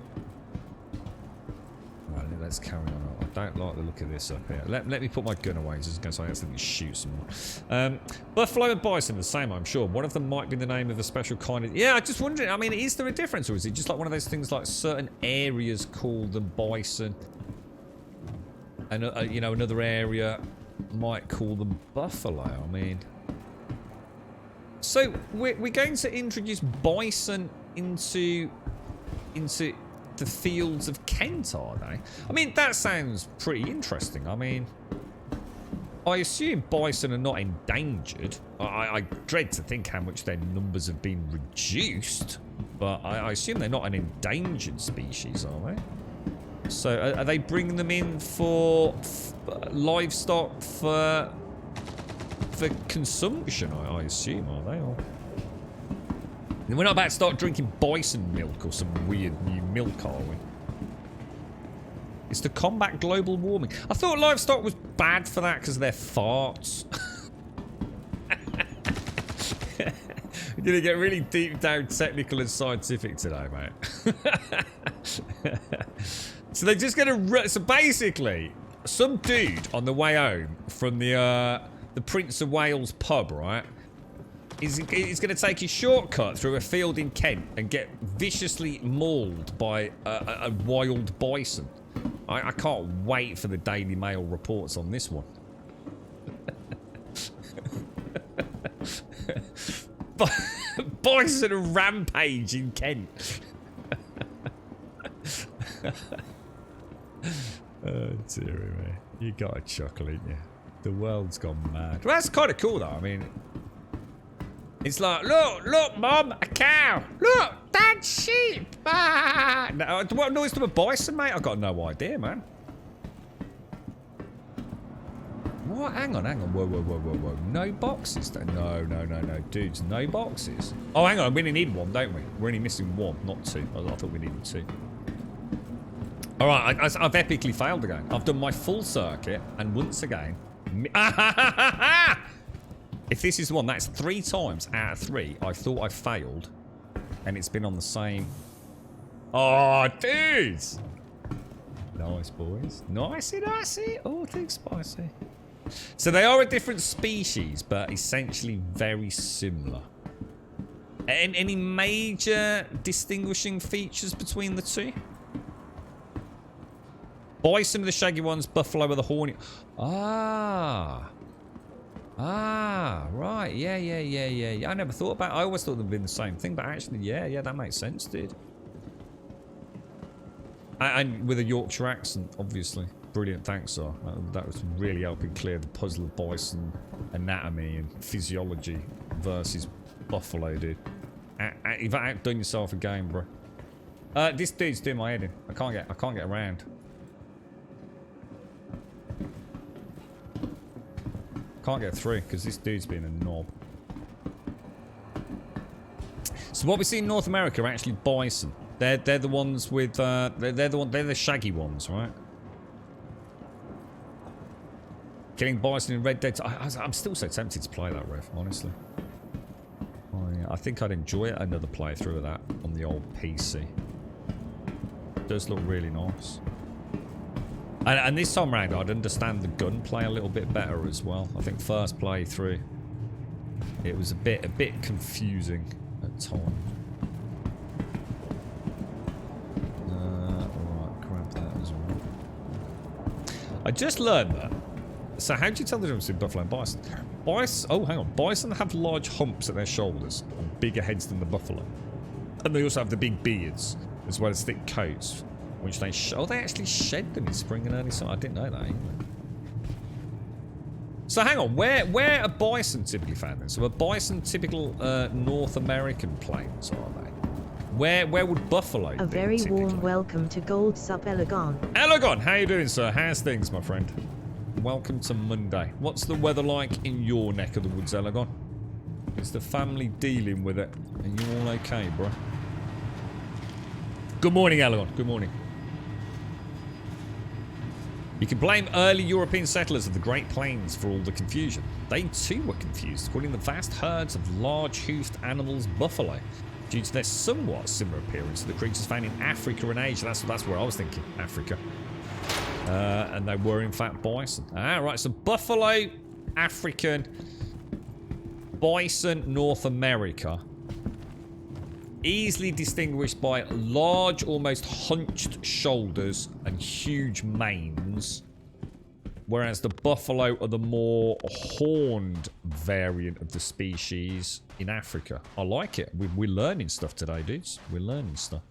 Right, let's carry on. I don't like the look of this up here. Let me put my gun away, just in case I accidentally shoot someone. Buffalo and bison are the same, I'm sure. One of them might be the name of a special kind of... Yeah, I just wondering, I mean, is there a difference, or is it just like one of those things like certain areas call them bison, and, you know, another area might call them buffalo? I mean... So, we're going to introduce bison into the fields of Kent, are they? I mean, that sounds pretty interesting. I mean, I assume bison are not endangered. I dread to think how much their numbers have been reduced, but I assume they're not an endangered species, are they? So, are they bringing them in for livestock for consumption, I assume, are they? Or... We're not about to start drinking bison milk or some weird new milk, are we? It's to combat global warming. I thought livestock was bad for that because of their farts. We're going to get really deep down technical and scientific today, mate. So they're just going to... So basically, some dude on the way home from the Prince of Wales pub, right? He's going to take his shortcut through a field in Kent and get viciously mauled by a wild bison. I can't wait for the Daily Mail reports on this one. Bison rampage in Kent. Oh, dearie me. You got a chuckle, ain't you? The world's gone mad. Well, that's kind of cool, though. I mean... It's like, look, Mum, a cow. Look, that's sheep. Ah. No, what noise to a bison, mate? I've got no idea, man. What? Hang on. Whoa. No boxes? No. Dudes, no boxes. Oh, hang on. We only need one, don't we? We're only missing one, not two. I thought we needed two. All right, I've epically failed again. I've done my full circuit, and once again... If this is one, that's 3 times out of 3 I thought I failed, and it's been on the same... Oh, dudes! Nice, boys. Nicey. Oh, things spicy. So they are a different species, but essentially very similar. Any major distinguishing features between the two? Bison are the shaggy ones, buffalo are the horny... Right. Yeah. I never thought about it. I always thought they'd been the same thing, but actually, yeah, that makes sense, dude. And with a Yorkshire accent, obviously. Brilliant, thanks, sir. That was really helping clear the puzzle of bison anatomy and physiology versus buffalo, dude. You've outdone yourself again, bro. This dude's doing my head in. I can't get around. Can't get through because this dude's being a knob. So what we see in North America are actually bison. They're the ones with they're the shaggy ones, right? Killing bison in Red Dead. I'm still so tempted to play that, Rev, honestly. Oh yeah, I think I'd enjoy another playthrough of that on the old PC. It does look really nice. And this time round, I'd understand the gunplay a little bit better as well. I think first playthrough, it was a bit confusing at times. Alright, grab that as well. I just learned that. So how do you tell the difference between buffalo and bison? Oh, hang on. Bison have large humps at their shoulders and bigger heads than the buffalo. And they also have the big beards, as well as thick coats. Which they they actually shed them in spring and early summer. I didn't know that either. So hang on, where are bison typically found then? So are bison typical North American plains, are they? Where would buffalo be? A very typically? warm welcome to Gold Sup Elegon. Elegon, how you doing, sir? How's things, my friend? Welcome to Monday. What's the weather like in your neck of the woods, Elegon? Is the family dealing with it? Are you all okay, bro? Good morning, Elegon. Good morning. You can blame early European settlers of the Great Plains for all the confusion. They too were confused, calling the vast herds of large-hoofed animals buffalo, due to their somewhat similar appearance to the creatures found in Africa and Asia. That's where I was thinking, Africa. And they were in fact bison. Right, so buffalo, African, bison, North America. Easily distinguished by large, almost hunched shoulders and huge manes. Whereas the buffalo are the more horned variant of the species in Africa. I like it. We're learning stuff today, dudes. We're learning stuff.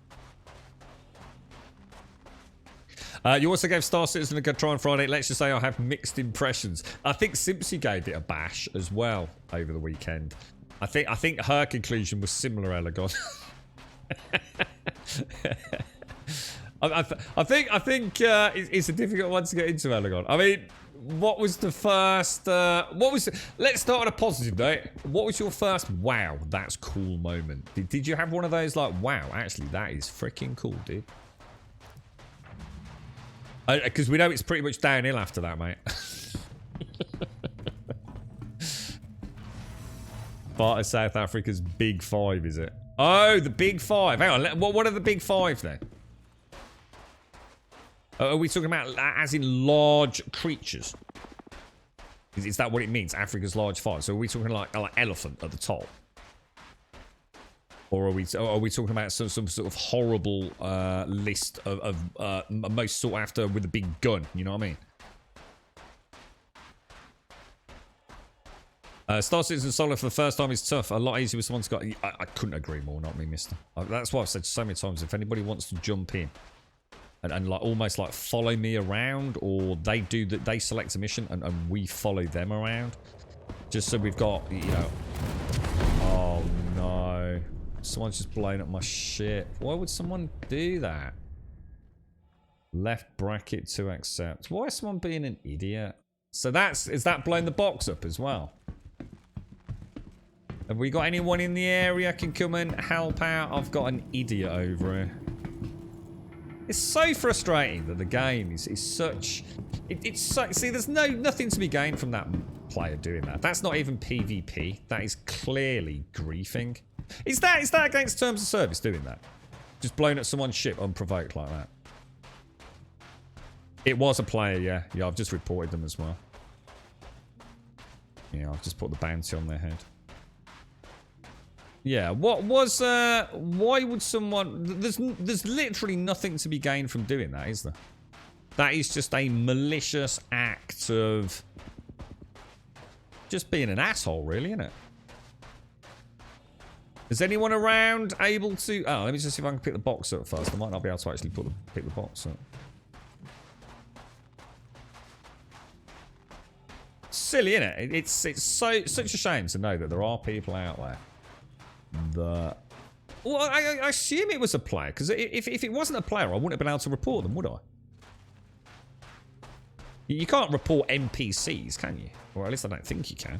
You also gave Star Citizen a good try on Friday. Let's just say I have mixed impressions. I think Simpsy gave it a bash as well over the weekend. I think her conclusion was similar, Elegon. I think it's a difficult one to get into, Elegon. I mean, what was the first? Let's start on a positive note. What was your first wow, that's cool moment? Did you have one of those like, wow, actually that is freaking cool, dude? Because we know it's pretty much downhill after that, mate. Part of South Africa's Big Five, is it? Oh, the Big Five. Hang on, what are the Big Five then? Are we talking about as in large creatures? Is that what it means? Africa's large five. So are we talking like elephant at the top? Or are we talking about some sort of horrible list of most sought after with a big gun? You know what I mean? Star Citizen Solo for the first time is tough. A lot easier with someone's got... I couldn't agree more, not me, mister. That's why I've said so many times, if anybody wants to jump in and like almost like follow me around, or they select a mission and we follow them around, just so we've got, you know... Oh, no. Someone's just blown up my shit. Why would someone do that? Left bracket to accept. Why is someone being an idiot? So is that blowing the box up as well? Have we got anyone in the area can come and help out? I've got an idiot over here. It's so frustrating that the game is such... It's so... See, there's nothing to be gained from that player doing that. That's not even PvP. That is clearly griefing. Is that against terms of service doing that? Just blowing at someone's ship unprovoked like that? It was a player, yeah. Yeah, I've just reported them as well. Yeah, I've just put the bounty on their head. Yeah, what was... why would someone... There's literally nothing to be gained from doing that, is there? That is just a malicious act of... just being an asshole, really, isn't it? Is anyone around able to... Oh, let me just see if I can pick the box up first. I might not be able to actually pick the box up. Silly, isn't it? It's such a shame to know that there are people out there that... Well, I assume it was a player, because if it wasn't a player, I wouldn't have been able to report them, would I? You can't report NPCs, can you? Or at least I don't think you can.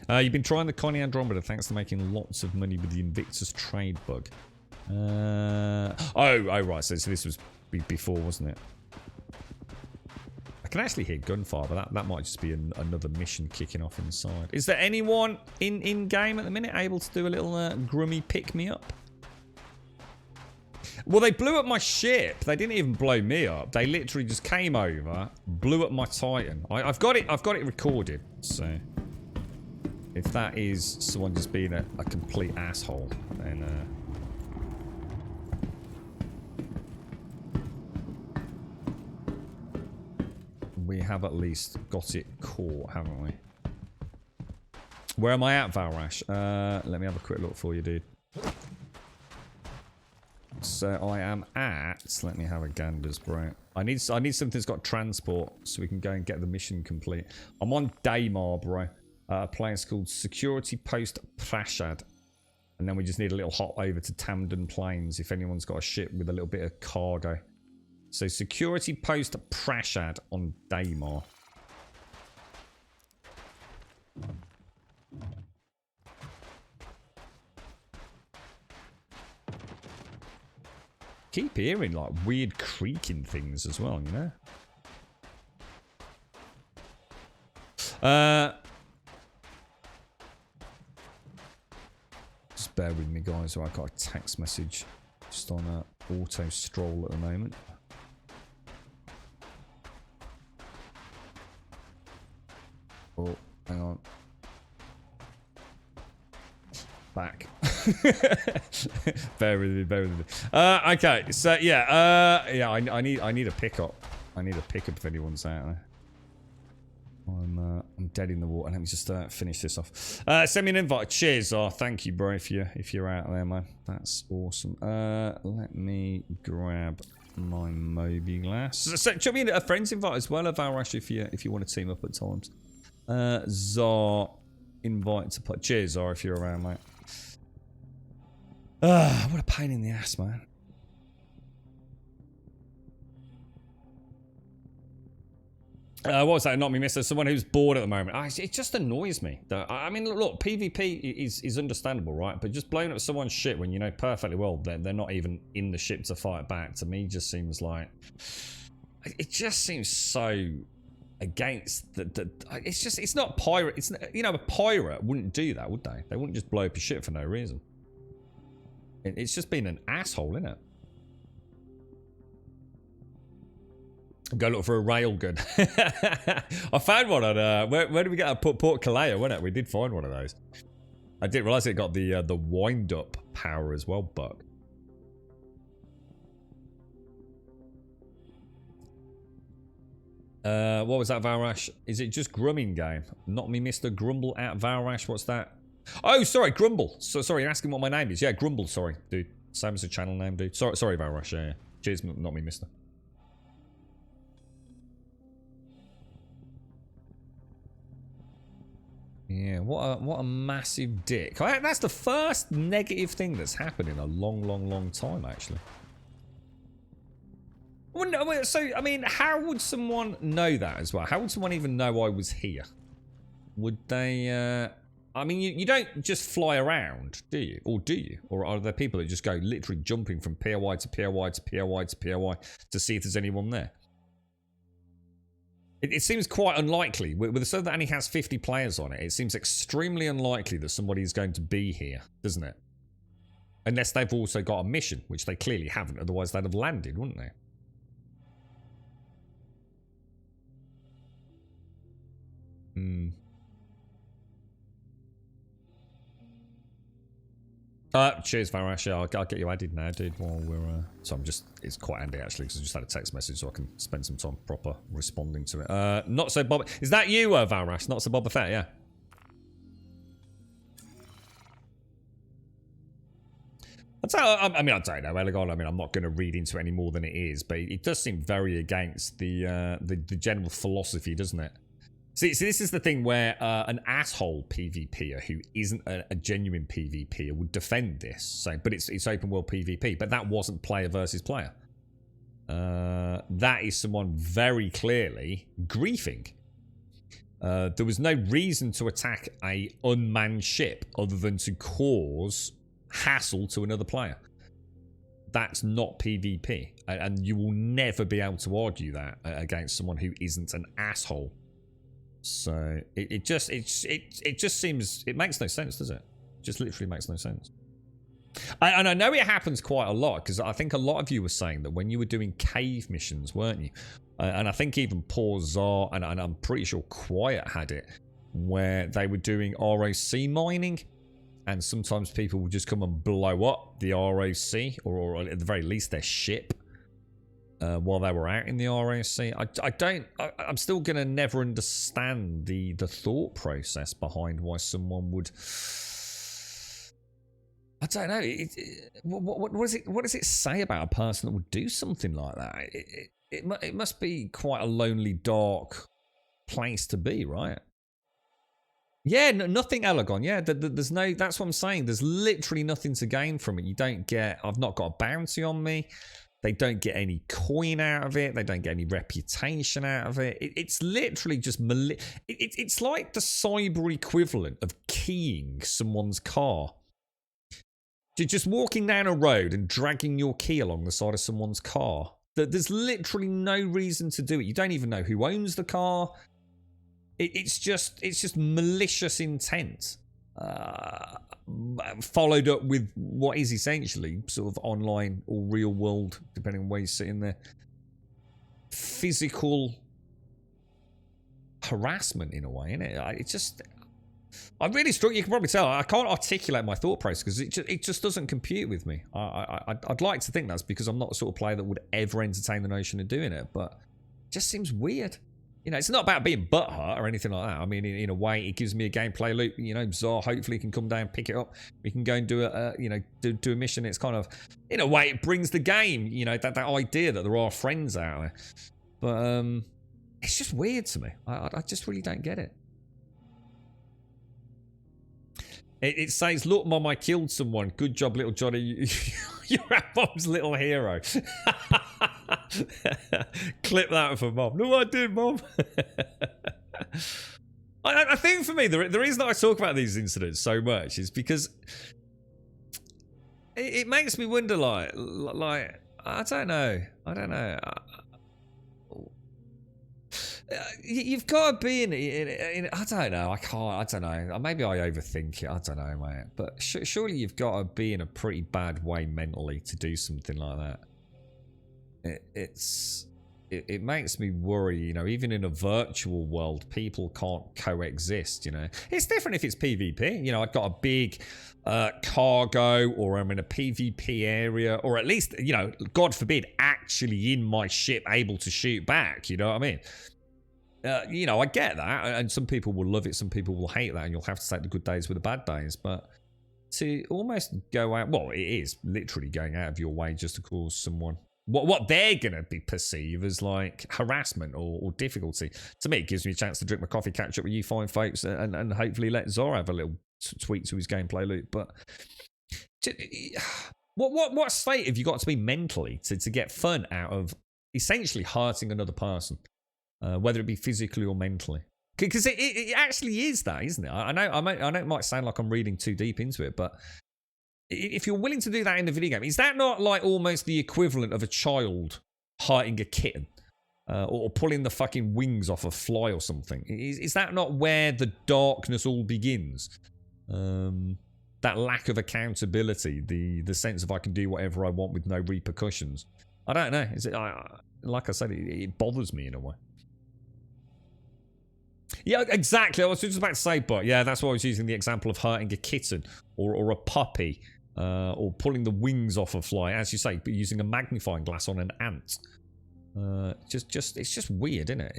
You've been trying the Connie Andromeda thanks to making lots of money with the Invictus trade bug. Oh, right. So this was before, wasn't it? I can actually hear gunfire, but that might just be another mission kicking off inside. Is there anyone in game at the minute able to do a little grummy pick-me-up? Well, they blew up my ship. They didn't even blow me up. They literally just came over, blew up my Titan. I've got it recorded, so... If that is someone just being a complete asshole, then... we have at least got it caught, haven't we? Where am I at, Valrash? Let me have a quick look for you, dude. So I am at... Let me have a ganders, bro. I need something that's got transport so we can go and get the mission complete. I'm on Daymar, bro. A place called Security Post Prashad. And then we just need a little hop over to Tamden Plains if anyone's got a ship with a little bit of cargo. So Security Post Prashad on Daymar. keep hearing like weird creaking things as well, you know? Just bear with me, guys. I've got a text message just on auto stroll at the moment. Oh, hang on. Back. bear with me. Okay, so yeah, I need a pickup. I need a pickup if anyone's out there. I'm dead in the water. Let me just finish this off. Send me an invite. Cheers. Oh, thank you, bro. If you're out there, man, that's awesome. Let me grab my Moby glass. So chuck me a friend's invite as well, Valrash, if you want to team up at times. Zar, invite to play. Cheers, Zar, if you're around, mate. What a pain in the ass, man. What was that? Not me, mister. Someone who's bored at the moment. It just annoys me. I mean, look, PvP is understandable, right? But just blowing up someone's shit when you know perfectly well they're not even in the ship to fight back, to me just seems like... It just seems so against the it's not pirate. It's, you know, a pirate wouldn't do that, would they? They wouldn't just blow up your shit for no reason. It's just been an asshole, isn't it? Go look for a railgun. I found one on where did we get a Port Kalea, wasn't it? We did find one of those. I didn't realise it got the wind up power as well, Buck. What was that, Valrash? Is it just Grumming game? Not me, Mr. Grumble at Valrash. What's that? Oh, sorry, Grumble. So sorry, you're asking what my name is. Yeah, Grumble. Sorry, dude. Same as the channel name, dude. Sorry, Valrash. Yeah. Cheers, not me, Mister. Yeah, what a massive dick. That's the first negative thing that's happened in a long time, actually. So, I mean, how would someone know that as well? How would someone even know I was here? Would they, I mean, you don't just fly around, do you? Or do you? Or are there people that just go literally jumping from POI to POI to POI to POI to see if there's anyone there? It seems quite unlikely. With a server that only has 50 players on it, it seems extremely unlikely that somebody's going to be here, doesn't it? Unless they've also got a mission, which they clearly haven't. Otherwise, they'd have landed, wouldn't they? Cheers, Varash. Yeah, I'll get you added now, dude, while we're... So it's quite handy, actually, because I just had a text message, so I can spend some time proper responding to it. Not so Boba... Is that you, Varash? Not so Boba Fett, yeah. I mean, I don't know, Elegon. I mean, I'm not going to read into it any more than it is, but it does seem very against the general philosophy, doesn't it? See, this is the thing where an asshole PvPer who isn't a genuine PvPer would defend this, saying, but it's open world PvP, but that wasn't player versus player. That is someone very clearly griefing. There was no reason to attack a unmanned ship other than to cause hassle to another player. That's not PvP, and you will never be able to argue that against someone who isn't an asshole. So it just seems, it makes no sense, does it? It just literally makes no sense. And I know it happens quite a lot, because I think a lot of you were saying that when you were doing cave missions, weren't you? And I think even Poor Czar, and I'm pretty sure Quiet had it, where they were doing ROC mining, and sometimes people would just come and blow up the ROC, or at the very least their ship, while they were out in the ROC. I'm still going to never understand the thought process behind why someone would... I don't know. What does it say about a person that would do something like that? It must be quite a lonely, dark place to be, right? Yeah, nothing, Elegon. Yeah, there's no... That's what I'm saying. There's literally nothing to gain from it. You don't get... I've not got a bounty on me. They don't get any coin out of it. They don't get any reputation out of it. It's literally just... It's like the cyber equivalent of keying someone's car. Just walking down a road and dragging your key along the side of someone's car. There's literally no reason to do it. You don't even know who owns the car. It's just malicious intent. Followed up with what is essentially sort of online or real world, depending on where you sit in there, physical harassment in a way, isn't it? It's just, I'm really struck. You can probably tell I can't articulate my thought process because it just doesn't compute with me. I'd like to think that's because I'm not the sort of player that would ever entertain the notion of doing it, but it just seems weird. You know, it's not about being butthurt or anything like that. I mean, in a way, it gives me a gameplay loop. You know, Zar hopefully can come down, pick it up. We can go and do do a mission. It's kind of, in a way, it brings the game. You know, that idea that there are friends out there. But it's just weird to me. I just really don't get it. It says, "Look, Mom, I killed someone. Good job, little Johnny. You're our Mom's little hero." Clip that for Mom. No, I did, Mom. I think for me, the reason that I talk about these incidents so much is because it makes me wonder, like I don't know. You've got to be in I don't know. I don't know. Maybe I overthink it. I don't know, mate. But surely you've got to be in a pretty bad way mentally to do something like that. It makes me worry, you know, even in a virtual world, people can't coexist, you know. It's different if it's PvP. You know, I've got a big cargo, or I'm in a PvP area, or at least, you know, God forbid, actually in my ship able to shoot back, you know what I mean? You know, I get that, and some people will love it, some people will hate that, and you'll have to take the good days with the bad days, but to almost go out, well, it is literally going out of your way just to cause someone what they're going to be perceive as like harassment or difficulty. To me, it gives me a chance to drink my coffee, catch up with you fine folks, and hopefully let Zora have a little tweak to his gameplay loop. But what state have you got to be mentally to get fun out of essentially hurting another person, whether it be physically or mentally? Because it actually is that, isn't it? I know it might sound like I'm reading too deep into it, but if you're willing to do that in the video game, is that not like almost the equivalent of a child hurting a kitten? Or pulling the fucking wings off a fly or something? Is that not where the darkness all begins? That lack of accountability, the sense of I can do whatever I want with no repercussions. I don't know. Like I said, it bothers me in a way. Yeah, exactly. I was just about to say, but yeah, that's why I was using the example of hurting a kitten or a puppy, or pulling the wings off a fly, as you say, but using a magnifying glass on an ant. It's just weird, isn't it?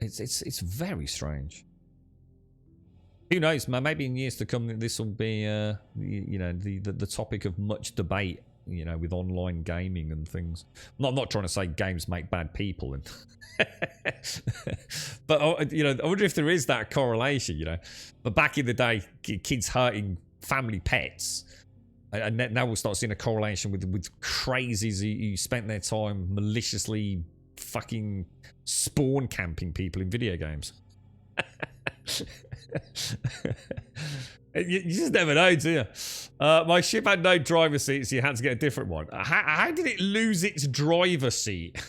It's very strange. Who knows? Maybe in years to come, this will be you know, the topic of much debate. You know, with online gaming and things. I'm not trying to say games make bad people, and but you know, I wonder if there is that correlation. You know, but back in the day, kids hurting family pets, and now we'll start seeing a correlation with crazies who spent their time maliciously fucking spawn camping people in video games. You just never know, do you? My ship had no driver seat, so you had to get a different one. How did it lose its driver seat?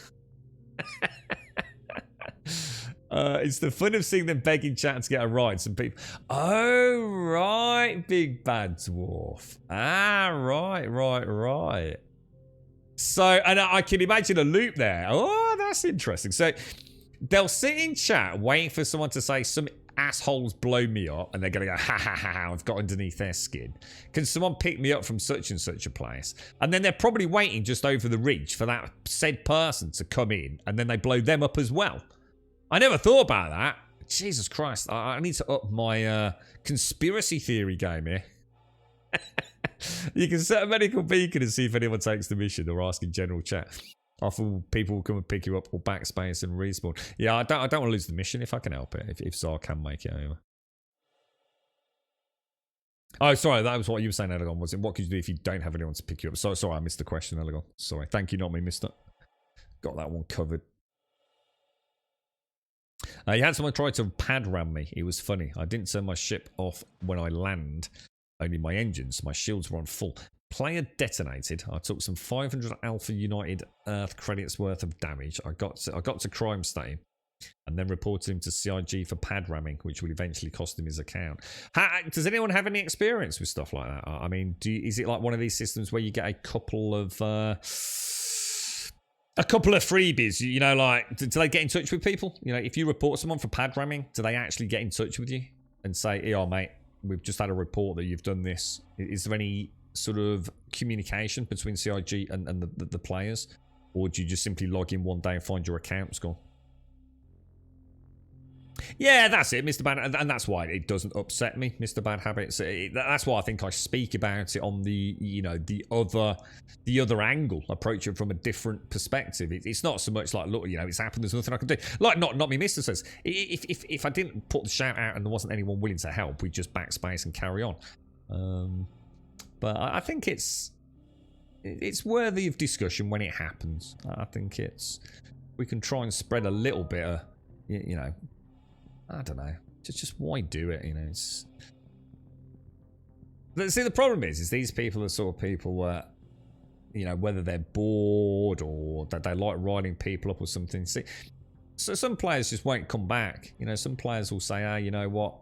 It's the fun of seeing them begging chat to get a ride. Some people. Oh, right, big bad dwarf. Ah, right. So, and I can imagine a loop there. Oh, that's interesting. So, they'll sit in chat waiting for someone to say some assholes blow me up, and they're going to go, ha ha ha, I've got underneath their skin. Can someone pick me up from such and such a place? And then they're probably waiting just over the ridge for that said person to come in, and then they blow them up as well. I never thought about that. Jesus Christ, I need to up my conspiracy theory game here. You can set a medical beacon and see if anyone takes the mission, or ask in general chat. Often people will come and pick you up, or backspace and respawn. Yeah, I don't want to lose the mission if I can help it. If Zar can make it over. Oh, sorry, that was what you were saying, Elegon, was it? What could you do if you don't have anyone to pick you up? Sorry, I missed the question, Elegon. Sorry. Thank you, not me, mister. Got that one covered. You had someone try to pad ram me. It was funny. I didn't turn my ship off when I land. only my engines. My shields were on full. Player detonated. I took some 500 Alpha United Earth credits worth of damage. I got to crime state and then reported him to CIG for pad ramming, which would eventually cost him his account. Does anyone have any experience with stuff like that? I mean, is it like one of these systems where you get a couple of freebies? You know, like, do they get in touch with people? You know, if you report someone for pad ramming, do they actually get in touch with you and say, "Yeah, mate, we've just had a report that you've done this"? Is there any sort of communication between CIG and the players, or do you just simply log in one day and find your account's gone? Yeah, that's it, Mr. Bad, and that's why it doesn't upset me, Mr. Bad Habits. That's why I think I speak about it on the, you know, the other angle, approach it from a different perspective. It's not so much like, look, you know, it's happened, there's nothing I can do. Like, not me, Mr. says. If I didn't put the shout out and there wasn't anyone willing to help, we'd just backspace and carry on. But I think it's worthy of discussion when it happens. I think we can try and spread a little bit of, you know, I don't know, just why do it? You know, it's. See, the problem is these people are sort of people where, you know, whether they're bored or that they like riding people up or something. See, so some players just won't come back. You know, some players will say, "Ah, you know what?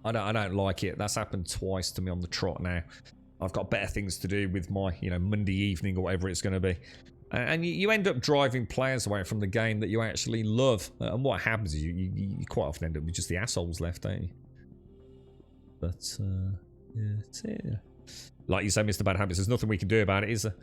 I don't like it. That's happened twice to me on the trot now. I've got better things to do with my, you know, Monday evening or whatever it's going to be." And you end up driving players away from the game that you actually love. And what happens is you quite often end up with just the assholes left, don't you? But, yeah, that's it. Yeah. Like you say, Mr. Bad Habits, there's nothing we can do about it, is there?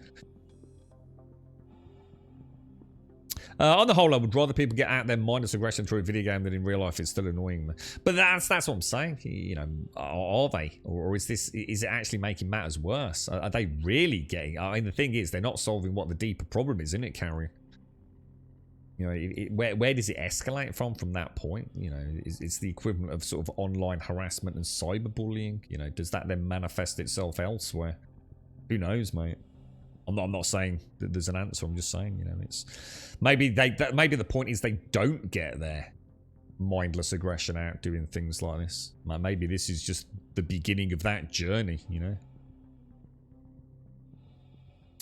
On the whole, I would rather people get out their mindless aggression through a video game than in real life. It's still annoying me. But that's what I'm saying. You know, are they? Or is it actually making matters worse? Are they really getting... I mean, the thing is, they're not solving what the deeper problem is, isn't it, Carrion? You know, where does it escalate from that point? You know, it's the equivalent of sort of online harassment and cyberbullying. You know, does that then manifest itself elsewhere? Who knows, mate? I'm not saying that there's an answer. I'm just saying, you know, it's maybe maybe the point is they don't get their mindless aggression out doing things like this. Maybe this is just the beginning of that journey, you know.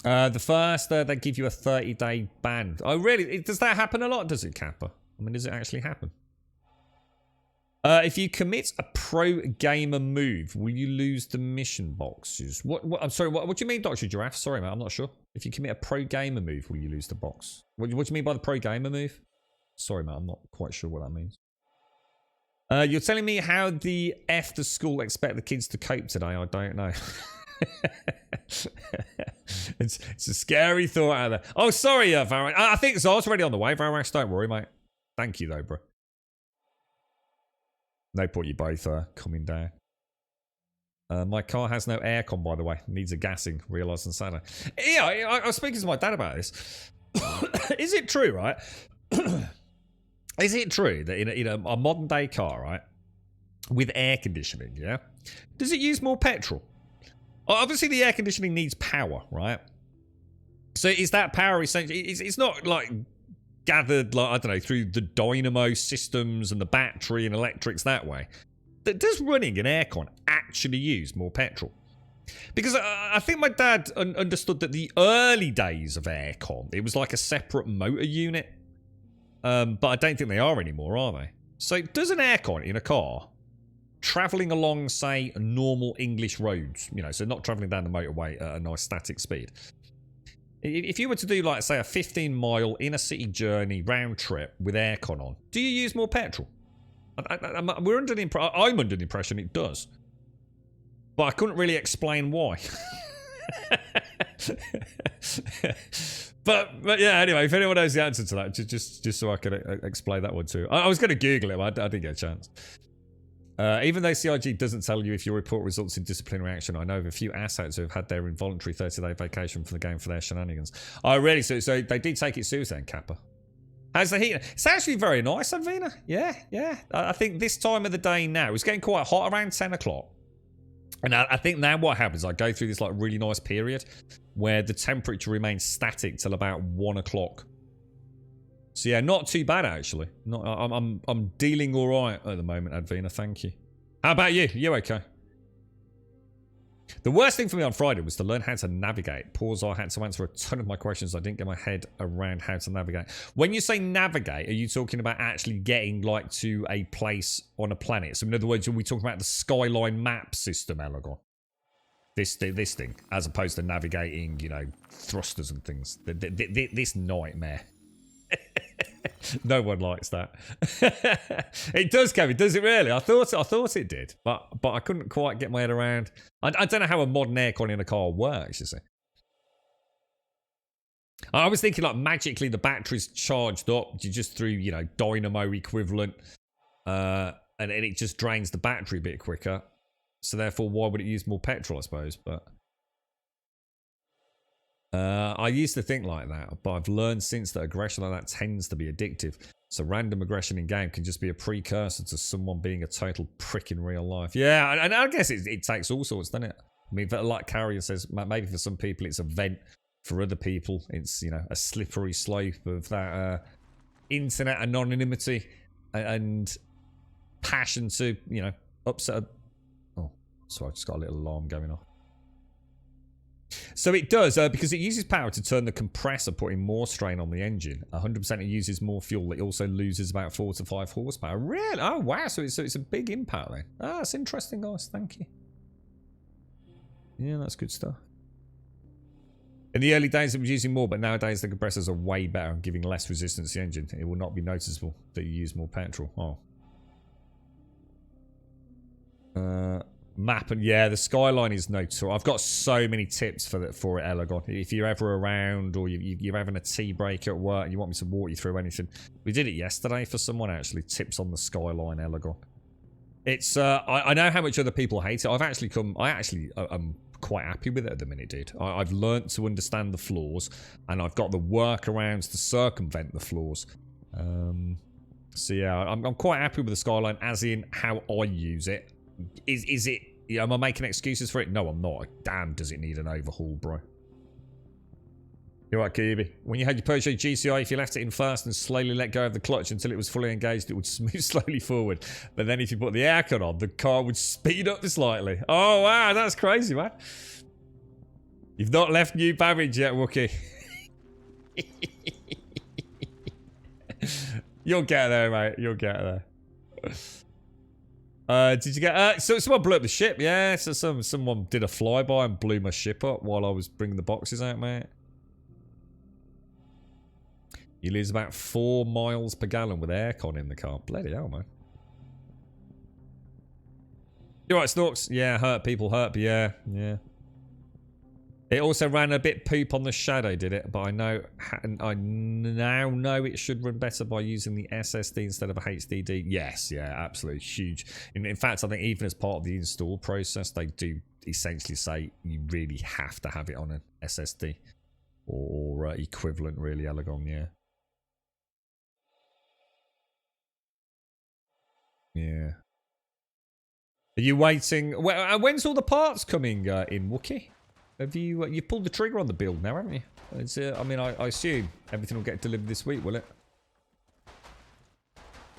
The first, they give you a 30-day ban. Oh, really? Does that happen a lot? Does it, Kappa? I mean, does it actually happen? If you commit a pro-gamer move, will you lose the mission boxes? What I'm sorry, what do you mean, Dr. Giraffe? Sorry, mate, I'm not sure. If you commit a pro-gamer move, will you lose the box? What do you mean by the pro-gamer move? Sorry, mate, I'm not quite sure what that means. You're telling me how the school expect the kids to cope today? I don't know. It's a scary thought out there. Oh, sorry, Varwax. I think so. It's already on the way, Varwax. Don't worry, mate. Thank you, though, bro. No point you both coming down. My car has no aircon, by the way. Needs a gassing. Realised on Saturday. Yeah, I was speaking to my dad about this. Is it true, right? Is it true that in a modern day car, right, with air conditioning, yeah, does it use more petrol? Obviously, the air conditioning needs power, right? So is that power essentially? It's not like gathered, like, I don't know, through the dynamo systems and the battery and electrics that way. Does running an aircon actually use more petrol? Because I think my dad understood that the early days of aircon, it was like a separate motor unit. But I don't think they are anymore, are they? So does an aircon in a car, travelling along, say, normal English roads, you know, so not travelling down the motorway at a nice static speed, if you were to do, like, say, a 15-mile inner-city journey round trip with aircon on, do you use more petrol? I'm under the impression it does. But I couldn't really explain why. but yeah, anyway, if anyone knows the answer to that, just so I can explain that one too. I was going to Google it, but I didn't get a chance. Even though CIG doesn't tell you if your report results in disciplinary action, I know of a few assets who have had their involuntary 30-day vacation from the game for their shenanigans. Oh, really? So they did take it seriously then, Kappa? How's the heat? It's actually very nice, Advina. Yeah. I think this time of the day now, it's getting quite hot around 10 o'clock. And I think now what happens, I go through this like really nice period where the temperature remains static till about 1 o'clock. So yeah, not too bad actually. I'm dealing all right at the moment, Advina. Thank you. How about you? You okay? The worst thing for me on Friday was to learn how to navigate. Pause, I had to answer a ton of my questions. I didn't get my head around how to navigate. When you say navigate, are you talking about actually getting like to a place on a planet? So in other words, are we talking about the Skyline map system, Elgon? This thing, as opposed to navigating, you know, thrusters and things. This nightmare. No one likes that. It does, Kevin. Does it really? I thought it did, but I couldn't quite get my head around. I don't know how a modern aircon in a car works. You see, I was thinking like magically the battery's charged up. You just through, you know, dynamo equivalent, and it just drains the battery a bit quicker. So therefore, why would it use more petrol? I suppose, but. I used to think like that, but I've learned since that aggression like that tends to be addictive. So random aggression in game can just be a precursor to someone being a total prick in real life. Yeah, and I guess it takes all sorts, doesn't it? I mean, like Carrier says, maybe for some people it's a vent. For other people, it's, you know, a slippery slope of that internet anonymity and passion to, you know, upset. Oh, sorry, I just got a little alarm going off. So it does, because it uses power to turn the compressor, putting more strain on the engine. 100% it uses more fuel. It also loses about 4 to 5 horsepower. Really? Oh, wow. So it's a big impact then. Ah, that's interesting, guys. Thank you. Yeah, that's good stuff. In the early days, it was using more, but nowadays the compressors are way better and giving less resistance to the engine. It will not be noticeable that you use more petrol. Oh. Map and yeah, the Skyline is notorious. I've got so many tips for it, Elgon. If you're ever around or you're having a tea break at work and you want me to walk you through anything, we did it yesterday for someone actually. Tips on the Skyline, Elgon. It's I know how much other people hate it. I'm quite happy with it at the minute, dude. I've learnt to understand the flaws and I've got the workarounds to circumvent the flaws. So yeah, I'm quite happy with the Skyline, as in how I use it. Is it? Am I making excuses for it? No, I'm not. Damn, does it need an overhaul, bro? You're right, Kirby. When you had your Peugeot GCI, if you left it in first and slowly let go of the clutch until it was fully engaged, it would move slowly forward. But then if you put the aircon on, the car would speed up slightly. Oh, wow, that's crazy, man. You've not left New Babbage yet, Wookie. You'll get there, mate. You'll get there. Did you get... so someone blew up the ship, yeah. So someone did a flyby and blew my ship up while I was bringing the boxes out, mate. You lose about 4 miles per gallon with aircon in the car. Bloody hell, man. You're right, Snorks. Yeah, hurt people, hurt, but yeah. It also ran a bit poop on the Shadow, did it? But I now know it should run better by using the SSD instead of a HDD. Yes, yeah, absolutely huge. In fact, I think even as part of the install process, they do essentially say you really have to have it on an SSD or equivalent, really, Elgon, yeah. Yeah. Are you waiting? When's all the parts coming in, Wookie? Have you you pulled the trigger on the build now, haven't you? It's, I mean, I assume everything will get delivered this week, will it?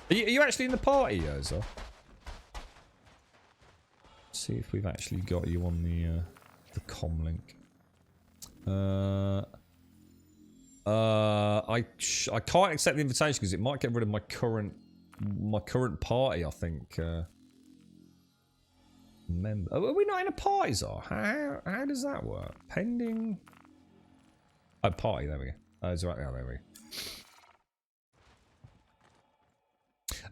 Are you actually in the party, Yozo? Let's see if we've actually got you on the comm link. I can't accept the invitation because it might get rid of my current party, I think. Member. Are we not in a party, Zar? How does that work? Pending. Oh, party. There we go. Oh, it's right. Oh, there we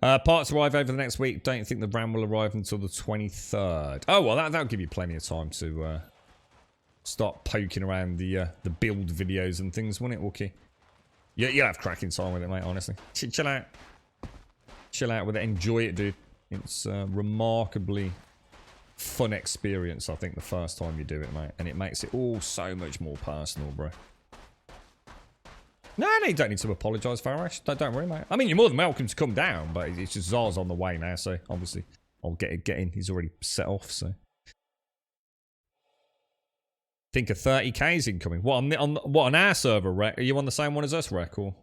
go. Parts arrive over the next week. Don't think the RAM will arrive until the 23rd. Oh well, that'll give you plenty of time to start poking around the build videos and things, won't it, Wookie? Yeah, you'll have cracking time with it, mate. Honestly, chill out with it. Enjoy it, dude. It's remarkably fun experience, I think, the first time you do it, mate, and it makes it all so much more personal, bro. No, you don't need to apologise, Farash. Don't worry, mate. I mean, you're more than welcome to come down, but it's just Zar's on the way now, so obviously I'll get in. He's already set off, so. Think a 30k is incoming. What on our server, Rec? Are you on the same one as us, Rec, or?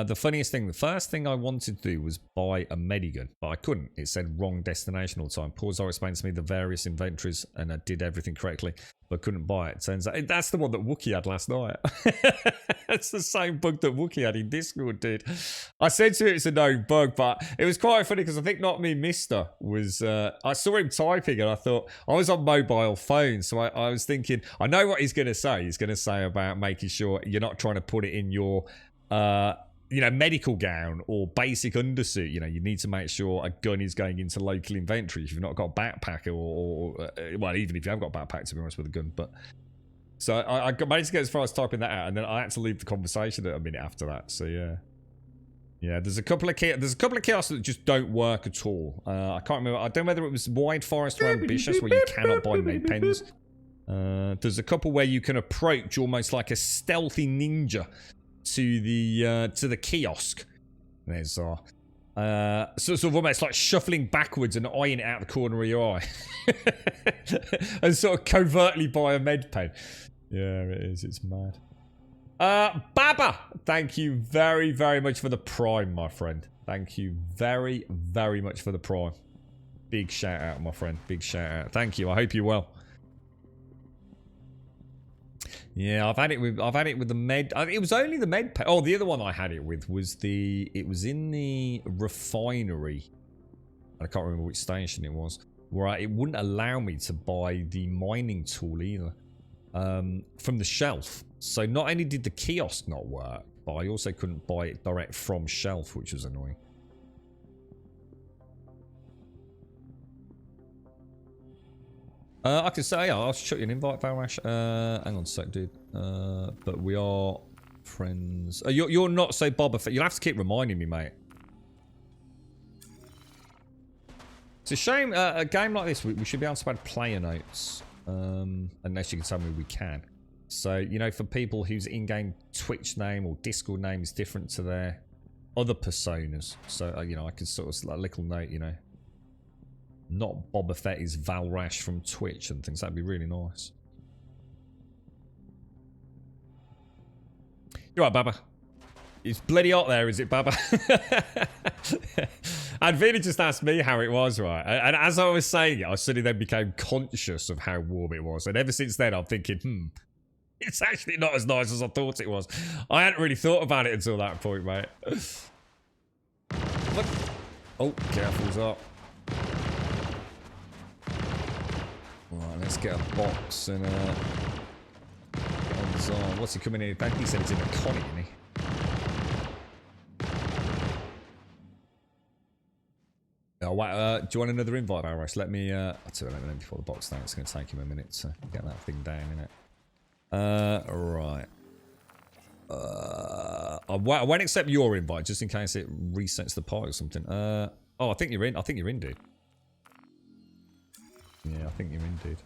The funniest thing, the first thing I wanted to do was buy a medigun, but I couldn't. It said wrong destination all the time. Pausar explained to me the various inventories, and I did everything correctly, but couldn't buy it. Turns out that's the one that Wookie had last night. It's the same bug that Wookie had in Discord, dude. I said to it it's a known bug, but it was quite funny because I think Not Me Mister was... I saw him typing and I thought... I was on mobile phone, so I was thinking... I know what he's going to say. He's going to say about making sure you're not trying to put it in your... medical gown or basic undersuit. You need to make sure a gun is going into local inventory if you've not got a backpack well, even if you have got a backpack, to be honest, with a gun. But so I managed to get as far as typing that out, and then I had to leave the conversation a minute after that. So yeah. There's a couple of kiosks that just don't work at all. I can't remember. I don't know whether it was Wide Forest or Ambitious where you cannot buy med pens. There's a couple where you can approach almost like a stealthy ninja to the kiosk. There's sort of almost like shuffling backwards and eyeing it out the corner of your eye, and sort of covertly buy a med pen. Yeah, it is. It's mad. Baba, thank you very, very much for the Prime, my friend. Thank you very, very much for the Prime. Big shout out, my friend. Big shout out. Thank you. I hope you're well. Yeah, I've had it with the med. It was only the med pen. Oh, the other one I had it with was it was in the refinery. I can't remember which station it was. Where it wouldn't allow me to buy the mining tool either from the shelf. So not only did the kiosk not work, but I also couldn't buy it direct from shelf, which was annoying. I can say, I'll shoot you an invite, Valrash. Hang on a sec, dude. But we are friends. You're not so Boba Fett. You'll have to keep reminding me, mate. It's a shame, a game like this, we should be able to add player notes. Unless you can tell me we can. So, for people whose in-game Twitch name or Discord name is different to their other personas. So, I could sort of, like a little note, not Boba Fett is Valrash from Twitch and things. That'd be really nice. You're right, Baba. It's bloody hot there, is it, Baba? And Vina just asked me how it was, right? And as I was saying it, I suddenly then became conscious of how warm it was. And ever since then, I'm thinking, it's actually not as nice as I thought it was. I hadn't really thought about it until that point, mate. What? Oh, careful's up. Right, let's get a box and what's he coming in? I think he said it's in a Connie, isn't he? Oh, wait, do you want another invite, Valrash? Let me I'll tell you let me know before the box down. It's going to take him a minute to get that thing down, innit? Right. I won't accept your invite just in case it resets the party or something. Oh, I think you're in. I think you're in, dude. Yeah, I think you're in, dude.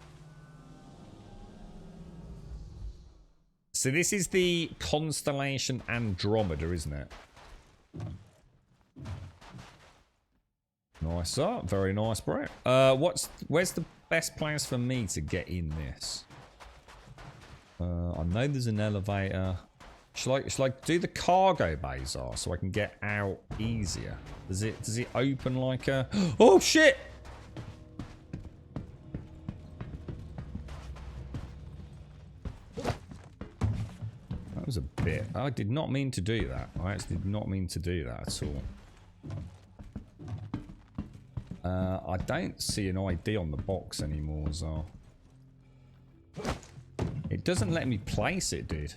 So this is the constellation Andromeda, isn't it? Nice up. Very nice, bro. Where's the best place for me to get in this? I know there's an elevator. Should I do the cargo bays so I can get out easier? Does it open like a... Oh, shit! That was a bit... I did not mean to do that. I actually did not mean to do that at all. I don't see an ID on the box anymore, so... It doesn't let me place it, dude.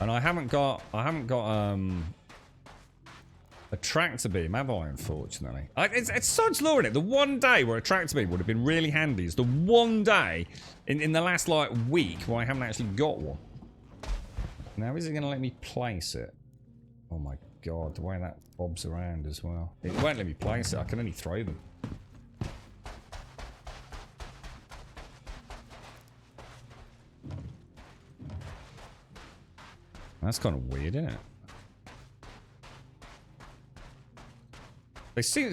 And I haven't got a tractor beam, have I, unfortunately? It's such law in it. The one day where a tractor beam would have been really handy is the one day in the last, like, week where I haven't actually got one. Now, is it going to let me place it? Oh, my God. The way that bobs around as well. It won't let me place it. I can only throw them. That's kind of weird, isn't it? They see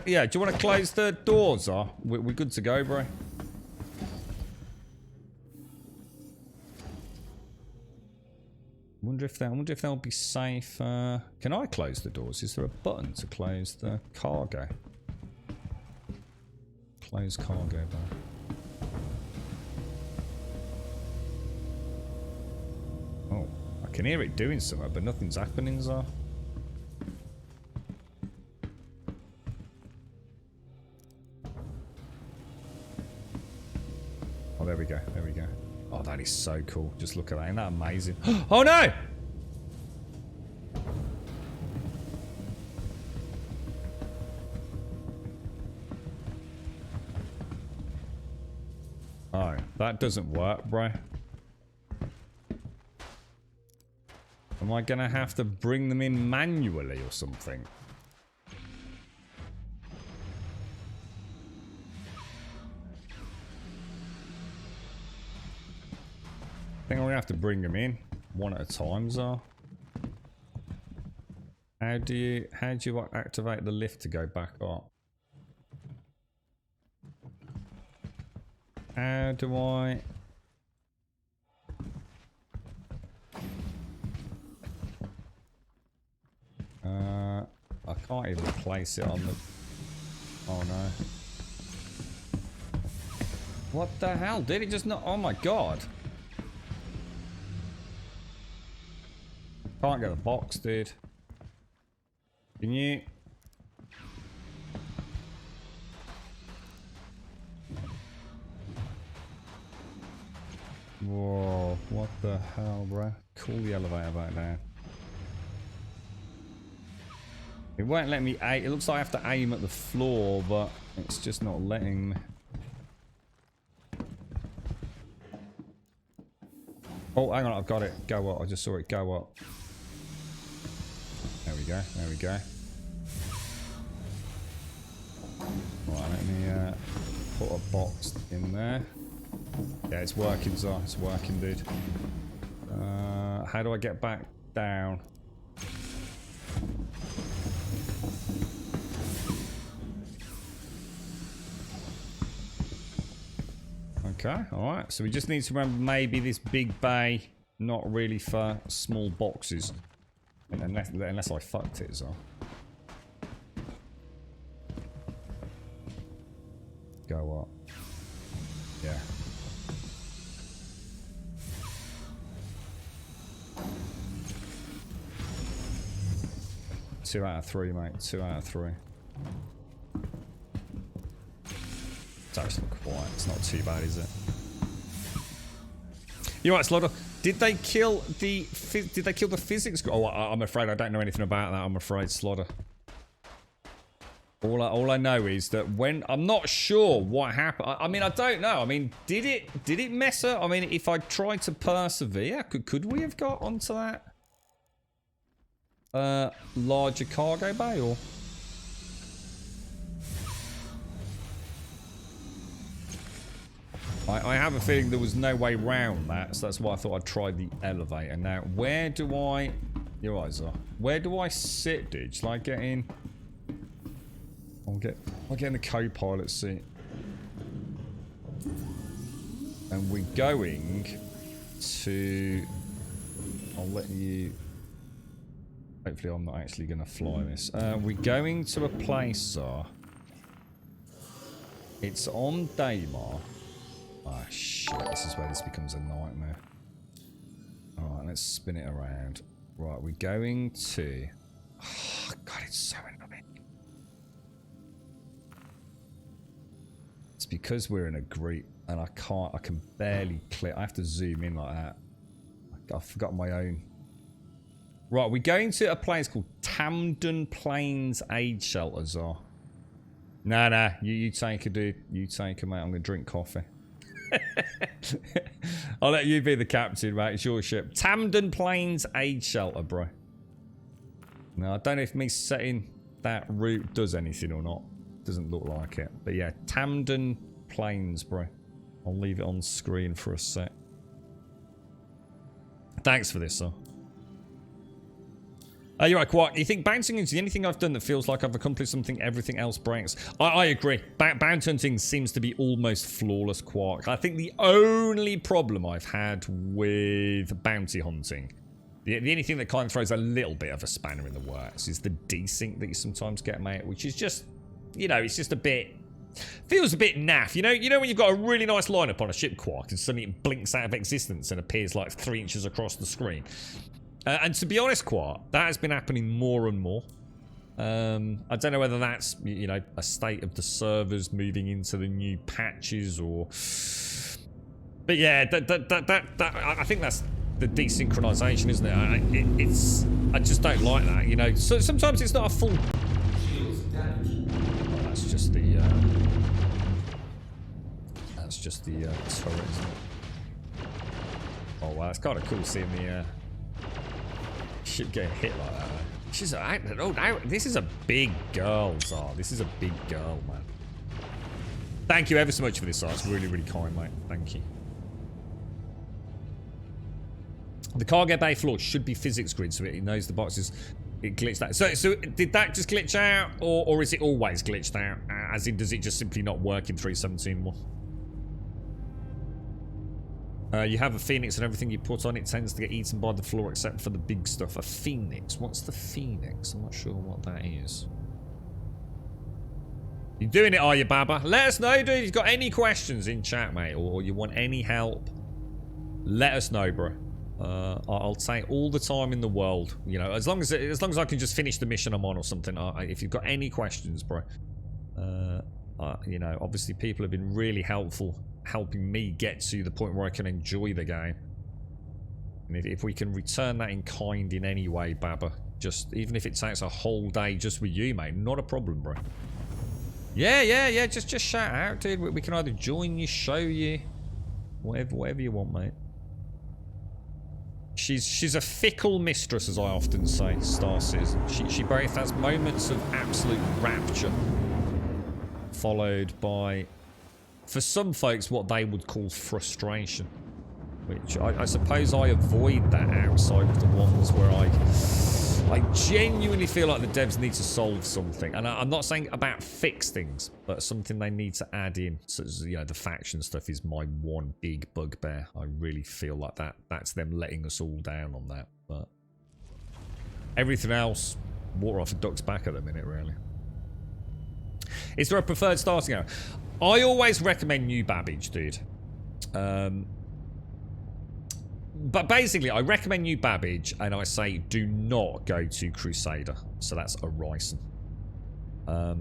yeah, do you want to close the doors? We're good to go, bro. wonder if they'll be safe. Can I close the doors? Is there a button to close the cargo? Close cargo bay. Oh, I can hear it doing something, but nothing's happening, so. Oh, there we go. There we go. Oh, that is so cool. Just look at that. Isn't that amazing? Oh, no! Oh, that doesn't work, bro. Am I going to have to bring them in manually or something? I think I'm going to have to bring them in one at a time, so. How do you activate the lift to go back up? How do I... I can't even place it on the... Oh no. What the hell? Did it just not... Oh my god. Can't get the box, dude. Can you... Whoa, what the hell, bro? Cool the elevator back down. It won't let me aim. It looks like I have to aim at the floor, but it's just not letting me. Oh, hang on, I've got it. Go up. I just saw it go up. There we go. There we go. Right, let me put a box in there. Yeah, it's working, Zar. It's working, dude. How do I get back down? Okay, alright. So we just need to remember maybe this big bay, not really for small boxes. Unless I fucked it, Zar. Go up. Yeah. 2 out of 3, mate. 2 out of 3. It's actually quiet. It's not too bad, is it? You're right, Slaughter. Did they kill the physics? Oh, I'm afraid I don't know anything about that. I'm afraid, Slaughter. All I know is that when I'm not sure what happened. I mean, I don't know. I mean, did it mess up? I mean, if I tried to persevere, could we have got onto that larger cargo bay, or? I have a feeling there was no way round that, so that's why I thought I'd try the elevator. Now, where do I... Your eyes are. Where do I sit, dude? Shall I get in? I'll get in the co-pilot seat. And we're going to... I'll let you... Hopefully I'm not actually going to fly this. We're going to a place, it's on Daymar. Ah, shit. This is where this becomes a nightmare. Alright, let's spin it around. Right, we're going to... Oh, God, it's so annoying. It's because we're in a group and I can barely click. I have to zoom in like that. I forgot my own. Right, we're going to a place called Tamden Plains Aid Shelters. Nah, you take a dude. You take a, mate. I'm going to drink coffee. I'll let you be the captain, mate. It's your ship. Tamden Plains Aid Shelter, bro. Now, I don't know if me setting that route does anything or not. Doesn't look like it. But yeah, Tamden Plains, bro. I'll leave it on screen for a sec. Thanks for this, sir. You're right, Quark. You think bouncing is the only thing I've done that feels like I've accomplished something everything else breaks? I agree. Bounty hunting seems to be almost flawless, Quark. I think the only problem I've had with bounty hunting The only thing that kind of throws a little bit of a spanner in the works is the desync that you sometimes get, mate, which is just, you know, it's just a bit, feels a bit naff. You know when you've got a really nice lineup on a ship Quark and suddenly it blinks out of existence and appears like 3 inches across the screen. And to be honest, Quark, that has been happening more and more. I don't know whether that's, you know, a state of the servers moving into the new patches or... But yeah, I think that's the desynchronization, isn't it? I just don't like that, you know. So sometimes it's not a full... Oh, that's just the turret, isn't it? Oh wow, it's kind of cool seeing the ship getting hit like that. She's this is a big girl, Zar. This is a big girl, man. Thank you ever so much for this, Zar. It's really, really kind, mate. Thank you. The cargo bay floor should be physics grid, so it knows the boxes. It glitched out. So did that just glitch out, or is it always glitched out? As in, does it just simply not work in 3.17.1? You have a phoenix and everything you put on it tends to get eaten by the floor except for the big stuff. A phoenix? What's the phoenix? I'm not sure what that is. You doing it, are you, Baba? Let us know, dude. If you've got any questions in chat, mate, or you want any help, let us know, bro. I'll take all the time in the world. You know, as long as I can just finish the mission I'm on or something. If you've got any questions, bro, you know, obviously people have been really helpful, helping me get to the point where I can enjoy the game. And if we can return that in kind in any way, Baba, just even if it takes a whole day just with you, mate, not a problem, bro. Yeah. Just shout out, dude. We can either join you, show you, whatever you want, mate. She's a fickle mistress, as I often say, Star Citizen. She both has moments of absolute rapture, followed by, for some folks, what they would call frustration. Which I suppose I avoid that outside of the ones where I genuinely feel like the devs need to solve something. And I'm not saying about fix things, but something they need to add in. So, you know, the faction stuff is my one big bugbear. I really feel like that's them letting us all down on that. But everything else, water off a duck's back at the minute, really. Is there a preferred starting hour? I always recommend New Babbage, dude. But basically, I recommend New Babbage, and I say do not go to Crusader. So that's Orison.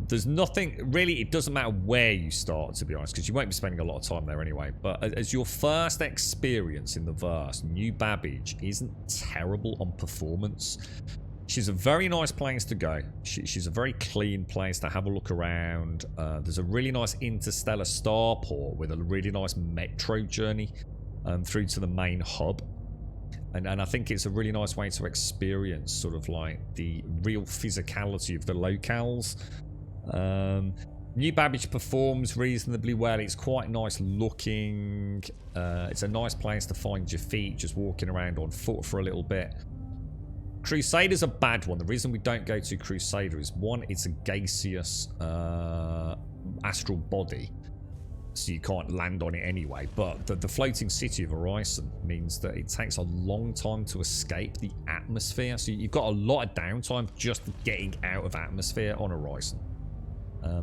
There's nothing... Really, it doesn't matter where you start, to be honest, because you won't be spending a lot of time there anyway. But as your first experience in the verse, New Babbage isn't terrible on performance. She's a very nice place to go. She's a very clean place to have a look around. There's a really nice interstellar starport with a really nice metro journey through to the main hub. And I think it's a really nice way to experience sort of like the real physicality of the locales. New Babbage performs reasonably well. It's quite nice looking. It's a nice place to find your feet, just walking around on foot for a little bit. Crusader's a bad one. The reason we don't go to Crusader is, one, it's a gaseous astral body, so you can't land on it anyway. But the floating city of Orison means that it takes a long time to escape the atmosphere. So you've got a lot of downtime just getting out of atmosphere on Orison.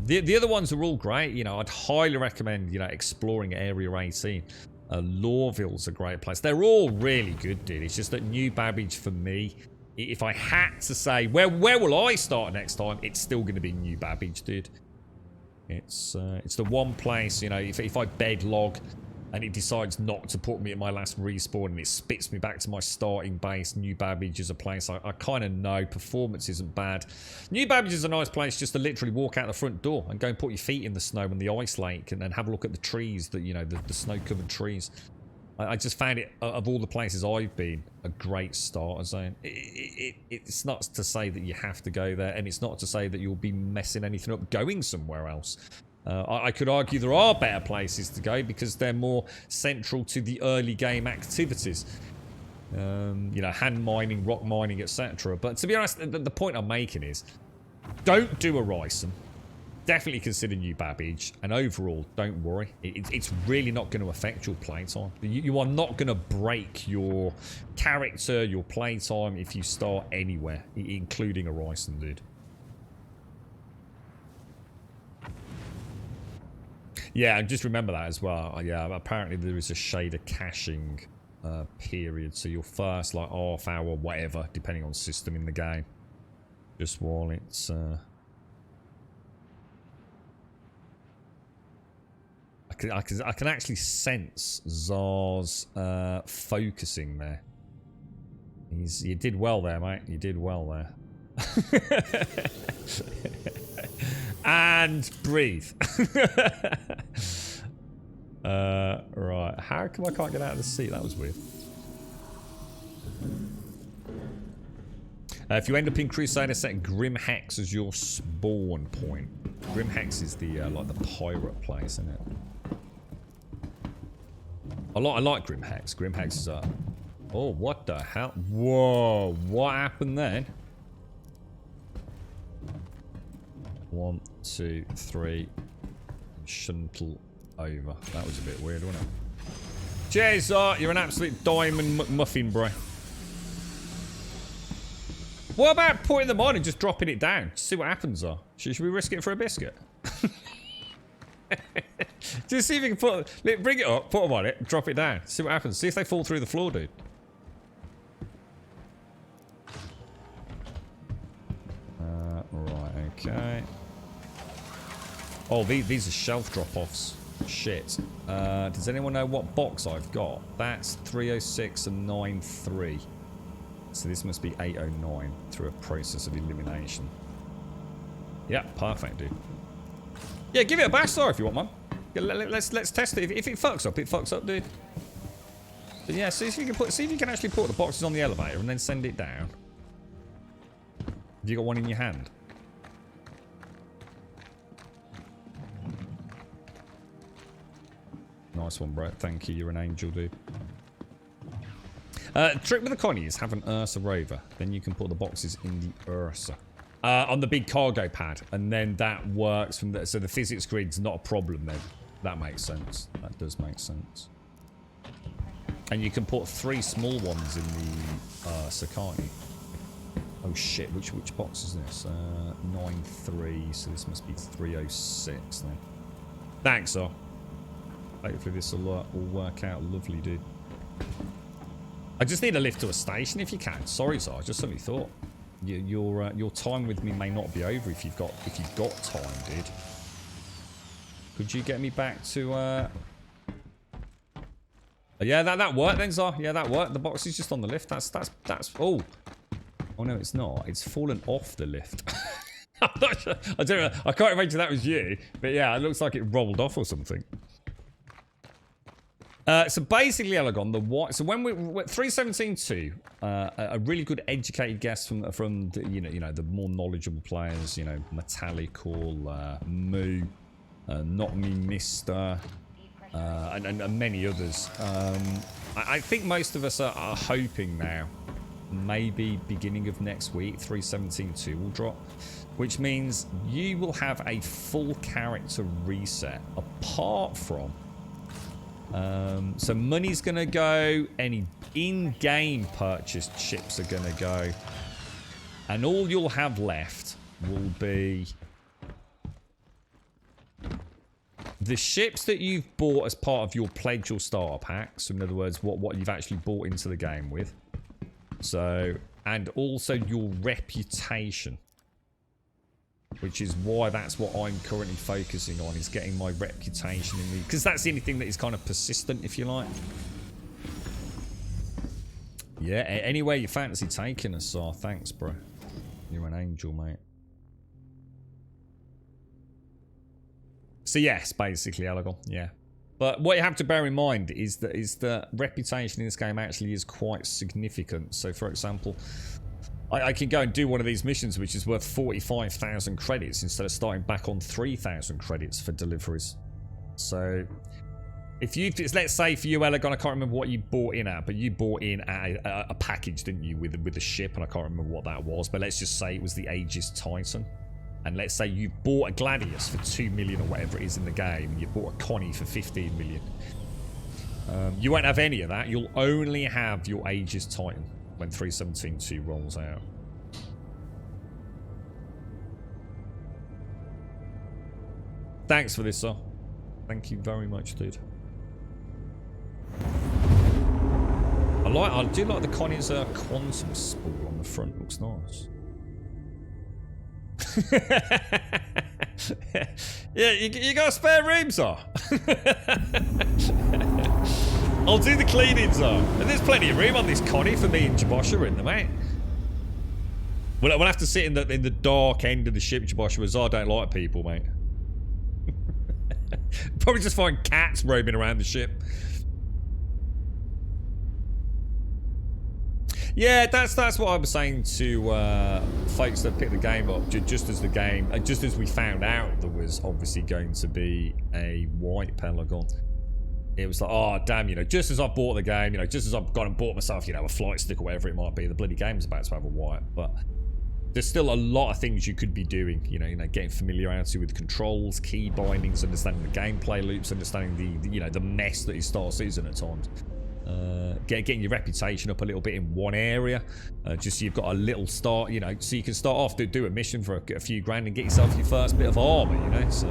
The other ones are all great. You know, I'd highly recommend, you know, exploring Area 18. Lorville's a great place. They're all really good, dude. It's just that New Babbage for me, if I had to say where will I start next time, it's still going to be New Babbage, dude. It's the one place, you know, if I bed log and it decides not to put me at my last respawn and it spits me back to my starting base, New Babbage is a place I kind of know performance isn't bad. New Babbage is a nice place just to literally walk out the front door and go and put your feet in the snow and the ice lake and then have a look at the trees, that, you know, the snow-covered trees. I just found it, of all the places I've been, a great starter zone. It's not to say that you have to go there, and it's not to say that you'll be messing anything up going somewhere else. I could argue there are better places to go because they're more central to the early game activities. You know, hand mining, rock mining, etc. But to be honest, the point I'm making is, don't do Orison. definitely consider new Babbage. And overall, don't worry. It's really not going to affect your playtime. You are not going to break your character, your playtime if you start anywhere, including Horizon, dude. Yeah, and just remember that as well. Yeah, apparently there is a shader caching period. So your first, like, half hour, whatever, depending on system in the game. Just while it's... I can actually sense Zar's focusing there. You did well there, mate. You did well there. And breathe. Right. How come I can't get out of the seat? That was weird. If you end up in Crusader, set Grim Hex as your spawn point. Grim Hex is the like the pirate place, isn't it? I like Grim Hex. Grim Hex is up. Oh, what the hell? Whoa, what happened then? 1, 2, 3. Shuntle over. That was a bit weird, wasn't it? Cheers, Art. You're an absolute diamond McMuffin, bro. What about putting them on and just dropping it down? See what happens, Art. Should we risk it for a biscuit? Just see if you can bring it up, put them on it, drop it down. See what happens. See if they fall through the floor, dude. Right, okay. Oh, these are shelf drop-offs. Shit. Does anyone know what box I've got? That's 306 and 93. So this must be 809 through a process of elimination. Yeah, perfect, dude. Yeah, give it a bash, if you want, man. Yeah, let's test it. If it fucks up, it fucks up, dude. But yeah, see if you can actually put the boxes on the elevator and then send it down. Have you got one in your hand? Nice one, bro. Thank you. You're an angel, dude. Trick with the Connie is have an Ursa rover. Then you can put the boxes in the Ursa. On the big cargo pad. And then that works from the... So the physics grid's not a problem then. That makes sense. That does make sense. And you can put 3 small ones in the Ursa, can't you? Oh shit, which box is this? 93, so this must be 306 then. Thanks, sir. Hopefully this will all work out lovely, dude. I just need a lift to a station if you can. Sorry, sir. I just suddenly thought your time with me may not be over if you've got time, dude. Could you get me back to? Yeah, that worked then, sir. Yeah, that worked. The box is just on the lift. That's. Oh, no, it's not. It's fallen off the lift. I'm not sure. I don't know. I can't imagine that was you, but yeah, it looks like it rolled off or something. So basically, Elegon, the what? So when we're 317.2, a really good educated guess from the, you know the more knowledgeable players, Metallic or Moo, Not Me Mister, and many others. I think most of us are hoping now, maybe beginning of next week, 317.2 will drop, which means you will have a full character reset apart from. So money's going to go, any in-game purchased ships are going to go, and all you'll have left will be the ships that you've bought as part of your pledge or starter pack. So in other words, what you've actually bought into the game with. So, and also your reputation. Which is why that's what I'm currently focusing on, is getting my reputation in the... Because that's the only thing that is kind of persistent, if you like. Yeah, anywhere you fancy taking us, thanks, bro. You're an angel, mate. So yes, basically, Elegon, yeah. But what you have to bear in mind is that reputation in this game actually is quite significant. So, for example... I can go and do one of these missions which is worth 45,000 credits instead of starting back on 3,000 credits for deliveries. So, let's say for you, Elegon, I can't remember what you bought in at, but you bought in at a package, didn't you, with the ship, and I can't remember what that was, but let's just say it was the Aegis Titan. and let's say you bought a Gladius for 2 million or whatever it is in the game, and you bought a Connie for 15 million, you won't have any of that. You'll only have your Aegis Titan when 3.17.2 rolls out. Thanks for this, sir. Thank you very much, dude. I do like the Connie's quantum spool on the front. Looks nice. Yeah, you got a spare room, sir? I'll do the cleaning, sir. And there's plenty of room on this Connie for me and Jabosha in the mate. We'll have to sit in the dark end of the ship, Jabosha, as I don't like people, mate. Probably just find cats roaming around the ship. Yeah, that's what I was saying to folks that picked the game up just as we found out there was obviously going to be a white Pelagon. It was like, oh damn, you know, just as I bought the game, you know, just as I've gone and bought myself, you know, a flight stick or whatever it might be, the bloody game's about to have a white. But there's still a lot of things you could be doing, you know, getting familiarity with controls, key bindings, understanding the gameplay loops, understanding the you know, the mess that is Star Citizen at times. Getting your reputation up a little bit in one area, just so you've got a little start, you know, so you can start off to do a mission for a few grand and get yourself your first bit of armor, you know. So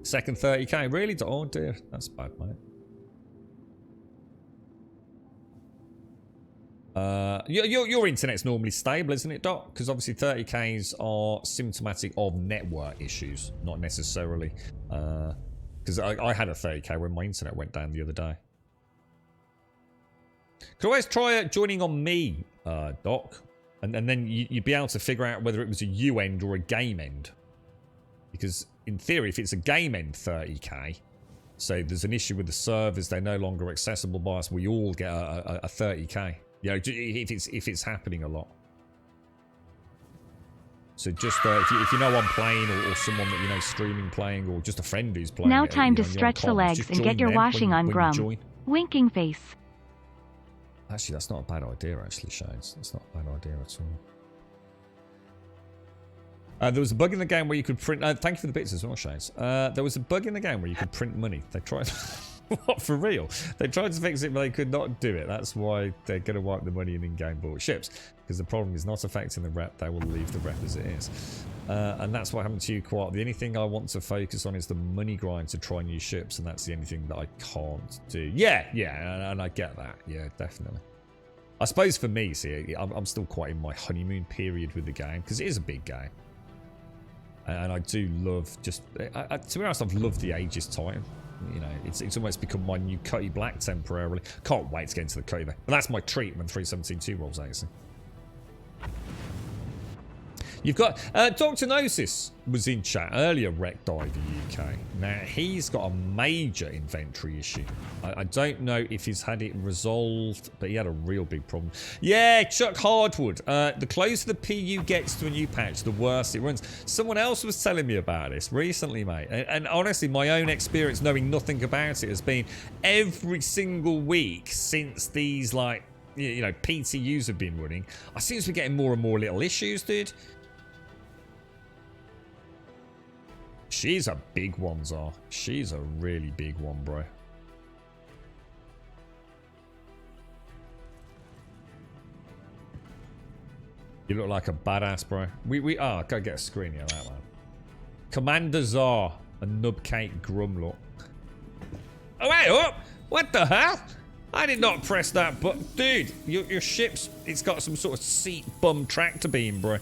second 30k, really? Oh dear, that's bad, mate. Your internet's normally stable, isn't it, Doc? Because obviously 30ks are symptomatic of network issues, not necessarily. Because I had a 30k when my internet went down the other day. Could always try joining on me, Doc, and then you'd be able to figure out whether it was a U end or a game end. Because in theory, if it's a game end 30k, so there's an issue with the servers, they're no longer accessible by us, we all get a 30k. You know, if it's happening a lot. So just if you know I'm playing, or someone that you know streaming playing, or just a friend who's playing. Now time to stretch the legs and get your washing on, Grum. Winking face. Actually, that's not a bad idea, actually, Shades. That's not a bad idea at all. There was a bug in the game where you could print... thank you for the bits as well, Shades. There was a bug in the game where you could print money. They tried... What, for real? They tried to fix it, but they could not do it. That's why they're going to wipe the money in-game bought ships. Because the problem is not affecting the rep. They will leave the rep as it is. And that's what happened to you quite. The only thing I want to focus on is the money grind to try new ships. And that's the only thing that I can't do. Yeah, and I get that. Yeah, definitely. I suppose for me, see, I'm still quite in my honeymoon period with the game. Because it is a big game. And I do love just... to be honest, I've loved the Aegis Titan. You know, it's almost become my new Cutty Black temporarily. Can't wait to get into the Cutty Black. But that's my treat when 3.17.2 rolls out, see. You've got... Dr. Gnosis was in chat earlier, Wreck Diver UK. Now, he's got a major inventory issue. I don't know if he's had it resolved, but he had a real big problem. Yeah, Chuck Hardwood. The closer the PU gets to a new patch, the worse it runs. Someone else was telling me about this recently, mate. And honestly, my own experience knowing nothing about it has been every single week since these, like, you know, PTUs have been running, I seem to be getting more and more little issues, dude. She's a big one, Zar. She's a really big one, bro. You look like a badass, bro. Go get a screen of that, man. Commander Zar and Nubcake Grum look. Oh, wait up! What the hell? I did not press that button. Dude, your ship's... It's got some sort of seat bum tractor beam, bro.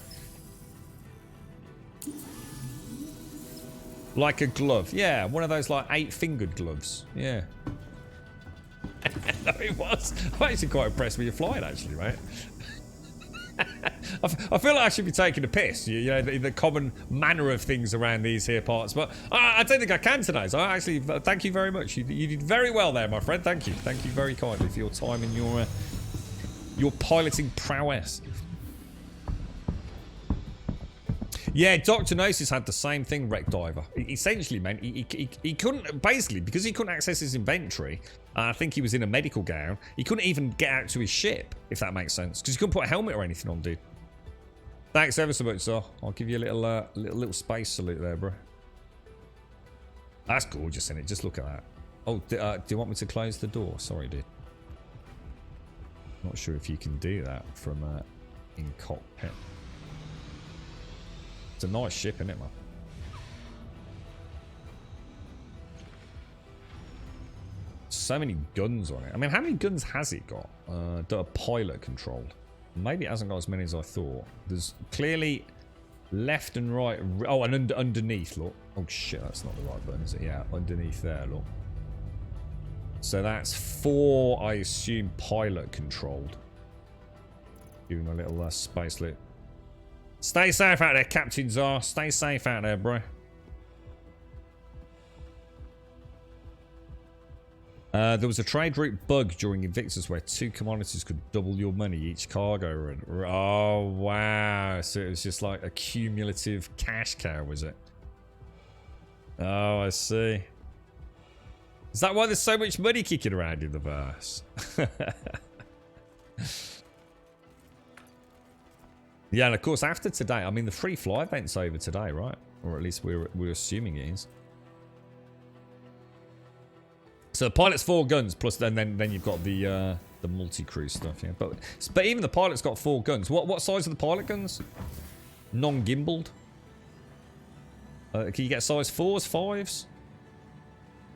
Like a glove. Yeah, one of those, like, 8-fingered gloves. Yeah. No, it was. I'm actually quite impressed with your flying, actually, right? I feel like I should be taking a piss, you know, the common manner of things around these here parts, but I don't think I can today, so actually, thank you very much. You did very well there, my friend. Thank you. Thank you very kindly for your time and your piloting prowess. Yeah, Dr. Gnosis had the same thing, Wreck Diver. Essentially, man, he couldn't, basically, because he couldn't access his inventory, I think he was in a medical gown, he couldn't even get out to his ship, if that makes sense. Because he couldn't put a helmet or anything on, dude. Thanks ever so much, sir. I'll give you a little space salute there, bro. That's gorgeous, isn't it? Just look at that. Oh, do you want me to close the door? Sorry, dude. Not sure if you can do that from in cockpit. It's a nice ship, isn't it, man? So many guns on it. I mean, how many guns has it got that are pilot controlled? Maybe it hasn't got as many as I thought. There's clearly left and right. Oh, and underneath, look. Oh shit, that's not the right button, is it? Yeah, underneath there, look. So that's 4, I assume, pilot controlled. Give him a little space lit. Stay safe out there, Captain Czar. Stay safe out there, bro. There was a trade route bug during Invictus where 2 commodities could double your money each cargo run. Oh, wow. So it was just like a cumulative cash cow, was it? Oh, I see. Is that why there's so much money kicking around in the verse? Yeah, and of course, after today, I mean, the free fly event's over today, right? Or at least we're assuming it is. So the pilot's 4 guns, plus then you've got the multi-crew stuff, yeah. But even the pilot's got 4 guns. What size are the pilot guns? Non-gimbaled. Can you get size 4s, 5s?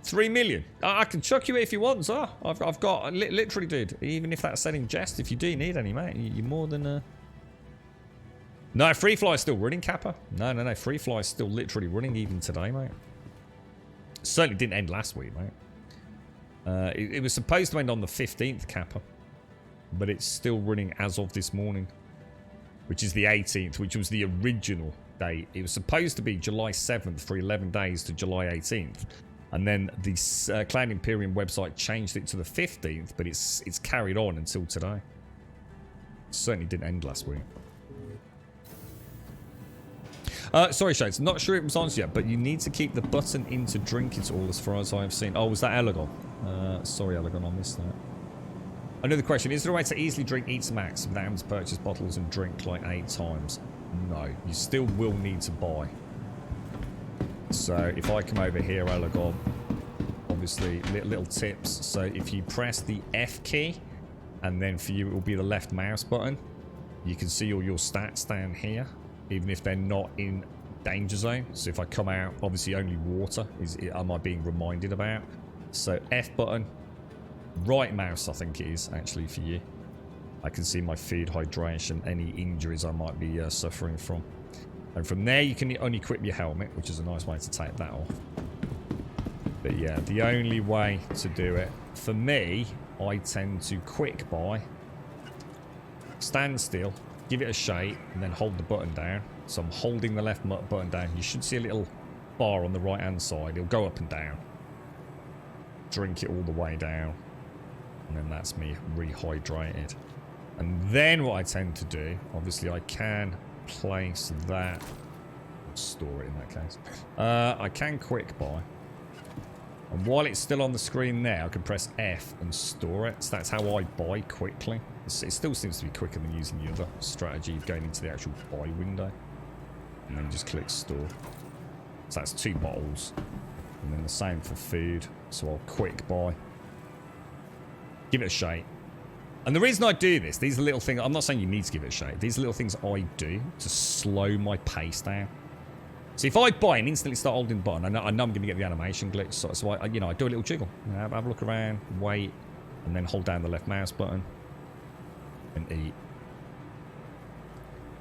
3 million. I can chuck you if you want, sir. I've got literally, dude. Even if that's said in jest, if you do need any, mate, you're more than. No, free fly is still running, Kappa. No. Free fly is still literally running even today, mate. Certainly didn't end last week, mate. It was supposed to end on the 15th, Kappa, but it's still running as of this morning, which is the 18th, which was the original date. It was supposed to be July 7th for 11 days to July 18th, and then the Cloud Imperium website changed it to the 15th, but it's carried on until today. It certainly didn't end last week. Sorry, Shades. Not sure it was on yet, but you need to keep the button in to drink it all as far as I've seen. Oh, was that Elegon? Sorry, Elegon, I missed that. Another question. Is there a way to easily drink Eats Max without having to purchase bottles and drink like 8 times? No. You still will need to buy. So, if I come over here, Elegon, obviously, little tips. So, if you press the F key, and then for you, it will be the left mouse button. You can see all your stats down here, even if they're not in danger zone. So if I come out, obviously only water am I being reminded about. So F button, right mouse I think it is actually for you. I can see my food, hydration, any injuries I might be suffering from. And from there you can unequip your helmet, which is a nice way to take that off. But yeah, the only way to do it, for me, I tend to quick buy, stand still, give it a shake, and then hold the button down. So I'm holding the left button down. You should see a little bar on the right hand side. It'll go up and down. Drink it all the way down. And then that's me rehydrated. And then what I tend to do, obviously I can place that, store it in that case. I can quick buy. And while it's still on the screen there, I can press F and store it. So that's how I buy quickly. It still seems to be quicker than using the other strategy of going into the actual buy window. And then just click store. So that's 2 bottles. And then the same for food. So I'll quick buy. Give it a shake. And the reason I do this, these are little things, I'm not saying you need to give it a shake. These are little things I do to slow my pace down. So if I buy and instantly start holding the button, I know I'm going to get the animation glitch. So I do a little jiggle. You know, have a look around, wait, and then hold down the left mouse button. And eat.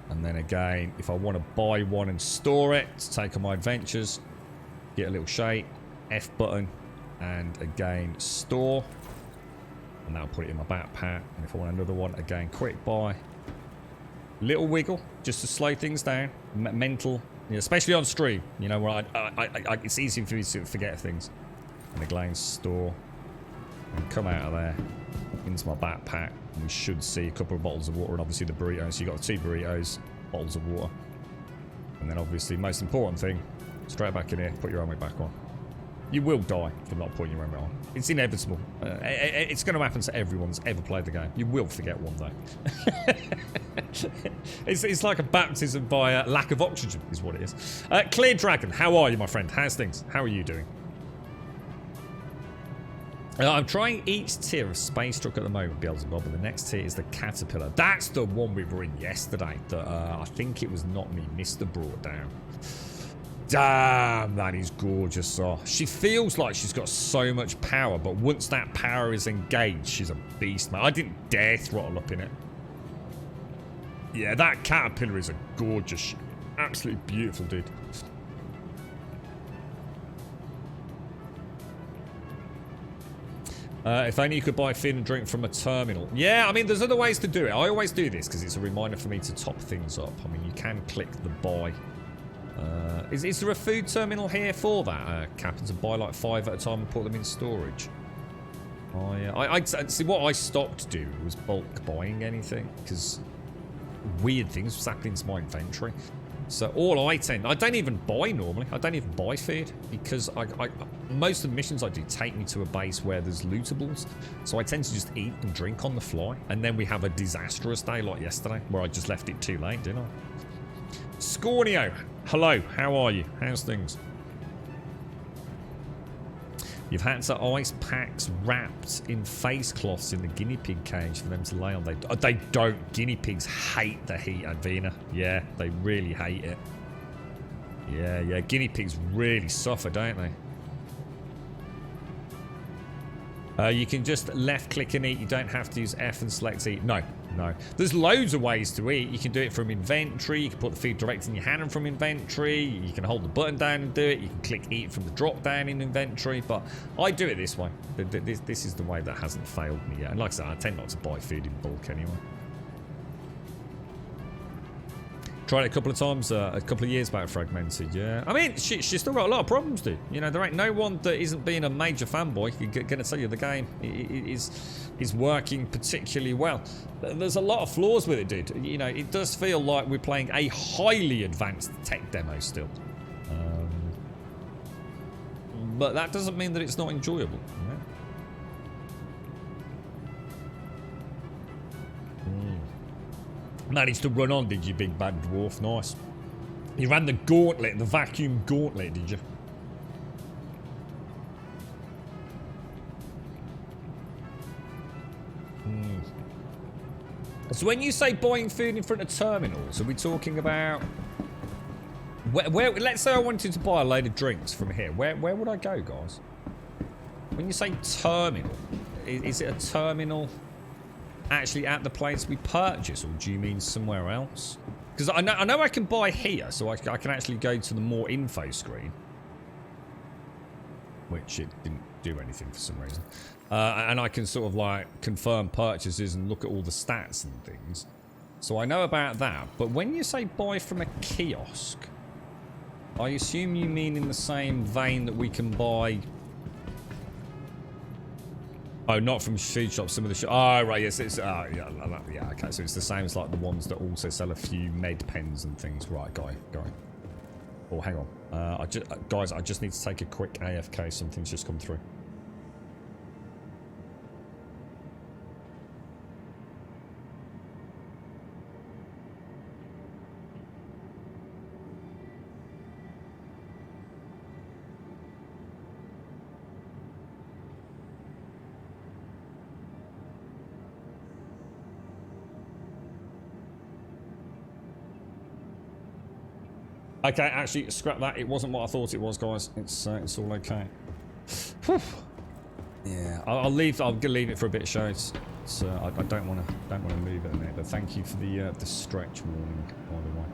And then again, if I want to buy one and store it to take on my adventures, get a little shake, F button, and again store, and that'll put it in my backpack. And if I want another one, again quick buy, little wiggle just to slow things down, mental, you know, especially on stream, you know, where it's easy for me to forget things. And again store, and come out of there into my backpack. We should see a couple of bottles of water and obviously the burritos. So you got 2 burritos, bottles of water. And then obviously, most important thing, straight back in here, put your helmet back on. You will die for not putting your helmet on. It's inevitable. It's going to happen to everyone that's ever played the game. You will forget one day. It's like a baptism by lack of oxygen, is what it is. Clear Dragon, how are you, my friend? How's things? How are you doing? I'm trying each tier of Space Truck at the moment, Beelzebub, and the next tier is the Caterpillar. That's the one we were in yesterday that I think it was not me, Mr. brought down. Damn, that is gorgeous. Oh, she feels like she's got so much power, but once that power is engaged, she's a beast, man. I didn't dare throttle up in it. Yeah, that Caterpillar is a gorgeous ship. Absolutely beautiful, dude. If only you could buy food and drink from a terminal. Yeah, I mean, there's other ways to do it. I always do this because it's a reminder for me to top things up. I mean, you can click the buy. Is there a food terminal here for that, Captain, to buy like 5 at a time and put them in storage? I see, what I stopped doing was bulk buying anything because weird things sat into my inventory. So all I don't even buy normally. I don't even buy food because most of the missions I do take me to a base where there's lootables. So I tend to just eat and drink on the fly. And then we have a disastrous day like yesterday where I just left it too late, didn't I? Scornio, hello, how are you? How's things? You've had to ice packs wrapped in face cloths in the guinea pig cage for them to lay on. They don't. Guinea pigs hate the heat, Advina. Yeah, they really hate it. Yeah. Guinea pigs really suffer, don't they? You can just left click and eat. You don't have to use F and select eat. No. There's loads of ways to eat. You can do it from inventory. You can put the food direct in your hand from inventory. You can hold the button down and do it. You can click eat from the drop down in inventory. But I do it this way. This is the way that hasn't failed me yet. And like I said, I tend not to buy food in bulk anyway. Tried it a couple of times, a couple of years back, Fragmented, yeah. I mean, she's still got a lot of problems, dude. You know, there ain't no one that isn't being a major fanboy going to tell you the game is working particularly well. There's a lot of flaws with it, dude. You know, it does feel like we're playing a highly advanced tech demo still. But that doesn't mean that it's not enjoyable, you know? Managed to run on, did you, big bad dwarf? Nice. You ran the gauntlet, the vacuum gauntlet, did you? So when you say buying food in front of terminals, are we talking about... Where let's say I wanted to buy a load of drinks from here. Where would I go, guys? When you say terminal, is it a terminal... actually at the place we purchase, or do you mean somewhere else? Because I know I can buy here, so I can actually go to the more info screen, which it didn't do anything for some reason, and I can sort of like confirm purchases and look at all the stats and things. So I know about that. But when you say buy from a kiosk, I assume you mean in the same vein that we can buy. Oh, not from food shops, some of the shops. Oh, right, yes, it's, yeah, okay, so it's the same as like the ones that also sell a few med pens and things. Right, guy. Oh, hang on. Guys, I just need to take a quick AFK, something's just come through. Okay, actually, scrap that. It wasn't what I thought it was, guys. It's all okay. Whew. Yeah, I'll leave. I'm gonna leave it for a bit, show. I don't want to move it in there. But thank you for the stretch warning, by the way.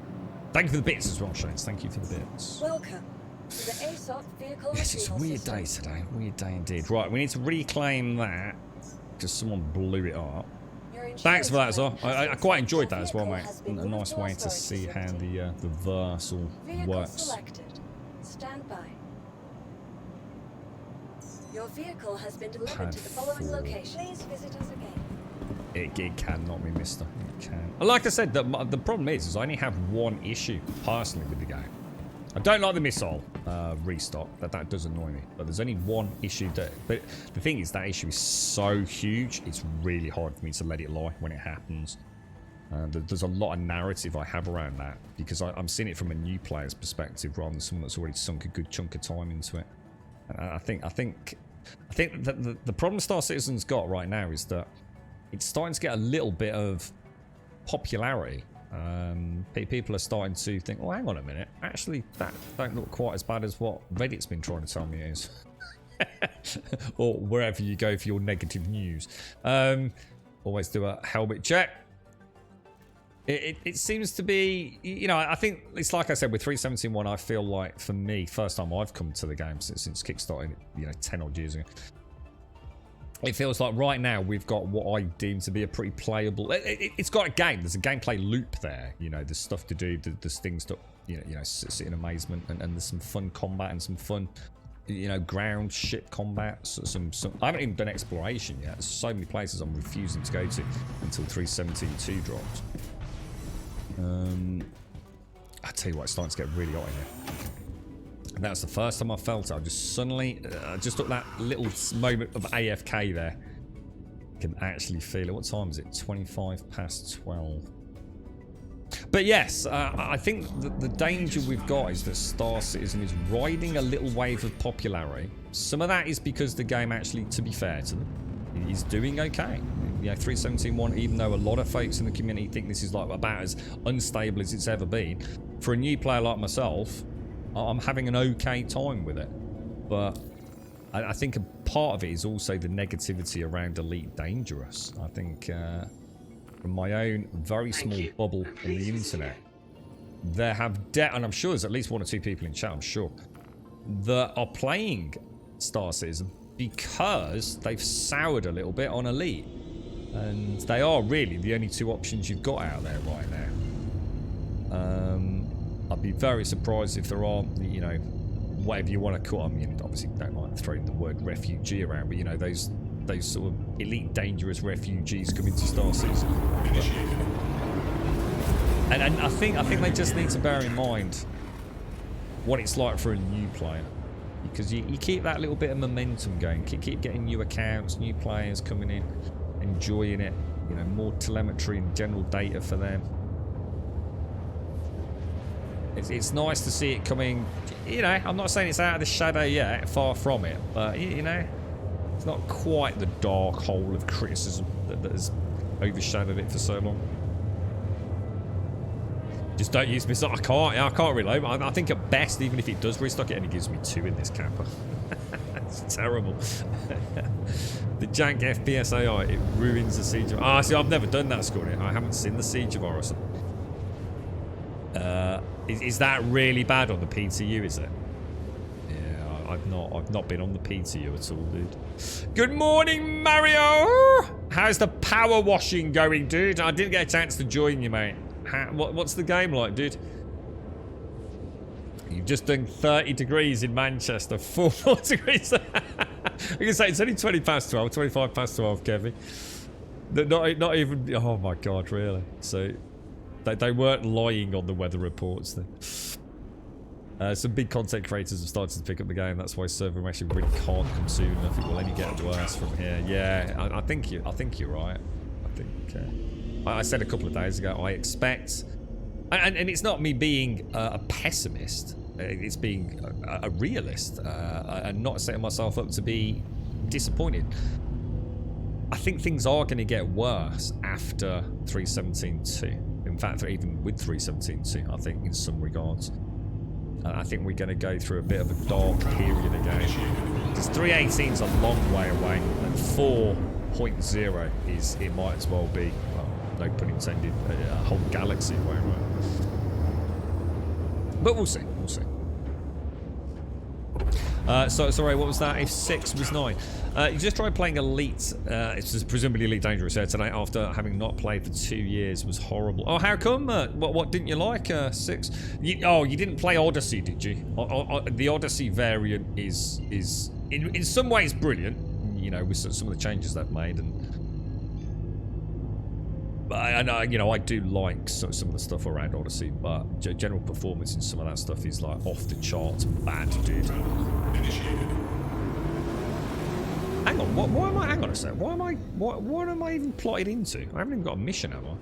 Thank you for the bits as well, Shades. Thank you for the bits. Welcome to the ASOP vehicle. Yes, it's a weird day today. Weird day indeed. Right, we need to reclaim that because someone blew it up. Thanks for that as well. I quite enjoyed that as well, mate. A nice way to see how the verse all works. Selected. Stand by. Your vehicle has been delivered to the following location. Please visit us again. It cannot be, mister. It can. Like I said, the problem is I only have one issue personally with the game. I don't like the missile restock. That does annoy me. But there's only one issue. But the thing is, that issue is so huge, it's really hard for me to let it lie when it happens. There's a lot of narrative I have around that because I'm seeing it from a new player's perspective rather than someone that's already sunk a good chunk of time into it. And I think that the problem Star Citizen's got right now is that it's starting to get a little bit of popularity. People are starting to think, oh, hang on a minute, actually that don't look quite as bad as what Reddit's been trying to tell me it is. Or wherever you go for your negative news. Always do a helmet check. It seems to be, you know, I think it's like I said with 3.17.1, I feel like for me, first time I've come to the game since kickstarting, you know, 10 odd years ago. It feels like right now we've got what I deem to be a pretty playable. It's got a game. There's a gameplay loop there. You know, there's stuff to do. There's things to you know sit in amazement, and there's some fun combat and some fun, you know, ground ship combat. Some I haven't even done exploration yet. There's so many places I'm refusing to go to until 3.17.2 drops. I tell you what, it's starting to get really hot in here. And that's the first time I felt it. I just suddenly, I just took that little moment of AFK there. Can actually feel it. What time is it? 25 past 12. But yes, I think the danger we've got is that Star Citizen is riding a little wave of popularity. Some of that is because the game actually, to be fair to them, is doing okay. You know, 3.17.1, even though a lot of folks in the community think this is like about as unstable as it's ever been, for a new player like myself, I'm having an okay time with it. But I think a part of it is also the negativity around Elite Dangerous. I think from my own very small bubble on the internet, there have and I'm sure there's at least one or two people in chat, I'm sure, that are playing Star Citizen because they've soured a little bit on Elite. And they are really the only two options you've got out there right now. I'd be very surprised if there aren't, you know, whatever you want to call them. I mean, obviously don't like throwing the word refugee around, but you know, those sort of elite dangerous refugees come into Star Citizen. And I think they just need to bear in mind what it's like for a new player. Because you keep that little bit of momentum going, keep getting new accounts, new players coming in, enjoying it, you know, more telemetry and general data for them. It's nice to see it coming, you know, I'm not saying it's out of the shadow yet, far from it, but, you know, it's not quite the dark hole of criticism that has overshadowed it for so long. Just don't use missile. I can't reload. I think at best, even if it does restock, it only gives me 2 in this camper. It's terrible. The jank FPS AI, it ruins the Siege of... Ah, see, I've never done that, Scoring. I haven't seen the Siege of Orison. Is that really bad on the PTU, is it? Yeah, I've not been on the PTU at all, dude. Good morning, Mario! How's the power washing going, dude? I didn't get a chance to join you, mate. What's the game like, dude? You've just done 30 degrees in Manchester, 4 degrees. I can say it's only 20 past 12, 25 past 12, Kevin. Not even, oh my God, really? So, they weren't lying on the weather reports then. Some big content creators have started to pick up the game. That's why server actually really can't come soon enough. It will only get worse from here. Yeah, I think you're right. I think I said a couple of days ago, I expect, and it's not me being a pessimist. It's being a realist and not setting myself up to be disappointed. I think things are going to get worse after 3.17.2. In fact, even with 3.17.2, I think in some regards. I think we're going to go through a bit of a dark period again. Because 3.18's a long way away, and 4.0 is, it might as well be, well, no pun intended, a whole galaxy away, right? But we'll see, we'll see. So sorry, what was that? If 6 was 9. You just tried playing Elite. It's presumably Elite Dangerous tonight after having not played for 2 years. Was horrible. Oh, how come? What didn't you like? 6. You didn't play Odyssey, did you? The Odyssey variant is in some ways brilliant. You know, with some of the changes they've made, and I do like some of the stuff around Odyssey, but general performance in some of that stuff is like off the charts bad, dude. Initiated. Hang on, why am I? Hang on a sec. What am I even plotted into? I haven't even got a mission, have I?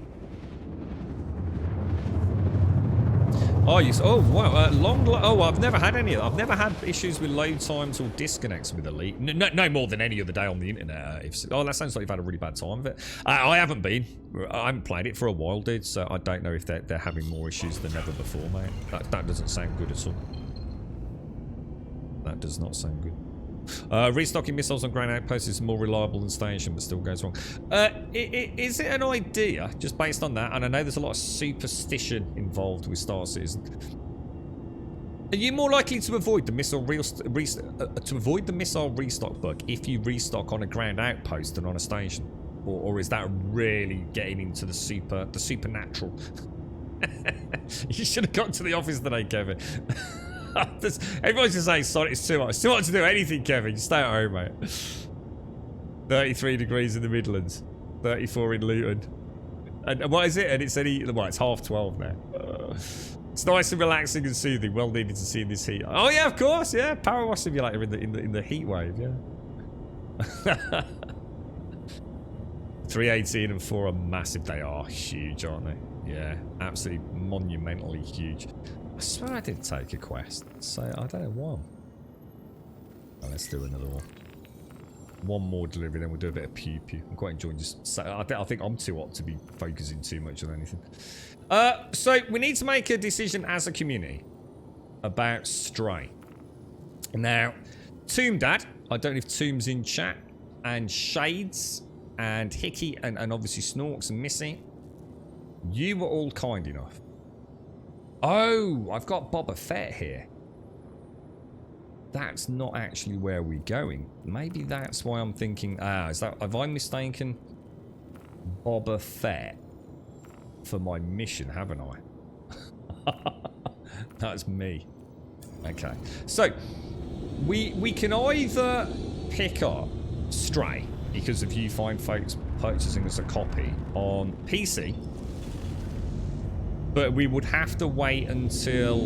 Oh, I've never had any of that. I've never had issues with load times or disconnects with Elite. No more than any other day on the internet. That sounds like you've had a really bad time of it. I haven't been. I haven't played it for a while, dude, so I don't know if they're having more issues than ever before, mate. That doesn't sound good at all. That does not sound good. Restocking missiles on ground outposts is more reliable than station, but still goes wrong. Is it an idea, just based on that? And I know there's a lot of superstition involved with Star Citizen. Are you more likely to avoid the missile restock bug if you restock on a ground outpost than on a station, or is that really getting into the supernatural? You should have got to the office today, Kevin. Everyone's just saying, Sonic, it's too much. It's too much to do anything, Kevin. You stay at home, mate. 33 degrees in the Midlands. 34 in Luton. And what is it? And it's only, well, it's 12:30 now. It's nice and relaxing and soothing. Well needed to see in this heat. Oh, yeah, of course. Yeah, Power Wash Simulator in the heat wave, yeah. 318 and 4 are massive. They are huge, aren't they? Yeah, absolutely monumentally huge. I swear I did take a quest, so I don't know why. Oh, let's do another one. One more delivery, then we'll do a bit of pew pew. I'm quite enjoying just. I think I'm too hot to be focusing too much on anything. So we need to make a decision as a community about Stray. Now, Tomb Dad, I don't know if Tomb's in chat, and Shades, and Hickey, and obviously Snorks and Missy. You were all kind enough. Oh, I've got Boba Fett here. That's not actually where we're going. Maybe that's why I'm thinking, have I mistaken Boba Fett for my mission, haven't I? That's me. Okay. So, we can either pick up Stray, because of you fine folks purchasing us a copy on PC, but we would have to wait until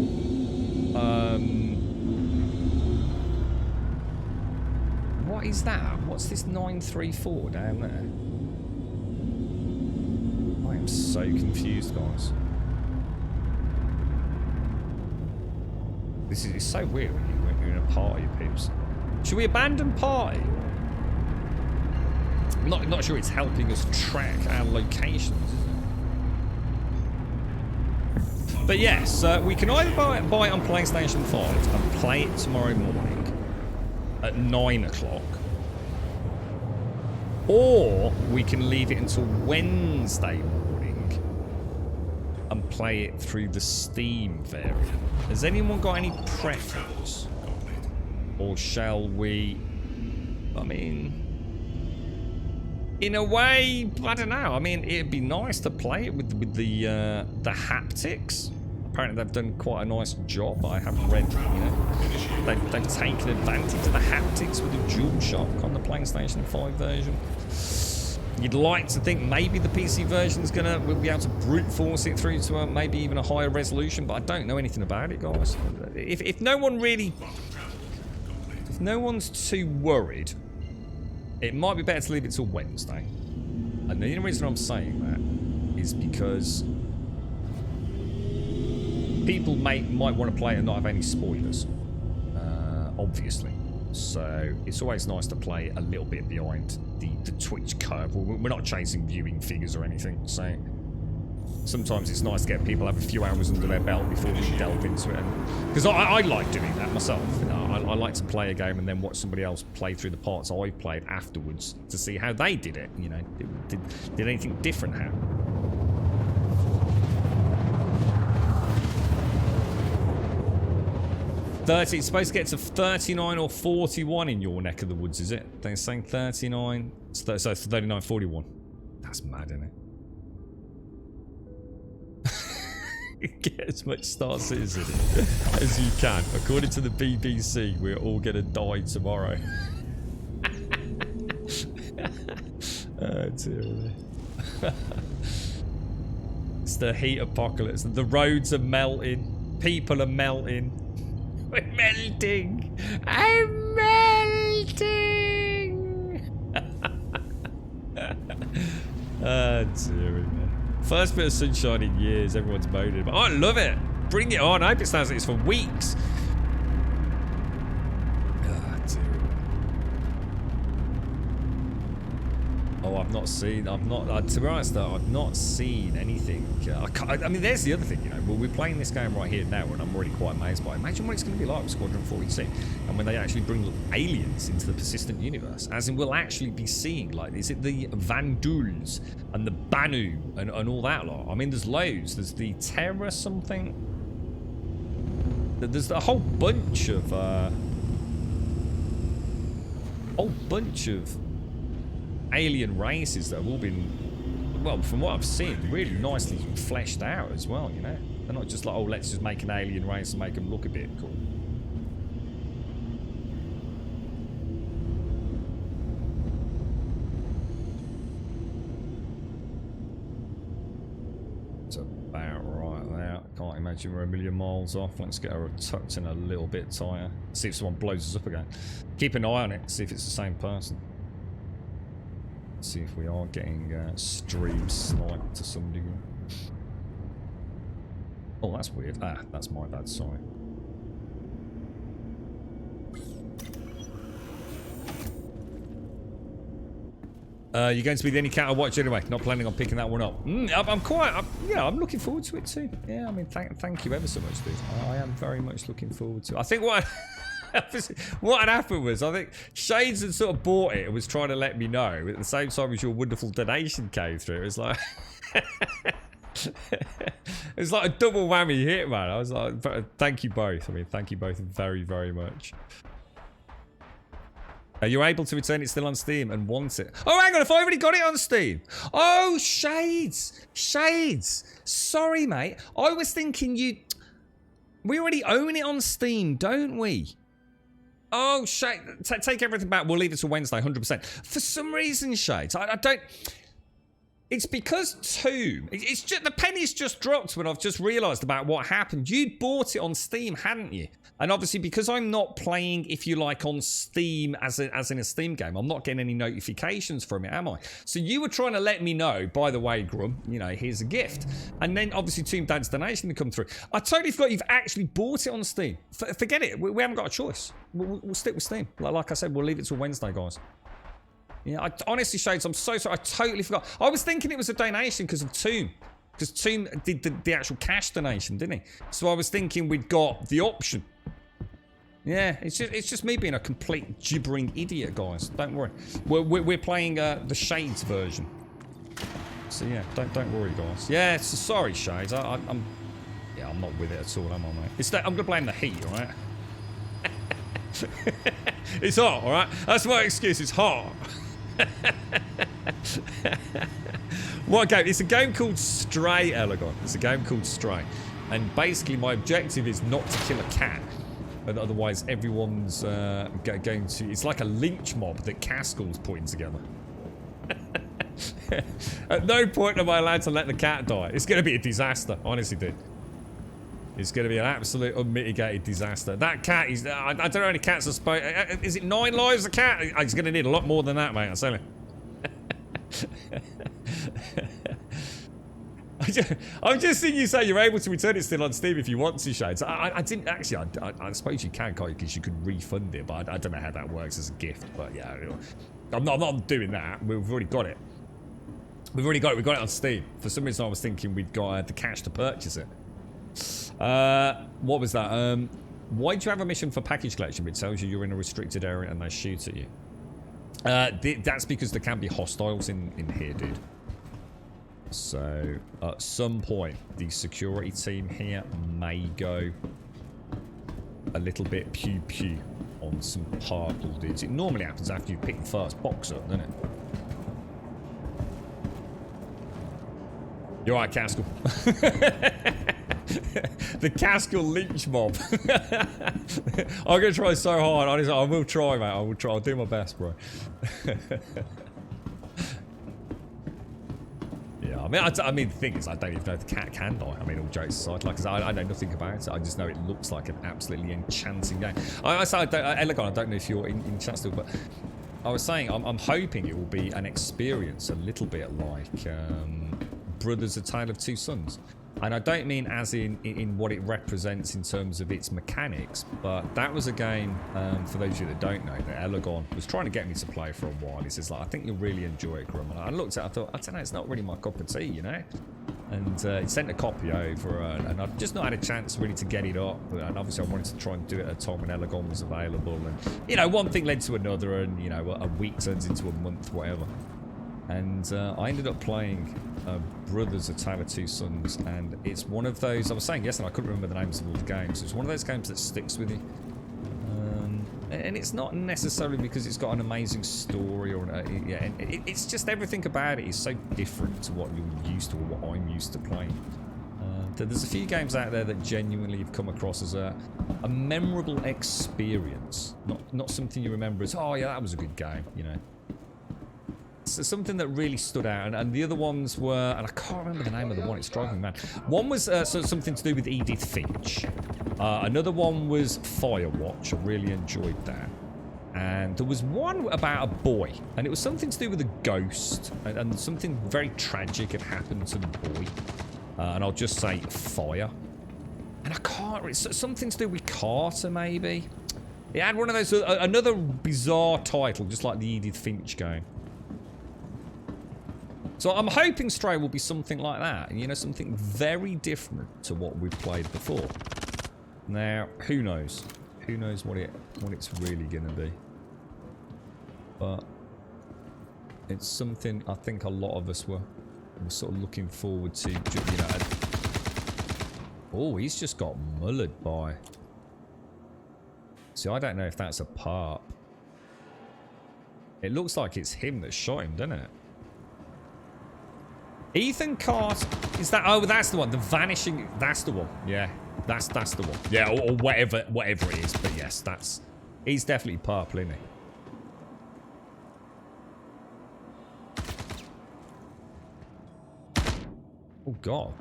what is that? What's this 934 down there? I am so confused, guys. This is so weird when you're in a party, peeps. Should we abandon party? I'm not sure it's helping us track our locations. But yes, we can either buy it on PlayStation 5 and play it tomorrow morning at 9 o'clock, or we can leave it until Wednesday morning and play it through the Steam variant. Has anyone got any preference? Or shall we... I mean... in a way, I don't know. I mean, it'd be nice to play it with the haptics. Apparently they've done quite a nice job. I haven't read, you know. They've taken advantage of the haptics with the DualShock on the PlayStation 5 version. You'd like to think maybe the PC version's we'll be able to brute force it through to maybe even a higher resolution, but I don't know anything about it, guys. If no one really... if no one's too worried, it might be better to leave it till Wednesday. And the only reason I'm saying that is because people might want to play it and not have any spoilers, obviously. So it's always nice to play a little bit behind the Twitch curve. We're not chasing viewing figures or anything, so sometimes it's nice to get people have a few hours under their belt before we delve into it. Because I like doing that myself. You know, I like to play a game and then watch somebody else play through the parts I played afterwards to see how they did it. You know, did anything different happen? It's supposed to get to 39 or 41 in your neck of the woods, is it? They're saying 39. So it's 39, 41. That's mad, isn't it? Get as much Star Citizen as you can. According to the BBC, we're all going to die tomorrow. Oh, dear. the heat apocalypse. The roads are melting. People are melting. We're melting. I'm melting. Ah, dearie, man. First bit of sunshine in years. Everyone's moaning. But I love it. Bring it on. I hope it sounds like it's for weeks. Ah, dearie. Oh, I've not seen. To be honest, though, I've not seen anything. I mean, there's the other thing, you know. Well, we're playing this game right here now, and I'm already quite amazed by it. Imagine what it's going to be like with Squadron 42, and when they actually bring aliens into the persistent universe. As in, we'll actually be seeing, like, is it the Vanduls and the Banu and all that lot? I mean, there's loads. There's the Terra something. There's a whole bunch of alien races that have all been, well, from what I've seen, really nicely fleshed out as well, you know? They're not just like, oh, let's just make an alien race and make them look a bit cool. It's about right there. Can't imagine we're a million miles off. Let's get her tucked in a little bit tighter. See if someone blows us up again. Keep an eye on it, see if it's the same person. See if we are getting stream sniped to some degree. Oh, that's weird. Ah, that's my bad, sorry. You're going to be the only cat I watch anyway. Not planning on picking that one up. I'm looking forward to it too. Yeah, I mean, thank you ever so much, dude. I am very much looking forward to it. I think what had happened was, I think Shades had sort of bought it and was trying to let me know at the same time as your wonderful donation came through. It was like it's like a double whammy hit, man. I was like, thank you both. I mean, thank you both very, very much. You're able to return it still on Steam and want it. Oh, hang on, if I already got it on Steam. Oh, Shades. Sorry, mate. I was thinking we already own it on Steam, don't we? Oh, Shades. Take everything back. We'll leave it till Wednesday, 100%. For some reason, Shades, I don't... It's because Tomb... It's just, the penny's just dropped when I've just realised about what happened. You'd bought it on Steam, hadn't you? And obviously, because I'm not playing, if you like, on Steam as in a Steam game, I'm not getting any notifications from it, am I? So you were trying to let me know, by the way, Grum, you know, here's a gift. And then, obviously, Tomb Dad's donation to come through. I totally forgot you've actually bought it on Steam. Forget it. We haven't got a choice. We'll stick with Steam. Like I said, we'll leave it till Wednesday, guys. Yeah, honestly, Shades, I'm so sorry. I totally forgot. I was thinking it was a donation because of Tomb. Because Tomb did the actual cash donation, didn't he? So I was thinking we'd got the option. Yeah, it's just me being a complete gibbering idiot, guys. Don't worry. We're playing the Shades version. So yeah, don't worry, guys. Yeah, so sorry, Shades. I'm not with it at all, am I, mate? I'm gonna blame the heat, all right? It's hot, all right? That's my excuse. It's hot. What game? It's a game called Stray, Elegon. It's a game called Stray. And basically my objective is not to kill a cat. But otherwise everyone's going to... It's like a lynch mob that Caskell's putting together. At no point am I allowed to let the cat die. It's going to be a disaster, honestly, dude. It's going to be an absolute unmitigated disaster. That cat is... I don't know how many cats are supposed... Is it 9 lives a cat? He's going to need a lot more than that, mate. I'm telling you. I'm just seeing you say you're able to return it still on Steam if you want to, Shades. I didn't... Actually, I suppose you can, can't you? Because you could refund it, but I don't know how that works as a gift. But yeah, I'm not doing that. We've already got it. We've already got it. We got it on Steam. For some reason, I was thinking we'd got the cash to purchase it. What was that? Why do you have a mission for package collection but it tells you you're in a restricted area and they shoot at you? That's because there can be hostiles in here, dude. So at some point the security team here may go a little bit pew pew on some purple dudes. It normally happens after you pick the first box up, doesn't it? You're right, Caskell. The Caskell lynch mob. I'm gonna try so hard. Honestly, I will try, mate. I will try. I'll do my best, bro. Yeah, I mean, the thing is, I don't even know if the cat can die. I mean, all jokes aside, like, 'cause I know nothing about it. I just know it looks like an absolutely enchanting game. Elegon, I don't know if you're in chat still, but I was saying I'm hoping it will be an experience a little bit like Brothers: A Tale of Two Sons. And I don't mean as in what it represents in terms of its mechanics, but that was a game, for those of you that don't know, that Elegon was trying to get me to play for a while. He says, like, I think you'll really enjoy it, Grum. And I looked at it, I thought, I don't know, it's not really my cup of tea, you know? And he sent a copy over, and I've just not had a chance really to get it up. And obviously I wanted to try and do it at a time when Elegon was available. And, you know, one thing led to another, and, you know, a week turns into a month, whatever. And I ended up playing Brothers: A Tale of Two Sons, and it's one of those, I was saying yesterday, I couldn't remember the names of all the games. It's one of those games that sticks with you. And it's not necessarily because it's got an amazing story, or it's just everything about it is so different to what you're used to, or what I'm used to playing. There's a few games out there that genuinely have come across as a memorable experience, not something you remember as, oh yeah, that was a good game, you know. So something that really stood out, and the other ones were, and I can't remember the name of the one, it's driving me mad. One was something to do with Edith Finch. Another one was Firewatch. I really enjoyed that. And there was one about a boy, and it was something to do with a ghost, and something very tragic had happened to the boy. And I'll just say fire. And I can't, it's something to do with Carter, maybe. It had one of those, another bizarre title, just like the Edith Finch game. So I'm hoping Stray will be something like that, you know, something very different to what we've played before. Now, who knows? Who knows what it's really going to be? But it's something I think a lot of us were sort of looking forward to, you know. Oh, he's just got mullered by. See, I don't know if that's a parp. It looks like it's him that shot him, doesn't it? Ethan Carter, is that? Oh, that's the one. The Vanishing. That's the one. Yeah, that's the one. Yeah, or whatever it is. But yes, he's definitely purple, isn't he? Oh God,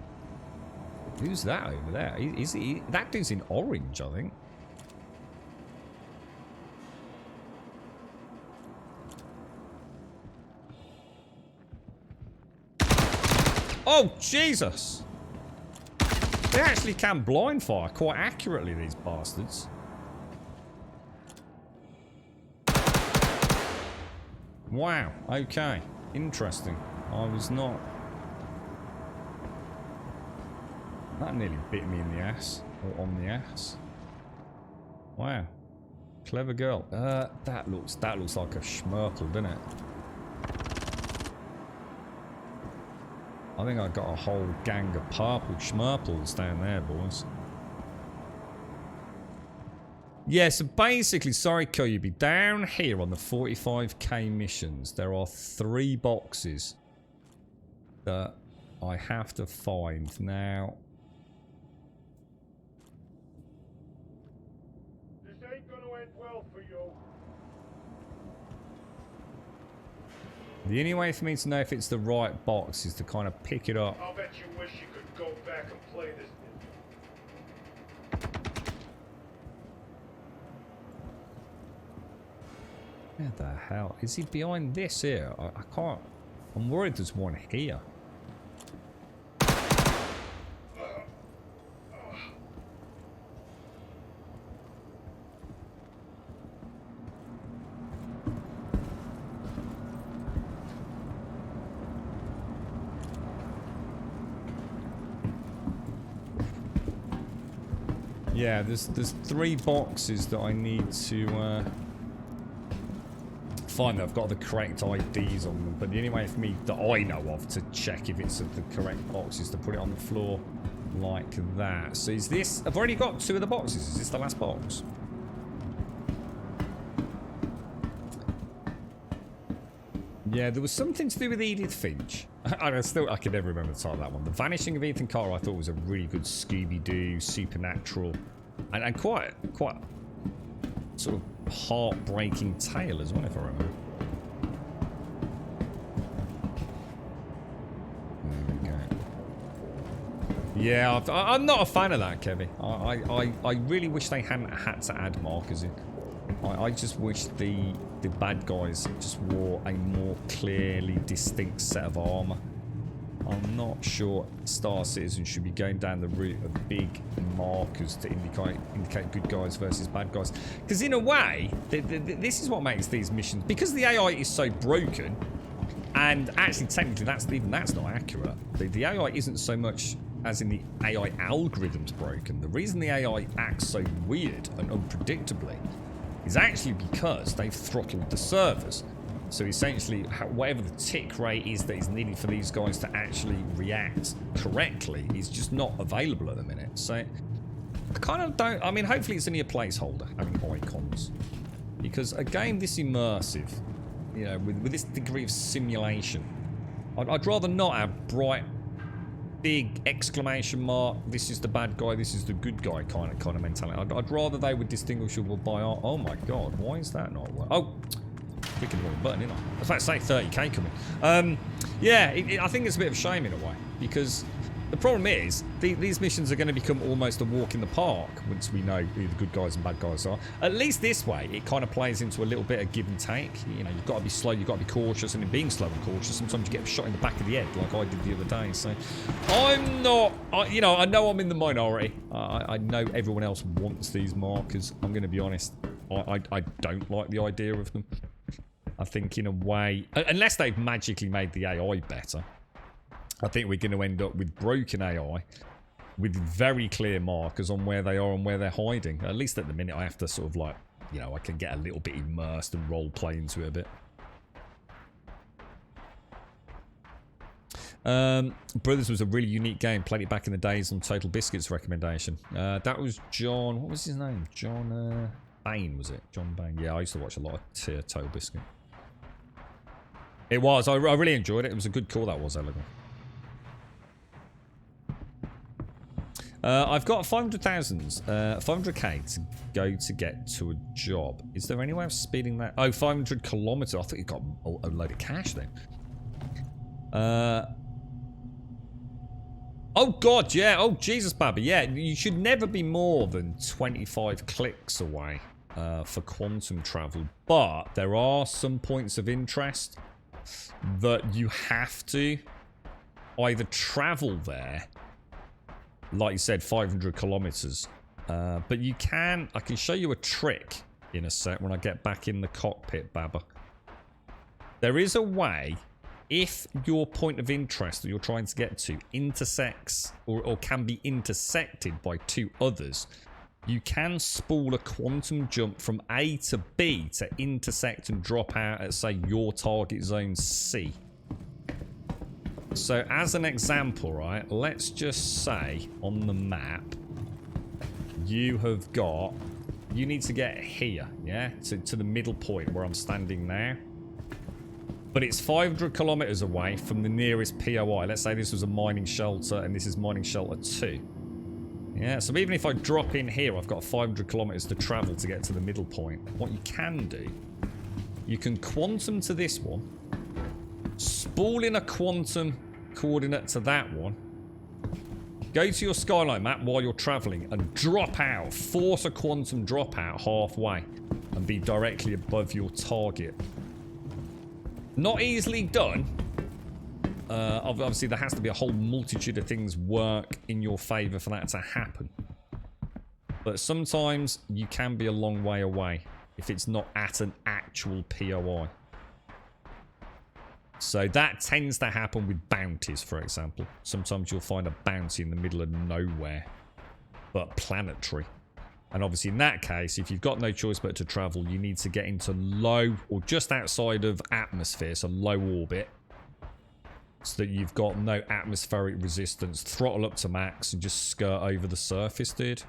who's that over there? Is he? That dude's in orange, I think. Oh, Jesus! They actually can blind fire quite accurately, these bastards. Wow, okay. Interesting. I was not... That nearly bit me in the ass. Or on the ass. Wow. Clever girl. That looks like a schmerkel, doesn't it? I think I got a whole gang of purple schmerples down there, boys. Yeah, so basically, sorry, Kobe, down here on the 45k missions, there are 3 boxes that I have to find. Now, This ain't gonna end well for you. the only way for me to know if it's the right box is to kind of pick it up. I'll bet you wish you could go back and play this. Where the hell? Is he behind this here? I can't... I'm worried there's one here. Yeah, there's 3 boxes that I need to find that I've got the correct IDs on them, but the only way for me that I know of to check if it's the correct box is to put it on the floor like that. So is this... I've already got 2 of the boxes. Is this the last box? Yeah, there was something to do with Edith Finch. I can never remember the title of that one. The Vanishing of Ethan Carter I thought was a really good Scooby-Doo, supernatural, and quite sort of heartbreaking tale as well, if I remember. There we Yeah, I'm not a fan of that, Kevin. I really wish they hadn't had to add markers in. I just wish the bad guys just wore a more clearly distinct set of armor. I'm not sure Star Citizen should be going down the route of big markers to indicate good guys versus bad guys. Because in a way, this is what makes these missions... Because the AI is so broken, and actually technically that's not accurate. The AI isn't so much as in the AI algorithm's broken. The reason the AI acts so weird and unpredictably is actually because they've throttled the servers. So essentially, whatever the tick rate is that is needed for these guys to actually react correctly is just not available at the minute. So I kind of don't... I mean, hopefully it's only a placeholder, having icons. Because a game this immersive, you know, with this degree of simulation, I'd rather not have bright, big exclamation mark, this is the bad guy, this is the good guy kind of mentality. I'd rather they were distinguishable by... Oh my god, why is that not working? Oh! Clicking the wrong button, didn't I? I was about to say 30k coming. Yeah, I think it's a bit of a shame in a way, because the problem is these missions are going to become almost a walk in the park once we know who the good guys and bad guys are. At least this way, it kind of plays into a little bit of give and take. You know, you've got to be slow, you've got to be cautious, and in being slow and cautious, sometimes you get shot in the back of the head, like I did the other day. So I'm not, you know, I know I'm in the minority. I know everyone else wants these markers. I'm going to be honest, I don't like the idea of them. I think in a way, unless they've magically made the AI better, I think we're going to end up with broken AI with very clear markers on where they are and where they're hiding. At least at the minute I have to sort of like, you know, I can get a little bit immersed and role play into it a bit. Brothers was a really unique game. Played it back in the days on Total Biscuits recommendation. That was John, what was his name? John Bain, was it? John Bain. Yeah, I used to watch a lot of Total Biscuit. It was. I really enjoyed it. It was a good call, that was, Elegant. I've got 500k to go to get to a job. Is there any way of speeding that? Oh, 500 kilometers. I thought you got a load of cash then. Oh, God, yeah. Oh, Jesus, Baba. Yeah, you should never be more than 25 clicks away for quantum travel. But there are some points of interest that you have to either travel there, like you said, 500 kilometers. But you can... I can show you a trick in a sec when I get back in the cockpit, Baba. There is a way, if your point of interest that you're trying to get to intersects or can be intersected by two others, you can spool a quantum jump from A to B to intersect and drop out at, say, your target zone C. So, as an example, right, let's just say on the map, you have got... You need to get here, yeah? To the middle point where I'm standing now. But it's 500 kilometers away from the nearest POI. Let's say this was a mining shelter and this is mining shelter 2. Yeah, so even if I drop in here, I've got 500 kilometers to travel to get to the middle point. What you can do, you can quantum to this one, spool in a quantum coordinate to that one, go to your skyline map while you're traveling and drop out, force a quantum drop out halfway and be directly above your target. Not easily done. Obviously, there has to be a whole multitude of things work in your favor for that to happen. But sometimes you can be a long way away if it's not at an actual POI. So that tends to happen with bounties, for example. Sometimes you'll find a bounty in the middle of nowhere, but planetary. And obviously in that case, if you've got no choice but to travel, you need to get into low or just outside of atmosphere, so low orbit, so that you've got no atmospheric resistance. Throttle up to max and just skirt over the surface, dude.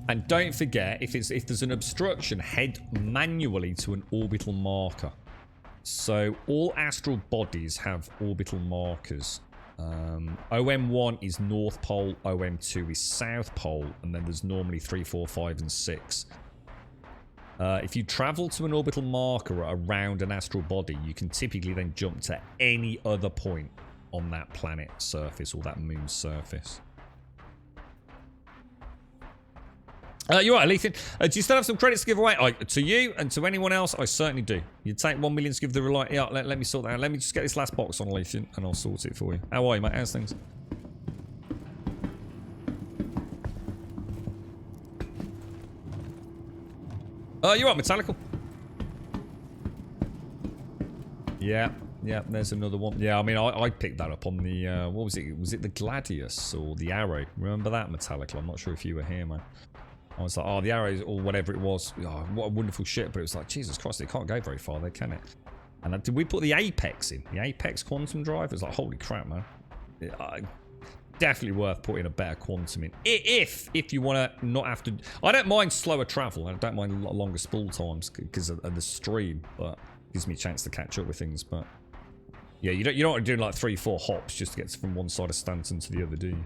And don't forget, if there's an obstruction, head manually to an orbital marker. So all astral bodies have orbital markers. OM1 is North Pole, OM2 is South Pole, and then there's normally 3, 4, 5, and 6. If you travel to an orbital marker around an astral body, you can typically then jump to any other point on that planet surface or that moon surface. You're right, Lethan. Do you still have some credits to give away? To you and to anyone else, I certainly do. You take 1 million to give the relight. Yeah, let me sort that out. Let me just get this last box on, Lethan, and I'll sort it for you. How are you, mate? How's things? You're right, Metallical. Yeah, there's another one. Yeah, I mean, I picked that up on the, what was it? Was it the Gladius or the Arrow? Remember that, Metallical? I'm not sure if you were here, man. I was like, oh, the Arrows or whatever it was. Oh, what a wonderful ship. But it was like, Jesus Christ, it can't go very far there, can it? And did we put the Apex in? The Apex quantum drive? It was like, holy crap, man. Definitely worth putting a better quantum in. If you want to not have to... I don't mind slower travel. I don't mind longer spool times because of the stream. But it gives me a chance to catch up with things. But yeah, you don't want to do like 3-4 hops just to get from one side of Stanton to the other, do you?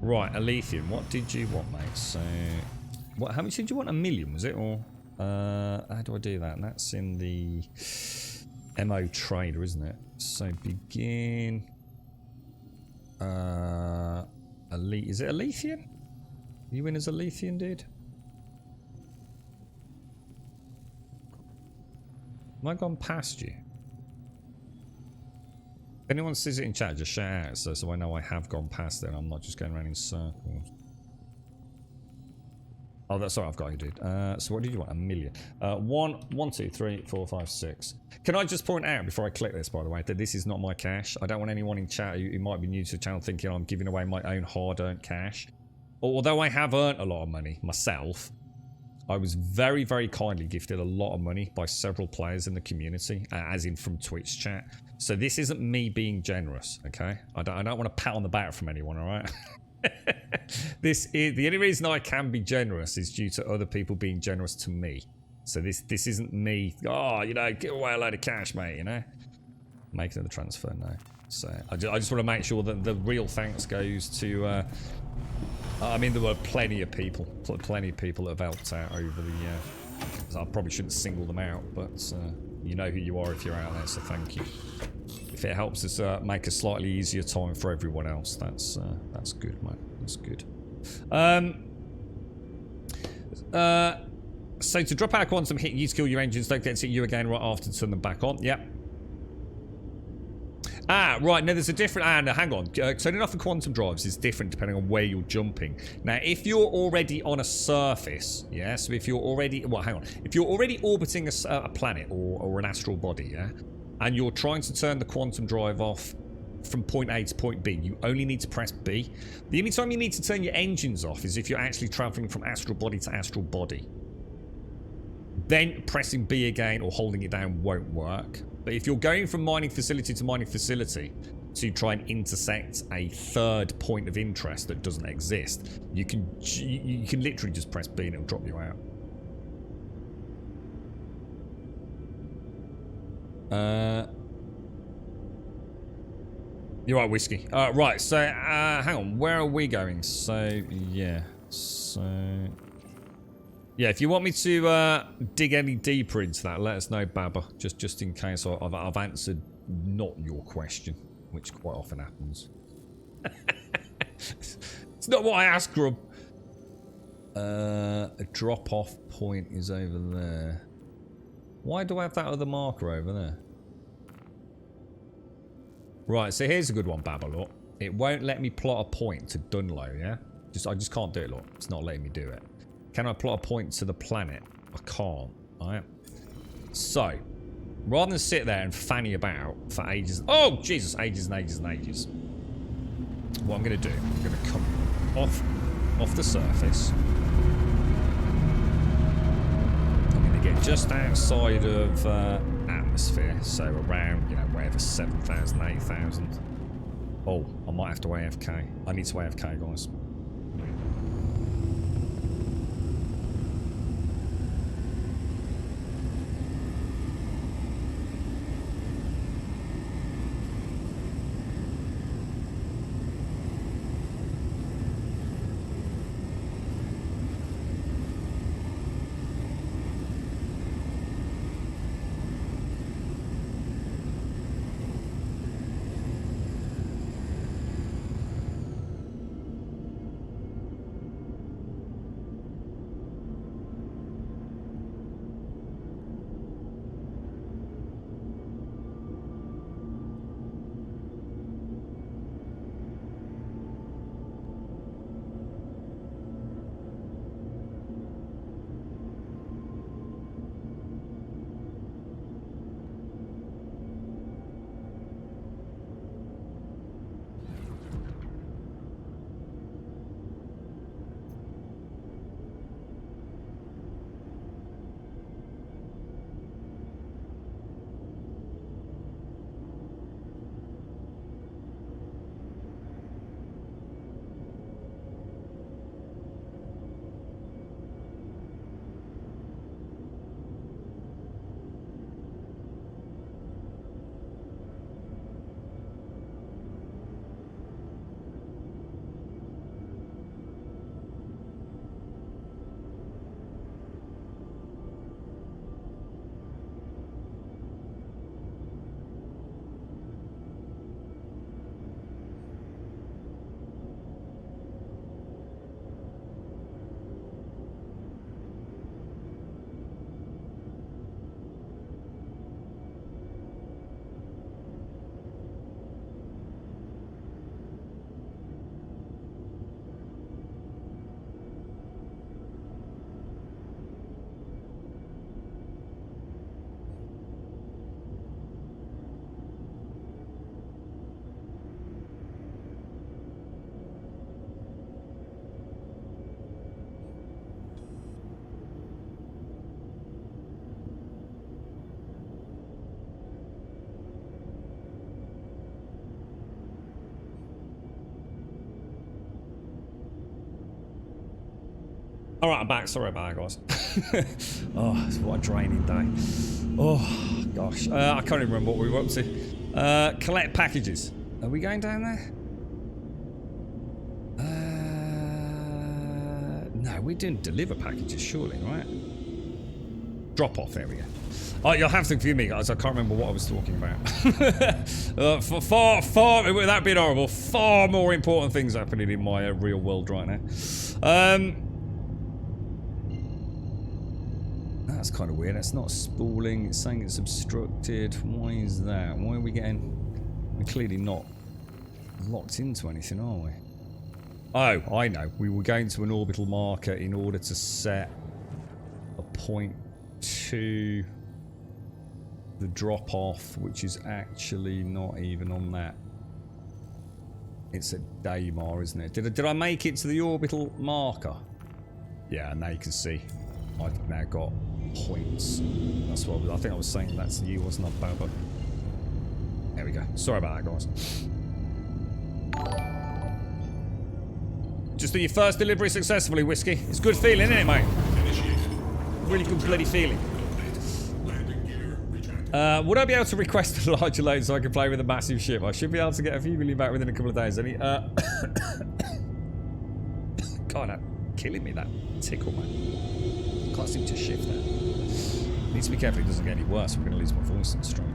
Right, Alethian, what did you want, mate? So, what? How much did you want? 1 million, was it? Or, how do I do that? And that's in the MO trader, isn't it? So, begin. Is it Alethian? You win as Alethian, dude? Have I gone past you? If anyone sees it in chat, just shout out so I know I have gone past it and I'm not just going around in circles. Oh, that's alright, I've got you, dude. So what did you want? 1 million. 1, 2, 3, 4, 5, 6. Can I just point out before I click this, by the way, that this is not my cash. I don't want anyone in chat who might be new to the channel thinking I'm giving away my own hard-earned cash. Although I have earned a lot of money myself, I was very, very kindly gifted a lot of money by several players in the community, as in from Twitch chat. So this isn't me being generous, okay? I don't want a pat on the back from anyone, all right? This is the only reason I can be generous is due to other people being generous to me. So this isn't me. Oh, you know, give away a load of cash, mate. You know, make another transfer now. So I just want to make sure that the real thanks goes to. I mean, there were plenty of people that have helped out over the year. So I probably shouldn't single them out, but you know who you are if you're out there, so thank you. If it helps us make a slightly easier time for everyone else, that's good, mate. That's good. So to drop out quantum hit, you skill your engines, don't get to you again right after to turn them back on. Yep. Ah, right, no, there's a different... no, hang on. Turning off the quantum drives is different depending on where you're jumping. Now, if you're already on a surface, yeah, so if you're already... Well, hang on. If you're already orbiting a planet or an astral body, yeah, and you're trying to turn the quantum drive off from point A to point B, you only need to press B. The only time you need to turn your engines off is if you're actually traveling from astral body to astral body. Then pressing B again or holding it down won't work. But if you're going from mining facility to mining facility to try and intersect a third point of interest that doesn't exist, you can literally just press B and it'll drop you out. You're right, Whiskey. Right, so hang on, where are we going? So yeah, yeah, if you want me to dig any deeper into that, let us know, Baba. Just in case I've answered not your question, which quite often happens. It's not what I asked, Grub. A drop-off point is over there. Why do I have that other marker over there? Right, so here's a good one, Baba, look. It won't let me plot a point to Dunlow, yeah? I just can't do it, look. It's not letting me do it. Can I plot a point to the planet? I can't. Alright. So, rather than sit there and fanny about for ages... Oh, Jesus! Ages and ages and ages. What I'm going to do, I'm going to come off the surface. I'm going to get just outside of atmosphere. So around, you know, wherever 7,000, 8,000. Oh, I might have to AFK. I need to AFK, guys. All right, I'm back. Sorry about that, guys. Oh, what a draining day. Oh, gosh. I can't even remember what we were up to. Collect packages. Are we going down there? No, we didn't deliver packages, surely, right? Drop off, there we go. Oh, you'll have to forgive me, guys. I can't remember what I was talking about. Far, without being horrible, far more important things happening in my real world right now. That's kind of weird. That's not spooling. It's saying it's obstructed. Why is that? Why are we getting... We're clearly not locked into anything, are we? Oh, I know. We were going to an orbital marker in order to set a point to the drop-off, which is actually not even on that. It's at Daymar, isn't it? Did I make it to the orbital marker? Yeah, now you can see. I've now got points. That's what I think I was saying. That's you, wasn't it, Baba? There we go. Sorry about that, guys. Just do your first delivery successfully, Whiskey. It's a good feeling, isn't it, mate? Really good bloody feeling. Would I be able to request a larger load so I can play with a massive ship? I should be able to get a few million back within a couple of days. God, that's killing me, that tickle, man. Can't seem to shift that. Need to be careful it doesn't get any worse. I'm going to lose my voice and strong.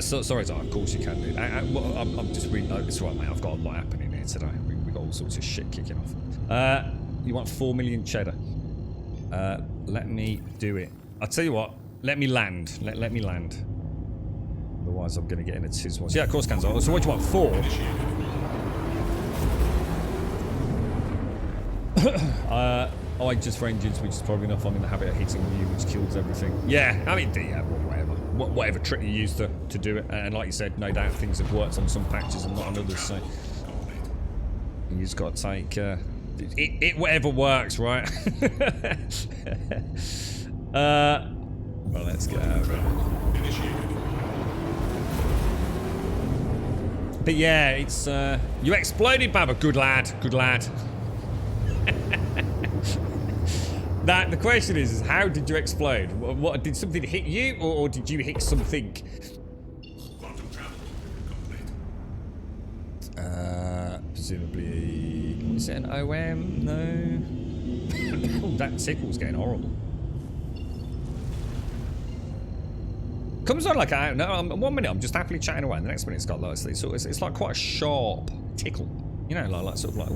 Sorry, of course you can do. I'm just reading. It's right, mate. I've got a lot happening here today. We got all sorts of shit kicking off. You want 4 million cheddar? Let me do it. I'll tell you what. Let me land. Let me land. Otherwise, I'm going to get in a tiz. Yeah, of course, can. So what do you want? 4? Just for engines, which is probably enough. I'm in the habit of hitting you, which kills everything. Yeah, I mean, yeah, whatever. Whatever trick you use to do it. And like you said, no doubt things have worked on some patches and not on others. So you just got to take it whatever works, right? Well, let's get out of it. But yeah, it's you exploded, Baba. Good lad. Good lad. The question is how did you explode? What did something hit you, or did you hit something? Presumably, is it an OM? No. Oh, that tickle's getting horrible. Comes on like I no. 1 minute I'm just happily chatting away, and the next minute it's got like it's like quite a sharp tickle. You know, like sort of like.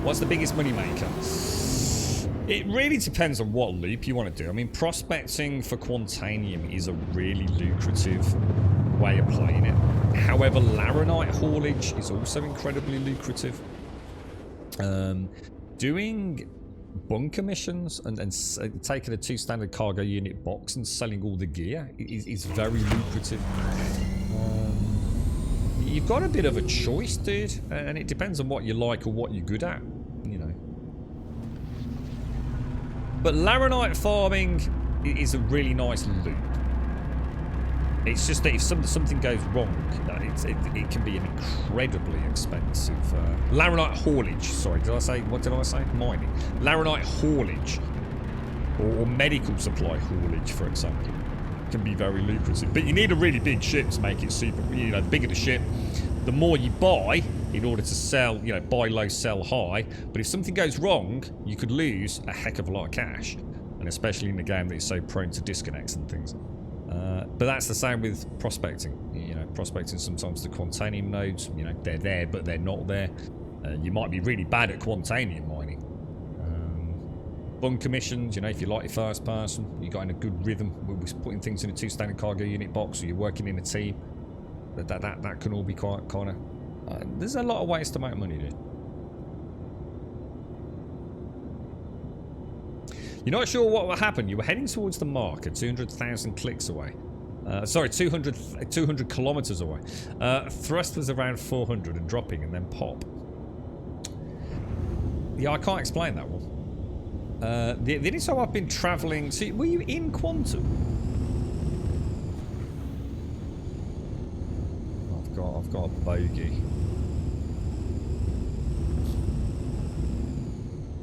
What's the biggest money maker? It really depends on what loop you want to do. I mean, prospecting for Quantanium is a really lucrative way of playing it. However, Laranite haulage is also incredibly lucrative. Doing bunker missions and taking a 2 standard cargo unit box and selling all the gear is very lucrative. You've got a bit of a choice, dude, and it depends on what you like or what you're good at, you know. But Laranite farming is a really nice loop. It's just that if something goes wrong, it can be an incredibly expensive Laranite haulage. Sorry, what did I say? Mining. Laranite haulage, or medical supply haulage, for example, can be very lucrative. But you need a really big ship to make it super. You know, the bigger the ship, the more you buy in order to sell. You know, buy low, sell high. But if something goes wrong, you could lose a heck of a lot of cash, and especially in a game that is so prone to disconnects and things. But that's the same with prospecting. You know, prospecting sometimes the Quantanium nodes, you know, they're there, but they're not there. You might be really bad at Quantanium mining. Bunker missions, you know, if you like your first person, you got in a good rhythm with putting things in a 2 standard cargo unit box, or you're working in a team, that can all be quite kind of... there's a lot of ways to make money, dude. You're not sure what will happen. You were heading towards the marker, 200,000 clicks away. Sorry, 200 kilometers away. Thrust was around 400 and dropping and then pop. Yeah, I can't explain that one. The only time I've been travelling... See, were you in Quantum? I've got a bogey.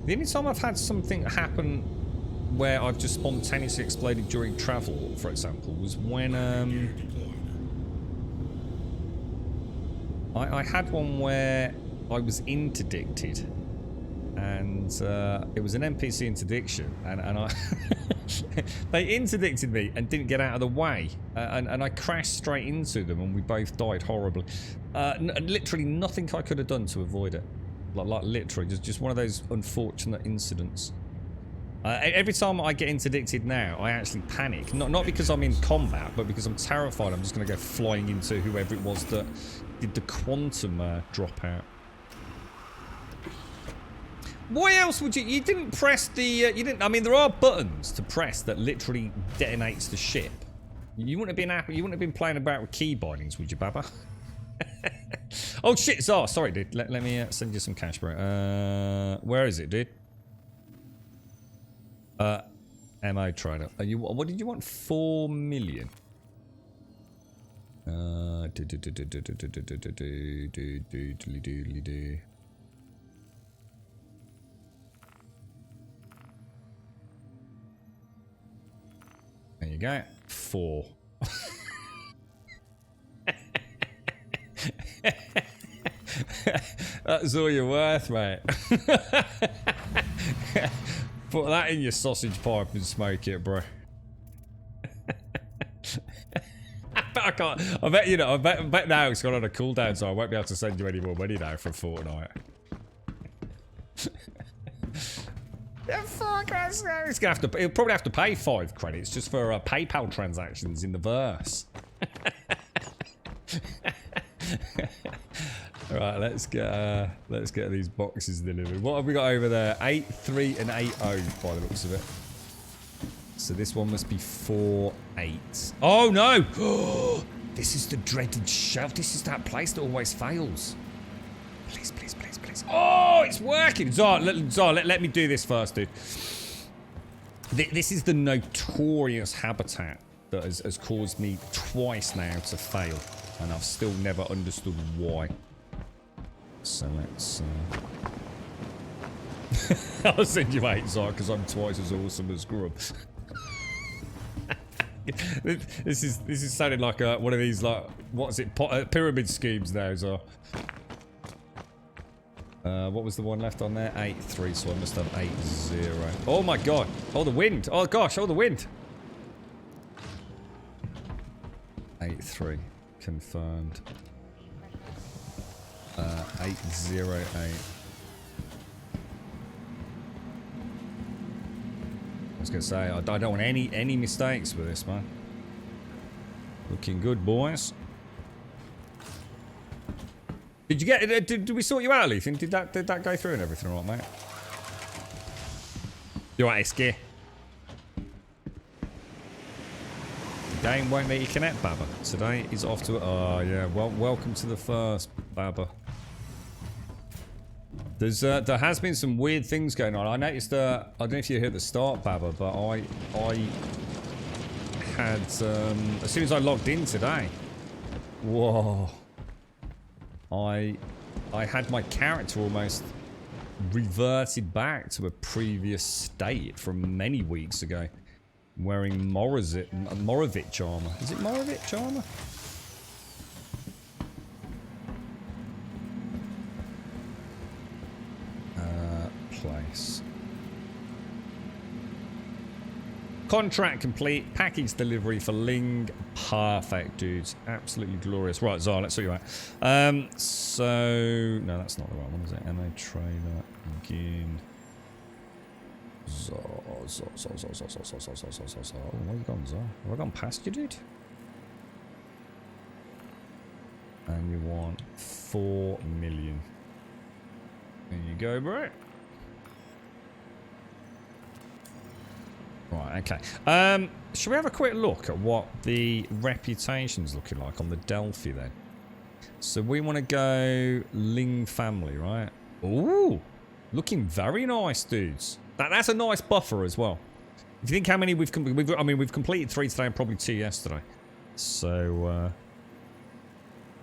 The only time I've had something happen where I've just spontaneously exploded during travel, for example, was when I had one where I was interdicted, and it was an NPC interdiction, and I they interdicted me and didn't get out of the way, and I crashed straight into them, and we both died horribly. Literally nothing I could have done to avoid it. Like literally, just one of those unfortunate incidents. Every time I get interdicted now, I actually panic. Not because I'm in combat, but because I'm terrified I'm just going to go flying into whoever it was that did the quantum dropout. Why else would you... You didn't press the... you didn't... I mean, there are buttons to press that literally detonates the ship. You wouldn't have been playing about with key bindings, would you, Baba? Oh, shit. Oh, sorry, dude. Let me send you some cash, bro. Where is it, dude? MO trader. What did you want? 4 million. There you go. 4. That's all you're worth, mate. Put that in your sausage pipe and smoke it, bro. I can't. I bet you know. I bet now it's gone on a cooldown, so I won't be able to send you any more money now for a fortnight. Yeah, fuck. It's gonna have to. He'll probably have to pay 5 credits just for PayPal transactions in the verse. Right, let's get these boxes delivered. What have we got over there? 8-3 and 8-0 by the looks of it. So this one must be 4-8. Oh no! This is the dreaded shelf. This is that place that always fails. Please, please, please, please. Oh, it's working. Zar, let me do this first, dude. This is the notorious habitat that has caused me twice now to fail, and I've still never understood why. So let's... I'll send you 8, Zar, because I'm twice as awesome as Grub. This is sounding like one of these, like, what's it, pyramid schemes now, Zar. What was the one left on there? 8-3, so I must have 8-0. Oh my god! Oh, the wind! Oh gosh! Oh, the wind! 8-3 confirmed. 8-0-8. I was gonna say I don't want any mistakes with this, man. Looking good, boys. Did you get? Did we sort you out, Lethan? Did that go through and everything, all right, mate? You alright, Iski? The game won't let you connect, Baba. Today is off to. Oh yeah. Well, welcome to the first, Baba. There has been some weird things going on. I noticed. I don't know if you heard the start, Baba, but I had as soon as I logged in today. Whoa. I had my character almost reverted back to a previous state from many weeks ago, wearing Morovich armor. Is it Morovich armor? Place. Contract complete. Package delivery for Ling. Perfect, dudes. Absolutely glorious. Right, Zar, let's sort you out. So... No, that's not the right one, is it? MO trailer. Begin. Zar. Oh, where you gone, Zar? Have I gone past you, dude? And you want 4 million. There you go, bro. Right, okay. Should we have a quick look at what the reputation's looking like on the Delphi then? So we want to go Ling family, right? Ooh, looking very nice, dudes. That's a nice buffer as well. If you think how many we've completed 3 today and probably 2 yesterday. So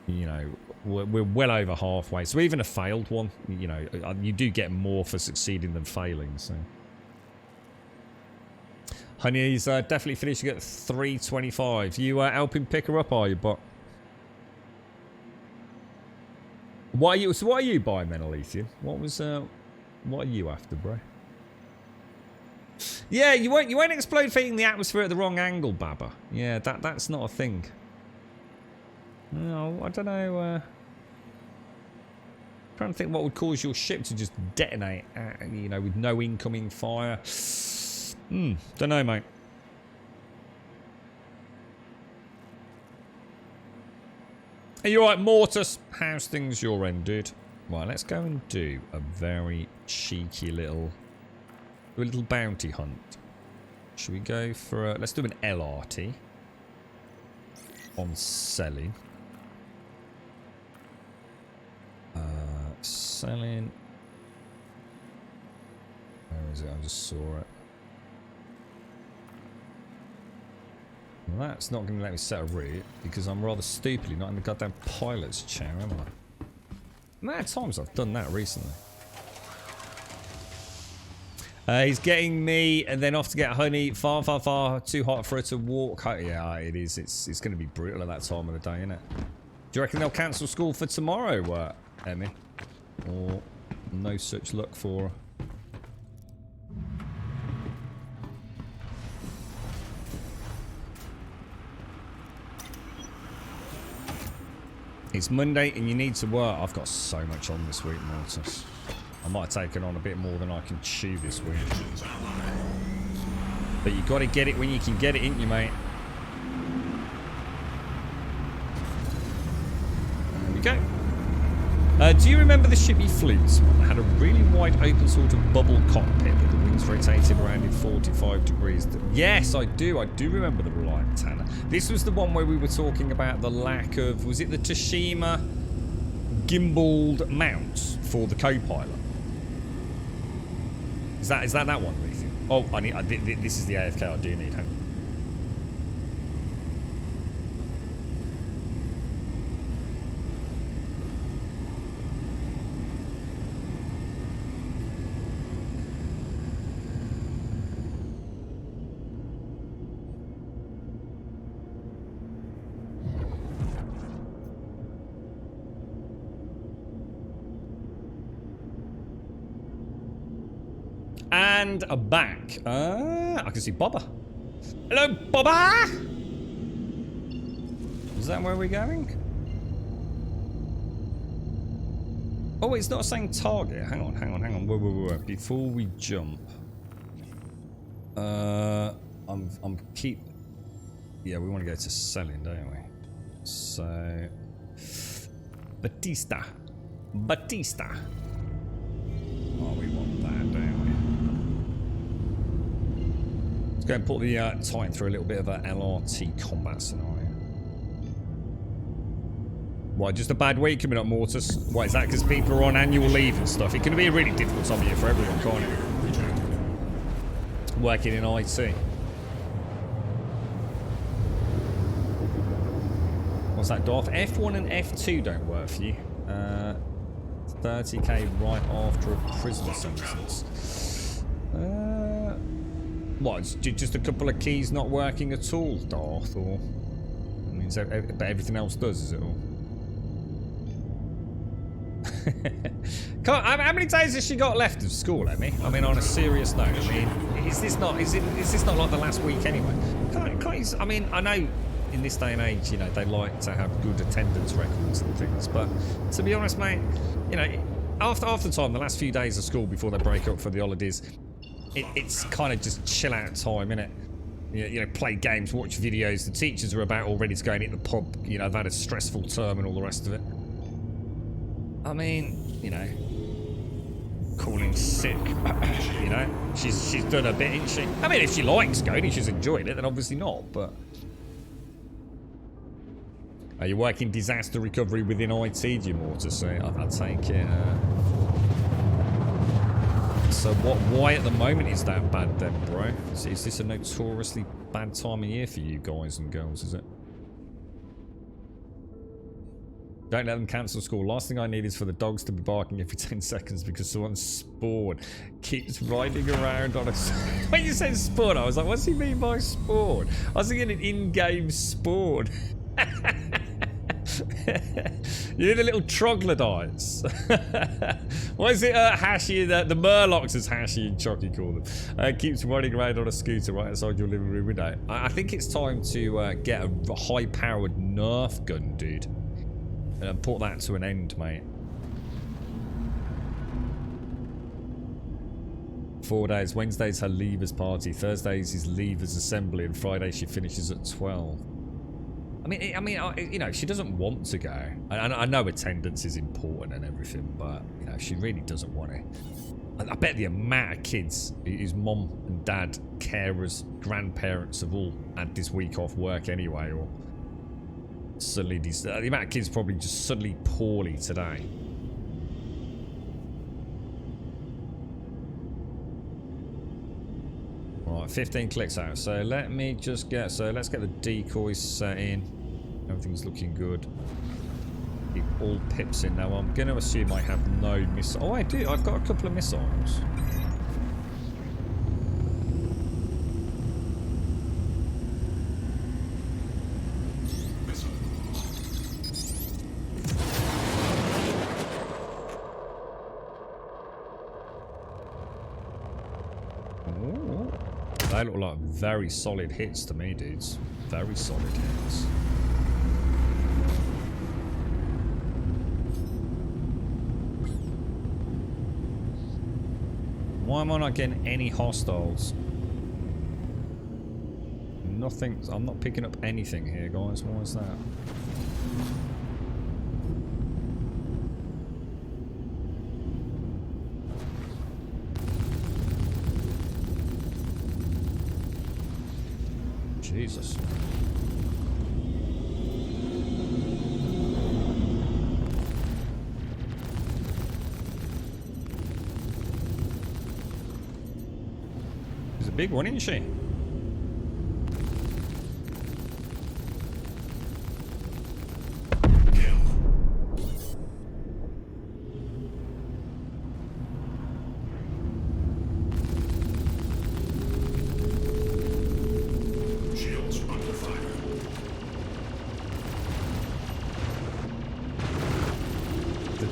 You know, we're well over halfway. So even a failed one, you know, you do get more for succeeding than failing. So, Honey's definitely finishing at 325. You helping pick her up, are you, bot? What are you? So what are you buying then, Alethea? What was? What are you after, bro? Yeah, you won't explode feeding the atmosphere at the wrong angle, Baba. Yeah, that's not a thing. No, I don't know. Trying to think what would cause your ship to just detonate, you know, with no incoming fire. Don't know, mate. Are you alright, Mortis? How's things your end, dude? Right, let's go and do a very cheeky little bounty hunt. Should we go for let's do an LRT on selling. Selling. Where is it? I just saw it. Well, that's not going to let me set a route because I'm rather stupidly not in the goddamn pilot's chair, am I? The amount of times I've done that recently. He's getting me and then off to get Honey. Far, far, far too hot for her to walk. Yeah, it is. It's going to be brutal at that time of the day, isn't it? Do you reckon they'll cancel school for tomorrow, Emmy? Or no such luck for her? It's Monday and you need to work. I've got so much on this week, Mortis. I might have taken on a bit more than I can chew this week. But you got to get it when you can get it, ain't you, mate? There we go. Do you remember the ship you flew? This one had a really wide open sort of bubble cockpit with the wings rotated around in 45 degrees. Yes, I do. I do remember the Reliant Tanner. This was the one where we were talking about the lack of... Was it the Toshima gimbaled mounts for the co-pilot? Is that one, Lethium? Oh, I need... this is the AFK I do need. And back. I can see Bobba. Hello, Bobba! Is that where we're going? Oh, it's not saying target. Hang on. Whoa. Before we jump. I'm keep... Yeah, we want to go to selling, don't we? So... Batista. Oh, we want that, don't we? Let's go and put the Titan through a little bit of a LRT combat scenario. Why, just a bad week coming up, Mortis? Why, is that because people are on annual leave and stuff? It can be a really difficult time of year for everyone, can't it? Working in IT. What's that, Darth? F1 and F2 don't work for you. 30k right after a prisoner sentence. What? Just a couple of keys not working at all, Darth? Or I mean, but everything else does, is it all? How many days has she got left of school, Emmy? I mean, on a serious note, I mean, is this not like the last week anyway? I mean, I know in this day and age, you know, they like to have good attendance records and things, but to be honest, mate, you know, after the time, the last few days of school before they break up for the holidays, it's kind of just chill out time, innit? You know, play games, watch videos. The teachers are about all ready to go and hit the pub. You know, they've had a stressful term and all the rest of it. I mean, you know, calling sick. You know, she's done a bit, isn't she? I mean, if she likes going and she's enjoyed it, then obviously not. But are you working disaster recovery within IT? Do you more to say? I'd take it. So why at the moment is that bad then, bro? Is this a notoriously bad time of year for you guys and girls, is it? Don't let them cancel school. Last thing I need is for the dogs to be barking every 10 seconds because someone's spawn keeps riding around on a... When you said spawn, I was like, what's he mean by spawn? I was thinking an in-game spawn. You need the little troglodytes. What is it, Hashi? The Murlocs, as Hashi and Chucky call them. Keeps riding around on a scooter right outside your living room window. I think it's time to get a high-powered Nerf gun, dude. And put that to an end, mate. 4 days. Wednesday's her leavers party. Thursdays is leavers assembly, and Friday she finishes at 12. I mean, you know, she doesn't want to go. I know attendance is important and everything, but you know, she really doesn't want to. I bet the amount of kids whose mom and dad, carers, grandparents have all had this week off work anyway, or suddenly the amount of kids probably just suddenly poorly today. Right, 15 clicks out. So let me just get. So let's get the decoys set in. Everything's looking good. Keep all pips in now. I'm going to assume I have no missiles. Oh, I do. I've got a couple of missiles. Ooh. They look like very solid hits to me, dudes. Very solid hits. Why am I not getting any hostiles? Nothing. I'm not picking up anything here, guys. Why is that? Jesus. She's a big one, isn't she?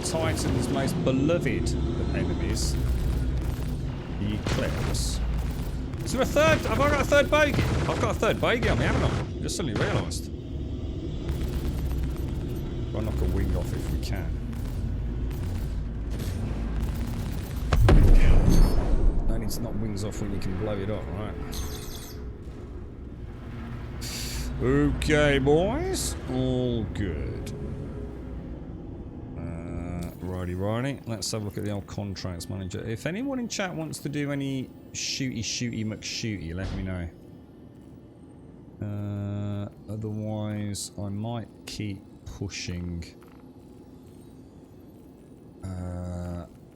Titan's most beloved of enemies, the Eclipse. Is there a third? Have I got a third bogey? I've got a third bogey on me, haven't I? Just suddenly realised. I'll knock a wing off if we can. No need to knock wings off when you can blow it up, right? Okay, boys. All good. Righty. Let's have a look at the old contracts manager. If anyone in chat wants to do any shooty McShooty, let me know. Otherwise, I might keep pushing.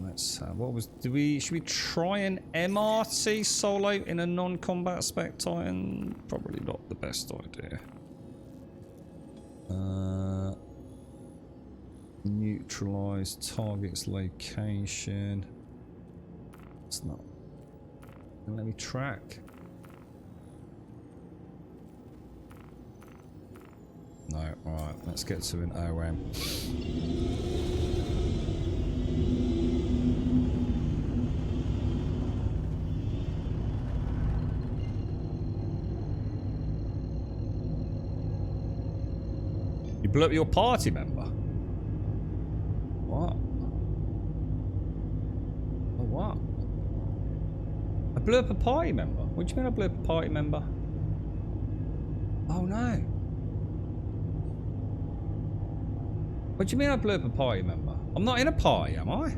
Let's have. Should we try an MRT solo in a non-combat spec Titan? Probably not the best idea. Neutralize target's location. It's not. Let me track. No, alright, let's get to an OM. You blew up your party member? What? Oh, what? I blew up a party member? What do you mean I blew up a party member? Oh no. What do you mean I blew up a party member? I'm not in a party, am I?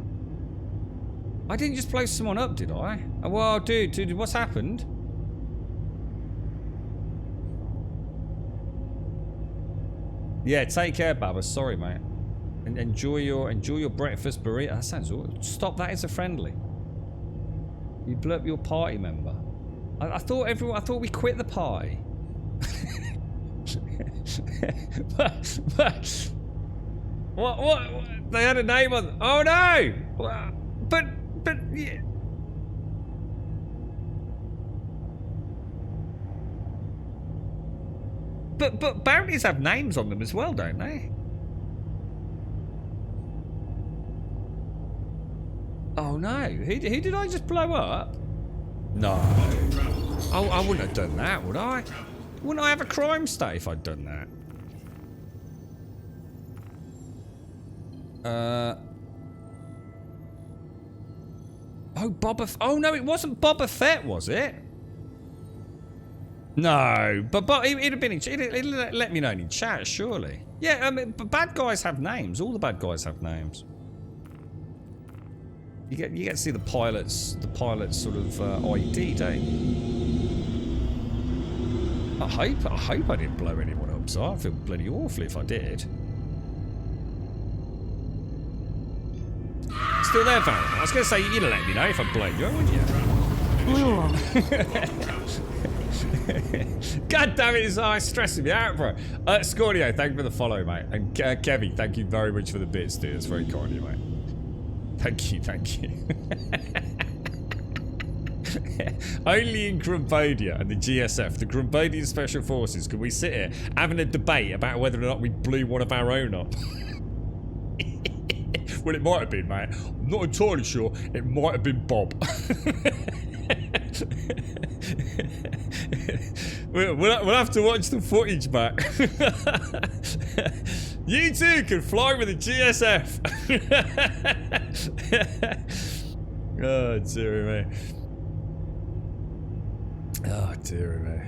I didn't just blow someone up, did I? Oh, well, dude, what's happened? Yeah, take care, Baba. Sorry, mate. And enjoy your breakfast burrito. That sounds awful. Stop, that is a friendly. You blew up your party member. I thought we quit the party. but What? They had a name on. Oh no! But yeah. But bounties have names on them as well, don't they? Oh no! Who did I just blow up? No. Oh, I wouldn't have done that, would I? Wouldn't I have a crime state if I'd done that? Oh, oh no, it wasn't Boba Fett, was it? No, but it'd have been. It'd let me know in chat, surely. Yeah, I mean, but bad guys have names. All the bad guys have names. You get to see the pilot's sort of ID, don't you? I hope I didn't blow anyone up, so I feel bloody awful if I did. Still there, Van? I was going to say, you'd let me know if I blowed you, wouldn't you? God damn it, it's stressing me out, bro. Scordio, thank you for the follow, mate. And Kevin, thank you very much for the bits, dude. It's very kind of you, mate. Thank you. Only in Grumbodia and the GSF, the Grumbodian Special Forces, can we sit here having a debate about whether or not we blew one of our own up. Well, it might have been, mate. I'm not entirely sure. It might have been Bob. We'll have to watch the footage back. You too can fly with the GSF. Oh, dear me. Oh, dear me.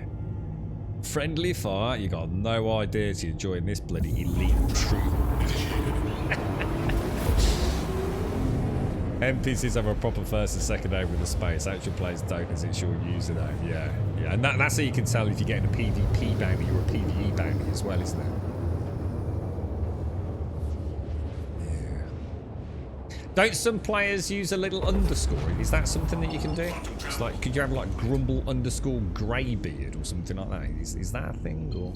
Friendly fire? You got no idea to join this bloody elite troop. NPCs have a proper first and second name with the space. Actual players don't, as it's your username. Yeah. And that's how you can tell if you're getting a PvP bounty or a PvE bounty as well, isn't it? Yeah. Don't some players use a little underscore? Is that something that you can do? It's like, could you have like Grumble underscore Greybeard or something like that? Is that a thing, or?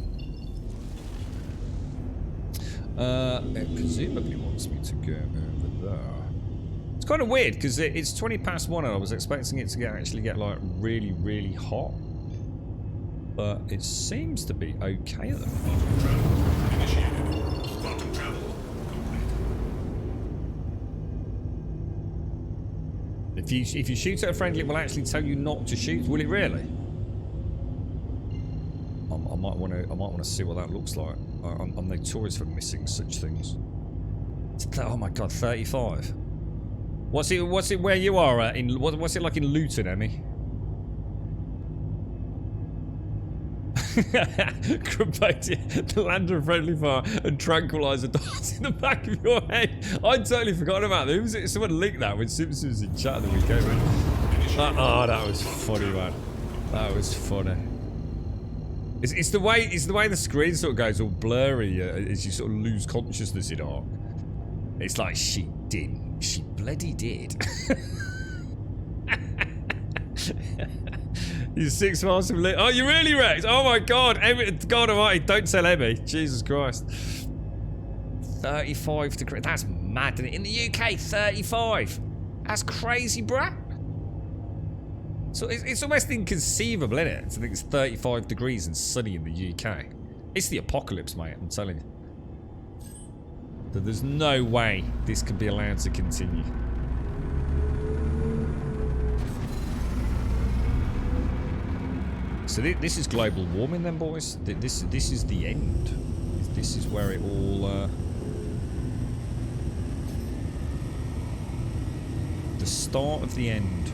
It presumably wants me to go over there. It's kind of weird because it's 20 past 1 and I was expecting it to actually get like really, really hot. But it seems to be okay at the moment. If you shoot at a friendly, it will actually tell you not to shoot. Will it really? I might want to see what that looks like. I'm notorious for missing such things. Oh my god, 35. What's it where you are at? What's it like in Luton, Emmy? The land of friendly fire and tranquilizer darts in the back of your head. I'd totally forgotten about that. Who was it? Someone linked that when Simpsons was in chat the weekend. Oh, that was funny, man. That was funny. It's the way the screen sort of goes all blurry as you sort of lose consciousness in Ark. It's like she did. She bloody did. You're 6 miles from Oh, you really wrecked? Oh my god. Emmy, God almighty, don't tell Emmy. Jesus Christ. 35 degrees. That's mad, isn't it? In the UK, 35. That's crazy, bruh. So it's almost inconceivable, isn't it? To think it's 35 degrees and sunny in the UK. It's the apocalypse, mate, I'm telling you. So there's no way this can be allowed to continue. So this is global warming then, boys? This is the end. This is where it all... the start of the end.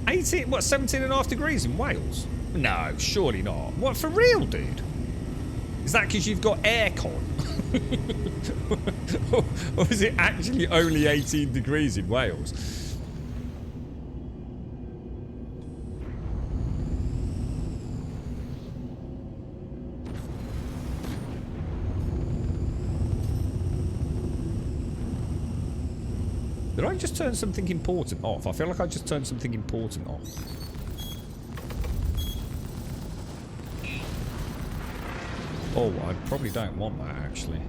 17.5 degrees in Wales? No, surely not. What, for real, dude? Is that because you've got aircon? Or is it actually only 18 degrees in Wales? Did I just turn something important off? I feel like I just turned something important off. Oh, I probably don't want that, actually.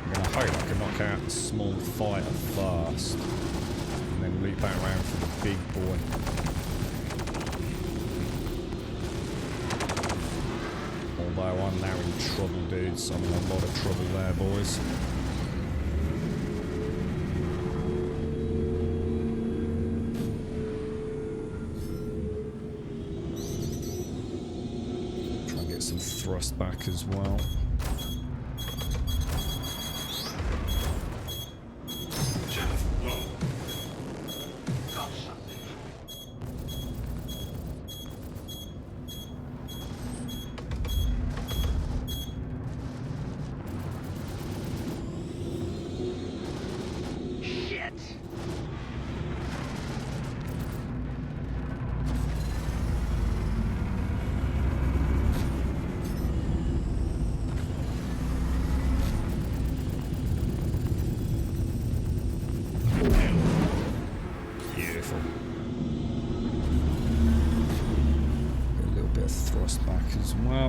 I'm going to hope I can knock out the small fighter first. And then loop back around for the big boy. Although I'm now in trouble, dudes. I'm in a lot of trouble there, boys. Try and get some thrust back as well.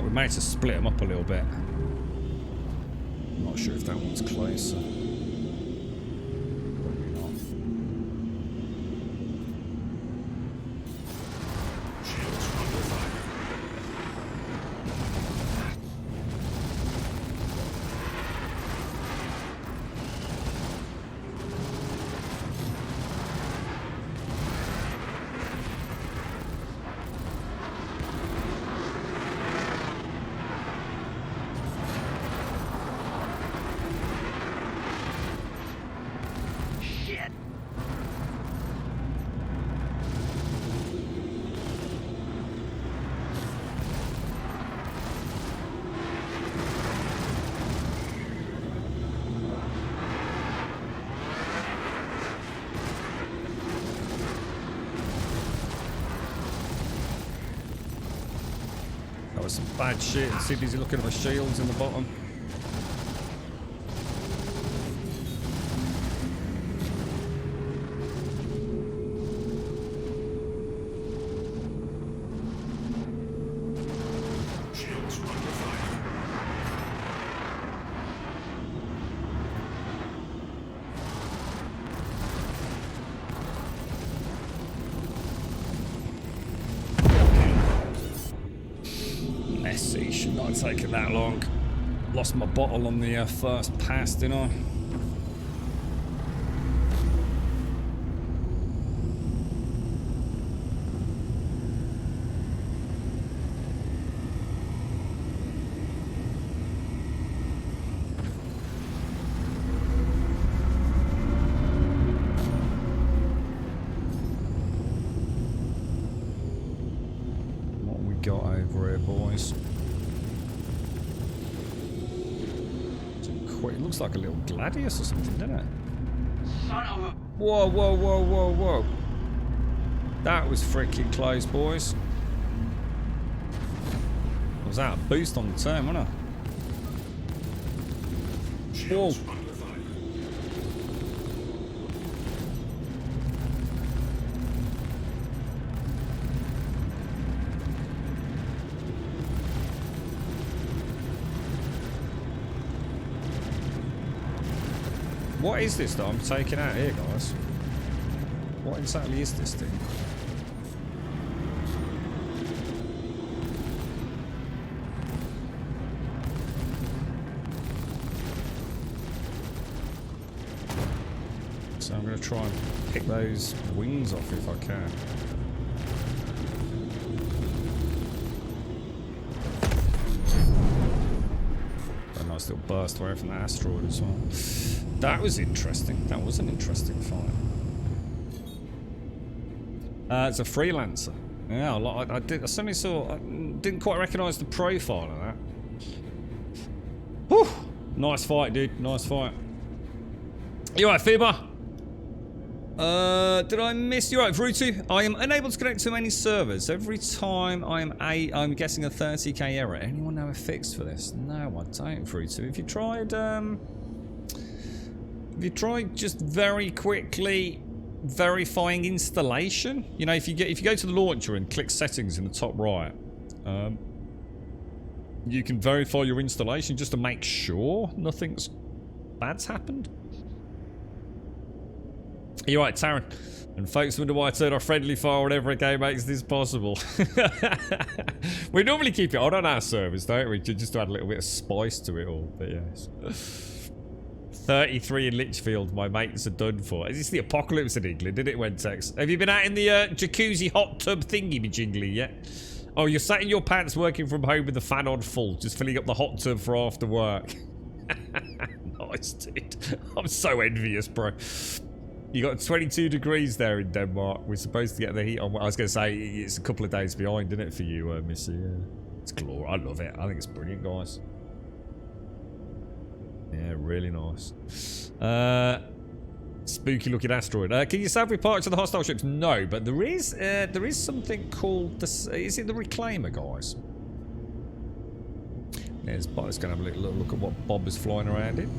We managed to split them up a little bit. I'm not sure if that one's closer. Probably not. That was some bad shit. See, busy looking at my shields in the bottom. Should not have taken that long. Lost my bottle on the first pass, didn't I? What we got over here, boys? It looks like a little gladius or something, doesn't it? Son of a... Whoa, whoa, whoa, whoa, whoa. That was freaking close, boys. I was out of boost on the turn, wasn't I? Whoa. What is this that I'm taking out here, guys? What exactly is this thing? So I'm going to try and pick those wings off if I can. A nice little burst away from the asteroid as well. That was interesting. That was an interesting fight. It's a freelancer. Yeah, I suddenly saw. I didn't quite recognise the profile of that. Whew! Nice fight, dude. Nice fight. You alright, Fiba? Did I miss you? Right, Vrutu. I am unable to connect to any servers. Every time I'm guessing a 30k error. Anyone know a fix for this? No, I don't, Vrutu. If you tried just very quickly verifying installation. You know, if you go to the launcher and click settings in the top right, you can verify your installation just to make sure nothing's bad's happened. You're right, Taryn. And folks wonder why I turn off friendly fire whenever a game makes this possible. We normally keep it on our servers, don't we? Just to add a little bit of spice to it all. But yes. 33 in Litchfield, my mates are done for. Is this the apocalypse in England, did it, Wentex? Have you been out in the jacuzzi hot tub thingy-majingly yet? Oh, you're sat in your pants working from home with the fan on full, just filling up the hot tub for after work. Nice, dude. I'm so envious, bro. You got 22 degrees there in Denmark. We're supposed to get the heat on. I was going to say, it's a couple of days behind, isn't it, for you, Missy? Yeah. It's glorious. I love it. I think it's brilliant, guys. Yeah, really nice. Spooky looking asteroid. Can you salvage parts of the hostile ships? No, but there is something called the. Is it the Reclaimer, guys? There's Bob. Let's go and have a little look at what Bob is flying around in.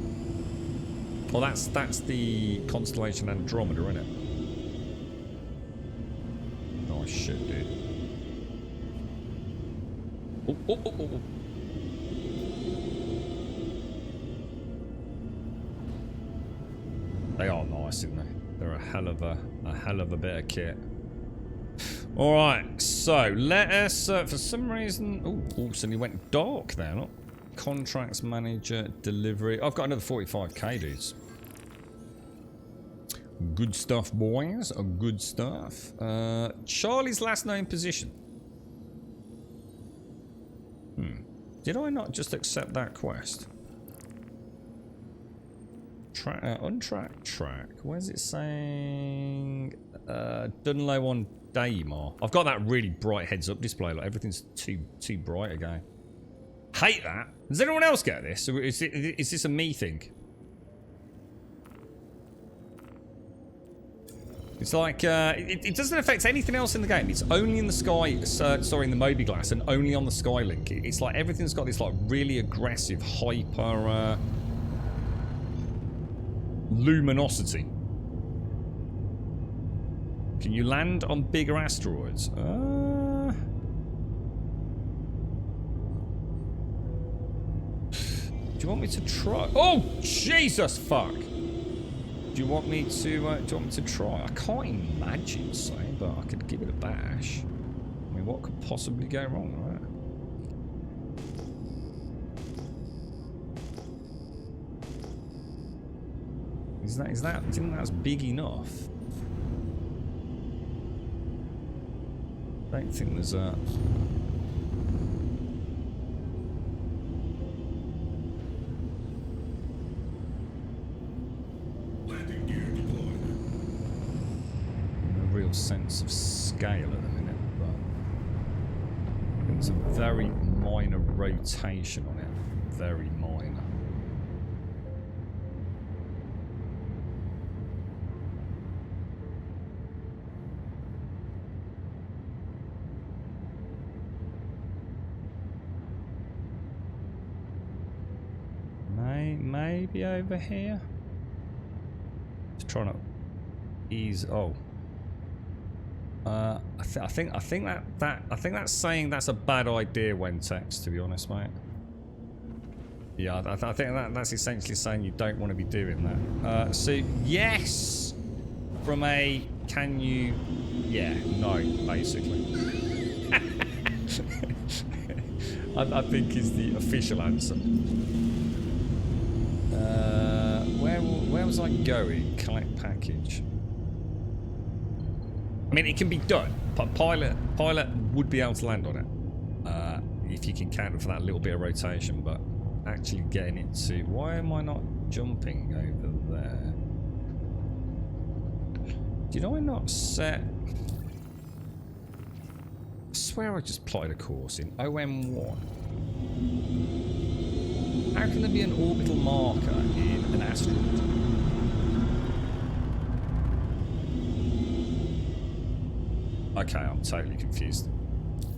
Oh, that's the constellation Andromeda, isn't it? Oh shit, dude. Oh. They are nice, aren't they? They're a hell of a bit of kit. All right, so let us. For some reason, suddenly went dark there. Not contracts manager delivery. I've got another 45k, dudes. Good stuff, boys. Good stuff. Charlie's last known position. Did I not just accept that quest? Untracked track. Where's it saying? Dunlow on Daymar. I've got that really bright heads-up display. Like everything's too bright again. Hate that. Does anyone else get this? Or is this a me thing? It's like it doesn't affect anything else in the game. It's only in the sky. Sorry, in the Moby-Glass, and only on the Skylink. It's like everything's got this like really aggressive, hyper. Luminosity. Can you land on bigger asteroids? Do you want me to try? Oh, Jesus fuck! Do you want me to try? I can't imagine so, but I could give it a bash. I mean, what could possibly go wrong, right? Do you think that's big enough? I don't think there's a... Landing gear deployed. No real sense of scale at the minute, but there's a very minor rotation on it. Very minor. Maybe over here. Just trying to ease. Oh, I think that's saying that's a bad idea, Wentex. To be honest, mate. Yeah, I think that's essentially saying you don't want to be doing that. So yes, from a can you? Yeah, no, basically. I think is the official answer. Where was I going? Collect package. I mean, it can be done. Pilot would be able to land on it if you can counter for that little bit of rotation. But actually getting it to... Why am I not jumping over there? Did I not set... I swear I just plotted a course in OM1. How can there be an orbital marker in an asteroid? Okay, I'm totally confused.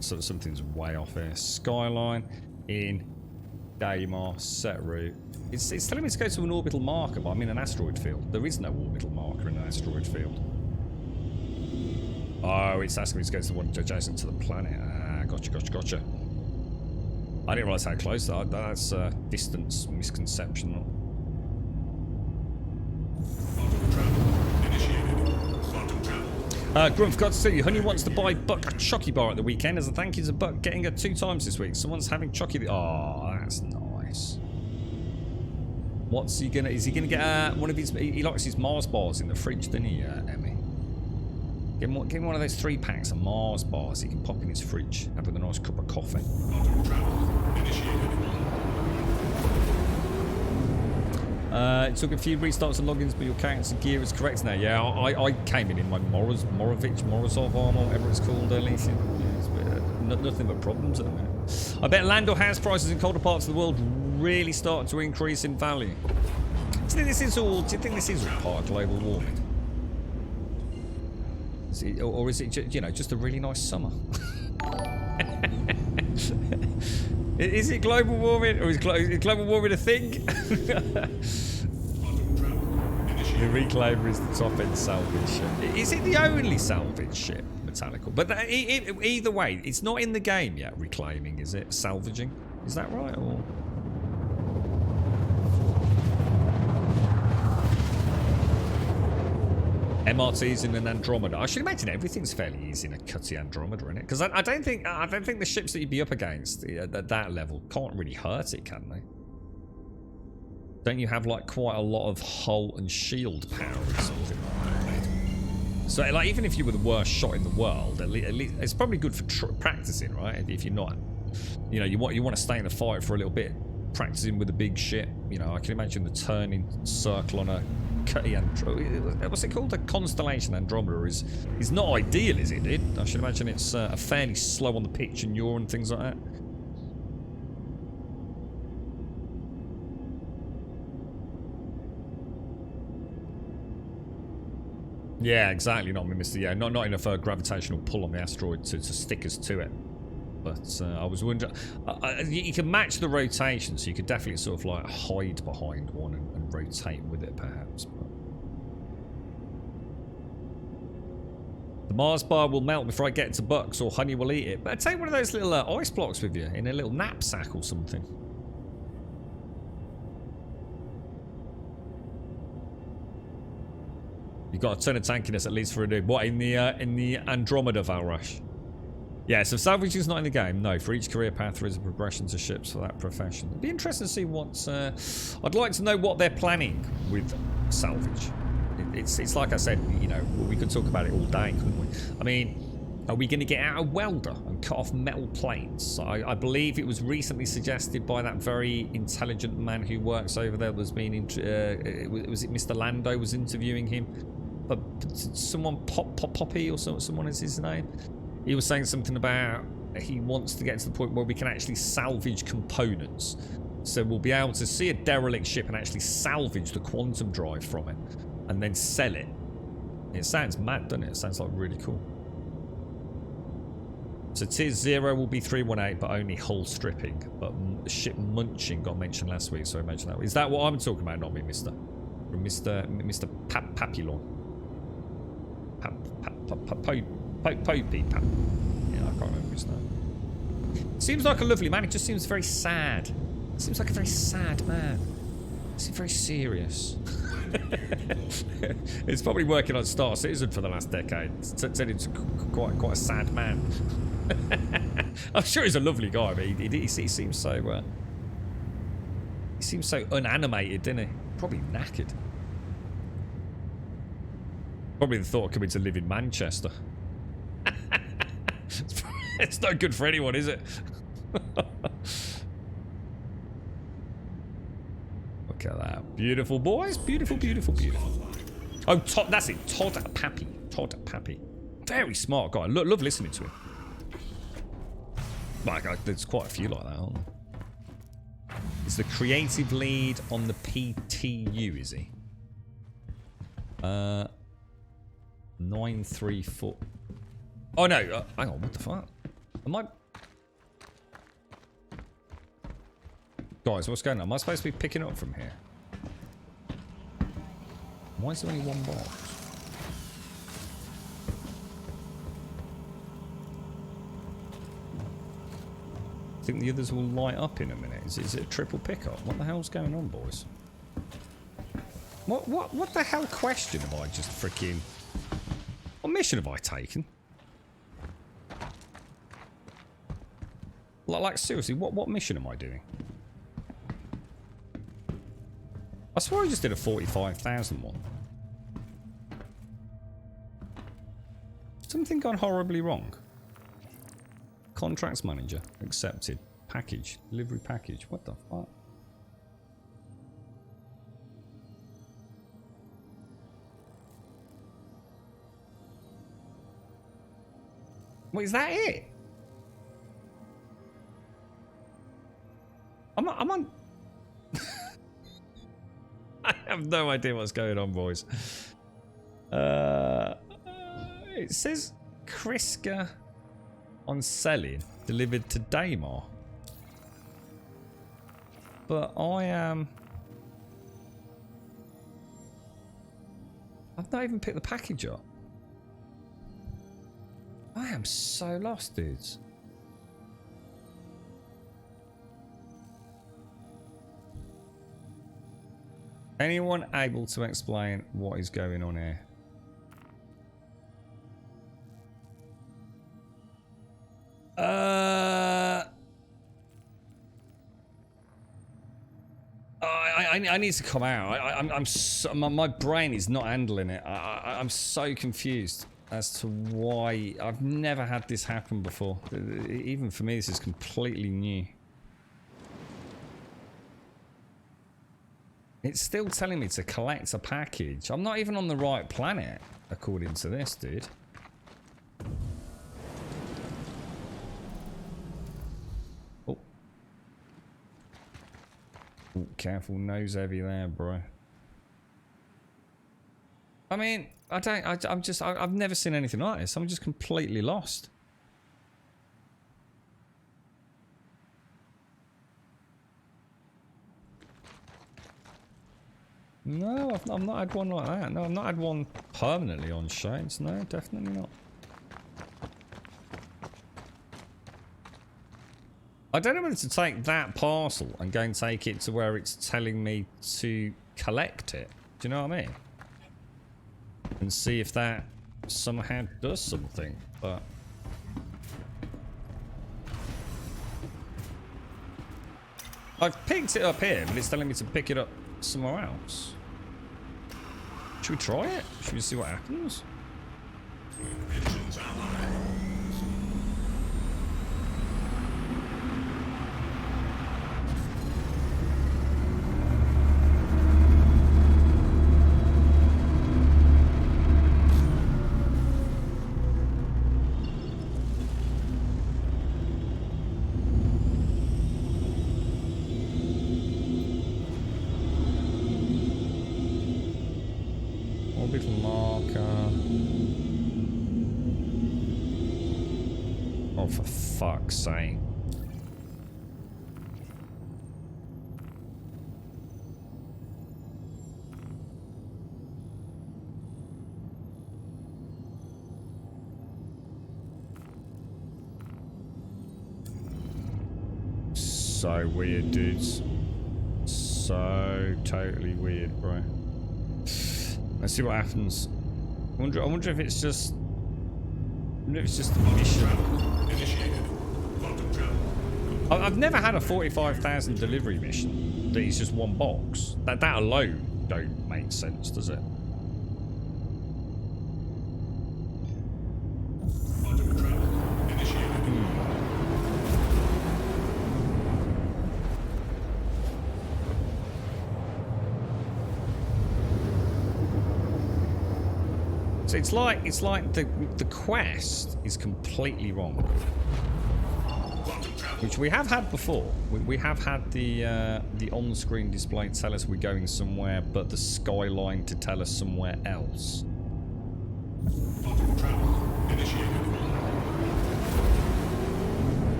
So something's way off here. Skyline in Daymar, set route. It's telling me to go to an orbital marker, but I'm in an asteroid field. There is no orbital marker in an asteroid field. Oh, it's asking me to go to the one adjacent to the planet. Ah, gotcha. I didn't realise how close that. That's distance misconception. Grump, forgot to tell you, Honey wants to buy Buck a Chucky bar at the weekend as a thank you to Buck getting her 2 times this week. Someone's having Chucky. Oh, that's nice. What's he gonna? Is he gonna get one of his? He likes his Mars bars in the fridge, doesn't he, Emmy? Give him one of those 3 packs of Mars bars he can pop in his fridge. Have with a nice cup of coffee. It took a few restarts and logins, but your character's gear is correct now. Yeah, I came in my Morozov armor, whatever it's called, Elysium. Yeah, nothing but problems at the minute. I bet land or house prices in colder parts of the world really start to increase in value. Do you think this is all part of global warming? Or is it just a really nice summer? Is it global warming, or is global warming a thing? The Reclaimer is the top end salvage ship. Is it the only salvage ship, Metallical? But either way, it's not in the game yet. Reclaiming, is it? Salvaging, is that right? Or MRTs in an Andromeda. I should imagine everything's fairly easy in a cutty Andromeda, isn't it? Because I don't think the ships that you'd be up against at that level can't really hurt it, can they? Don't you have like quite a lot of hull and shield power or something like that? So like even if you were the worst shot in the world, at least it's probably good for practicing, right? If you're not, you want to stay in the fight for a little bit, practicing with a big ship. I can imagine the turning circle on a cutty Andromeda. What's it called? A constellation Andromeda is not ideal, is it, dude? I should imagine it's fairly slow on the pitch and yaw and things like that. Yeah, exactly. Not Mr. Yeah, not enough gravitational pull on the asteroid to stick us to it. But I was wondering, you can match the rotation, so you could definitely sort of like hide behind one and rotate with it, perhaps. But the Mars bar will melt before I get to Bucks, or Honey will eat it. But take one of those little ice blocks with you in a little knapsack or something. You've got a ton of tankiness at least for a dude. What, in the Andromeda, Valrush? Yeah, so salvaging's not in the game. No, for each career path there is a progression to ships for that profession. It'd be interesting to see what... I'd like to know what they're planning with salvage. It's like I said, we could talk about it all day, couldn't we? I mean, are we going to get out a welder and cut off metal plates? I believe it was recently suggested by that very intelligent man who works over there. Was being was it Mr. Lando was interviewing him? But someone Poppy or someone is his name. He was saying something about he wants to get to the point where we can actually salvage components. So we'll be able to see a derelict ship and actually salvage the quantum drive from it and then sell it. It sounds mad, doesn't it? It sounds like really cool. So Tier 0 will be 318, but only hull stripping. But ship munching got mentioned last week, so I imagine that. Is that what I'm talking about? Not me, Mr. Papillon. Popey. Yeah, I can't remember his name. Seems like a lovely man. He just seems very sad. Seems like a very sad man. Seems very serious. It's probably working on Star Citizen for the last decade. It's turned into quite a sad man. I'm sure he's a lovely guy, but he seems so. He seems so unanimated, didn't he? Probably knackered. Probably the thought of coming to live in Manchester. It's no good for anyone, is it? Look at that. Beautiful, boys. Beautiful, beautiful, beautiful. Oh, that's it. Todd Pappy. Very smart guy. Love listening to him. My God, there's quite a few like that, aren't there? He's the creative lead on the PTU, is he? 934. Oh no, hang on, what the fuck? Am I... Guys, what's going on? Am I supposed to be picking up from here? Why is there only one box? think the others will light up in a minute. Is it a triple pickup? What the hell's going on, boys? What the hell question have I just freaking... What mission have I taken? Like seriously, what mission am I doing? I swear I just did a 45,000 one. Something gone horribly wrong. Contracts manager accepted. Package. Delivery package. What the fuck? Wait, is that it? I'm on... I have no idea what's going on, boys. It says Kriska on selling delivered to Daymar. But I am... I've not even picked the package up. I am so lost, dudes. Anyone able to explain what is going on here? I need to come out. I'm so, my brain is not handling it. I'm so confused as to why I've never had this happen before. Even for me, this is completely new. It's still telling me to collect a package. I'm not even on the right planet, according to this, dude. Oh. Ooh, careful, nose heavy there, bro. I mean, I've never seen anything like this. I'm just completely lost. No, I've not had one like that. No, I've not had one permanently on shades. No, definitely not. I don't know whether to take that parcel and go and take it to where it's telling me to collect it. Do you know what I mean? And see if that somehow does something, but... I've picked it up here, but it's telling me to pick it up somewhere else. Should we try it? Should we see what happens? Engines online. Orbital marker. Oh, for fuck's sake. So weird, dudes. So totally weird, bro. Let's see what happens. I wonder if it's just... I wonder if it's just a mission. I've never had a 45,000 delivery mission that is just one box. That alone don't make sense, does it? So it's like the quest is completely wrong, which we have had before. We have had the on-screen display tell us we're going somewhere, but the skyline to tell us somewhere else.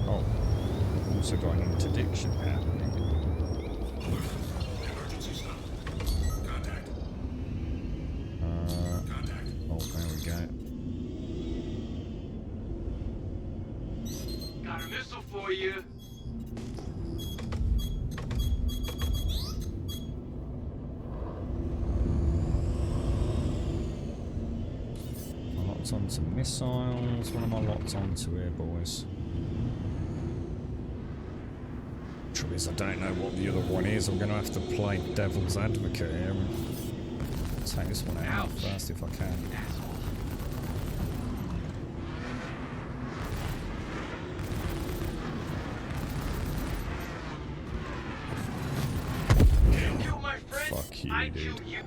Oh, also got an interdiction happening. Got a missile for you. I locked onto missiles. What am I locked onto here, boys? Trouble is, I don't know what the other one is. I'm going to have to play devil's advocate here and take this one out first if I can. Kill my friend. Fuck you, I dude. kill you.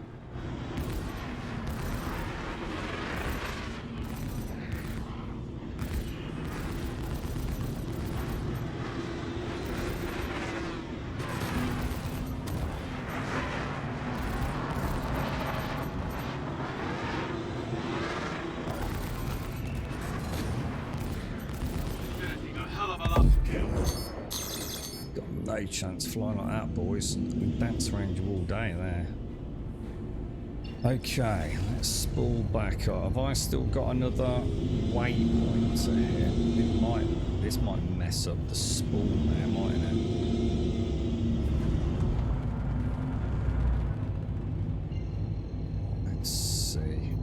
Got no chance flying like that, boys. We dance around you all day there. Okay, let's spool back up. Have I still got another waypoint here? This might mess up the spool there, mightn't it? Let's see.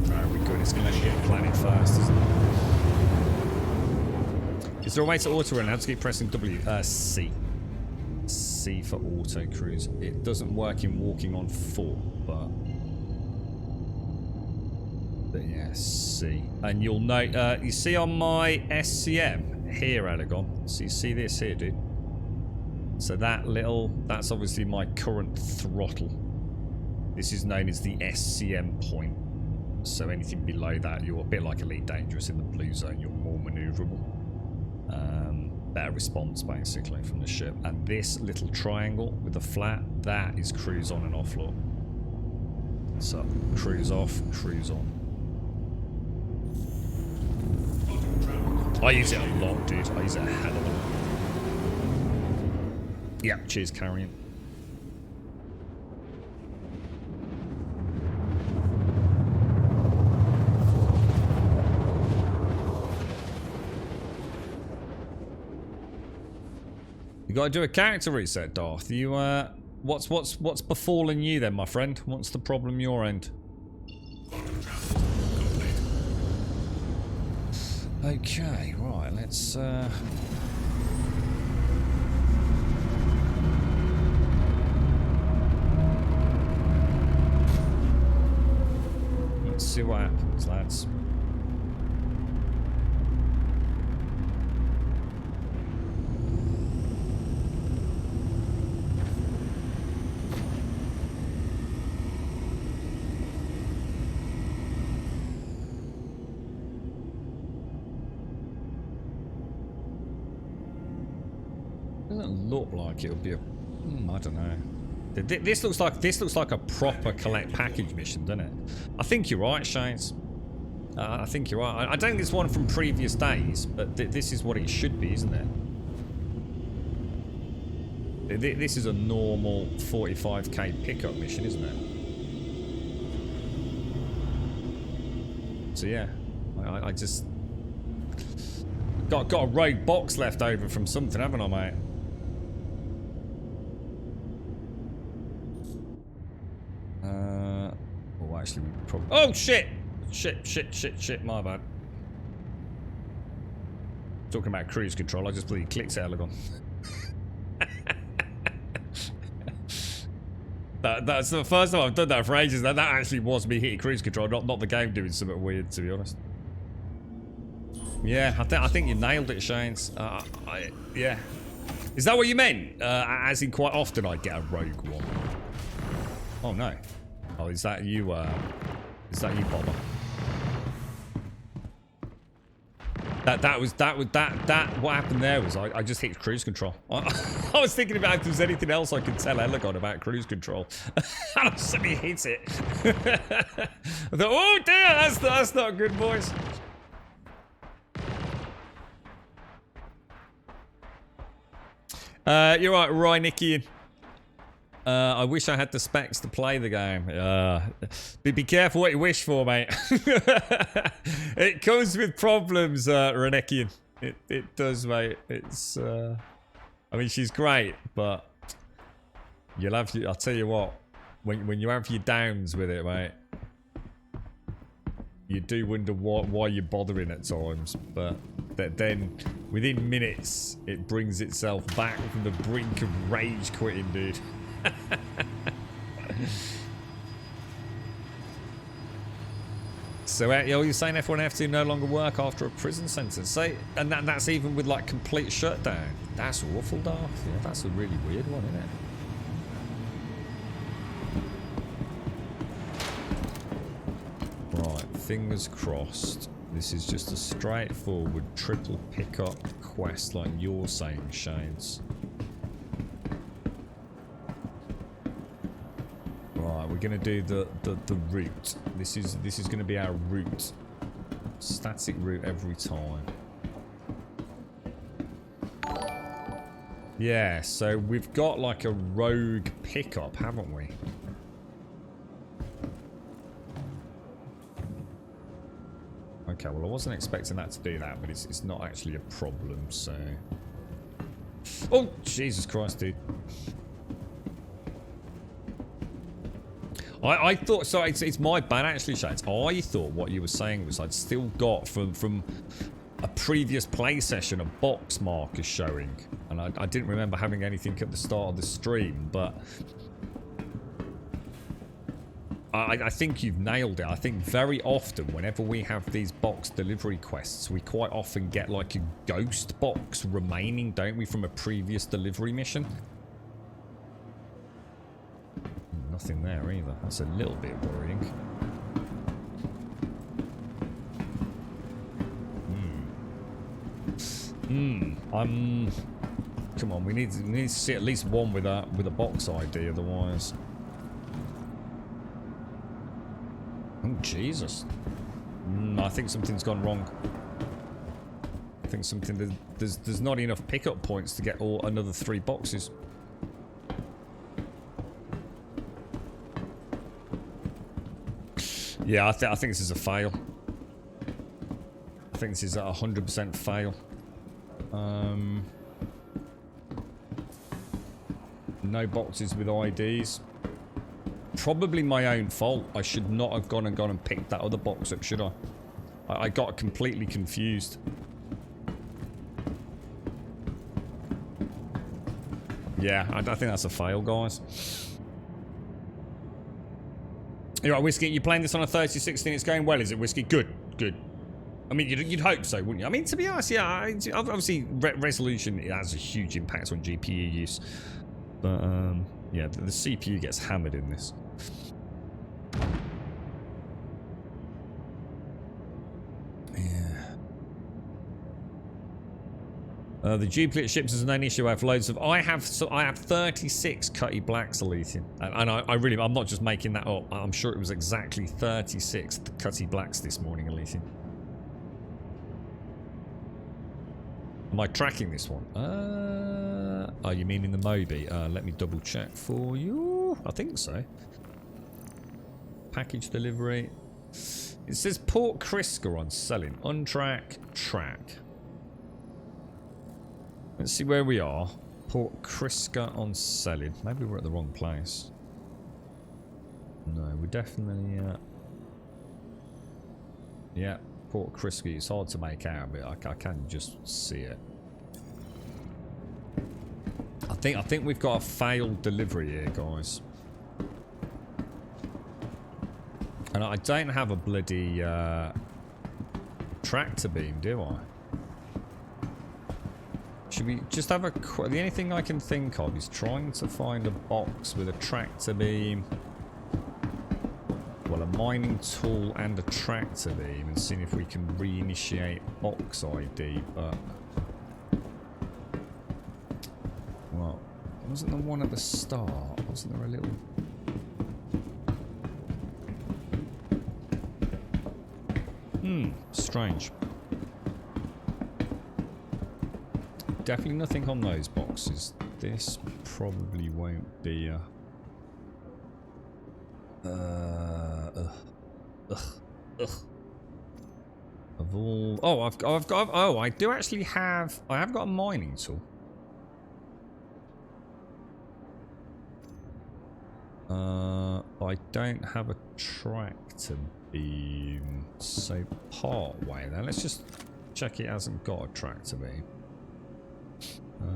Very good. It's going to hit the planet first, isn't it? Is there a way to auto run? I have to keep pressing W. C. C for auto cruise. It doesn't work in walking on foot, but yeah, C. And you'll note, you see on my SCM here, Aragon. So you see this here, dude. So that's obviously my current throttle. This is known as the SCM point. So anything below that, you're a bit like Elite Dangerous in the blue zone. You're more maneuverable. Better response, basically, from the ship. And this little triangle with the flat, that is cruise on and off, look. So, cruise off, cruise on. I use it a lot, dude. I use it a hell of a lot. Yeah, cheers, Carrion. You gotta do a character reset, Darth. You what's befallen you then, my friend? What's the problem your end? Okay, right, let's see what happens, lads. Doesn't look like it'll be a. I don't know. This looks like a proper collect package mission, doesn't it? I think you're right, Shanes. I think you're right. I don't think it's one from previous days, but this is what it should be, isn't it? This is a normal 45k pickup mission, isn't it? So yeah, I just got a rogue box left over from something, haven't I, mate? Oh, actually, we probably. Oh shit! Shit! My bad. Talking about cruise control, I just bloody clicked Elegon. That's the first time I've done that for ages. That actually was me hitting cruise control, not the game doing something weird, to be honest. Yeah, I think you nailed it, Shanes. Yeah. Is that what you meant? As in, quite often I get a rogue one. Oh no. Oh, is that you? Is that you, Bomber? That what happened there was I just hit cruise control. I was thinking about if there's anything else I could tell Elegon about cruise control, and I suddenly hit it. I thought, oh dear, that's not good, boys. You're right, Roy Nickian. I wish I had the specs to play the game. Be careful what you wish for, mate. It comes with problems, Renekian. It does, mate. It's, I mean, she's great, but you'll have, I'll tell you what, when you have your downs with it, mate, you do wonder why you're bothering at times, but then within minutes it brings itself back from the brink of rage quitting, dude. So you're saying F1 and F2 no longer work after a prison sentence? So, and that's even with like complete shutdown. That's awful, Darth. Yeah, that's a really weird one, isn't it? Right, fingers crossed. This is just a straightforward triple pickup quest like you're saying, Shades. Right, we're gonna do the route. This is gonna be our route. Static route every time. Yeah, so we've got like a rogue pickup, haven't we? Okay, well I wasn't expecting that to do that, but it's not actually a problem, so... Oh, Jesus Christ, dude. I thought, so it's my bad actually, Shades. I thought what you were saying was I'd still got from a previous play session a box marker showing. And I didn't remember having anything at the start of the stream, but... I think you've nailed it. I think very often, whenever we have these box delivery quests, we quite often get like a ghost box remaining, don't we, from a previous delivery mission? Nothing there either. That's a little bit worrying. Come on, we need to see at least one with a box ID, otherwise. Oh, Jesus. I think something's gone wrong. I think something... There's not enough pickup points to get another 3 boxes. Yeah, I think this is a fail. I think this is a 100% fail. No boxes with IDs. Probably my own fault. I should not have gone and picked that other box up, should I? I got completely confused. Yeah, I think that's a fail, guys. You're right, Whiskey, you're playing this on a 3060, it's going well, is it, Whiskey? Good, good. I mean, you'd hope so, wouldn't you? I mean, to be honest, yeah, obviously resolution has a huge impact on GPU use. But, yeah, the CPU gets hammered in this. The duplicate ships is an issue. I have loads of. I have 36 Cutty Blacks, Elysian, and I'm not just making that up. I'm sure it was exactly 36 Cutty Blacks this morning, Elysian. Am I tracking this one? Oh, you mean in the Moby? Let me double check for you. I think so. Package delivery. It says Port Kriska on selling. Untrack, track. Let's see where we are. Port Kriska on selling. Maybe we're at the wrong place. No, we're definitely... yeah, Port Kriska. It's hard to make out, but I can just see it. I think we've got a failed delivery here, guys. And I don't have a bloody tractor beam, do I? Should we just have a... The only thing I can think of is trying to find a box with a tractor beam. Well, a mining tool and a tractor beam, and seeing if we can reinitiate box ID, but... Well, wasn't the one at the start? Wasn't there a little... Strange. Definitely nothing on those boxes. This probably won't be a Of all, oh, I've got, oh, I do actually have, I have got a mining tool. I don't have a tractor beam, so part way then. Let's just check it hasn't got a tractor beam. No.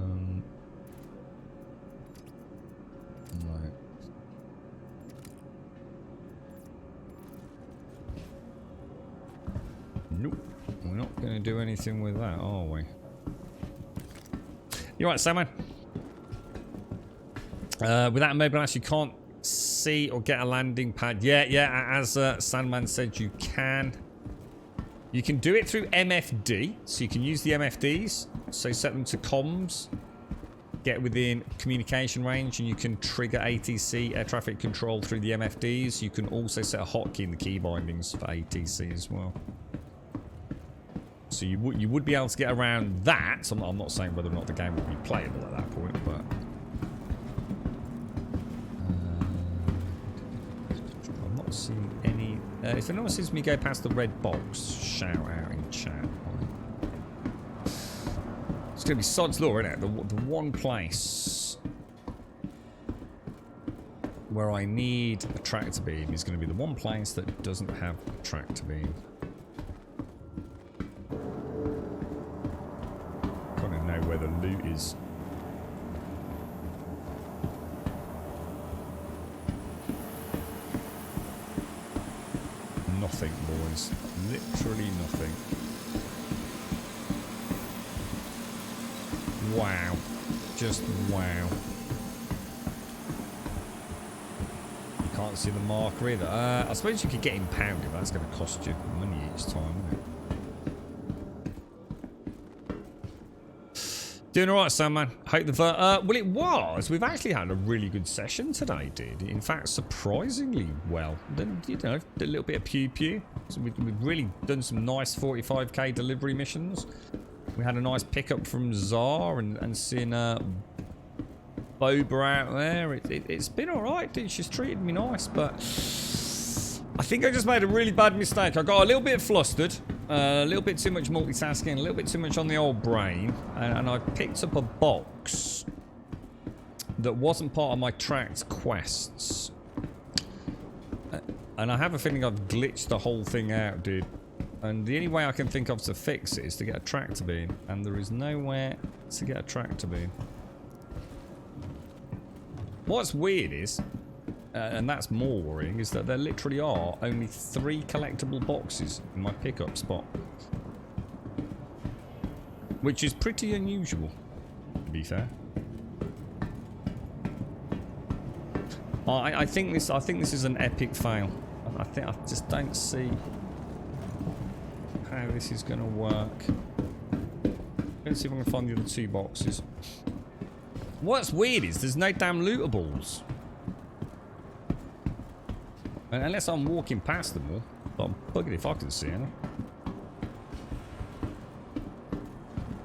Nope. We're not going to do anything with that, are we? You're right, Sandman. Without a mobile ass, you can't see or get a landing pad. Yeah, as Sandman said, you can. You can do it through MFD, so you can use the MFDs, so set them to comms, get within communication range, and you can trigger ATC, air traffic control, through the MFDs. You can also set a hotkey in the key bindings for ATC as well. So you would be able to get around that. So I'm not saying whether or not the game would be playable at that point, but I'm not seeing any. If anyone sees me go past the red box, shout out in chat. It's gonna be sod's law, isn't it? The one place where I need a tractor beam is going to be the one place that doesn't have a tractor beam. Where the loot is. Nothing, boys. Literally nothing. Wow. Just wow. You can't see the marker either. I suppose you could get impounded, but that's going to cost you money each time, isn't it? Doing alright, Sandman. Hope the well, it was. We've actually had a really good session today, dude. In fact, surprisingly well. Then, you know, a little bit of pew-pew. So we've really done some nice 45k delivery missions. We had a nice pickup from Czar and seeing Boba out there. It's been alright, dude. She's treated me nice, but I think I just made a really bad mistake. I got a little bit flustered. A little bit too much multitasking, a little bit too much on the old brain, and I picked up a box that wasn't part of my tracked quests. And I have a feeling I've glitched the whole thing out, dude. And the only way I can think of to fix it is to get a tractor beam, and there is nowhere to get a tractor beam. What's weird is, and that's more worrying, is that there literally are only 3 collectible boxes in my pickup spot. Which is pretty unusual, to be fair. I think this is an epic fail. I just don't see how this is going to work. Let's see if I can find the other 2 boxes. What's weird is there's no damn lootables. Unless I'm walking past them all. But I'm buggered if I can see any.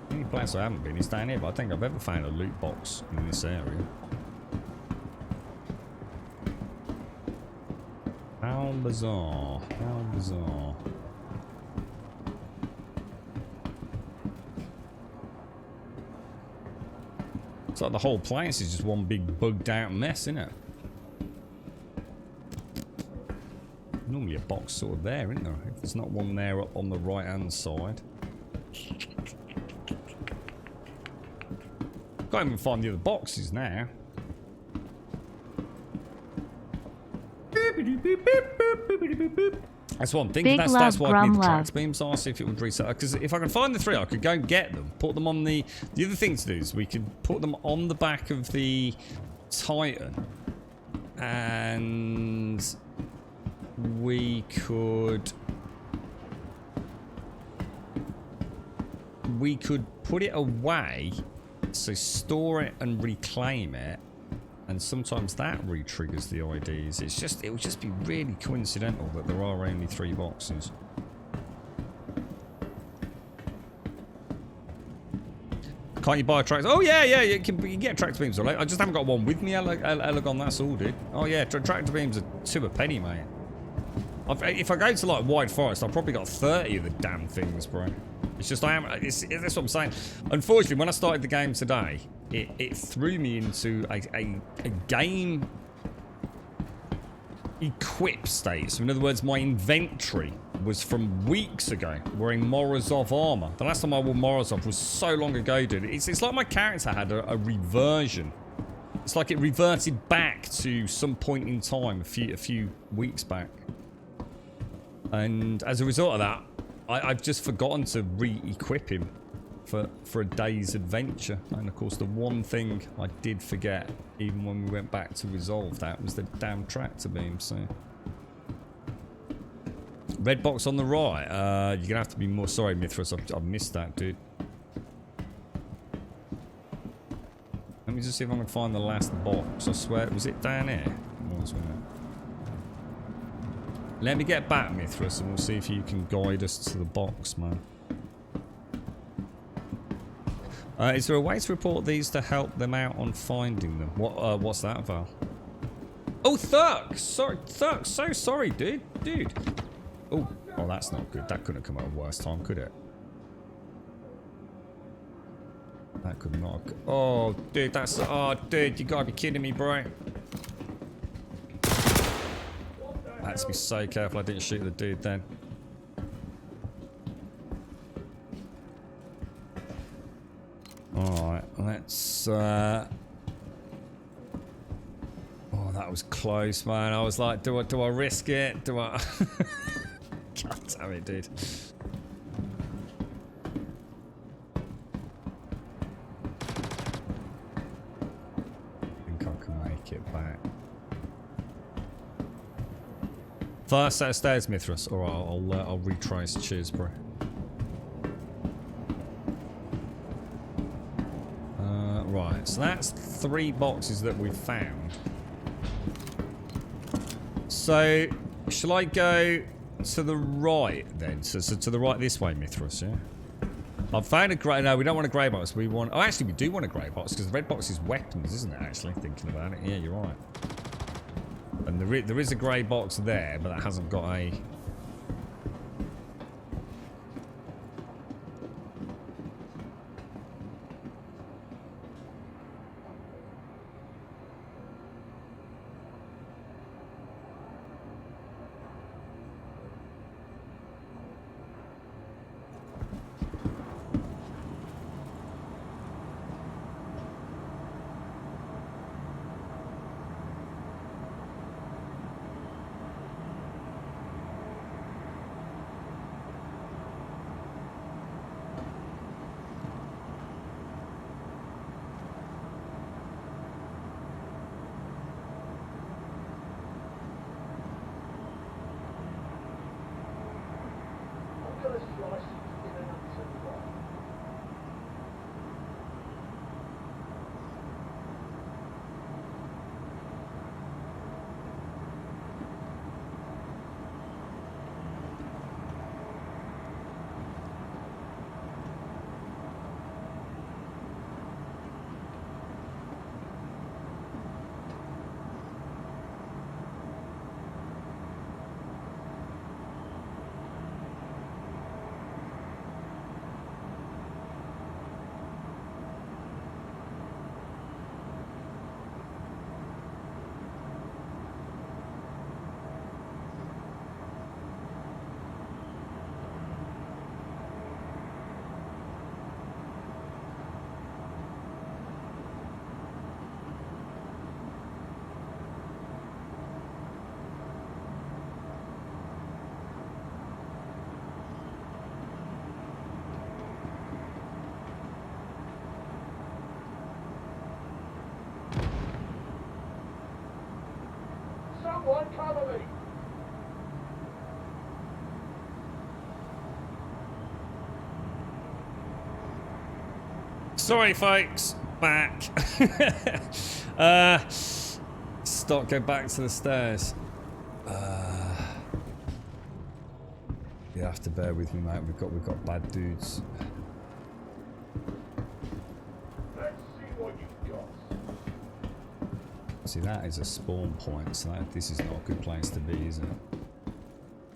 The only place I haven't been is down here, but I think I've ever found a loot box in this area. How bizarre. How bizarre. It's like the whole place is just one big bugged out mess, isn't it? Normally a box sort of there, isn't there? If there's not one there up on the right hand side. Can't even find the other boxes now. That's what I'm thinking. That's why I need the tractor beams. I'll see if it would reset. Because if I can find the 3, I could go and get them. Put them on the... The other thing to do is we could put them on the back of the Titan. And... we could put it away, so store it and reclaim it, and sometimes that re-triggers the IDs. It would just be really coincidental that there are only 3 boxes. Can't you buy a tractor? Oh, yeah, you can get tractor beams, all right? I just haven't got one with me, Elegon, that's all, dude. Oh, yeah, tractor beams are 2 a penny, mate. If I go to, like, Wide Forest, I've probably got 30 of the damn things, bro. It's just, that's what I'm saying. Unfortunately, when I started the game today, it threw me into a game equip state. So, in other words, my inventory was from weeks ago wearing Morozov armor. The last time I wore Morozov was so long ago, dude. It's like my character had a reversion. It's like it reverted back to some point in time a few weeks back. And as a result of that, I've just forgotten to re-equip him for a day's adventure. And of course, the one thing I did forget, even when we went back to resolve that, was the damn tractor beam. So, red box on the right. You're gonna have to be more. Sorry, Mithras, I've missed that, dude. Let me just see if I can find the last box. I swear, was it down here? It was, wasn't it? Let me get back, Mithras, and we'll see if you can guide us to the box, man. Is there a way to report these to help them out on finding them? What's that, Val? Oh, Thurk! Sorry, Thurk, so sorry, dude. Oh, that's not good. That couldn't have come at a worse time, could it? That could not have... Oh, dude, that's... Oh, dude, you gotta be kidding me, bro. I had to be so careful I didn't shoot the dude then. Alright, let's... Oh, that was close, man. I was like, do I risk it? Do I... God damn it, dude. I think I can make it back. First set of stairs, Mithras. Alright, I'll retrace. Cheers, bro. Right, so that's 3 boxes that we've found. So, shall I go to the right then? So to the right this way, Mithras, yeah? I've found a grey... No, we don't want a grey box. We want... Oh, actually, we do want a grey box, because the red box is weapons, isn't it, actually? Thinking about it. Yeah, you're right. And there is a grey box there, but that hasn't got a... Someone cover me! Sorry, folks. Back. Stop. Go back to the stairs. You have to bear with me, mate. We've got bad dudes. See, that is a spawn point, so this is not a good place to be, is it?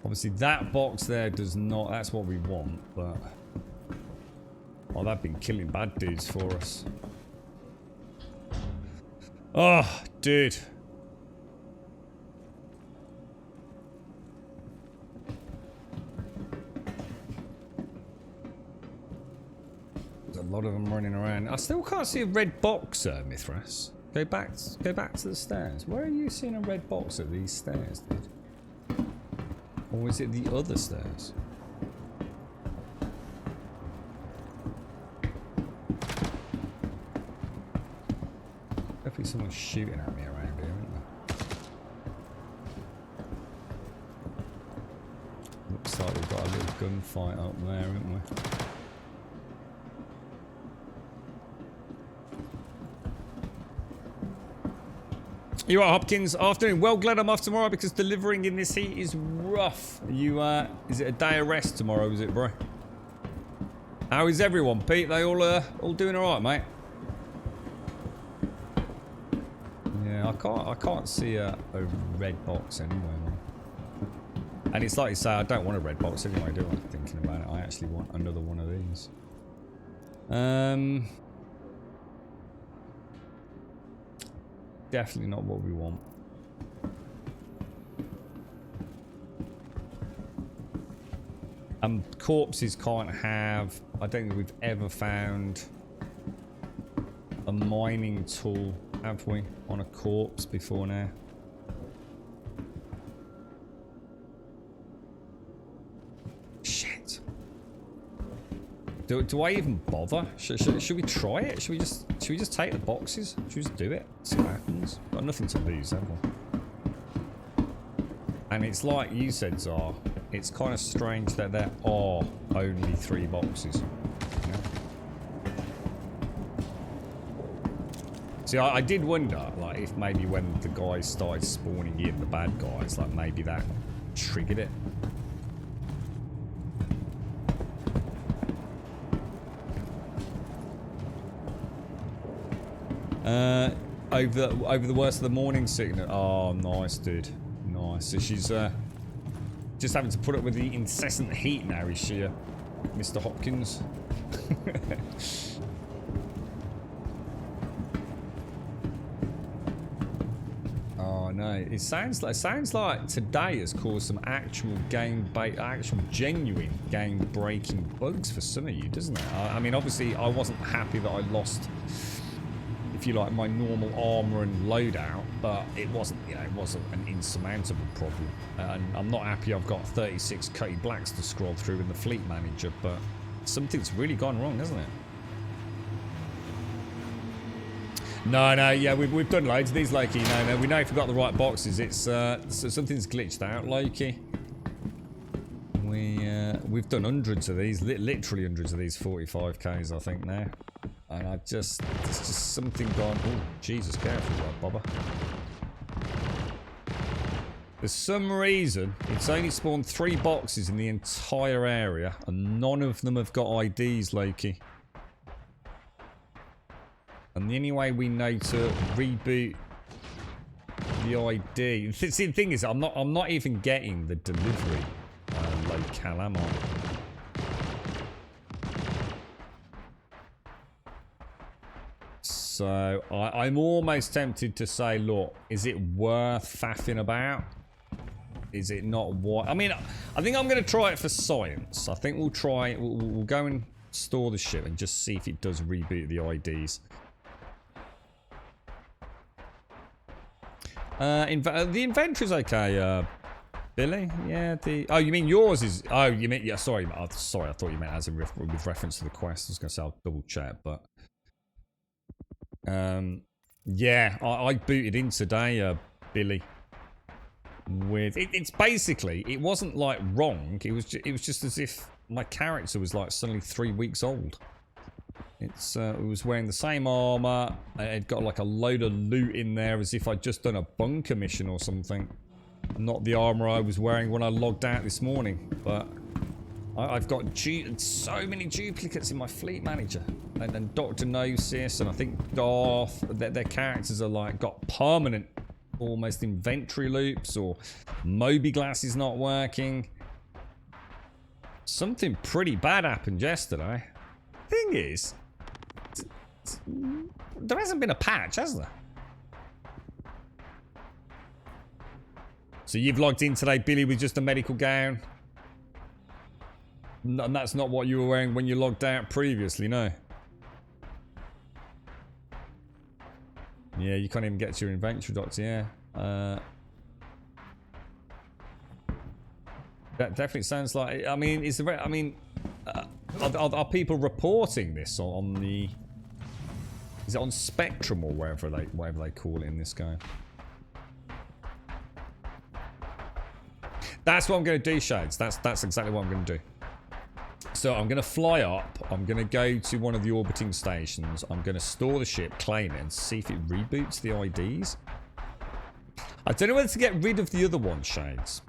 Obviously, that box there does not... That's what we want, but... Oh, they've been killing bad dudes for us. Oh, dude. There's a lot of them running around. I still can't see a red box, Mithras. Go back to the stairs. Where are you seeing a red box at these stairs, dude? Or is it the other stairs? Definitely someone's shooting at me around here, isn't there? Looks like we've got a little gunfight up there, haven't we? You are Hopkins. Afternoon. Well, glad I'm off tomorrow because delivering in this heat is rough. You, is it a day of rest tomorrow, is it, bro? How is everyone, Pete? They all doing alright, mate? Yeah, I can't see a red box anywhere, man. And it's like you say, I don't want a red box anyway, do I? Thinking about it, I actually want another one of these. Definitely not what we want. Corpses can't have... I don't think we've ever found a mining tool, have we, on a corpse before now? Shit. Do I even bother? Should we try it? Should we just take the boxes? Should we just do it? See what happens? Got nothing to lose, have we? And it's like you said, Zar. It's kind of strange that there are only 3 boxes. You know? See, I did wonder, like, if maybe when the guys started spawning in, the bad guys, like maybe that triggered it. Over the worst of the morning sickness. Oh, nice, dude. Nice. So she's just having to put up with the incessant heat now, is she, Mr. Hopkins? Oh no! It sounds like today has caused some actual genuine game-breaking bugs for some of you, doesn't it? I mean, obviously, I wasn't happy that I lost, if you like, my normal armor and loadout, but it wasn't, you know, it wasn't an insurmountable problem. And I'm not happy I've got 36 Cutty Blacks to scroll through in the fleet manager, but something's really gone wrong, hasn't it? No, yeah, we've done loads of these, Loki. No, we know if we've got the right boxes. It's so something's glitched out, Loki. We've done hundreds of these, literally hundreds of these 45Ks, I think now. And there's just something gone. Oh, Jesus, careful, Bobber. For some reason, it's only spawned 3 boxes in the entire area, and none of them have got IDs, Loki. And the only way we know to reboot the ID. See, the thing is, I'm not even getting the delivery locale, am I? So I'm almost tempted to say, look, is it worth faffing about? Is it not what? I mean, I think I'm going to try it for science. I think we'll try it. We'll go and store the ship and just see if it does reboot the IDs. The inventory's okay, Billy. Yeah. Oh, you mean yours is? Oh, you mean yeah? Sorry, sorry. I thought you meant as in with reference to the quest. I was going to say I'll double check, but yeah, I booted in today, Billy. With it's basically, it wasn't like wrong. It was just as if my character was like suddenly 3 weeks old. It was wearing the same armor. It got like a load of loot in there as if I'd just done a bunker mission or something. Not the armor I was wearing when I logged out this morning, but I've got so many duplicates in my fleet manager. And Dr. Gnosis and I think Darth, their characters are like got permanent almost inventory loops, or Moby-Glass is not working. Something pretty bad happened yesterday. Thing is, there hasn't been a patch, has there? So you've logged in today, Billy, with just a medical gown? And that's not what you were wearing when you logged out previously, no? Yeah, you can't even get to your inventory, Doctor, yeah. That definitely sounds like... I mean, is there... I mean... are people reporting this on the... Is it on Spectrum or wherever they call it in this game? That's what I'm going to do, Shades. That's exactly what I'm going to do. So I'm going to fly up. I'm going to go to one of the orbiting stations. I'm going to store the ship, claim it, and see if it reboots the IDs. I don't know whether to get rid of the other one, Shades.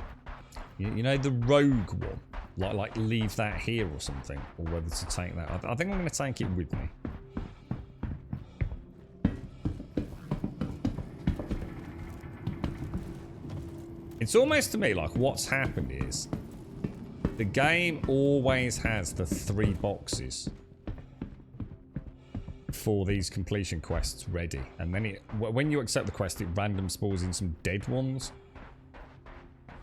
You know, the rogue one. Like leave that here or something. Or whether to take that. I think I'm going to take it with me. It's almost to me like what's happened is the game always has the 3 boxes for these completion quests ready, and then when you accept the quest, it random spawns in some dead ones.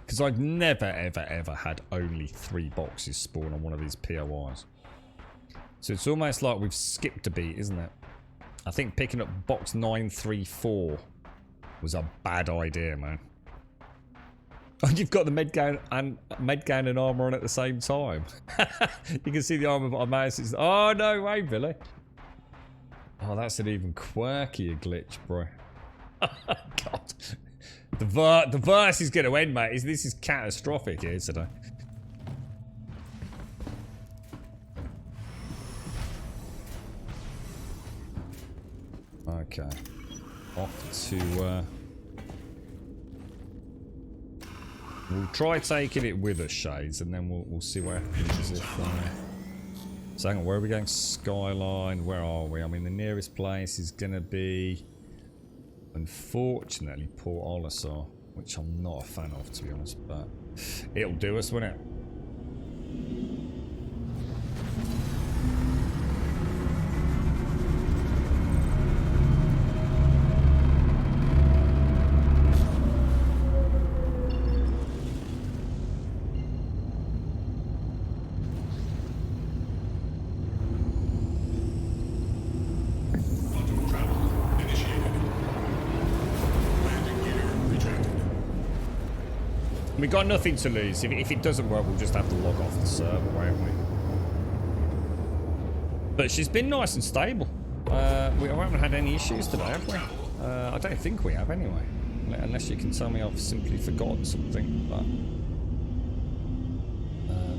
Because I've never ever had only 3 boxes spawn on one of these POIs. So it's almost like we've skipped a beat, isn't it? I think picking up box 934 was a bad idea, man. And you've got the med gown and armor on at the same time. You can see the armor of our mouse. Oh no way, Billy! Oh, that's an even quirkier glitch, bro. God, the verse is going to end, mate. This is catastrophic here today. Okay, off to. We'll try taking it with us, Shades, and then we'll see what happens if... So hang on, where are we going? Skyline, where are we? I mean, the nearest place is going to be, unfortunately, Port Olisar, which I'm not a fan of, to be honest, but it'll do us, won't it? We got nothing to lose. If it doesn't work, we'll just have to log off the server, won't we? But she's been nice and stable. We haven't had any issues today, have we? I don't think we have, anyway. Unless you can tell me I've simply forgotten something. But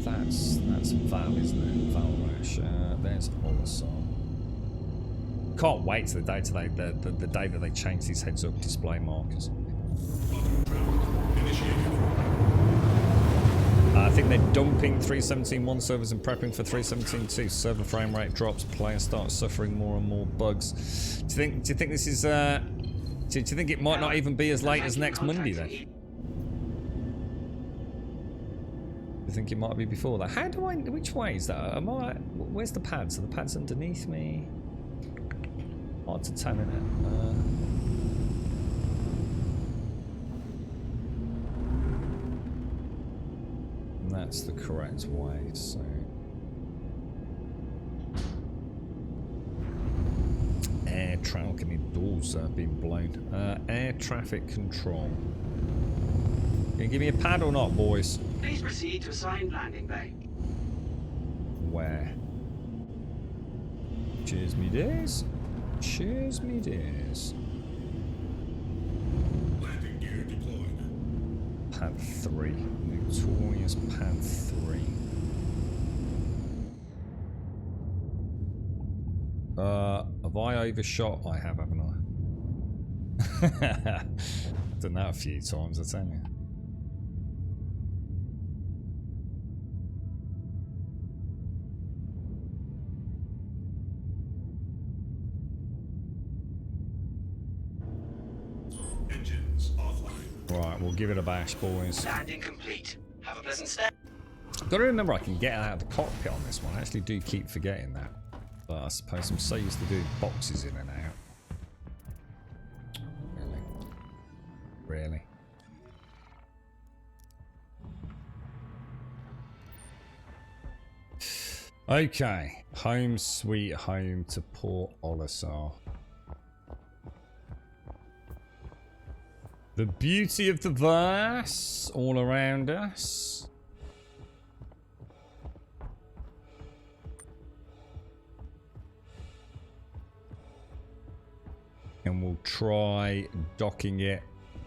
that's Val, isn't it? Val Rash. There's Olisar. Can't wait to the day that they change these heads-up display markers. I think they're dumping 3.17.1 servers and prepping for 3.17.2. Server frame rate drops, players start suffering more and more bugs. Do you think this is do you think it might not even be as late as next Monday then? Do you think it might be before that? How do I, which way is that? Where's the pads? Are the pads underneath me? Hard to tell, innit? That's the correct way, so... Air traffic doors are being blown. Air traffic control. Can you give me a pad or not, boys? Please proceed to assigned landing bay. Where? Cheers me days. Cheers me days. Landing gear deployed. Pad 3. Notorious Pad 3. Have I overshot? I have, haven't I? Done that a few times, I tell you. Right, we'll give it a bash, boys. Landing complete. Have a pleasant stay. Got to remember I can get out of the cockpit on this one. I actually do keep forgetting that. But I suppose I'm so used to doing boxes in and out. Really? Okay. Home sweet home to Port Olisar. The beauty of the verse all around us. And we'll try docking it,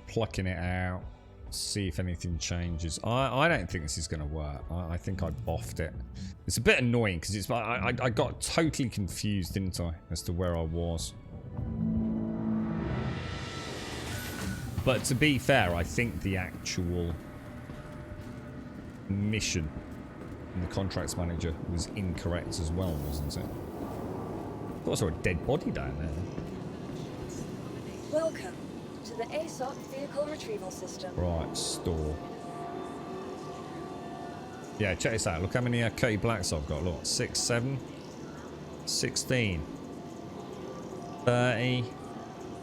plucking it out, see if anything changes. I don't think this is going to work. I think I boffed it. It's a bit annoying because it's I got totally confused, didn't I, as to where I was. But to be fair, I think the actual mission in the contracts manager was incorrect as well, wasn't it? I thought I saw a dead body down there. Welcome to the ASOC vehicle retrieval system. Right, store. Yeah, check this out. Look how many Cutty Blacks I've got. Look, 6, 7, 16, 30.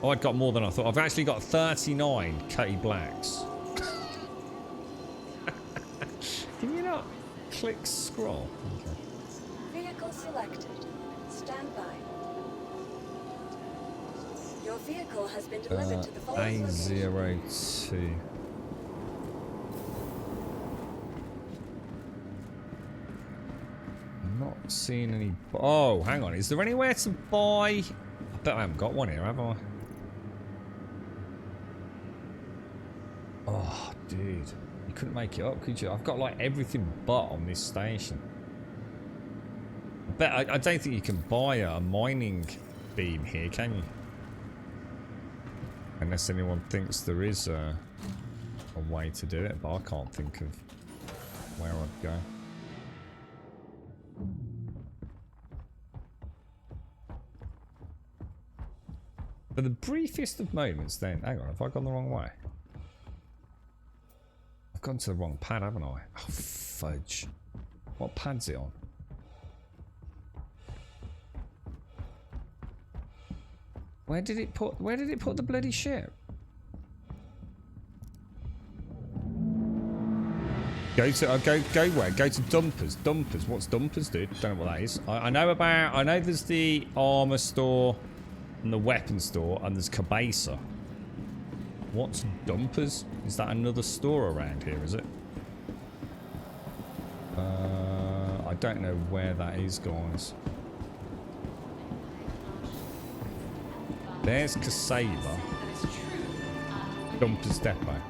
Oh, I'd got more than I thought. I've actually got 39 Cutty Blacks. Can you not click scroll? Okay. Vehicle selected. Stand by. Your vehicle has been delivered to the following location. A02. I'm not seeing any. Oh, hang on. Is there anywhere to buy? I bet I haven't got one here, have I? Oh, dude. You couldn't make it up, could you? I've got like everything but on this station. I don't think you can buy a mining beam here, can you? Unless anyone thinks there is a way to do it, but I can't think of where I'd go. For the briefest of moments then, hang on, have I gone the wrong way? I've gone to the wrong pad, haven't I? Oh, fudge. What pad's it on? Where did it put the bloody ship? Go where? Go to dumpers. Dumpers. What's dumpers, dude? Don't know what that is. I know there's the armor store and the weapon store and there's Cabeza. What's dumpers? Is that another store around here, is it? I don't know where that is, guys. There's Casava. Dumpers Depot.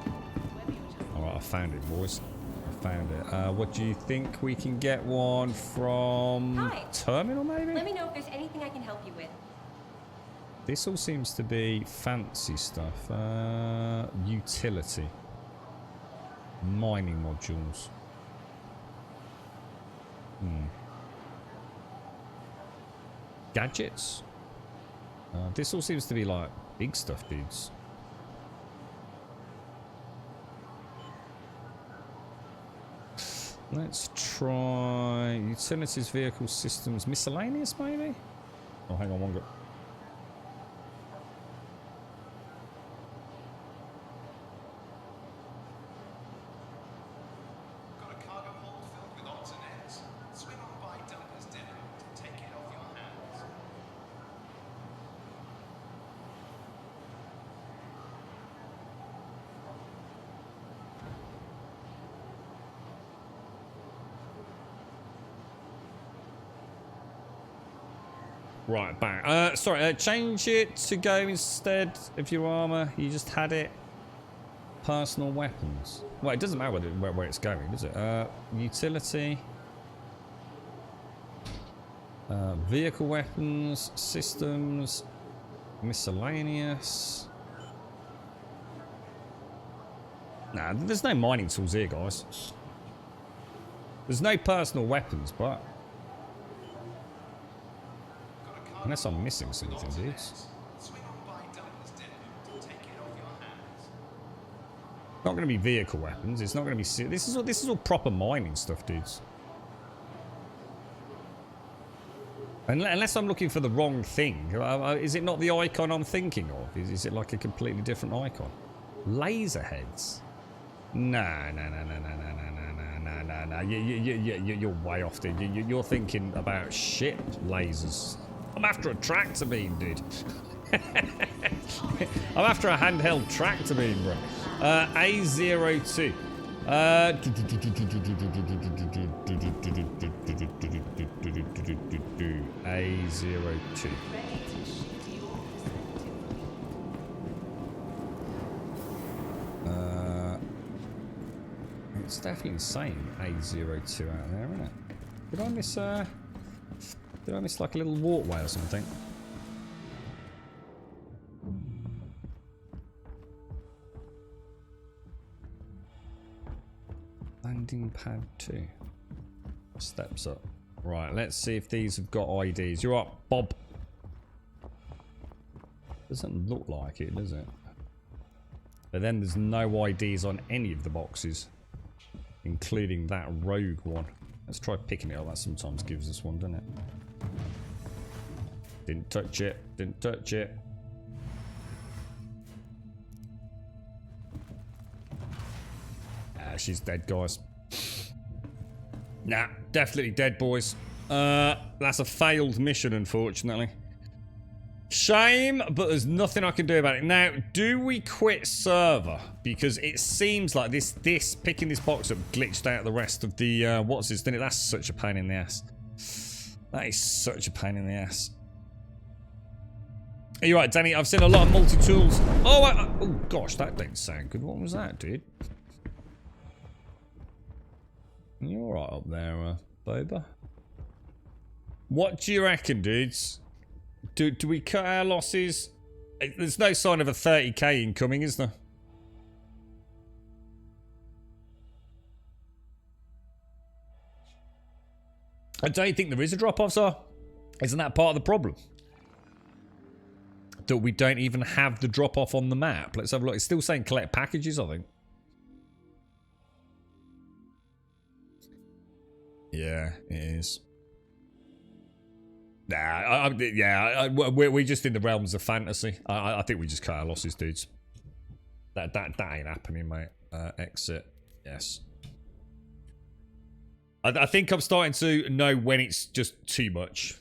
Alright, I found it, boys. I found it. What do you think? We can get one from Hi. Terminal, maybe? Let me know if there's anything I can help you with. This all seems to be fancy stuff. Utility. Mining modules. Gadgets. This all seems to be like big stuff, dudes. Let's try utilities, vehicle systems, miscellaneous maybe? Oh, hang on, one go. Got a cargo hold filled with odds and ends. Swing on by Dumpers Depot to take it off your hands. Right, back. Sorry, change it to go instead of your armor. You just had it. Personal weapons. Well, it doesn't matter where it's going, does it? Utility. Vehicle weapons, systems, miscellaneous. Nah, there's no mining tools here, guys. There's no personal weapons, but... Unless I'm missing something, dudes. Swing on by Dumpers Depot to take it off your hands. Not going to be vehicle weapons. It's not going to be... This is all proper mining stuff, dudes. Unless I'm looking for the wrong thing. Is it not the icon I'm thinking of? Is it like a completely different icon? Laser heads? Nah. You're way off, dude. You're thinking about shit lasers. I'm after a tractor beam, dude. I'm after a handheld tractor beam, bro. A02. A02. It's definitely saying A02 out there, isn't it? Did I miss like a little walkway or something? Landing pad 2. Steps up. Right, let's see if these have got IDs. You're up, Bob. Doesn't look like it, does it? But then there's no IDs on any of the boxes, including that rogue one. Let's try picking it up. That sometimes gives us one, doesn't it? Didn't touch it. Didn't touch it. She's dead, guys. Nah, definitely dead, boys. That's a failed mission, unfortunately. Shame, but there's nothing I can do about it. Now, do we quit server? Because it seems like this picking this box up glitched out the rest of the, what's this, didn't it? That's such a pain in the ass. That is such a pain in the ass. Are you right, Danny? I've seen a lot of multi-tools. Oh, oh gosh, that didn't sound good. What was that, dude? You're alright up there, Boba. What do you reckon, dudes? Do we cut our losses? There's no sign of a 30k incoming, is there? I don't think there is a drop-off, sir. Isn't that part of the problem? That we don't even have the drop-off on the map. Let's have a look. It's still saying collect packages, I think. Yeah, it is. Nah, we're just in the realms of fantasy. I think we just cut our losses, dudes. That ain't happening, mate. Exit. Yes. I think I'm starting to know when it's just too much.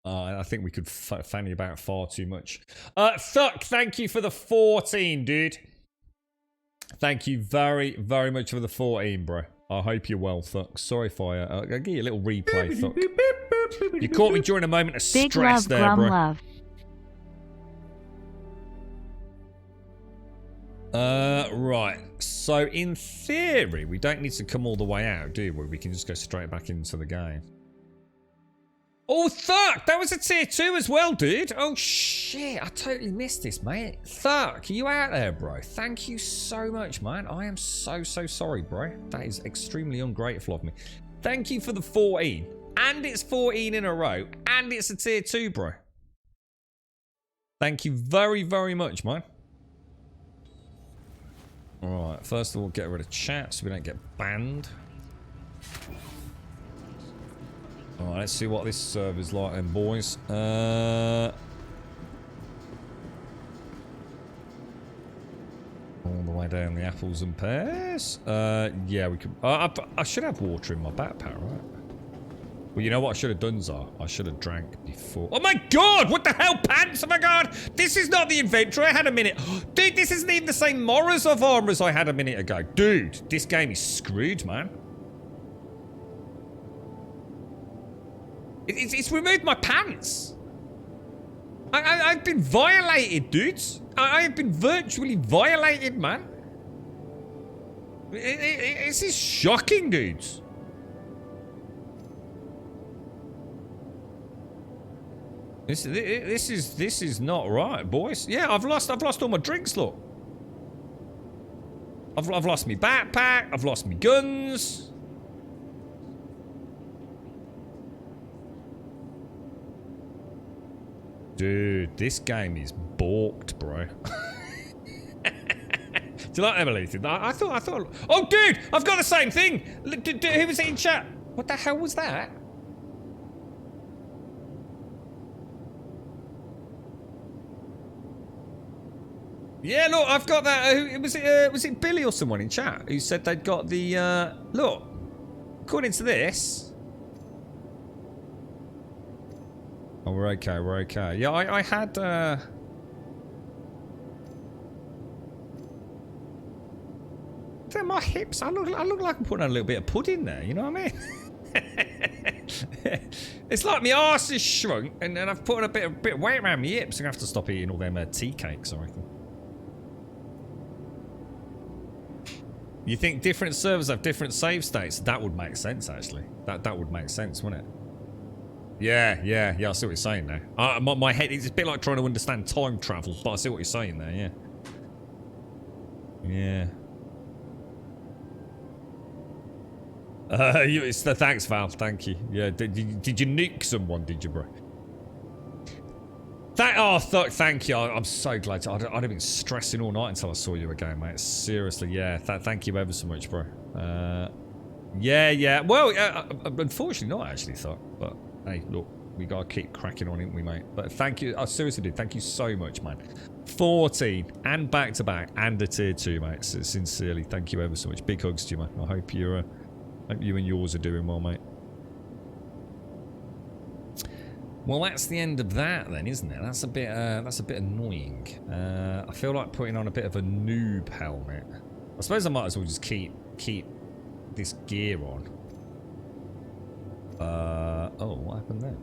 I think we could fanny about far too much. Thuck, thank you for the 14, dude. Thank you very, very much for the 14, bro. I hope you're well, Thuck. Sorry if I'll give you a little replay, Thuck. You caught me during a moment of stress. Big love, there, Grum bro. Love. Right. So, in theory, we don't need to come all the way out, do we? We can just go straight back into the game. Oh, Thuck! That was a tier 2 as well, dude. Oh, shit. I totally missed this, mate. Thuck, are you out there, bro? Thank you so much, man. I am so sorry, bro. That is extremely ungrateful of me. Thank you for the 14. And it's 14 in a row. And it's a tier 2, bro. Thank you very, very much, man. Alright, first of all, get rid of chat so we don't get banned. Alright, let's see what this server's like then, boys. All the way down the apples and pears. Yeah, we could... I should have water in my backpack, right? Well, you know what I should have done, Zar? I should have drank before. Oh my god! What the hell, pants? Oh my god! This is not the inventory I had a minute. Dude, this isn't even the same Morris of armor as I had a minute ago. Dude, this game is screwed, man. It's removed my pants. I've been violated, dudes. I have been virtually violated, man. This is shocking, dudes. This is not right, boys. Yeah, I've lost all my drinks. Look, I've lost my backpack. I've lost my guns. Dude, this game is balked, bro. Do you like Emily? I thought. Oh, dude, I've got the same thing. Who was it in chat? What the hell was that? Yeah, look, I've got that. Was it Billy or someone in chat who said they'd got the look? According to this. Oh, we're okay. We're okay. Yeah, I had. Damn, my hips. I look like I'm putting on a little bit of pudding there. You know what I mean? It's like my arse is shrunk, and then I've put a bit of weight around my hips. I'm gonna have to stop eating all them tea cakes, I reckon. You think different servers have different save states? That would make sense, actually. That would make sense, wouldn't it? Yeah. I see what you're saying now. My head is a bit like trying to understand time travel, but I see what you're saying there. Yeah. Thanks, Val. Thank you. Yeah. Did you nuke someone? Did you, bro? Thank you. I'm so glad. I'd have been stressing all night until I saw you again, mate. Seriously, yeah. Thank you ever so much, bro. Yeah. Well, unfortunately not, actually, thought. But, hey, look, we gotta keep cracking on, ain't we, mate? But thank you. I seriously do. Thank you so much, man. 14 and back-to-back and a tier 2, mate. So, sincerely, thank you ever so much. Big hugs to you, man. I hope you and yours are doing well, mate. Well, that's the end of that then, isn't it? That's a bit annoying. I feel like putting on a bit of a noob helmet. I suppose I might as well just keep this gear on. Oh, what happened then?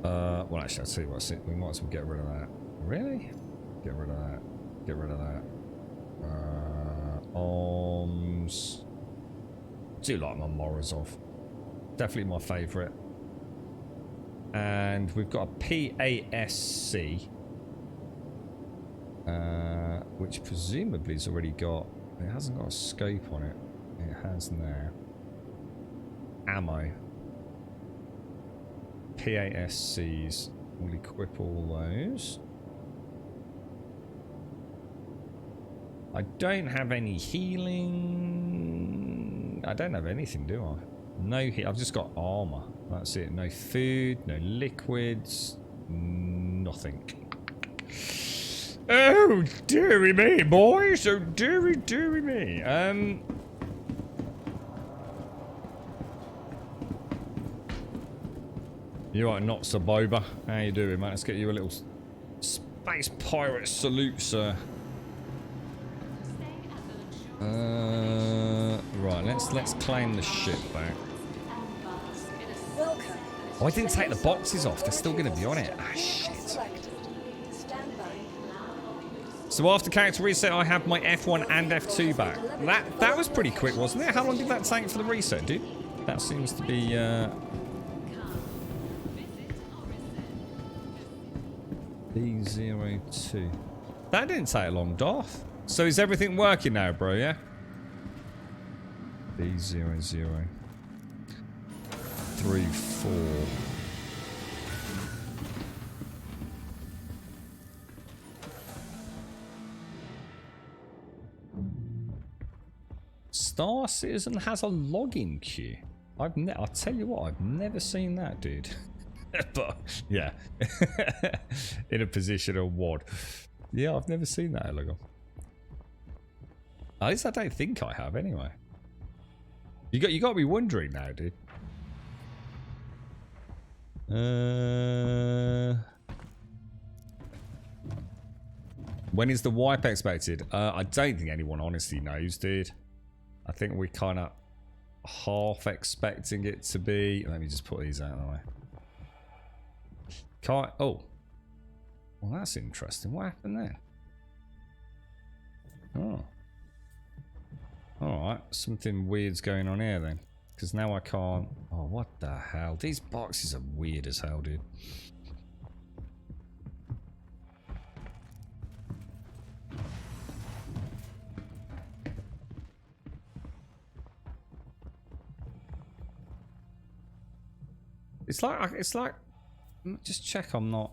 Well, actually, I'll tell you what, we might as well get rid of that. Really? Get rid of that. Get rid of that. Arms. Do like my Morozov. Definitely my favourite. And we've got a PASC, which presumably has already got. It hasn't got a scope on it. It has now. Ammo. PASCs. We'll equip all those. I don't have any healing. I don't have anything, do I? No heat. I've just got armor. That's it. No food, no liquids, nothing. Oh, dearie me, boys. Oh, dearie me. You are not so boba. How you doing, mate? Let's get you a little space pirate salute, sir. Right, let's claim the ship back. Welcome. Oh, I didn't take the boxes off. They're still going to be on it. Ah, shit. Stand by. So after character reset, I have my F1 and F2 back. That was pretty quick, wasn't it? How long did that take for the reset, dude? That seems to be B02. That didn't take long, Darth. So is everything working now, bro, yeah? B00. 3, 4. Star Citizen has a login queue. I'll tell you what, I've never seen that, dude. But yeah, in a position of WOD. Yeah, I've never seen that logo. At least I don't think I have, anyway. You got to be wondering now, dude. When is the wipe expected? I don't think anyone honestly knows, dude. I think we're kind of half expecting it to be. Let me just put these out of the way. Oh. Well, that's interesting. What happened there? Oh. Alright, something weird's going on here then. Because now I can't... Oh, what the hell? These boxes are weird as hell, dude. It's like... Just check I'm not...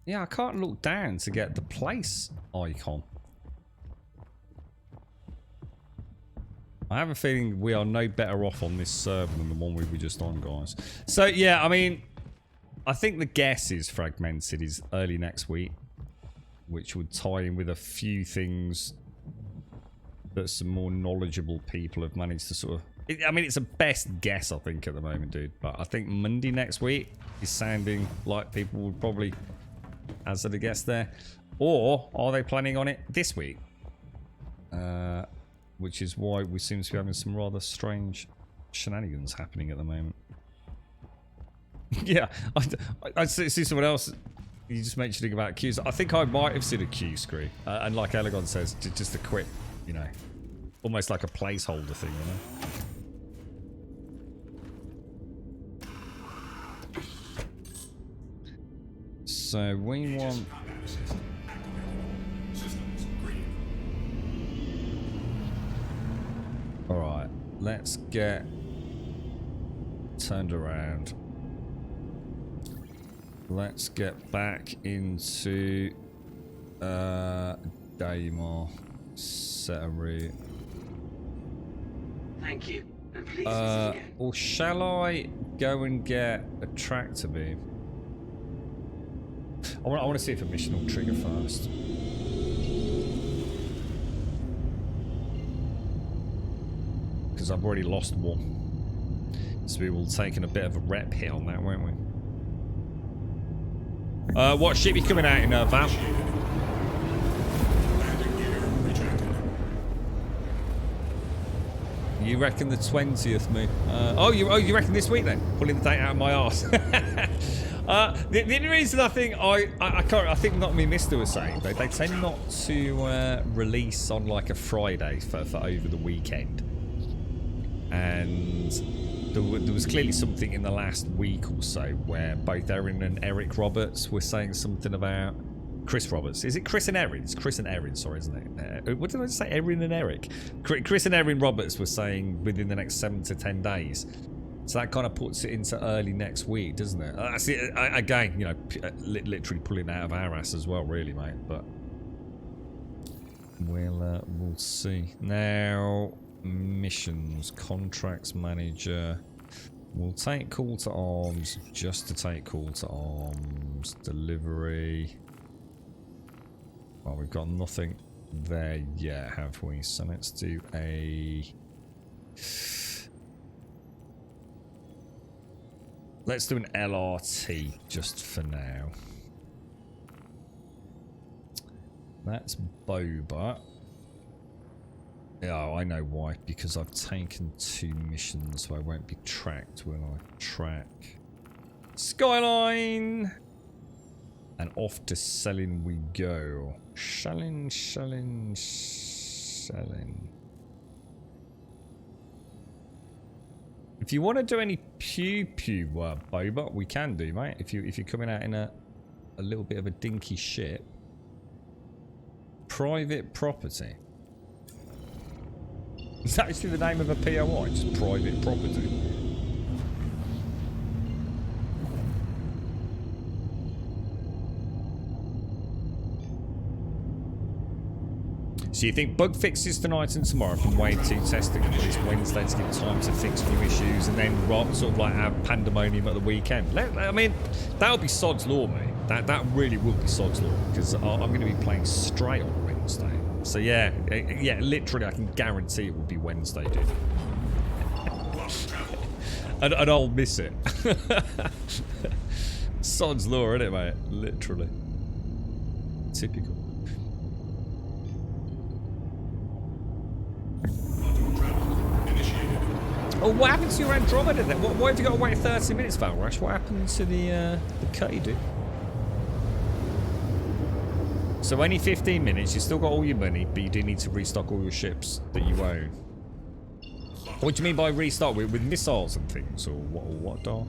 Yeah, I can't look down to get the place icon. I have a feeling we are no better off on this server than the one we were just on, guys. So, yeah, I mean, I think the guess is Fragmented is early next week, which would tie in with a few things that some more knowledgeable people have managed to sort of... I mean, it's a best guess, I think, at the moment, dude. But I think Monday next week is sounding like people would probably hazard a guess there. Or are they planning on it this week? Which is why we seem to be having some rather strange shenanigans happening at the moment. Yeah, I see someone else. You just mentioning about queues. I think I might have seen a queue screen. And like Elegon says, just a quick, you know, almost like a placeholder thing, you know? So we want... Alright, let's get turned around. Let's get back into Daymar. Set a route. Thank you. And please again. Or shall I go and get a tractor beam? I want to see if a mission will trigger first. Because I've already lost one. So we will taking a bit of a rep hit on that, won't we? What ship you coming out in, Val? You reckon the 20th, mate? Oh, you reckon this week then? Pulling the date out of my arse. The only reason I think I think not me Mister was saying they tend not to release on like a Friday for over the weekend, and there was clearly something in the last week or so where both Erin and Eric Roberts were saying something about Chris Roberts. Is it Chris and Erin? It's Chris and Erin, sorry, isn't it? What did I say? Erin and Eric. Chris and Erin Roberts were saying within the next 7 to 10 days. So that kind of puts it into early next week, doesn't it? That's it. Again, you know, literally pulling out of our ass as well, really, mate. But we'll see. Now, missions, contracts manager. We'll take call to arms just to take call to arms. Delivery. Well, we've got nothing there yet, have we? So let's do a... Let's do an LRT just for now. That's Boba. Oh, I know why. Because I've taken 2 missions, so I won't be tracked when I track. Skyline! And off to Selin we go. Selin. If you want to do any pew Boba, we can do, mate. If you're coming out in a little bit of a dinky ship. Private property. Is that actually the name of a POI? Just private property. So you think bug fixes tonight and tomorrow from Wave 2 testing, but it's Wednesday to give time to fix new issues and then sort of like have pandemonium at the weekend. I mean, that'll be sod's law, mate. That really will be sod's law, because I'm going to be playing Stray on Wednesday. So yeah, literally I can guarantee it will be Wednesday, dude. and I'll miss it. Sod's law, isn't it, mate? Literally. Typical. Oh, what happened to your Andromeda then? Why have you got to wait 30 minutes, Valrash? What happened to the cut you did? So only 15 minutes, you still got all your money, but you do need to restock all your ships that you own. What do you mean by restock? With missiles and things, or what, Darth?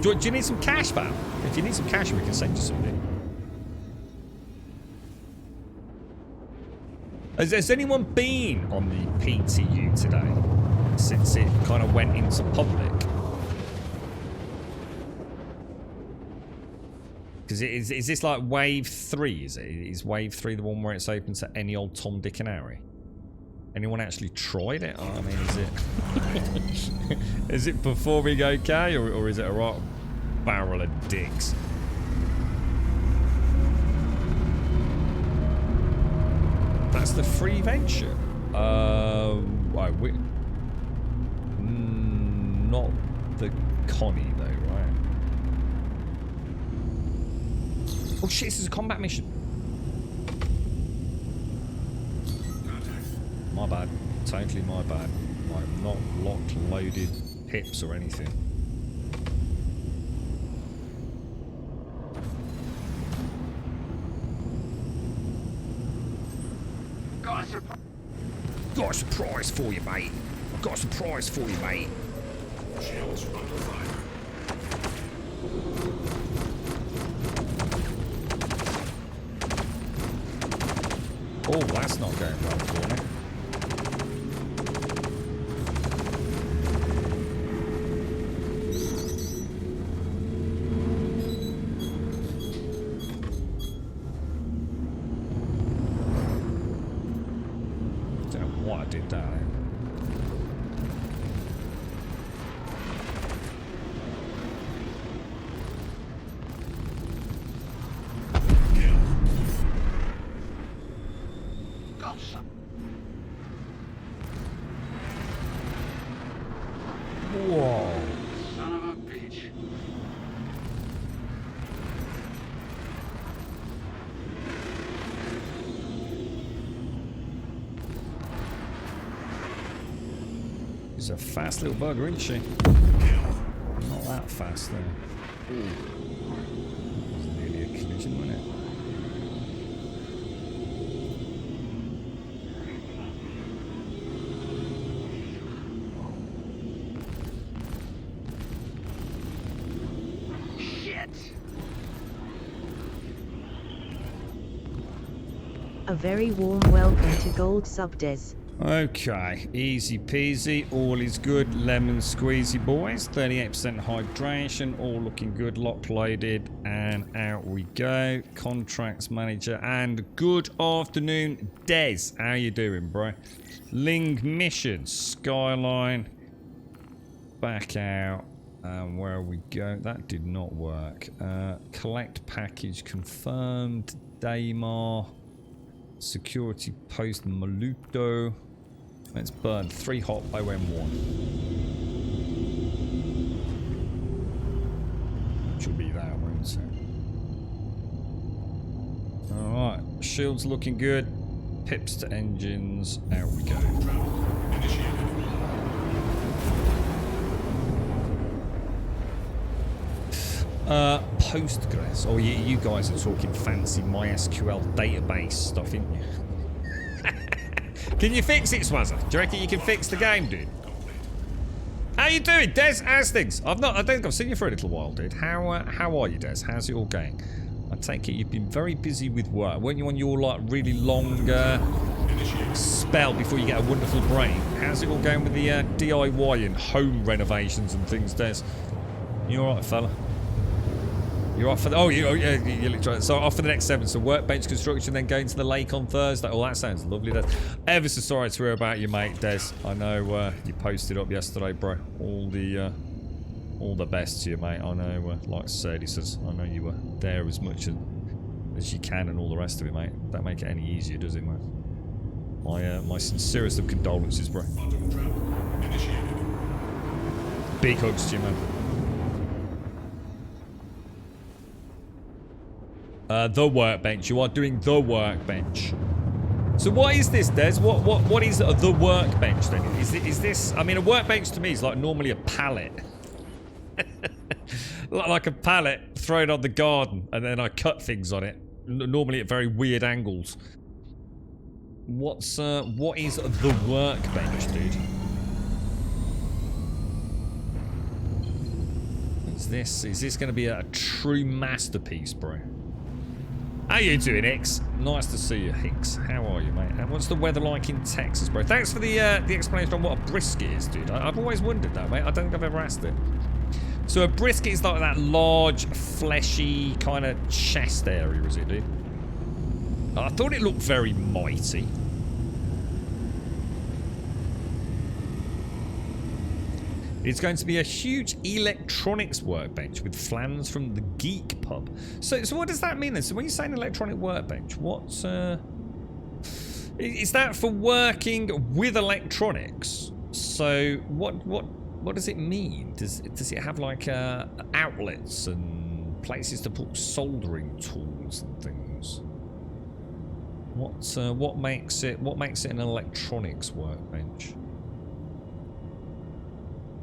Do you need some cash, Val? If you need some cash, we can send you something. Has anyone been on the PTU today? since it kind of went into public. Because is this like wave 3, is it? Is wave 3 the one where it's open to any old Tom, Dick and Harry? Anyone actually tried it? I mean, is it... is it performing okay, or is it a right barrel of dicks? That's the free venture. Right, not the Connie though, right? Oh shit, this is a combat mission. My bad. Totally my bad. I'm not locked, loaded, pips or anything. Got a surprise for you, mate. I've got a surprise for you, mate. Shields under fire. Oh, that's not going well for me. Don't know what I did there. Whoa. Son of a bitch. She's a fast little bugger, isn't she? Not that fast, though. It was nearly a collision, wasn't it? A very warm welcome to Gold Sub Des. Okay, easy peasy, all is good, lemon squeezy boys, 38% hydration, all looking good, lock loaded, and out we go. Contracts manager, and good afternoon, Des. How you doing, bro? Ling mission, Skyline, back out, and where we go? That did not work. Collect package confirmed, Daymar. Security post Maluto. Let's burn 3 hot OM1. Which will be that, won't it? Alright, shields looking good. Pips to engines. Out we go. Postgres. Oh, you guys are talking fancy MySQL database stuff, aren't you? Can you fix it, Swazza? Do you reckon you can fix the game, dude? How you doing, Des? How's things? I don't think I've seen you for a little while, dude. How are you, Des? How's it all going? I take it you've been very busy with work. Weren't you on your like really long spell before you get a wonderful break? How's it all going with the DIY and home renovations and things, Des? You all right, fella? You're off for the, so off for the next 7. So workbench construction, then going to the lake on Thursday. Oh, that sounds lovely, Des. Ever so sorry to hear about you, mate, Des. I know you posted up yesterday, bro. All the best to you, mate. I know, like Sadie says, I know you were there as much as you can and all the rest of it, mate. Don't make it any easier, does it, man? My sincerest of condolences, bro. Big hugs to you, man. The workbench. You are doing the workbench. So what is this, Des? What is the workbench then? Is this? I mean, a workbench to me is like normally a pallet, like a pallet thrown on the garden, and then I cut things on it. Normally at very weird angles. What is the workbench, dude? Is this going to be a true masterpiece, bro? How you doing, Hicks? Nice to see you, Hicks. How are you, mate? And what's the weather like in Texas, bro? Thanks for the explanation on what a brisket is, dude. I've always wondered that, mate. I don't think I've ever asked it. So a brisket is like that large, fleshy kind of chest area, is it, dude? I thought it looked very mighty. It's going to be a huge electronics workbench with flans from the Geek Pub. So what does that mean then? So when you say an electronic workbench, what's is that for working with electronics? So what does it mean? Does it have like outlets and places to put soldering tools and things? What makes it an electronics workbench?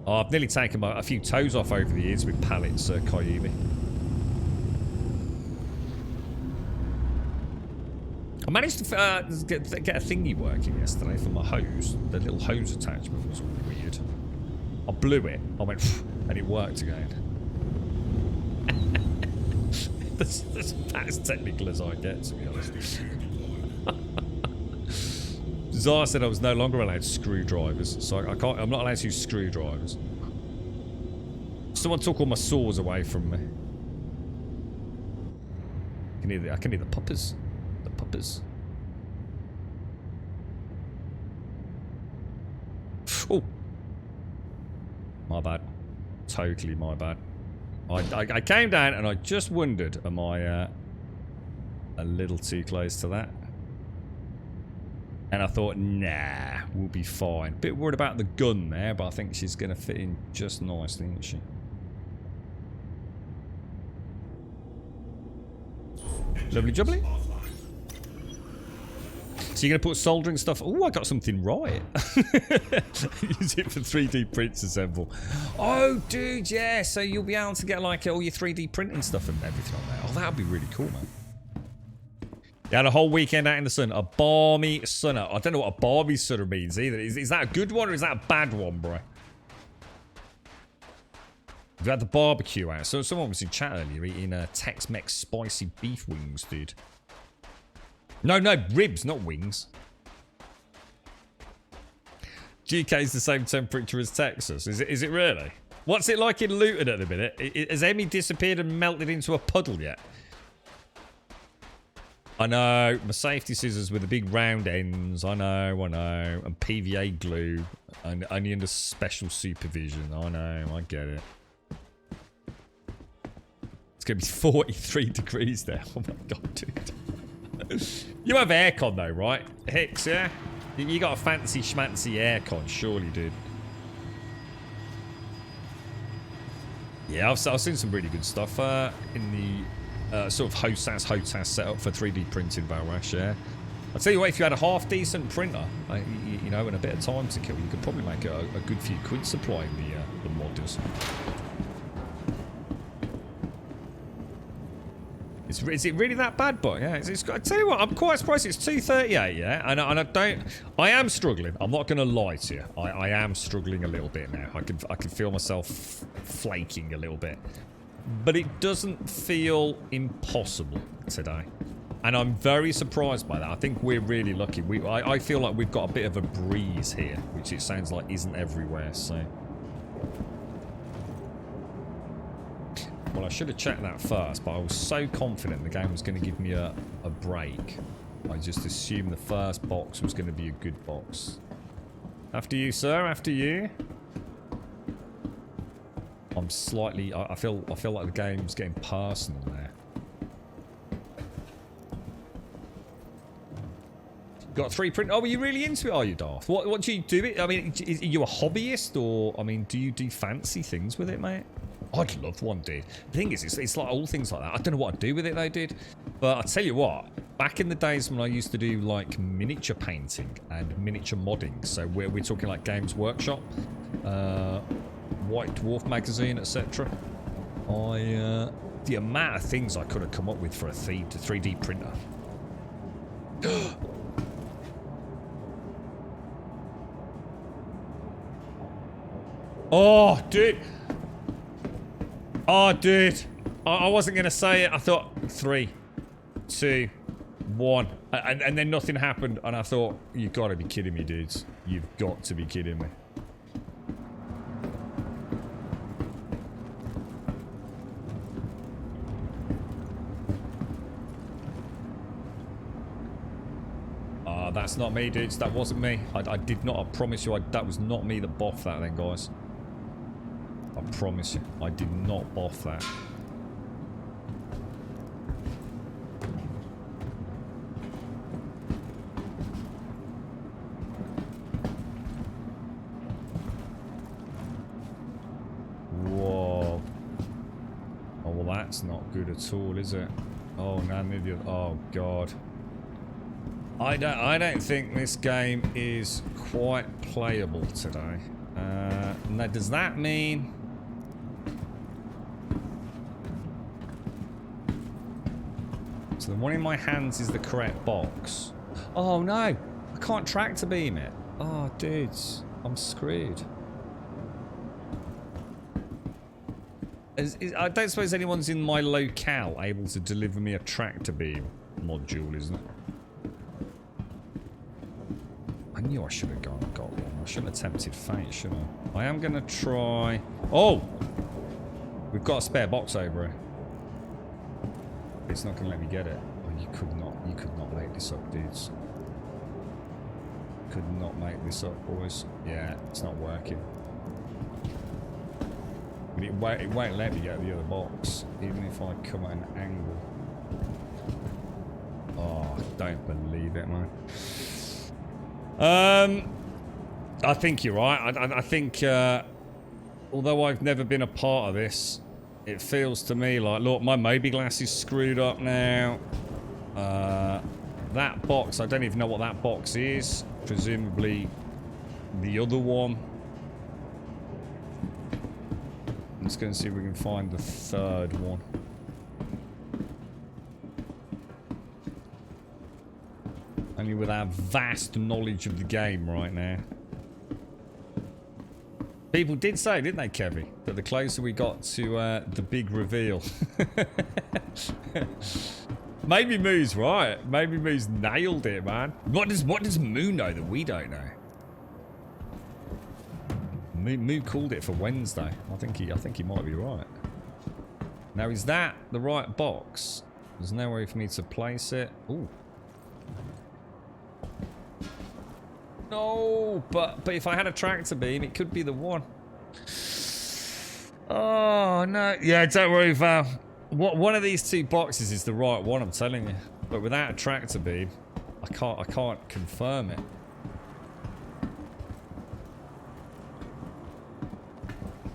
Oh, I've nearly taken a few toes off over the years with pallets, Koyumi. I managed to get a thingy working yesterday for my hose. The little hose attachment was all weird. I blew it. I went, and it worked again. That's about as technical as I get, to be honest. Zara said I was no longer allowed screwdrivers, so I'm not allowed to use screwdrivers. Someone took all my saws away from me. I can hear the puppers. The puppers. Oh, my bad. Totally my bad. I came down and I just wondered, am I a little too close to that? And I thought, nah, we'll be fine. Bit worried about the gun there, but I think she's going to fit in just nicely, isn't she? Lovely jubbly. So you're going to put soldering stuff... Oh, I got something right. Use it for 3D prints assemble. Oh, dude, yeah. So you'll be able to get like all your 3D printing stuff and everything on there. Oh, that would be really cool, man. You had a whole weekend out in the sun. A balmy sunner. I don't know what a balmy sunner means either. Is that a good one or is that a bad one, bro? You had the barbecue out. So someone was in chat earlier eating Tex-Mex spicy beef wings, dude. No, ribs, not wings. GK's the same temperature as Texas. Is it really? What's it like in Luton at the minute? Has Emmy disappeared and melted into a puddle yet? I know, my safety scissors with the big round ends, I know, and PVA glue, and only under special supervision, I know, I get it. It's going to be 43 degrees there, oh my god, dude. You have aircon though, right? Hicks, yeah? You got a fancy schmancy aircon, surely, dude. Yeah, I've seen some really good stuff in the... sort of HOTAS setup for 3D printing Valrash, yeah. I'll tell you what, if you had a half-decent printer, you know, and a bit of time to kill, you could probably make a good few quid supplying the modders. Is it really that bad, but yeah, I tell you what, I'm quite surprised it's 238, yeah, and I am struggling. I'm not going to lie to you. I am struggling a little bit now. I can feel myself flaking a little bit. But it doesn't feel impossible today. And I'm very surprised by that. I think we're really lucky. I feel like we've got a bit of a breeze here, which it sounds like isn't everywhere, so... Well, I should have checked that first, but I was so confident the game was going to give me a break. I just assumed the first box was going to be a good box. After you, sir. After you. I'm slightly... I feel like the game's getting personal there. Got 3 print... Oh, are you really into it, are you, Darth? What do you do it? I mean, are you a hobbyist, or... I mean, do you do fancy things with it, mate? I'd love one, dude. The thing is, it's like all things like that. I don't know what I'd do with it, though, dude. But I'll tell you what. Back in the days when I used to do, like, miniature painting and miniature modding, so we're talking, like, Games Workshop, White Dwarf magazine, etc. The amount of things I could have come up with for a 3D printer. Oh, dude. Oh, dude. I wasn't going to say it. I thought 3. 2, 1. And then nothing happened. And I thought, you've got to be kidding me, dudes. You've got to be kidding me. That's not me, dudes. That wasn't me. I did not. I promise you, that was not me that boffed that then, guys. I promise you. I did not boff that. Whoa. Oh, well, that's not good at all, is it? Oh, no, neither. Oh, God. I don't think this game is quite playable today. Now, does that mean... So the one in my hands is the correct box. Oh no, I can't tractor beam it. Oh dudes, I'm screwed. I don't suppose anyone's in my locale able to deliver me a tractor beam module, isn't it? I knew I should have gone and got one. I shouldn't have tempted fate, should I? I am going to try... Oh! We've got a spare box over here. It's not going to let me get it. Oh, you could not make this up, dudes. Could not make this up, boys. Yeah, it's not working. But it won't let me get the other box, even if I come at an angle. Oh, I don't believe it, man. I think you're right. I think, although I've never been a part of this, it feels to me like, look, my mobiGlas is screwed up now. That box, I don't even know what that box is. Presumably the other one. I'm just going to see if we can find the third one. Only with our vast knowledge of the game right now. People did say, didn't they, Kevy, that the closer we got to the big reveal. Maybe Moo's right. Maybe Moo's nailed it, man. What does Moo know that we don't know? Moo called it for Wednesday. I think he might be right. Now, is that the right box? There's no way for me to place it. Ooh. No, but if I had a tractor beam, it could be the one. Oh no! Yeah, don't worry, Val. One of these two boxes is the right one. I'm telling you. But without a tractor beam, I can't confirm it.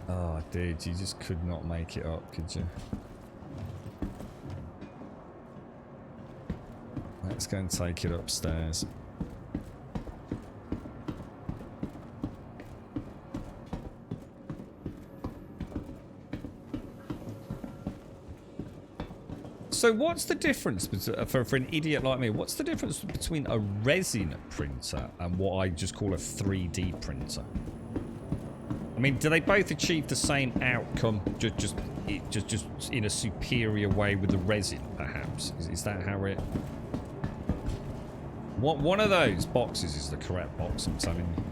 Oh, dude, you just could not make it up, could you? Let's go and take it upstairs. So what's the difference for an idiot like me? What's the difference between a resin printer and what I just call a 3D printer? I mean, do they both achieve the same outcome, just in a superior way with the resin, perhaps? Is that how it? One of those boxes is the correct box, I'm telling you.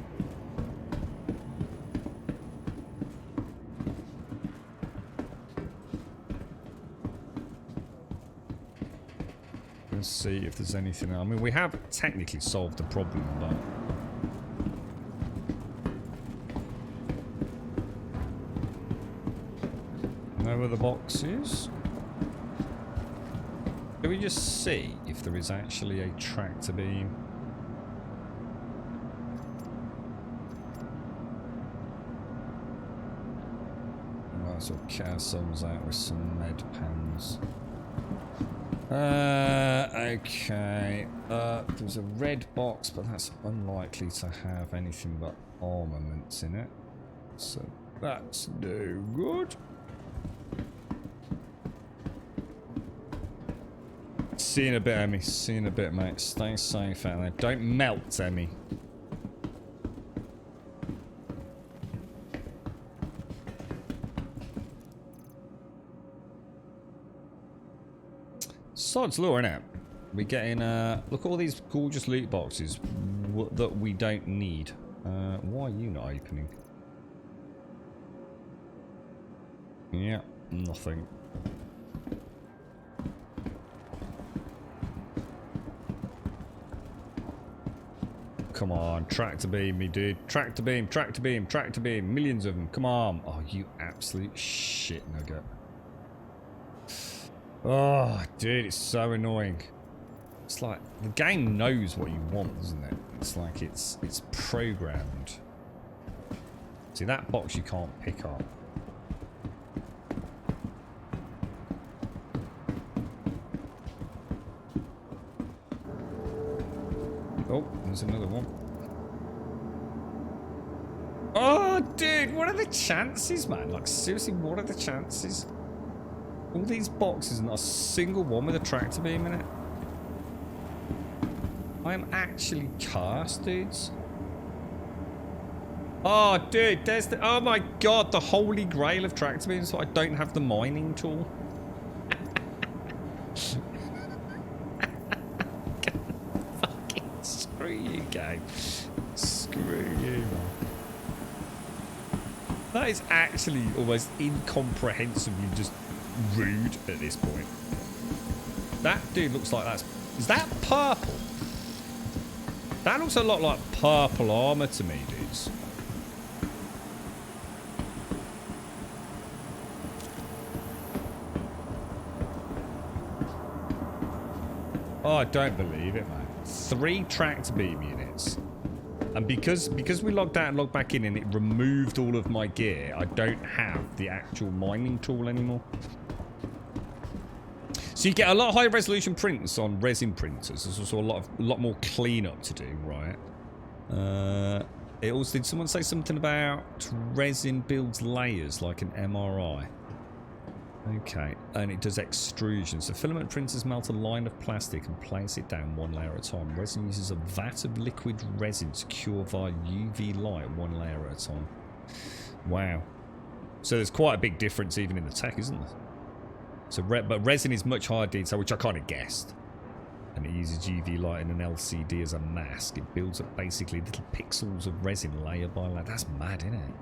Let's see if there's anything. I mean, we have technically solved the problem, but know where the box is. Can we just see if there is actually a tractor beam? Might as well cut ourselves out with some med pans. Okay. There's a red box, but that's unlikely to have anything but armaments in it. So that's no good. See you in a bit, Emmy. See you in a bit, mate. Stay safe out there. Don't melt, Emmy. Sod's law, innit? We're getting, look at all these gorgeous loot boxes that we don't need. Why are you not opening? Yeah, nothing. Come on, tractor beam me, dude. Tractor beam, tractor beam, tractor beam. Millions of them. Come on. Oh, you absolute shit nugget. Oh, dude, it's so annoying. It's like the game knows what you want, doesn't it? It's like it's programmed. See, that box you can't pick up. Oh, there's another one. Oh, dude, what are the chances, man? Like, seriously, what are the chances? All these boxes and not a single one with a tractor beam in it. I am actually cursed, dudes. Oh, dude, there's the... Oh, my God, the holy grail of tractor beams, so I don't have the mining tool. Screw you, game. Screw you, man. That is actually almost incomprehensibly just rude at this point. That dude looks like that's... Is that purple? That looks a lot like purple armor to me, dudes. Oh, I don't believe it, man. 3 tractor beam units. And because we logged out and logged back in and it removed all of my gear, I don't have the actual mining tool anymore. So you get a lot of high resolution prints on resin printers. There's also a lot more cleanup to do, right? It also, did someone say something about resin builds layers like an MRI? Okay, and it does extrusion. So filament printers melt a line of plastic and place it down 1 layer at a time. Resin uses a vat of liquid resin to cure via UV light 1 layer at a time. Wow. So there's quite a big difference even in the tech, isn't there? So, but resin is much higher detail, which I kind of guessed. And it uses UV light and an LCD as a mask. It builds up basically little pixels of resin layer by layer. That's mad, isn't it?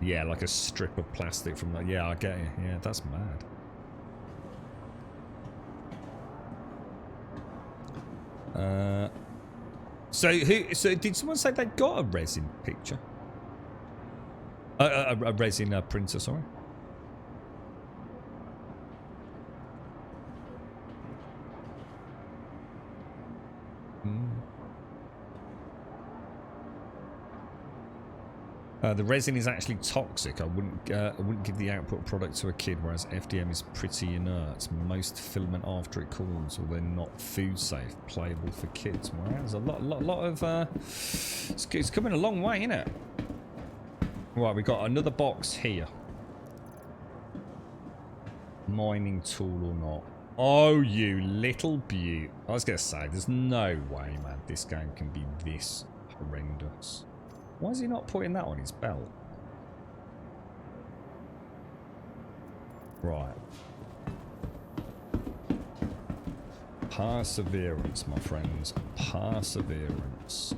Yeah, like a strip of plastic from that. Yeah, I get you. Yeah, that's mad. So did someone say they got a resin picture? A resin printer, sorry. The resin is actually toxic. I wouldn't give the output product to a kid, whereas FDM is pretty inert. Most filament after it cools, or they're not food safe, playable for kids. Wow, there's a lot of it's coming a long way, isn't it? Right, we got another box here. Mining tool or not? Oh, you little beaut! I was gonna say, there's no way, man, this game can be this horrendous. Why is he not putting that on his belt? Right. Perseverance, my friends. Perseverance.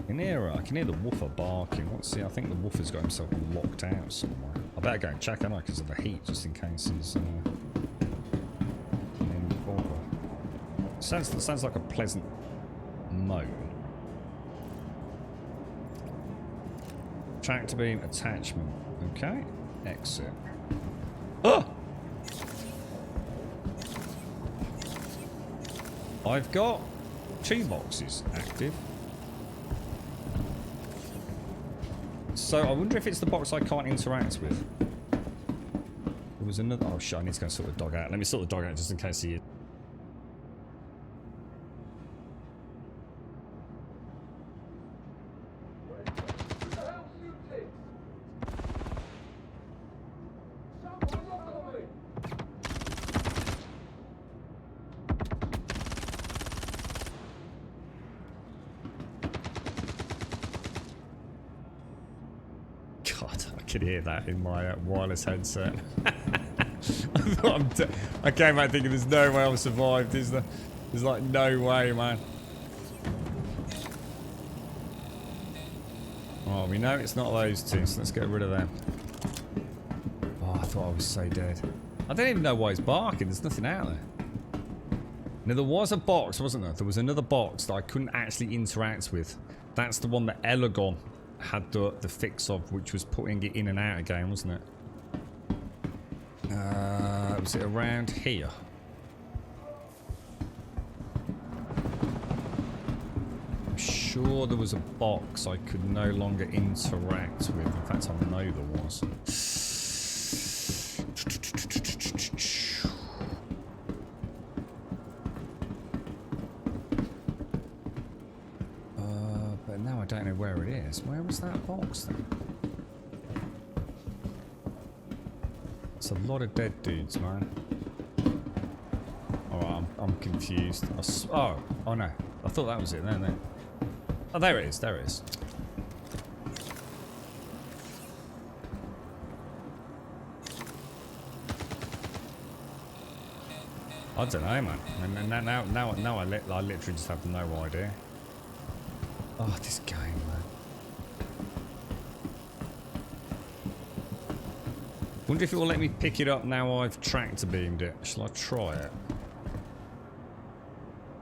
In here, I can hear the woofer barking. Let's see, I think the woofer's got himself locked out somewhere. I better go and check, ain't I, because of the heat, just in case he's... Sounds like a pleasant... moan. Tractor beam attachment. Okay. Exit. Oh! I've got 2 boxes active. So I wonder if it's the box I can't interact with. There was another... Oh shit, I need to go sort the dog out. Let me sort the dog out just in case he... God, I could hear that in my wireless headset. I thought I came out thinking there's no way I'll survive, is there? There's like no way, man. Oh, we know it's not those two, so let's get rid of them. Oh, I thought I was so dead. I don't even know why he's barking. There's nothing out there. Now, there was a box, wasn't there? There was another box that I couldn't actually interact with. That's the one that Elagon had the fix of, which was putting it in and out again, wasn't it? Was it around here? I'm sure there was a box I could no longer interact with. In fact, I know there was. But now I don't know where it is. Where was that box then? It's a lot of dead dudes, man. Alright, I'm confused. Oh no. I thought that was it. No. Oh, there it is. There it is. I don't know, man. And now I literally just have no idea. Oh, this game, man. Wonder if it will let me pick it up now I've tractor beamed it. Shall I try it?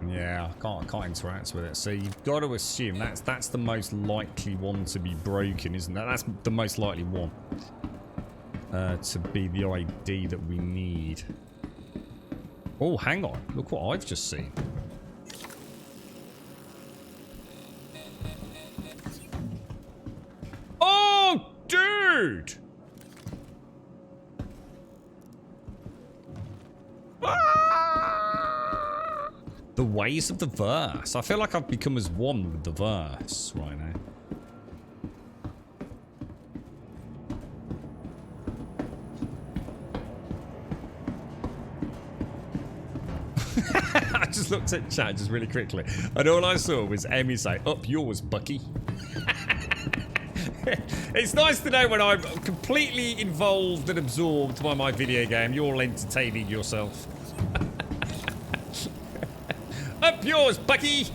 Yeah, I can't interact with it. So you've got to assume that's the most likely one to be broken, isn't that? That's the most likely one to be the ID that we need. Oh, hang on. Look what I've just seen. Oh, dude! Ah! The ways of the verse. I feel like I've become as one with the verse right now. I just looked at chat just really quickly, and all I saw was Emmy say, "Up yours, Bucky." It's nice to know when I'm completely involved and absorbed by my video game, you're all entertaining yourself. Up yours, Bucky!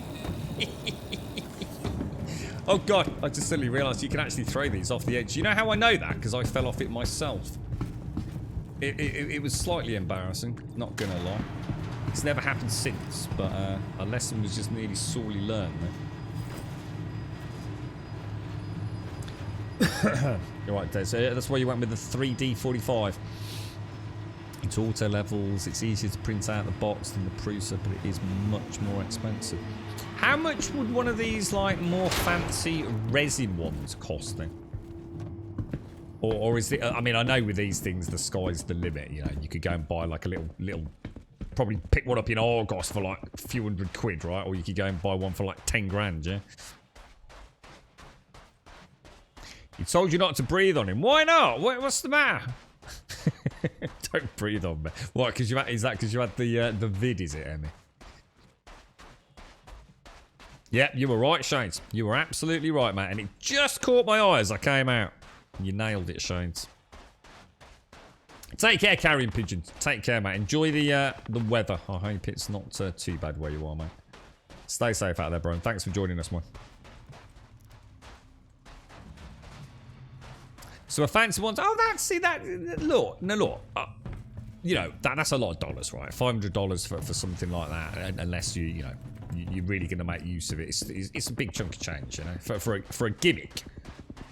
Oh god, I just suddenly realised you can actually throw these off the edge. You know how I know that? Because I fell off it myself. It was slightly embarrassing, not gonna lie. It's never happened since, but a lesson was just nearly sorely learned there. You're right, Des. So that's why you went with the 3D45. It's auto levels, it's easier to print out the box than the Prusa, but it is much more expensive. How much would one of these, like, more fancy resin ones cost then? Or is it, I mean, I know with these things, the sky's the limit, you know. You could go and buy, like, a little probably pick one up in Argos for, like, a few £100, right? Or you could go and buy one for, like, 10 grand, yeah? He told you not to breathe on him. Why not? What's the matter? Don't breathe on me. What? Because is that because you had the vid? Is it, Emmy? Yep, you were right, Shanes. You were absolutely right, mate. And it just caught my eye as I came out. You nailed it, Shanes. Take care, carrion pigeons. Take care, mate. Enjoy the weather. I hope it's not too bad where you are, mate. Stay safe out there, bro. And thanks for joining us, man. So a fancy one. Oh, see that. Look, you know that's a lot of dollars, right? $500 for something like that, unless you're really going to make use of it. It's a big chunk of change, you know, for a gimmick.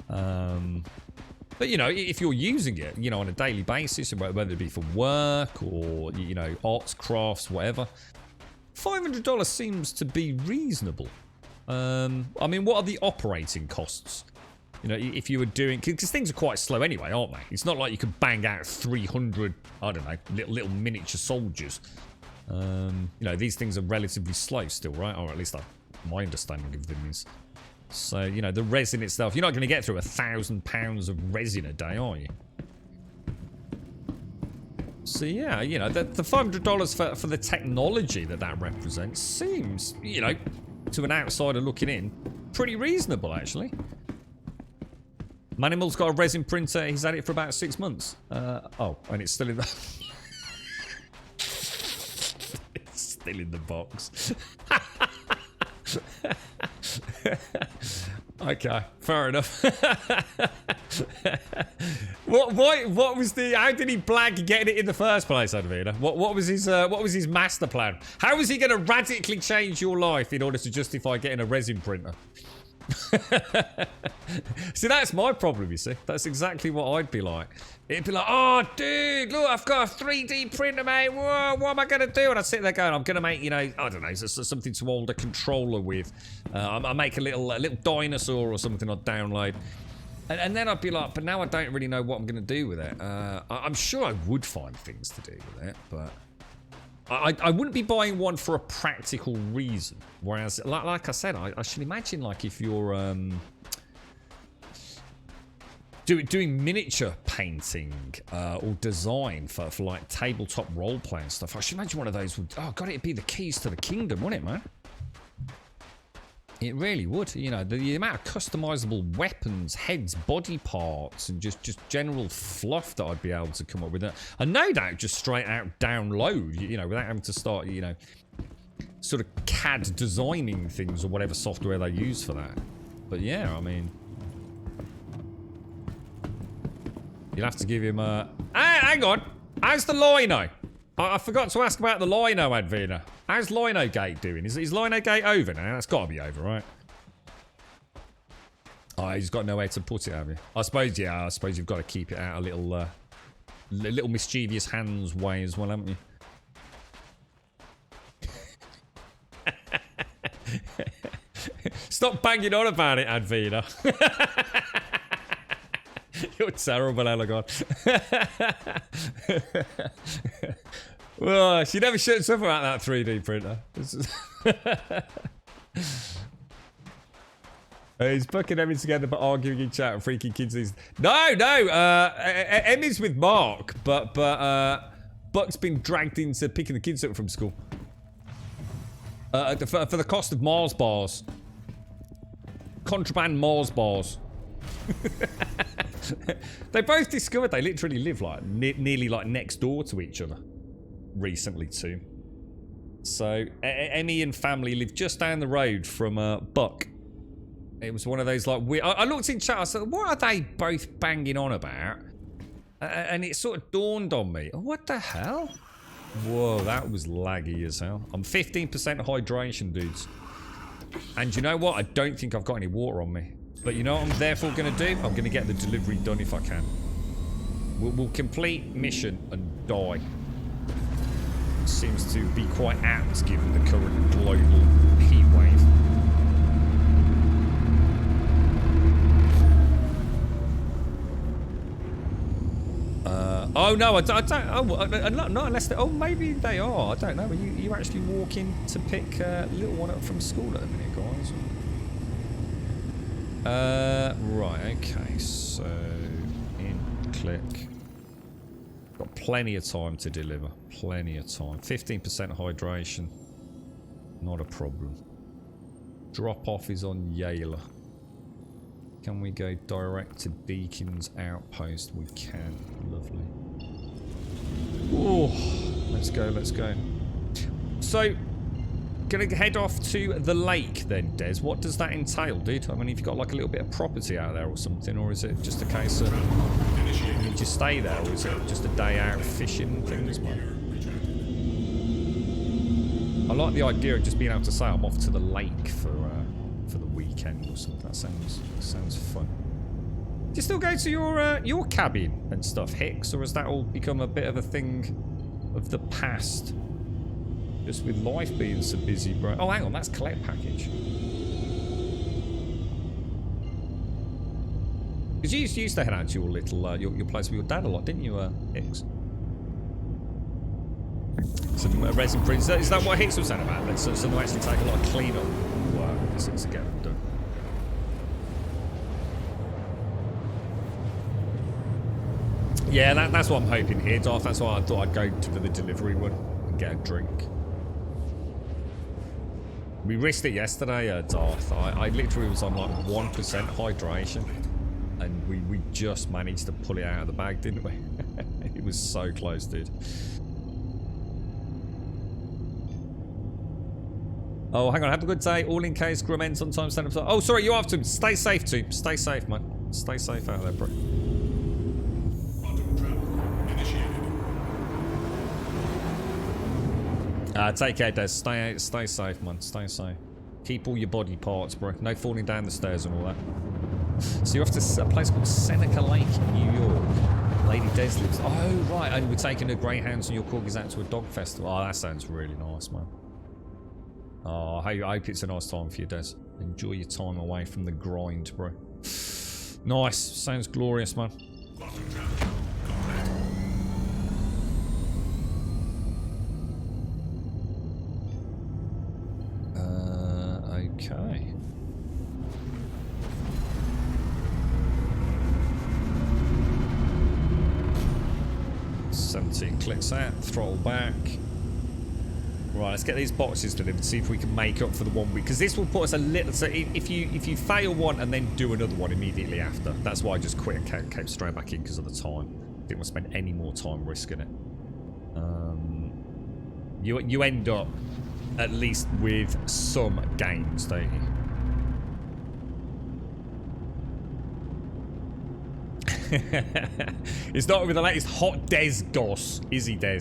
But you know, if you're using it, you know, on a daily basis, whether it be for work or you know, arts, crafts, whatever, $500 seems to be reasonable. I mean, what are the operating costs? You know, if you were doing... Because things are quite slow anyway, aren't they? It's not like you could bang out 300, I don't know, little miniature soldiers. You know, these things are relatively slow still, right? Or at least my understanding of them is. So, you know, the resin itself... You're not going to get through £1,000 of resin a day, are you? So, yeah, you know, the $500 for the technology that represents seems, you know, to an outsider looking in, pretty reasonable, actually. Manimal's got a resin printer. He's had it for about 6 months. Oh, and it's still in the... It's still in the box. Okay, fair enough. What was the? How did he blag getting it in the first place, Advina? What was his master plan? How was he going to radically change your life in order to justify getting a resin printer? See, that's my problem, you see. That's exactly what I'd be like. It'd be like, oh, dude, look, I've got a 3D printer, mate. Whoa, what am I going to do? And I'd sit there going, I'm going to make, you know, I don't know, something to hold a controller with. I make a little dinosaur or something I'd download. And then I'd be like, but now I don't really know what I'm going to do with it. I'm sure I would find things to do with it, but... I wouldn't be buying one for a practical reason. Whereas, like I said, I should imagine, like, if you're doing miniature painting or design for like tabletop role-playing stuff, I should imagine one of those would... Oh, God, it'd be the keys to the kingdom, wouldn't it, man? It really would. You know, the amount of customizable weapons, heads, body parts, and just general fluff that I'd be able to come up with. And no doubt just straight out download, you know, without having to start, you know, sort of CAD designing things or whatever software they use for that. But yeah, I mean... You'll have to give him a... Hey, hang on! How's the Lino? I forgot to ask about the Lino, Advina. How's Lino Gate doing? Is Lino Gate over now? That's got to be over, right? Oh, he's got nowhere to put it, have you? I suppose, yeah, I suppose you've got to keep it out a little mischievous hands way as well, haven't you? Stop banging on about it, Advina. You're terrible, Elegon. Well, she never shuts up about that 3D printer. He's fucking Emmy together but arguing in chat and freaking kids. No, Emmy's with Mark, but Buck's been dragged into picking the kids up from school. For the cost of Mars bars. Contraband Mars bars. They both discovered they literally live like nearly like next door to each other recently too. So Emmy and family live just down the road from Buck. It was one of those like weird... I looked in chat, I said, what are they both banging on about? And it sort of dawned on me, oh, what the hell? Whoa, that was laggy as hell. I'm 15% hydration, dudes. And you know what? I don't think I've got any water on me. But you know what I'm therefore going to do? I'm going to get the delivery done if I can. We'll complete mission and die. Seems to be quite apt given the current global heat wave. Oh no, I don't. Oh, not unless they. Oh, maybe they are. I don't know. Are you actually walking to pick little one up from school at a minute, guys? Right, okay, so click. Got plenty of time to deliver. Plenty of time. 15% hydration. Not a problem. Drop off is on Yayla. Can we go direct to Deacon's Outpost? We can. Lovely. Oh, let's go, let's go. So, gonna head off to the lake then, Des. What does that entail, dude? I mean, have you got like a little bit of property out there or something, or is it just a case of you just stay there, or is it just a day out fishing and things, man? I like the idea of just being able to say I'm off to the lake for the weekend or something. That sounds fun. Do you still go to your cabin and stuff, Hicks, or has that all become a bit of a thing of the past? Just with life being so busy, bro. Oh, hang on, that's collect package. Because you used to head out to your little your place with your dad a lot, didn't you, Hicks? Some resin prints. Is that what Hicks was saying about? So they actually take a lot of cleanup work to get them done. Yeah, that's what I'm hoping here, Darth. That's why I thought I'd go to the delivery one and get a drink. We risked it yesterday, Darth. I literally was on like 1% hydration. And we just managed to pull it out of the bag, didn't we? It was so close, dude. Oh, hang on. Have a good day. All in case. Grum ends on time. Stand up. Oh, sorry. You have to. Stay safe, too. Stay safe, man. Stay safe out there, bro. Take care, Des. Stay safe, man. Stay safe. Keep all your body parts, bro. No falling down the stairs and all that. So you're off to a place called Seneca Lake in New York. Lady Des lives. Oh, right. And we're taking the greyhounds and your corgis out to a dog festival. Oh, that sounds really nice, man. Oh, I hope it's a nice time for you, Des. Enjoy your time away from the grind, bro. Nice. Sounds glorious, man. Okay. $17 clicks out, throttle back. Right, let's get these boxes delivered, see if we can make up for the 1 week. Because this will put us a little... So if you fail one and then do another one immediately after, that's why I just quit and came straight back in because of the time. Didn't want to spend any more time risking it. You end up at least with some gains, don't you? It's not with the latest hot Des goss, is he, Des?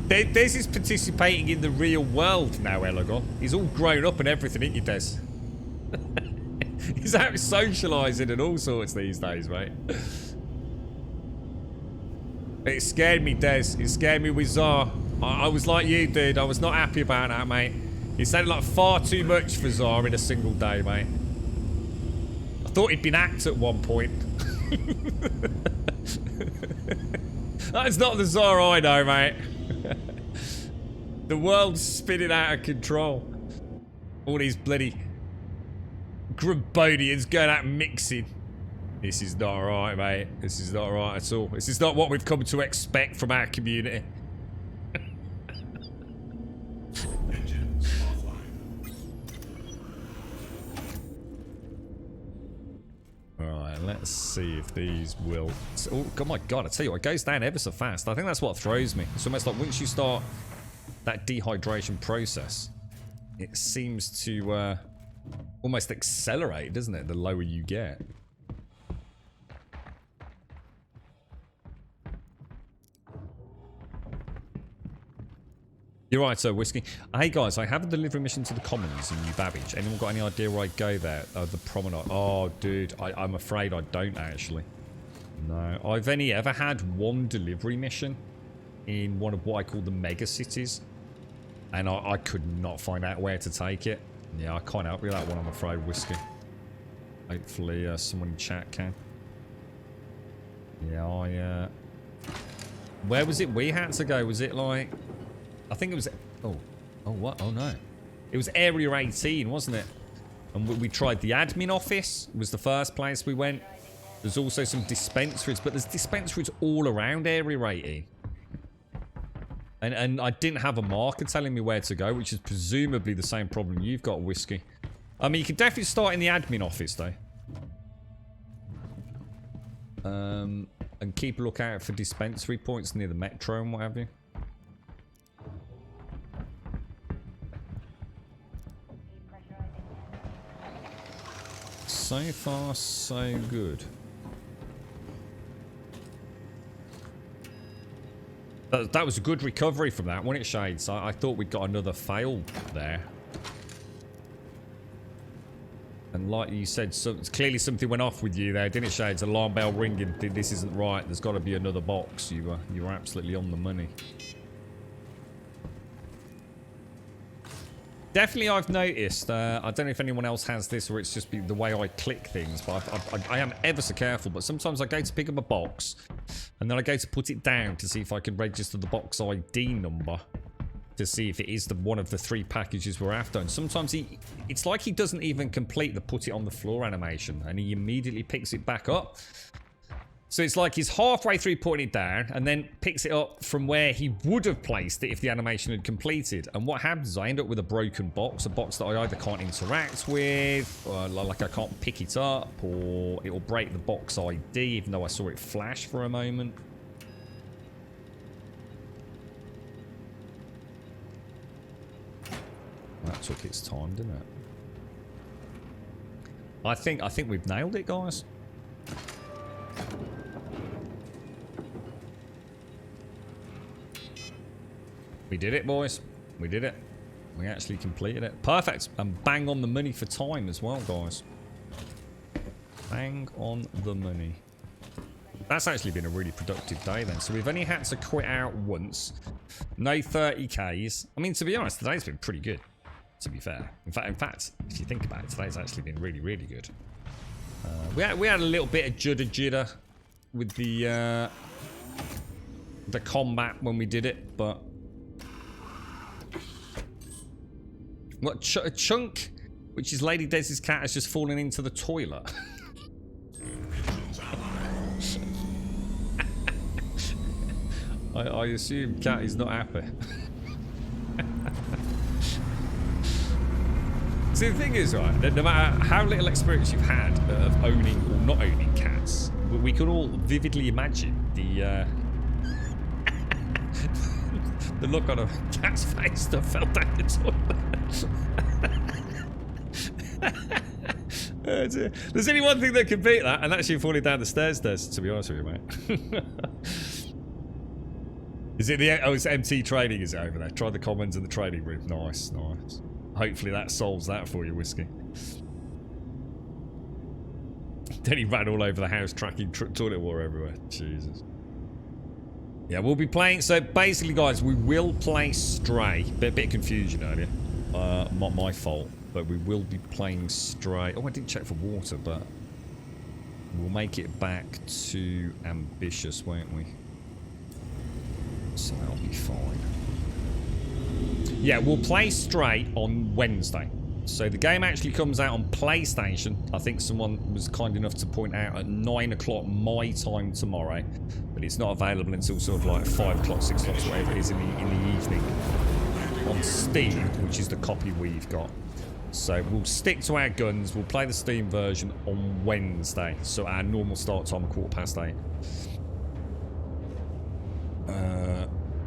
Des is participating in the real world now, Elagor. He's all grown up and everything, ain't you, Des? He's out socialising and all sorts these days, mate. It scared me, Des. It scared me with Zar. I was like you, dude. I was not happy about that, mate. It sounded like far too much for Zar in a single day, mate. I thought he'd been hacked at one point. That's not the Zar I know, mate. The world's spinning out of control. All these bloody Grumbodians going out mixing. This is not right, mate. This is not right at all. This is not what we've come to expect from our community. Engines offline. Alright, let's see if these will... Oh, my God, I tell you what, it goes down ever so fast. I think that's what throws me. It's almost like once you start that dehydration process, it seems to almost accelerate, doesn't it, the lower you get. You're right, sir, Whiskey. Hey, guys, I have a delivery mission to the Commons in New Babbage. Anyone got any idea where I go there? The promenade. Oh, dude, I'm afraid I don't, actually. No. I've only ever had one delivery mission in one of what I call the mega cities. And I could not find out where to take it. Yeah, I can't help you with that one, I'm afraid, Whiskey. Hopefully, someone in chat can. Yeah, Where was it we had to go? Was it like... I think it was... Oh, what? Oh, no. It was Area 18, wasn't it? And we tried the admin office. It was the first place we went. There's also some dispensaries, but there's dispensaries all around Area 18. And I didn't have a marker telling me where to go, which is presumably the same problem you've got, Whiskey. I mean, you could definitely start in the admin office, though. And keep a lookout for dispensary points near the metro and what have you. So far, so good. That was a good recovery from that, wasn't it, Shades? I thought we'd got another fail there. And like you said, clearly something went off with you there, didn't it, Shades? Alarm bell ringing. This isn't right. There's got to be another box. You were absolutely on the money. Definitely, I've noticed. I don't know if anyone else has this or it's just the way I click things, but I am ever so careful. But sometimes I go to pick up a box and then I go to put it down to see if I can register the box ID number to see if it is one of the 3 packages we're after. And sometimes it's like he doesn't even complete the put it on the floor animation and he immediately picks it back up. So it's like he's halfway through putting it down and then picks it up from where he would have placed it if the animation had completed. And what happens is I end up with a broken box, a box that I either can't interact with, or like I can't pick it up, or it will break the box ID even though I saw it flash for a moment. That took its time, didn't it? I think we've nailed it, guys. We did it, boys. We did it. We actually completed it. Perfect. And bang on the money for time as well, guys. Bang on the money. That's actually been a really productive day then. So we've only had to quit out once. No 30Ks. I mean, to be honest, today's been pretty good, to be fair. In fact, if you think about it, today's actually been really, really good. We had a little bit of judder with the combat when we did it, but what Chunk, which is Lady Desi's cat, has just fallen into the toilet. I assume cat is not happy. See, the thing is, right, no matter how little experience you've had of owning or not owning cats, we could all vividly imagine the the look on a cat's face that fell down the toilet. There's only one thing that can beat that, and that's you falling down the stairs, to be honest with you, mate. Is it the... Oh, it's MT training, is it, over there? Try the commons in the training room. Nice, nice. Hopefully that solves that for you, Whiskey. Then he ran all over the house, tracking toilet water everywhere. Jesus. Yeah, we'll be playing... So, basically, guys, we will play Stray. Bit of confusion earlier. Not my fault. But we will be playing Stray. Oh, I didn't check for water, but... We'll make it back to Ambitious, won't we? So that'll be fine. Yeah, we'll play Stray on Wednesday. So the game actually comes out on PlayStation. I think someone was kind enough to point out at 9 o'clock my time tomorrow. But it's not available until sort of like 5 o'clock, 6 o'clock, whatever it is in the evening. On Steam, which is the copy we've got. So we'll stick to our guns. We'll play the Steam version on Wednesday. So our normal start time, 8:15.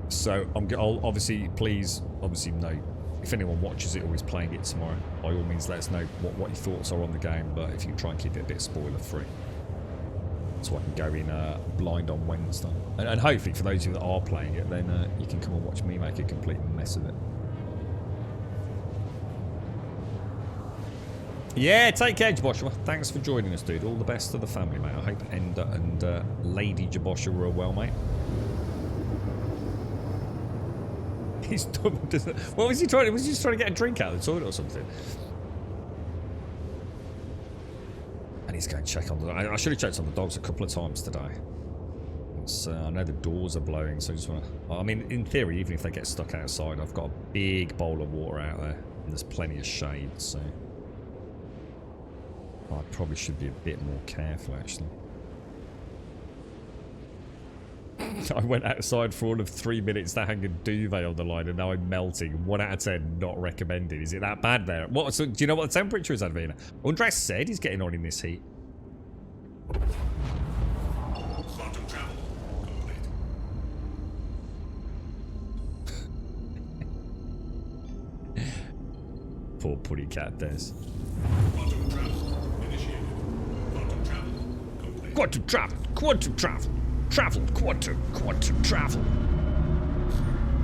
So I'll obviously, please, obviously know if anyone watches it or is playing it tomorrow, by all means let us know what your thoughts are on the game, but if you can try and keep it a bit spoiler free, so I can go in blind on Wednesday. And hopefully for those of you that are playing it, then you can come and watch me make a complete mess of it. Yeah, take care, Jaboshua. Thanks for joining us, dude. All the best to the family, mate. I hope Ender and Lady Jaboshua are well, mate. He's dumb, doesn't it? What was he trying? Was he just trying to get a drink out of the toilet or something? And he's going to check on the... I should have checked on the dogs a couple of times today. I know the doors are blowing, so I just want to... I mean, in theory, even if they get stuck outside, I've got a big bowl of water out there. And there's plenty of shade, so... I probably should be a bit more careful, actually. I went outside for all of 3 minutes to hang a duvet on the line, and now I'm melting. 1 out of 10, not recommended. Is it that bad there? What? So, do you know what the temperature is, Advina? Undras said he's getting on in this heat. Quantum travel complete. Poor putty cat Des. Quantum travel initiated. Quantum travel complete. Quantum travel. Quantum travel. Travel, quantum travel.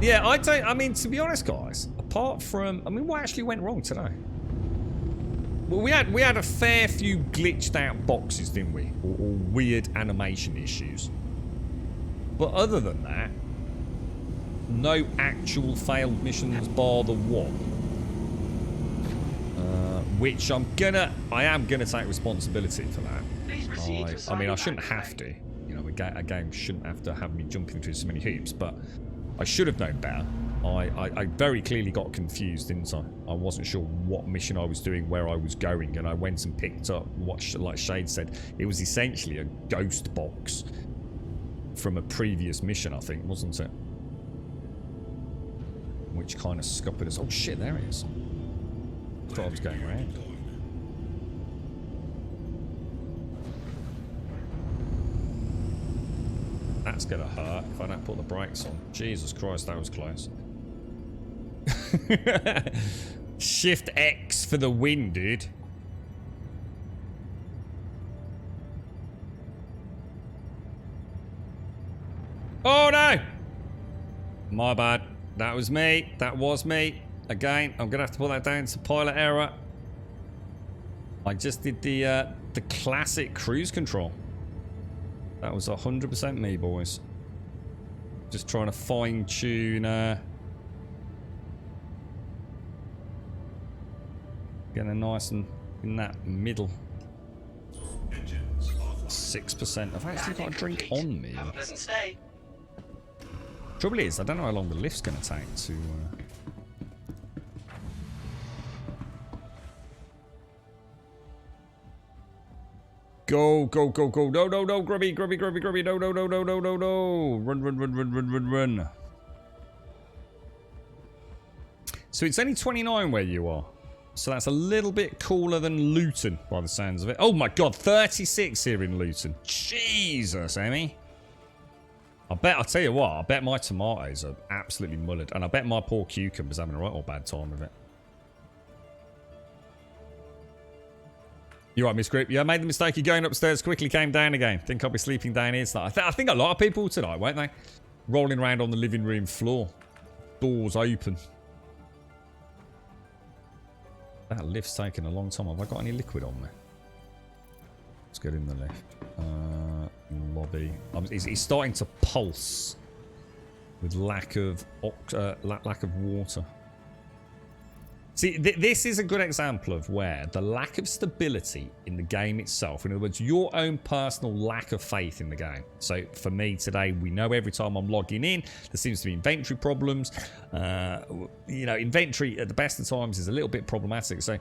Yeah, I mean, to be honest, guys, apart from, I mean, what actually went wrong today? Well, we had a fair few glitched out boxes, didn't we? Or weird animation issues. But other than that, no actual failed missions bar the one. Which I am gonna take responsibility for that. I mean, I shouldn't have to. You know, a game shouldn't have to have me jumping through so many hoops, but I should have known better. I very clearly got confused, didn't I? I wasn't sure what mission I was doing, where I was going, and I went and picked up what, like Shade said, it was essentially a ghost box from a previous mission, I think, wasn't it? Which kind of scuppered us. Oh shit, there it is. I thought I was going around. That's gonna hurt if I don't put the brakes on. Jesus Christ, that was close. Shift X for the win, dude. Oh no! My bad. That was me. That was me. Again, I'm gonna have to put that down to pilot error. I just did the classic cruise control. That was 100% me, boys. Just trying to fine tune. Getting nice and in that middle. 6%. I've actually got a drink on me. Have a pleasant stay. Trouble is, I don't know how long the lift's going to take to. Go, go, go, go. No, no, no. Grubby, grubby, grubby, grubby. No, no, no, no, no, no, no. Run, run, run, run, run, run, run. So it's only 29 where you are. So that's a little bit cooler than Luton by the sounds of it. Oh my god, 36 here in Luton. Jesus, Emmy. I'll tell you what, I bet my tomatoes are absolutely mullered. And I bet my poor cucumber's having a right or bad time with it. You're right, Miss Grip. Yeah, I made the mistake of going upstairs, quickly came down again. Think I'll be sleeping down here tonight. I think a lot of people tonight, won't they? Rolling around on the living room floor. Doors open. That lift's taking a long time. Have I got any liquid on me? Let's get in the lift. Lobby. He's starting to pulse with lack of water. See, this is a good example of where the lack of stability in the game itself, in other words, your own personal lack of faith in the game. So for me today, we know every time I'm logging in, there seems to be inventory problems. You know, inventory at the best of times is a little bit problematic. So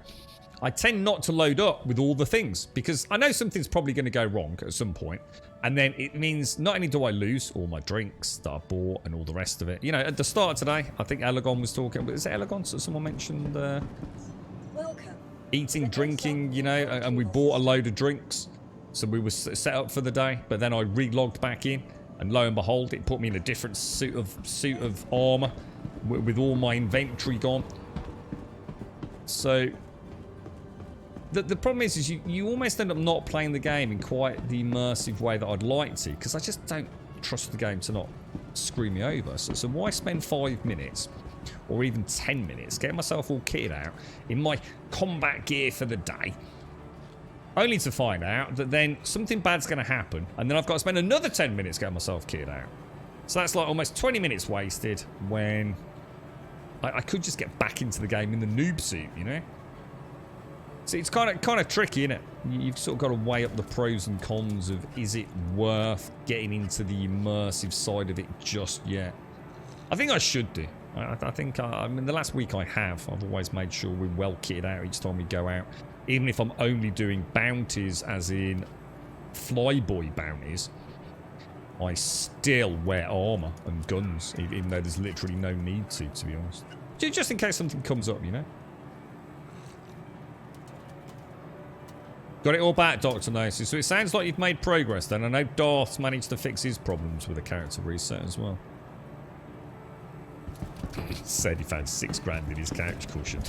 I tend not to load up with all the things because I know something's probably going to go wrong at some point. And then it means not only do I lose all my drinks that I bought and all the rest of it. You know, at the start of today, I think Elegon was talking. Was it Elegon? So someone mentioned Welcome. Eating, drinking, you know, and we bought a load of drinks. So we were set up for the day. But then I re-logged back in. And lo and behold, it put me in a different suit of armor with all my inventory gone. So the problem is you almost end up not playing the game in quite the immersive way that I'd like to, because I just don't trust the game to not screw me over. So why spend 5 minutes or even 10 minutes getting myself all kitted out in my combat gear for the day, only to find out that then something bad's going to happen, and then I've got to spend another 10 minutes getting myself kitted out. So that's like almost 20 minutes wasted when I could just get back into the game in the noob suit, you know? See, it's kind of tricky, isn't it? You've sort of got to weigh up the pros and cons of, is it worth getting into the immersive side of it just yet? I think I should do. I think, I mean, the last week I've always made sure we're well kitted out each time we go out. Even if I'm only doing bounties, as in flyboy bounties, I still wear armor and guns, even though there's literally no need to be honest. Just in case something comes up, you know? Got it all back, Dr. Gnosis. So it sounds like you've made progress then. I know Darth's managed to fix his problems with a character reset as well. Said he found $6 in his couch cushion.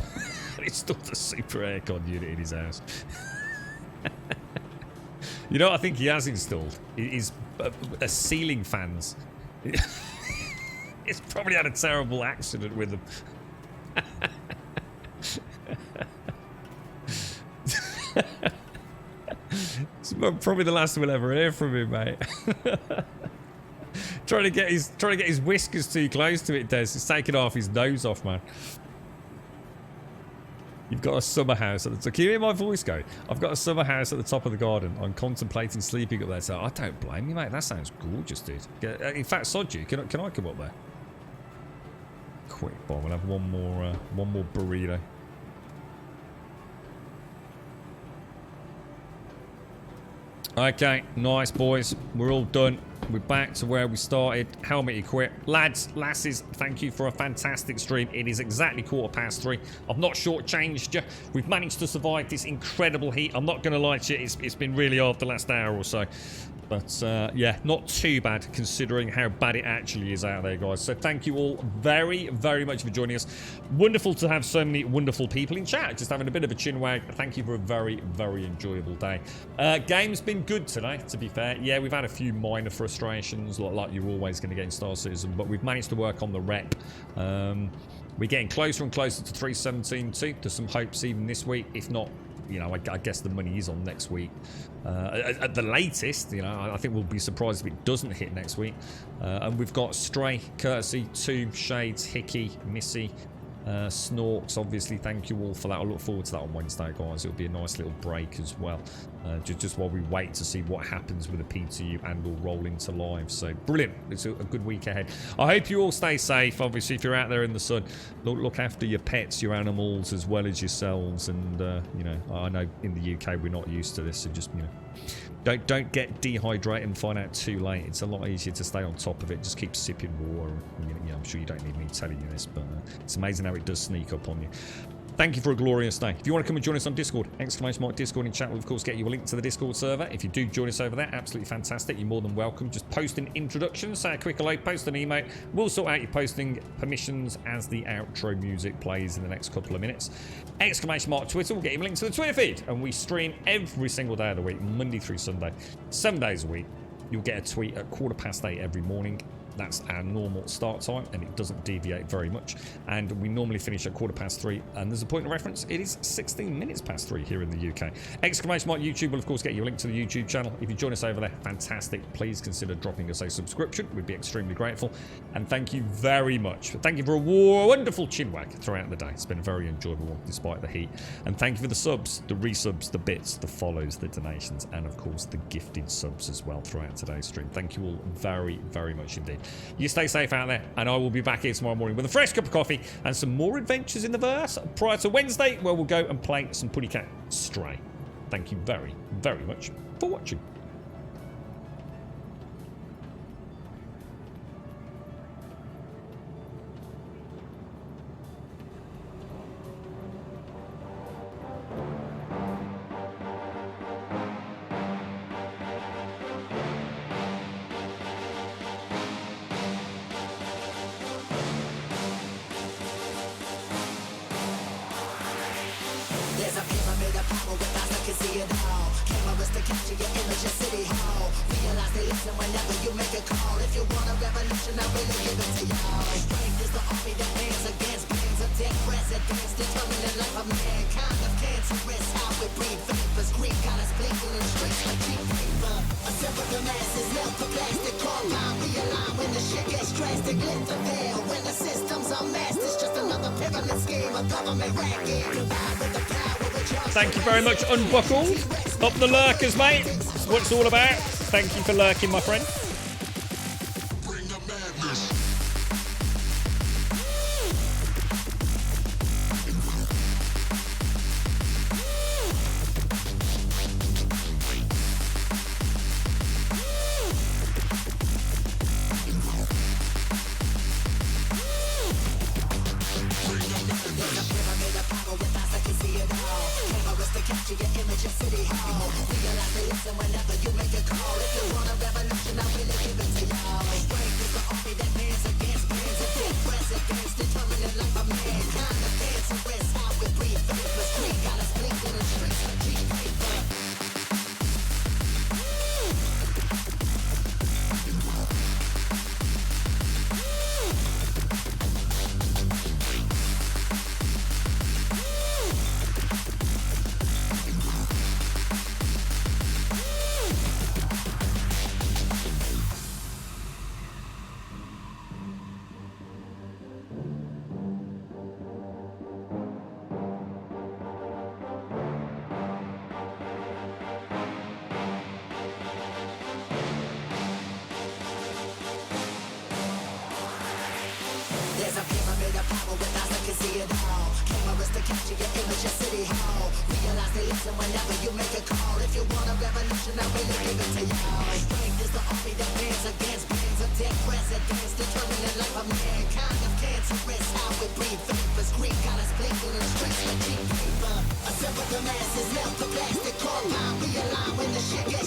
He installed a super aircon unit in his house. You know what I think he has installed? Is a ceiling fans. It's probably had a terrible accident with them. It's probably the last we'll ever hear from him, mate. trying to get his whiskers too close to it, Des. It's taking half his nose off, man. You've got a summer house at the top. Can you hear my voice go? I've got a summer house at the top of the garden. I'm contemplating sleeping up there. So I don't blame you, mate. That sounds gorgeous, dude. In fact, sod you. Can I come up there? quick bite. We'll have one more burrito. Okay, nice boys. We're all done. We're back to where we started. Helmet equipped. Lads, lasses, thank you for a fantastic stream. It is exactly 3:15. I've not shortchanged you. We've managed to survive this incredible heat. I'm not going to lie to you. It's been really hard the last hour or so. But, yeah, not too bad considering how bad it actually is out there, guys. So thank you all very, very much for joining us. Wonderful to have so many wonderful people in chat. Just having a bit of a chin wag. Thank you for a very, very enjoyable day. Game's been good today, to be fair. Yeah, we've had a few minor frustrations, like you're always going to get in Star Citizen. But we've managed to work on the rep. We're getting closer and closer to 317 too. There's some hopes even this week, if not, you know, I guess the money is on next week. At the latest, you know, I think we'll be surprised if it doesn't hit next week. And we've got Stray, Courtesy, Tomb, Shades, Hickey, Missy, Snorks. Obviously, thank you all for that. I look forward to that on Wednesday, guys. It'll be a nice little break as well. Just while we wait to see what happens with the PTU and all roll into live. So brilliant. It's a good week ahead. I hope you all stay safe. Obviously, if you're out there in the sun, look after your pets, your animals, as well as yourselves. And you know, I know in the UK we're not used to this, so just, you know, don't get dehydrated and find out too late. It's a lot easier to stay on top of it. Just keep sipping water. You know, I'm sure you don't need me telling you this, but it's amazing how it does sneak up on you. Thank you for a glorious day. If you want to come and join us on Discord, !Discord in chat will of course get you a link to the Discord server. If you do join us over there, absolutely fantastic. You're more than welcome. Just post an introduction, say a quick hello, post an emote. We'll sort out your posting permissions as the outro music plays in the next couple of minutes. Twitter will get you a link to the Twitter feed. And we stream every single day of the week, Monday through Sunday, 7 days a week. You'll get a tweet at 8:15 every morning. That's our normal start time, and it doesn't deviate very much. And we normally finish at 3:15. And there's a point of reference, it is 16 minutes past 3 here in the UK. YouTube will, of course, get you a link to the YouTube channel. If you join us over there, fantastic. Please consider dropping us a subscription. We'd be extremely grateful. And thank you very much. Thank you for a wonderful chin wag throughout the day. It's been a very enjoyable one, despite the heat. And thank you for the subs, the resubs, the bits, the follows, the donations, and, of course, the gifted subs as well throughout today's stream. Thank you all very, very much indeed. You stay safe out there, and I will be back here tomorrow morning with a fresh cup of coffee and some more adventures in the verse prior to Wednesday, where we'll go and play some Putty Cat Stray. Thank you very, very much for watching. There's a pyramid of power with eyes that can see it all. Cameras to capture your image at City Hall. Realize they listen whenever you make a call. If you want a revolution, I really give it to y'all. Strength is the army that hands against bands of dead presidents, determining the life of mankind. Of cancerous, how we breathe vapors. Greed got us blinking in streets like cheap paper. Assemble the masses, melt the plastic, call line, realign when the shit gets drastic. Lift the veil when the system's unmasked. It's just another pyramid scheme, a government racket. Combined with the power. Thank you very much, Unbuckled. Up the lurkers, mate. That's what it's all about. Thank you for lurking, my friend. Bring the madness. Capture your image at City Hall. Realize they listen whenever you make a call. If you want a revolution, I will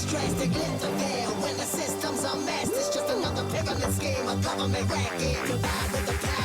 stressed and glitter veil. When the system's a mess, it's just another pyramid scheme, a government racket. Combined with the power.